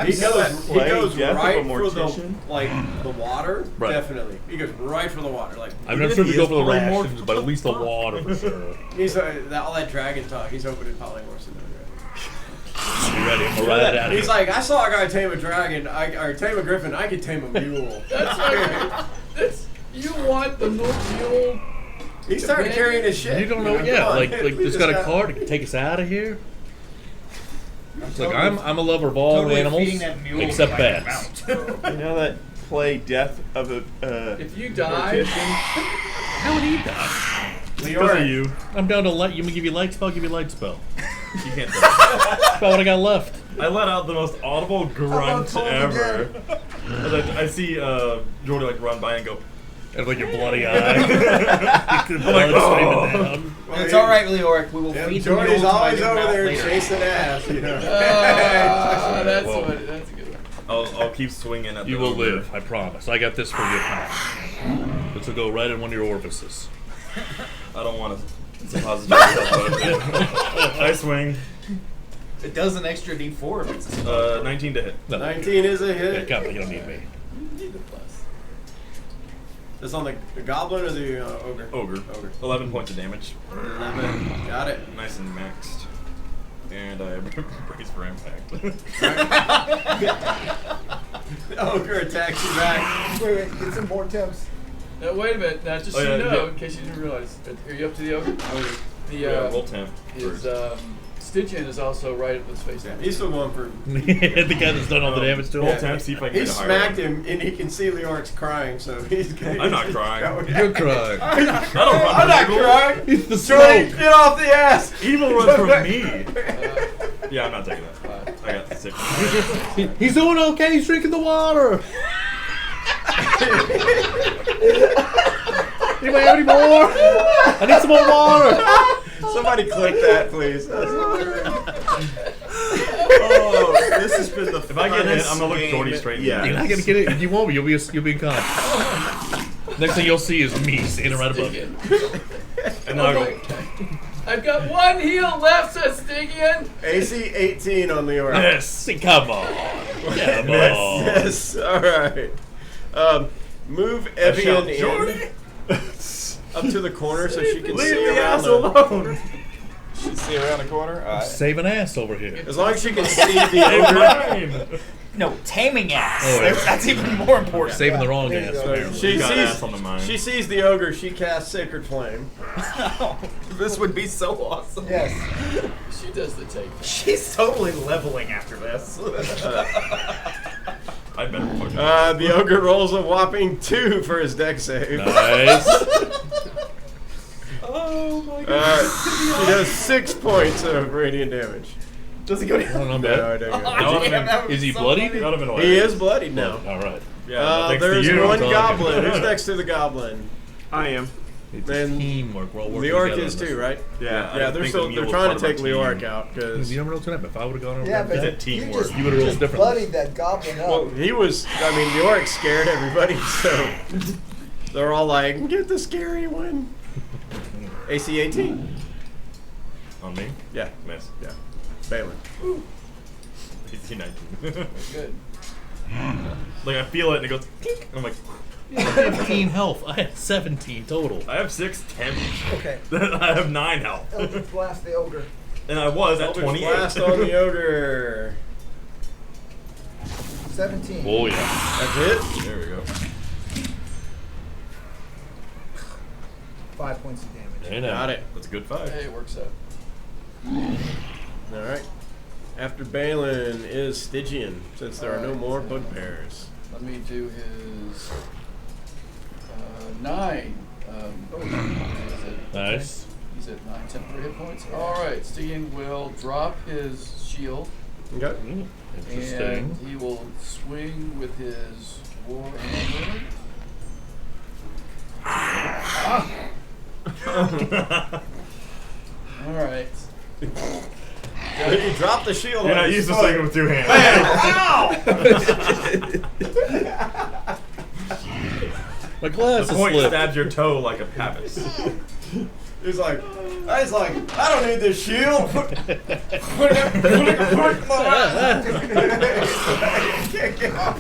He goes Death of a right for the mortician? the water. Right. Definitely, he goes right for the water. Like I'm not sure if to go for the rations, but at least the water for sure. he's all that dragon talk. He's hoping it polymorphs into the dragon. You ready? I'm gonna ride it out of He's here. like, I saw a guy tame a dragon, or tame a griffin. I could tame a mule. You want the mule? He started carrying his shit. You don't know, Come yeah. on. Like We this just got a car to take us out of here. Look, I'm a lover of all Totally animals feeding that mule except like a bats. You know that play Death of a If you die, How would he die? because of you. I'm down to light. You want me to give you light spell? Give you light spell. You can't do that. That's about what I got left. I let out the most audible grunt ever. As I see Jordy like run by and go, And like your bloody eye. Blood streaming down. Well, It's he- all right, Leoric. We will Yeah, feed the Jordy's mule to my always new over mount there later. chasing ass, you know. that's Whoa. that's a good one. I'll keep swinging at You the will ogre. live, I promise. I got this for you. This will go right in one of your orifices. I don't want to suppository potion. I swing. It does an extra D4 if it's a 19 to hit. No. 19 is a Yeah, hit. come on, you don't need me. That's on the goblin or the ogre? Ogre. 11 points of damage. 11. Got it. Nice and maxed. And I brace for impact. The ogre attacks you back. Wait, get some more temps. Now, wait a minute. Now, just Oh, so yeah, you know, yeah. in case you didn't realize, are you up to the ogre? The Yeah, roll temp his first. Stygian is also right up his face. Yeah, he's still going for. The guy that's done all the damage to Roll him. temp, see if I can He get a higher smacked one. him, and he can see Leoric's crying, so he's good. I'm not crying. You're crying. I don't run I'm not from crying. It's the Jordy, smoke. get off the ass. evil. Evil runs from me. Yeah, I'm not taking that. I got 6. He's doing okay. He's drinking the water. Anybody have any more? I need some more water. Somebody clip that, please. This has been the If I get hit, I'm gonna look funnest Jordy game. straight in Yeah. the You're not gonna get it. You won't be. You'll be in contact. Next thing you'll see is me standing right above you. And then I'll go. I've got one heal left, says Stygian. AC 18 on the orc. Yes, come on. Come on. Yes. All right. Move Evian in up to the corner so she can see around alone. Should see around the corner. All right. Saving ass over here. As long as she can see the ogre. No, taming ass. Oh, yeah. That's even more important. Saving the wrong ass. apparently. She Got ass on the sees, mind. she sees the ogre. She casts Sacred Flame. This would be so awesome. Yes. She does the take. She's totally leveling after this. I better fucking. The ogre rolls a whopping 2 for his deck save. Nice. Oh my god. She does 6 points of radiant damage. Does he go down? I don't know, No, man. I don't Oh, know. damn, that would Is be he so bloody? funny. That would have been He hilarious. is bloody now. All right. Yeah, thanks to There's you. one Talking. goblin. Who's next to the goblin? I am. It's Man, teamwork. We're all working The orc together is on this. too, right? Yeah. Yeah, I they're think still the mule they're was trying part to of take our Leoric team. out because You never know tonight. If I would have gone over Yeah, that but deck, It's a you teamwork. just, You would've rolled just differently. bloodied that goblin up. well, he was. I mean, the orc scared everybody, so they're all like, "Get the scary one." AC 18. On me? Yeah, Miss. yeah. Balin. AC 19. Good. Like, I feel it and it goes, tink, and I'm like, 15 health. I had 17 total. I have 10. Okay. I have 9 health. Eldritch Blast the ogre. And I was at Eldritch 28. Blast on the ogre. 17. Oh yeah. That's it. There we go. 5 points of damage. There you go. Got it. That's a good 5. Hey, it works out. All right. After Balin is Stygian, since there are no more bugbears. Let me do his 9. Is it? Nice. He's at 9 temporary hit points. Alright, Stygian will drop his shield Okay. Interesting. and he will swing with his war hammer. Alright. You drop the shield. You're on not his used to foot. swinging with 2 hands. My glass The is point slipped. stabs your toe like a pavis. He's like, I don't need this shield. Can't get off.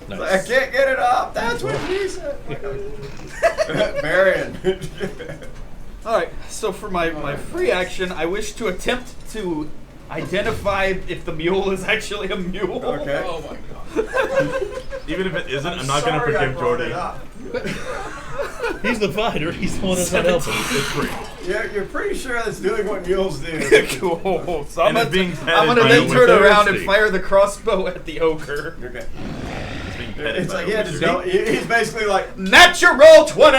I Nice. can't get it off. That's what he said. Marion. Alright, so for my free action, I wish to attempt to identify if the mule is actually a mule. Okay. Oh my god. Even if it isn't, I'm not going to forgive Jordy. He's the fighter. He's the one that's not helping. It's free. Yeah, you're pretty sure that's doing what mules do. Cool. So I'm And it's gonna, being petted I'm gonna by then a turn around and thirsty. fire the crossbow at the ogre. Okay. It's being petted It's by like, a yeah, just wizard. go. He's basically like, Natural 20!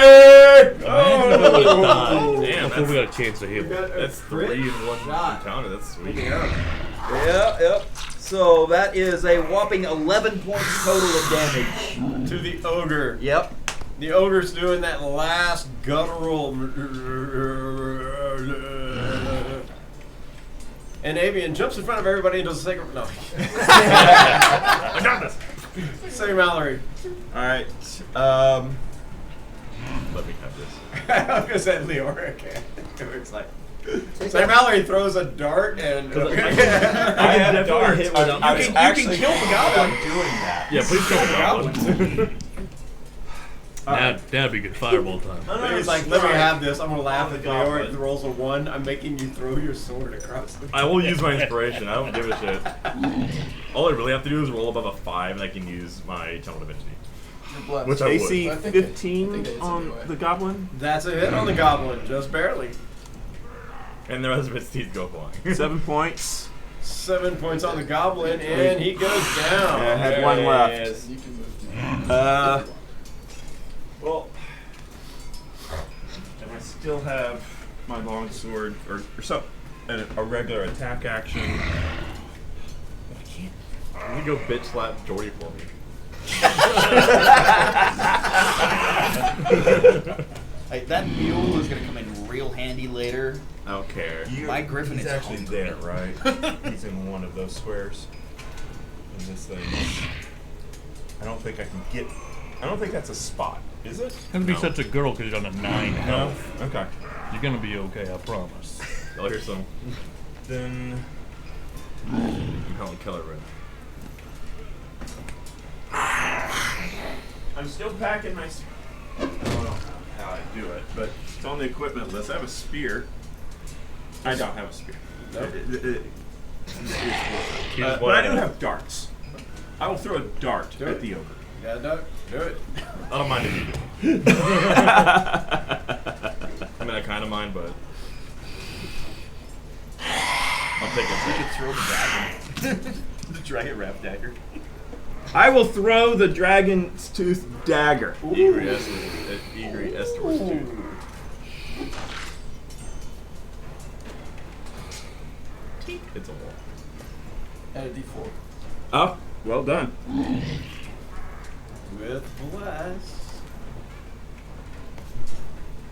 oh. Damn, Before we that's, got a chance to heal. that's 3 in one encounter. That's sweet. Yep. So that is a whopping 11 points total of damage. To the ogre. Yep. The ogre's doing that last guttural. And Avian jumps in front of everybody and does a sacred. No. I got this. Say Mallory. All right. Let me have this. I was gonna say Leoric. It's like. Say Mallory throws a dart and. I can definitely hit with I was actually kill the goblin. doing that. Yeah, please kill the goblin. That'd be good fireball time. He's like, let me have this. I'm gonna laugh at Leoric rolls a 1. I'm making you throw your sword across the. I will use my inspiration. I don't give a shit. All I really have to do is roll above a 5 and I can use my Tunnel Divinity. You're blessed. Which I AC I think it- I 15 think it's on anyway. the goblin. That's a hit on the goblin, just barely. And the rest of its teeth go flying. 7 points. 7 points on the goblin, and he goes down. Yeah, I had There one it left. is. You can move now. Well, and I still have my long sword or so a regular attack action. Can you go bitch slap Jordy for me? That mule is gonna come in real handy later. I don't care. My griffin He's is actually hungry. there, right? He's in one of those squares. And this thing. I don't think I can get. I don't think that's a spot, is it? Gonna be No. such a girl because you're on a 9 No. health. Okay. You're gonna be okay, I promise. Y'all hear some Then. compelling killer right I'm still packing my. I don't know how I do it, but it's on the equipment list. I have a spear. I don't have a spear. Nope. Here's But I do have darts. I will throw a dart Do at it. the ogre. Yeah, Doug, do it. I don't mind if you do. I mean, I kind of mind, but I'll take it. You could throw the dragon. The dragon wrap dagger. I will throw the dragon's tooth dagger. Egri Estor's tooth. It's a wall. Add a D4. Oh, well done. With bless.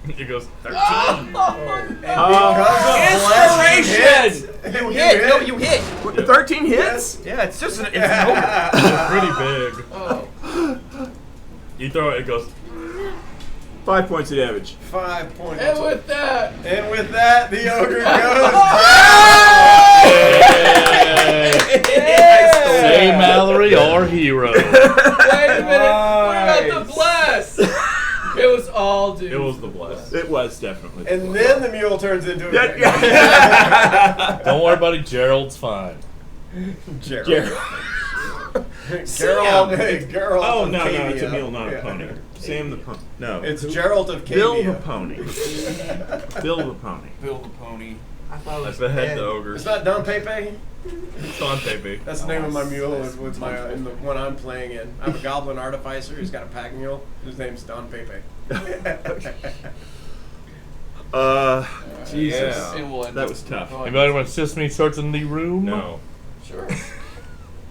It goes 13. Inspiration! You hit! No, you hit! 13 hits? Yeah, it's just an, it's an ogre. It's pretty big. Oh. You throw it, it goes. 5 points of damage. 5 points. And with that, the ogre goes. Say Mallory, our hero. wait a minute. What about the bless? It was all due. It was the bless. It was definitely. And then the mule turns into a dragon. Don't worry about it, Gerald's fine. Gerald. Sam. Gerald Oh, of no, Cavia. it's a mule, not a Yeah. pony. Sam the pony. No. It's Gerald of Bill the Cavia. pony. Bill the pony. Build a pony. I thought it That's was the head Ed. the ogre. It's not Don Pepe. It's on Pepe. That's the name of my mule with my in the one I'm playing in. I have a goblin artificer who's got a pack mule. His name's Don Pepe. Jesus. Yeah. And we'll end That up- was tough. Anybody want to assist me searching the room? No. Sure.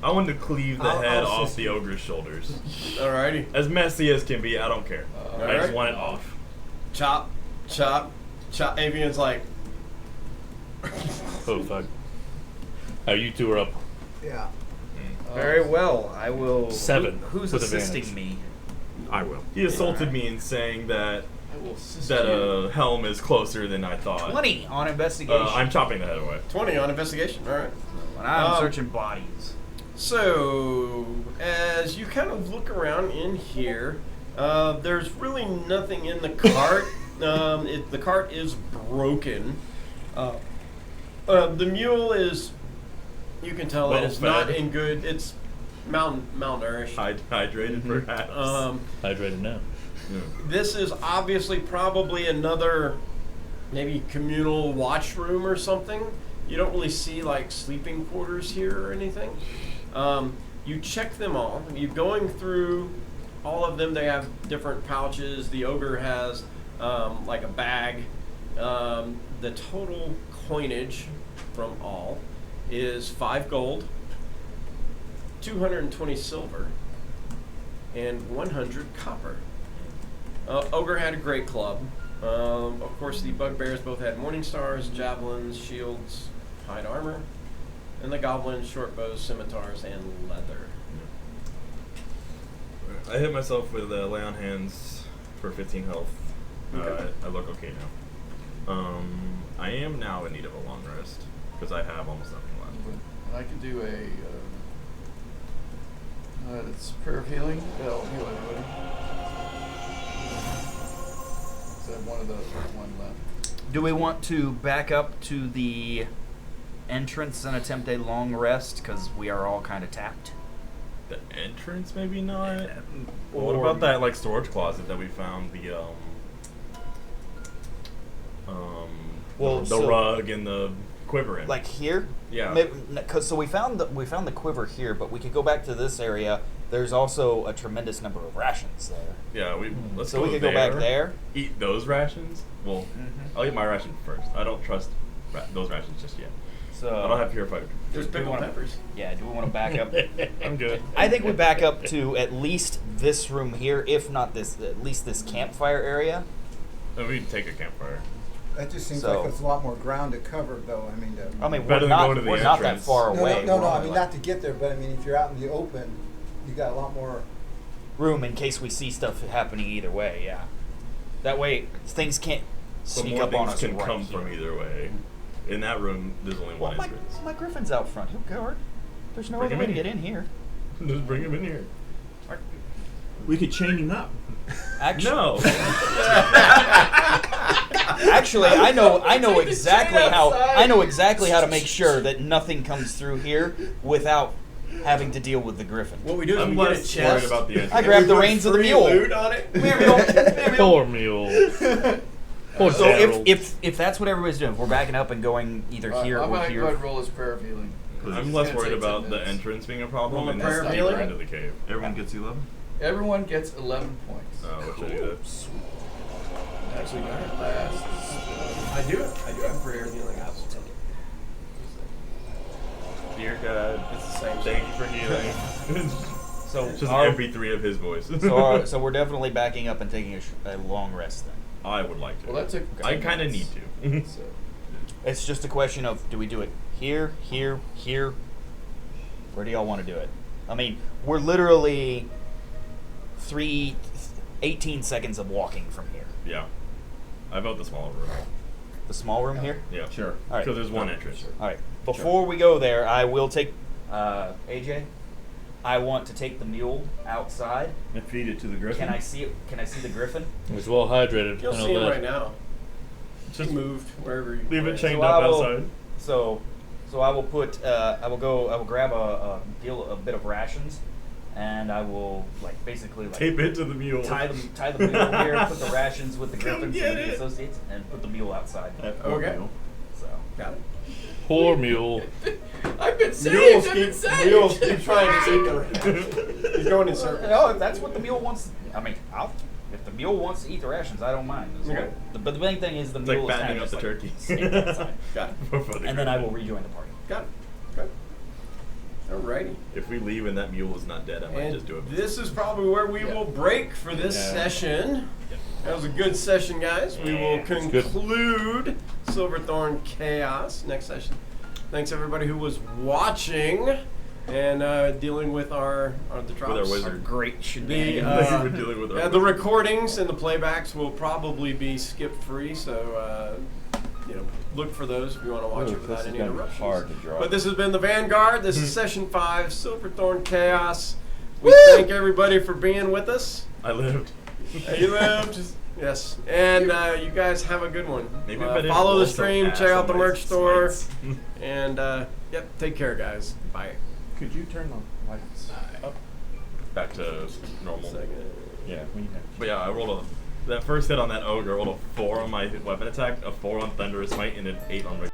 I wanted to cleave the I'll head off assist the ogre's shoulders. Alrighty. As messy as can be, I don't care. I Alright. just want it off. Chop, chop, chop. Avian's like, Oh, fuck. Oh, you two are up. Yeah. Very well. I will. 7 Who's with assisting advantage. me? I will. He assaulted me in saying that I will assist that you. a helm is closer than I thought. 20 on investigation. I'm chopping the head away. 20 on investigation. Alright. When I'm Um, searching bodies. So, as you kind of look around in here, there's really nothing in the cart. The cart is broken. The mule is, you can tell Well it's fed. not in good. It's malnourished. Hydrated, perhaps. Hydrated now. This is obviously probably another maybe communal washroom or something. You don't really see like sleeping quarters here or anything. You check them all. You're going through all of them. They have different pouches. The ogre has like a bag. The total coinage from all is 5 gold, 220 silver, and 100 copper. Ogre had a great club. Of course, the bugbears both had morning stars, javelins, shields, hide armor, and the goblins short bows, scimitars, and leather. I hit myself with lay on hands for 15 health. Okay. I look okay now. I am now in need of a long rest because I have almost nothing left. And I could do a. It's prayer of healing. That'll heal everybody. So I have one of those. One left. Do we want to back up to the entrance and attempt a long rest? Because we are all kind of tapped. The entrance, maybe not. What Or- about that like storage closet that we found? Well, the so- rug and the quiver in. Like here? Yeah. Because so we found the quiver here, but we could go back to this area. There's also a tremendous number of rations there. Yeah, let's So go we could go back there. Eat those rations. Well, I'll eat my ration first. I don't trust those rations just yet. So I don't have purified. There's do we pickled wanna- peppers. Yeah, do we want to back up? I'm good. I think we back up to at least this room here, if not this, at least this campfire area. We can take a campfire. That just seems So- like it's a lot more ground to cover, though. I mean, I mean, Better we're than going to the not that entrance. far away. no. We're I only mean, like not to get there, but I mean, if you're out in the open, you got a lot more. room in case we see stuff happening either way. Yeah. That way, things can't So sneak more up on things us. can right come here. from either way. In that room, there's only Well, one my, entrance. my griffin's out front. He'll guard. There's no Bring other him way to in get in here. Just bring him in here. We could chain him up. Actually, No. actually, I know Take the exactly chain how outside. to make sure that nothing comes through here without having to deal with the griffin. What we do is I'm we get a less worried chest. about the entrance. I grabbed the we put reins of the free mule. loot on it. Poor mule. Poor So Daryl. if that's what everybody's doing, if we're backing up and going either here I'm or gonna go ahead here. and roll his prayer of healing. I'm It's less gonna worried take 10 about the minutes. entrance being a problem Roll a and prayer that's of deeper healing? into the cave. Everyone gets 11. Everyone gets 11 points. Oh, what should I do that? Actually, go ahead. Last. I do have prayer healing. I'll just take it. Dear God, It's the same. thank you for healing. So It's just our- an MP3 of his voice. so we're definitely backing up and taking a long rest then. I would like to. Well, that took. I 10 kind of need minutes. to. So, It's just a question of do we do it here, here, here? Where do y'all want to do it? I mean, we're literally 18 seconds of walking from here. Yeah. I vote the smaller room. The small room here? Yeah. Sure. All right. Because there's one entrance. All right. Before we go there, I will take AJ. I want to take the mule outside. And feed it to the griffin. Can I see it? Can I see the griffin? He's well hydrated. You'll I know see him that. right now. Just Moved wherever you leave it place. chained So up I will- outside. So I will put. I will grab a bit of rations, and I will basically Tape it to the mule. tie the mule here, put the rations with the griffin get and the it. associates, and put the mule outside. Okay. So Got it. Poor mule. I've been saved. Mules I've been keep, saved. mules keep trying to eat the rations. He's going in circles. no, if that's what the mule wants. I mean, if the mule wants to eat the rations, I don't mind. As Okay. well. But the main thing is the It's mule like is kind fattening of up just the like turkey. staying outside. Got it. For the And then I will griffin. rejoin the party. Got it. Okay. Alrighty. If we leave and that mule is not dead, I might And just do it. this is probably where we will break for this session. That was a good session, guys. We will good. conclude Silverthorn Chaos next session. Thanks everybody who was watching and dealing with the drops. With our wizard. Great The, shenanigans. We're dealing with our the recordings and the playbacks will probably be skip free, so look for those if you want to watch it without any interruptions. hard to draw. But this has been the Vanguard. This is session 5, Silverthorn Chaos. We Woo! thank everybody for being with us. I lived. You lived. Yes. And you guys have a good one. Maybe if I didn't follow the roll so stream, fast check out on the my merch store. smites. And take care, guys. Bye. Could you turn the lights up? Back to normal. Yeah. When you have. But yeah, I rolled that first hit on that ogre. I rolled a 4 on my weapon attack, a 4 on thunderous smite, and an 8 on regular.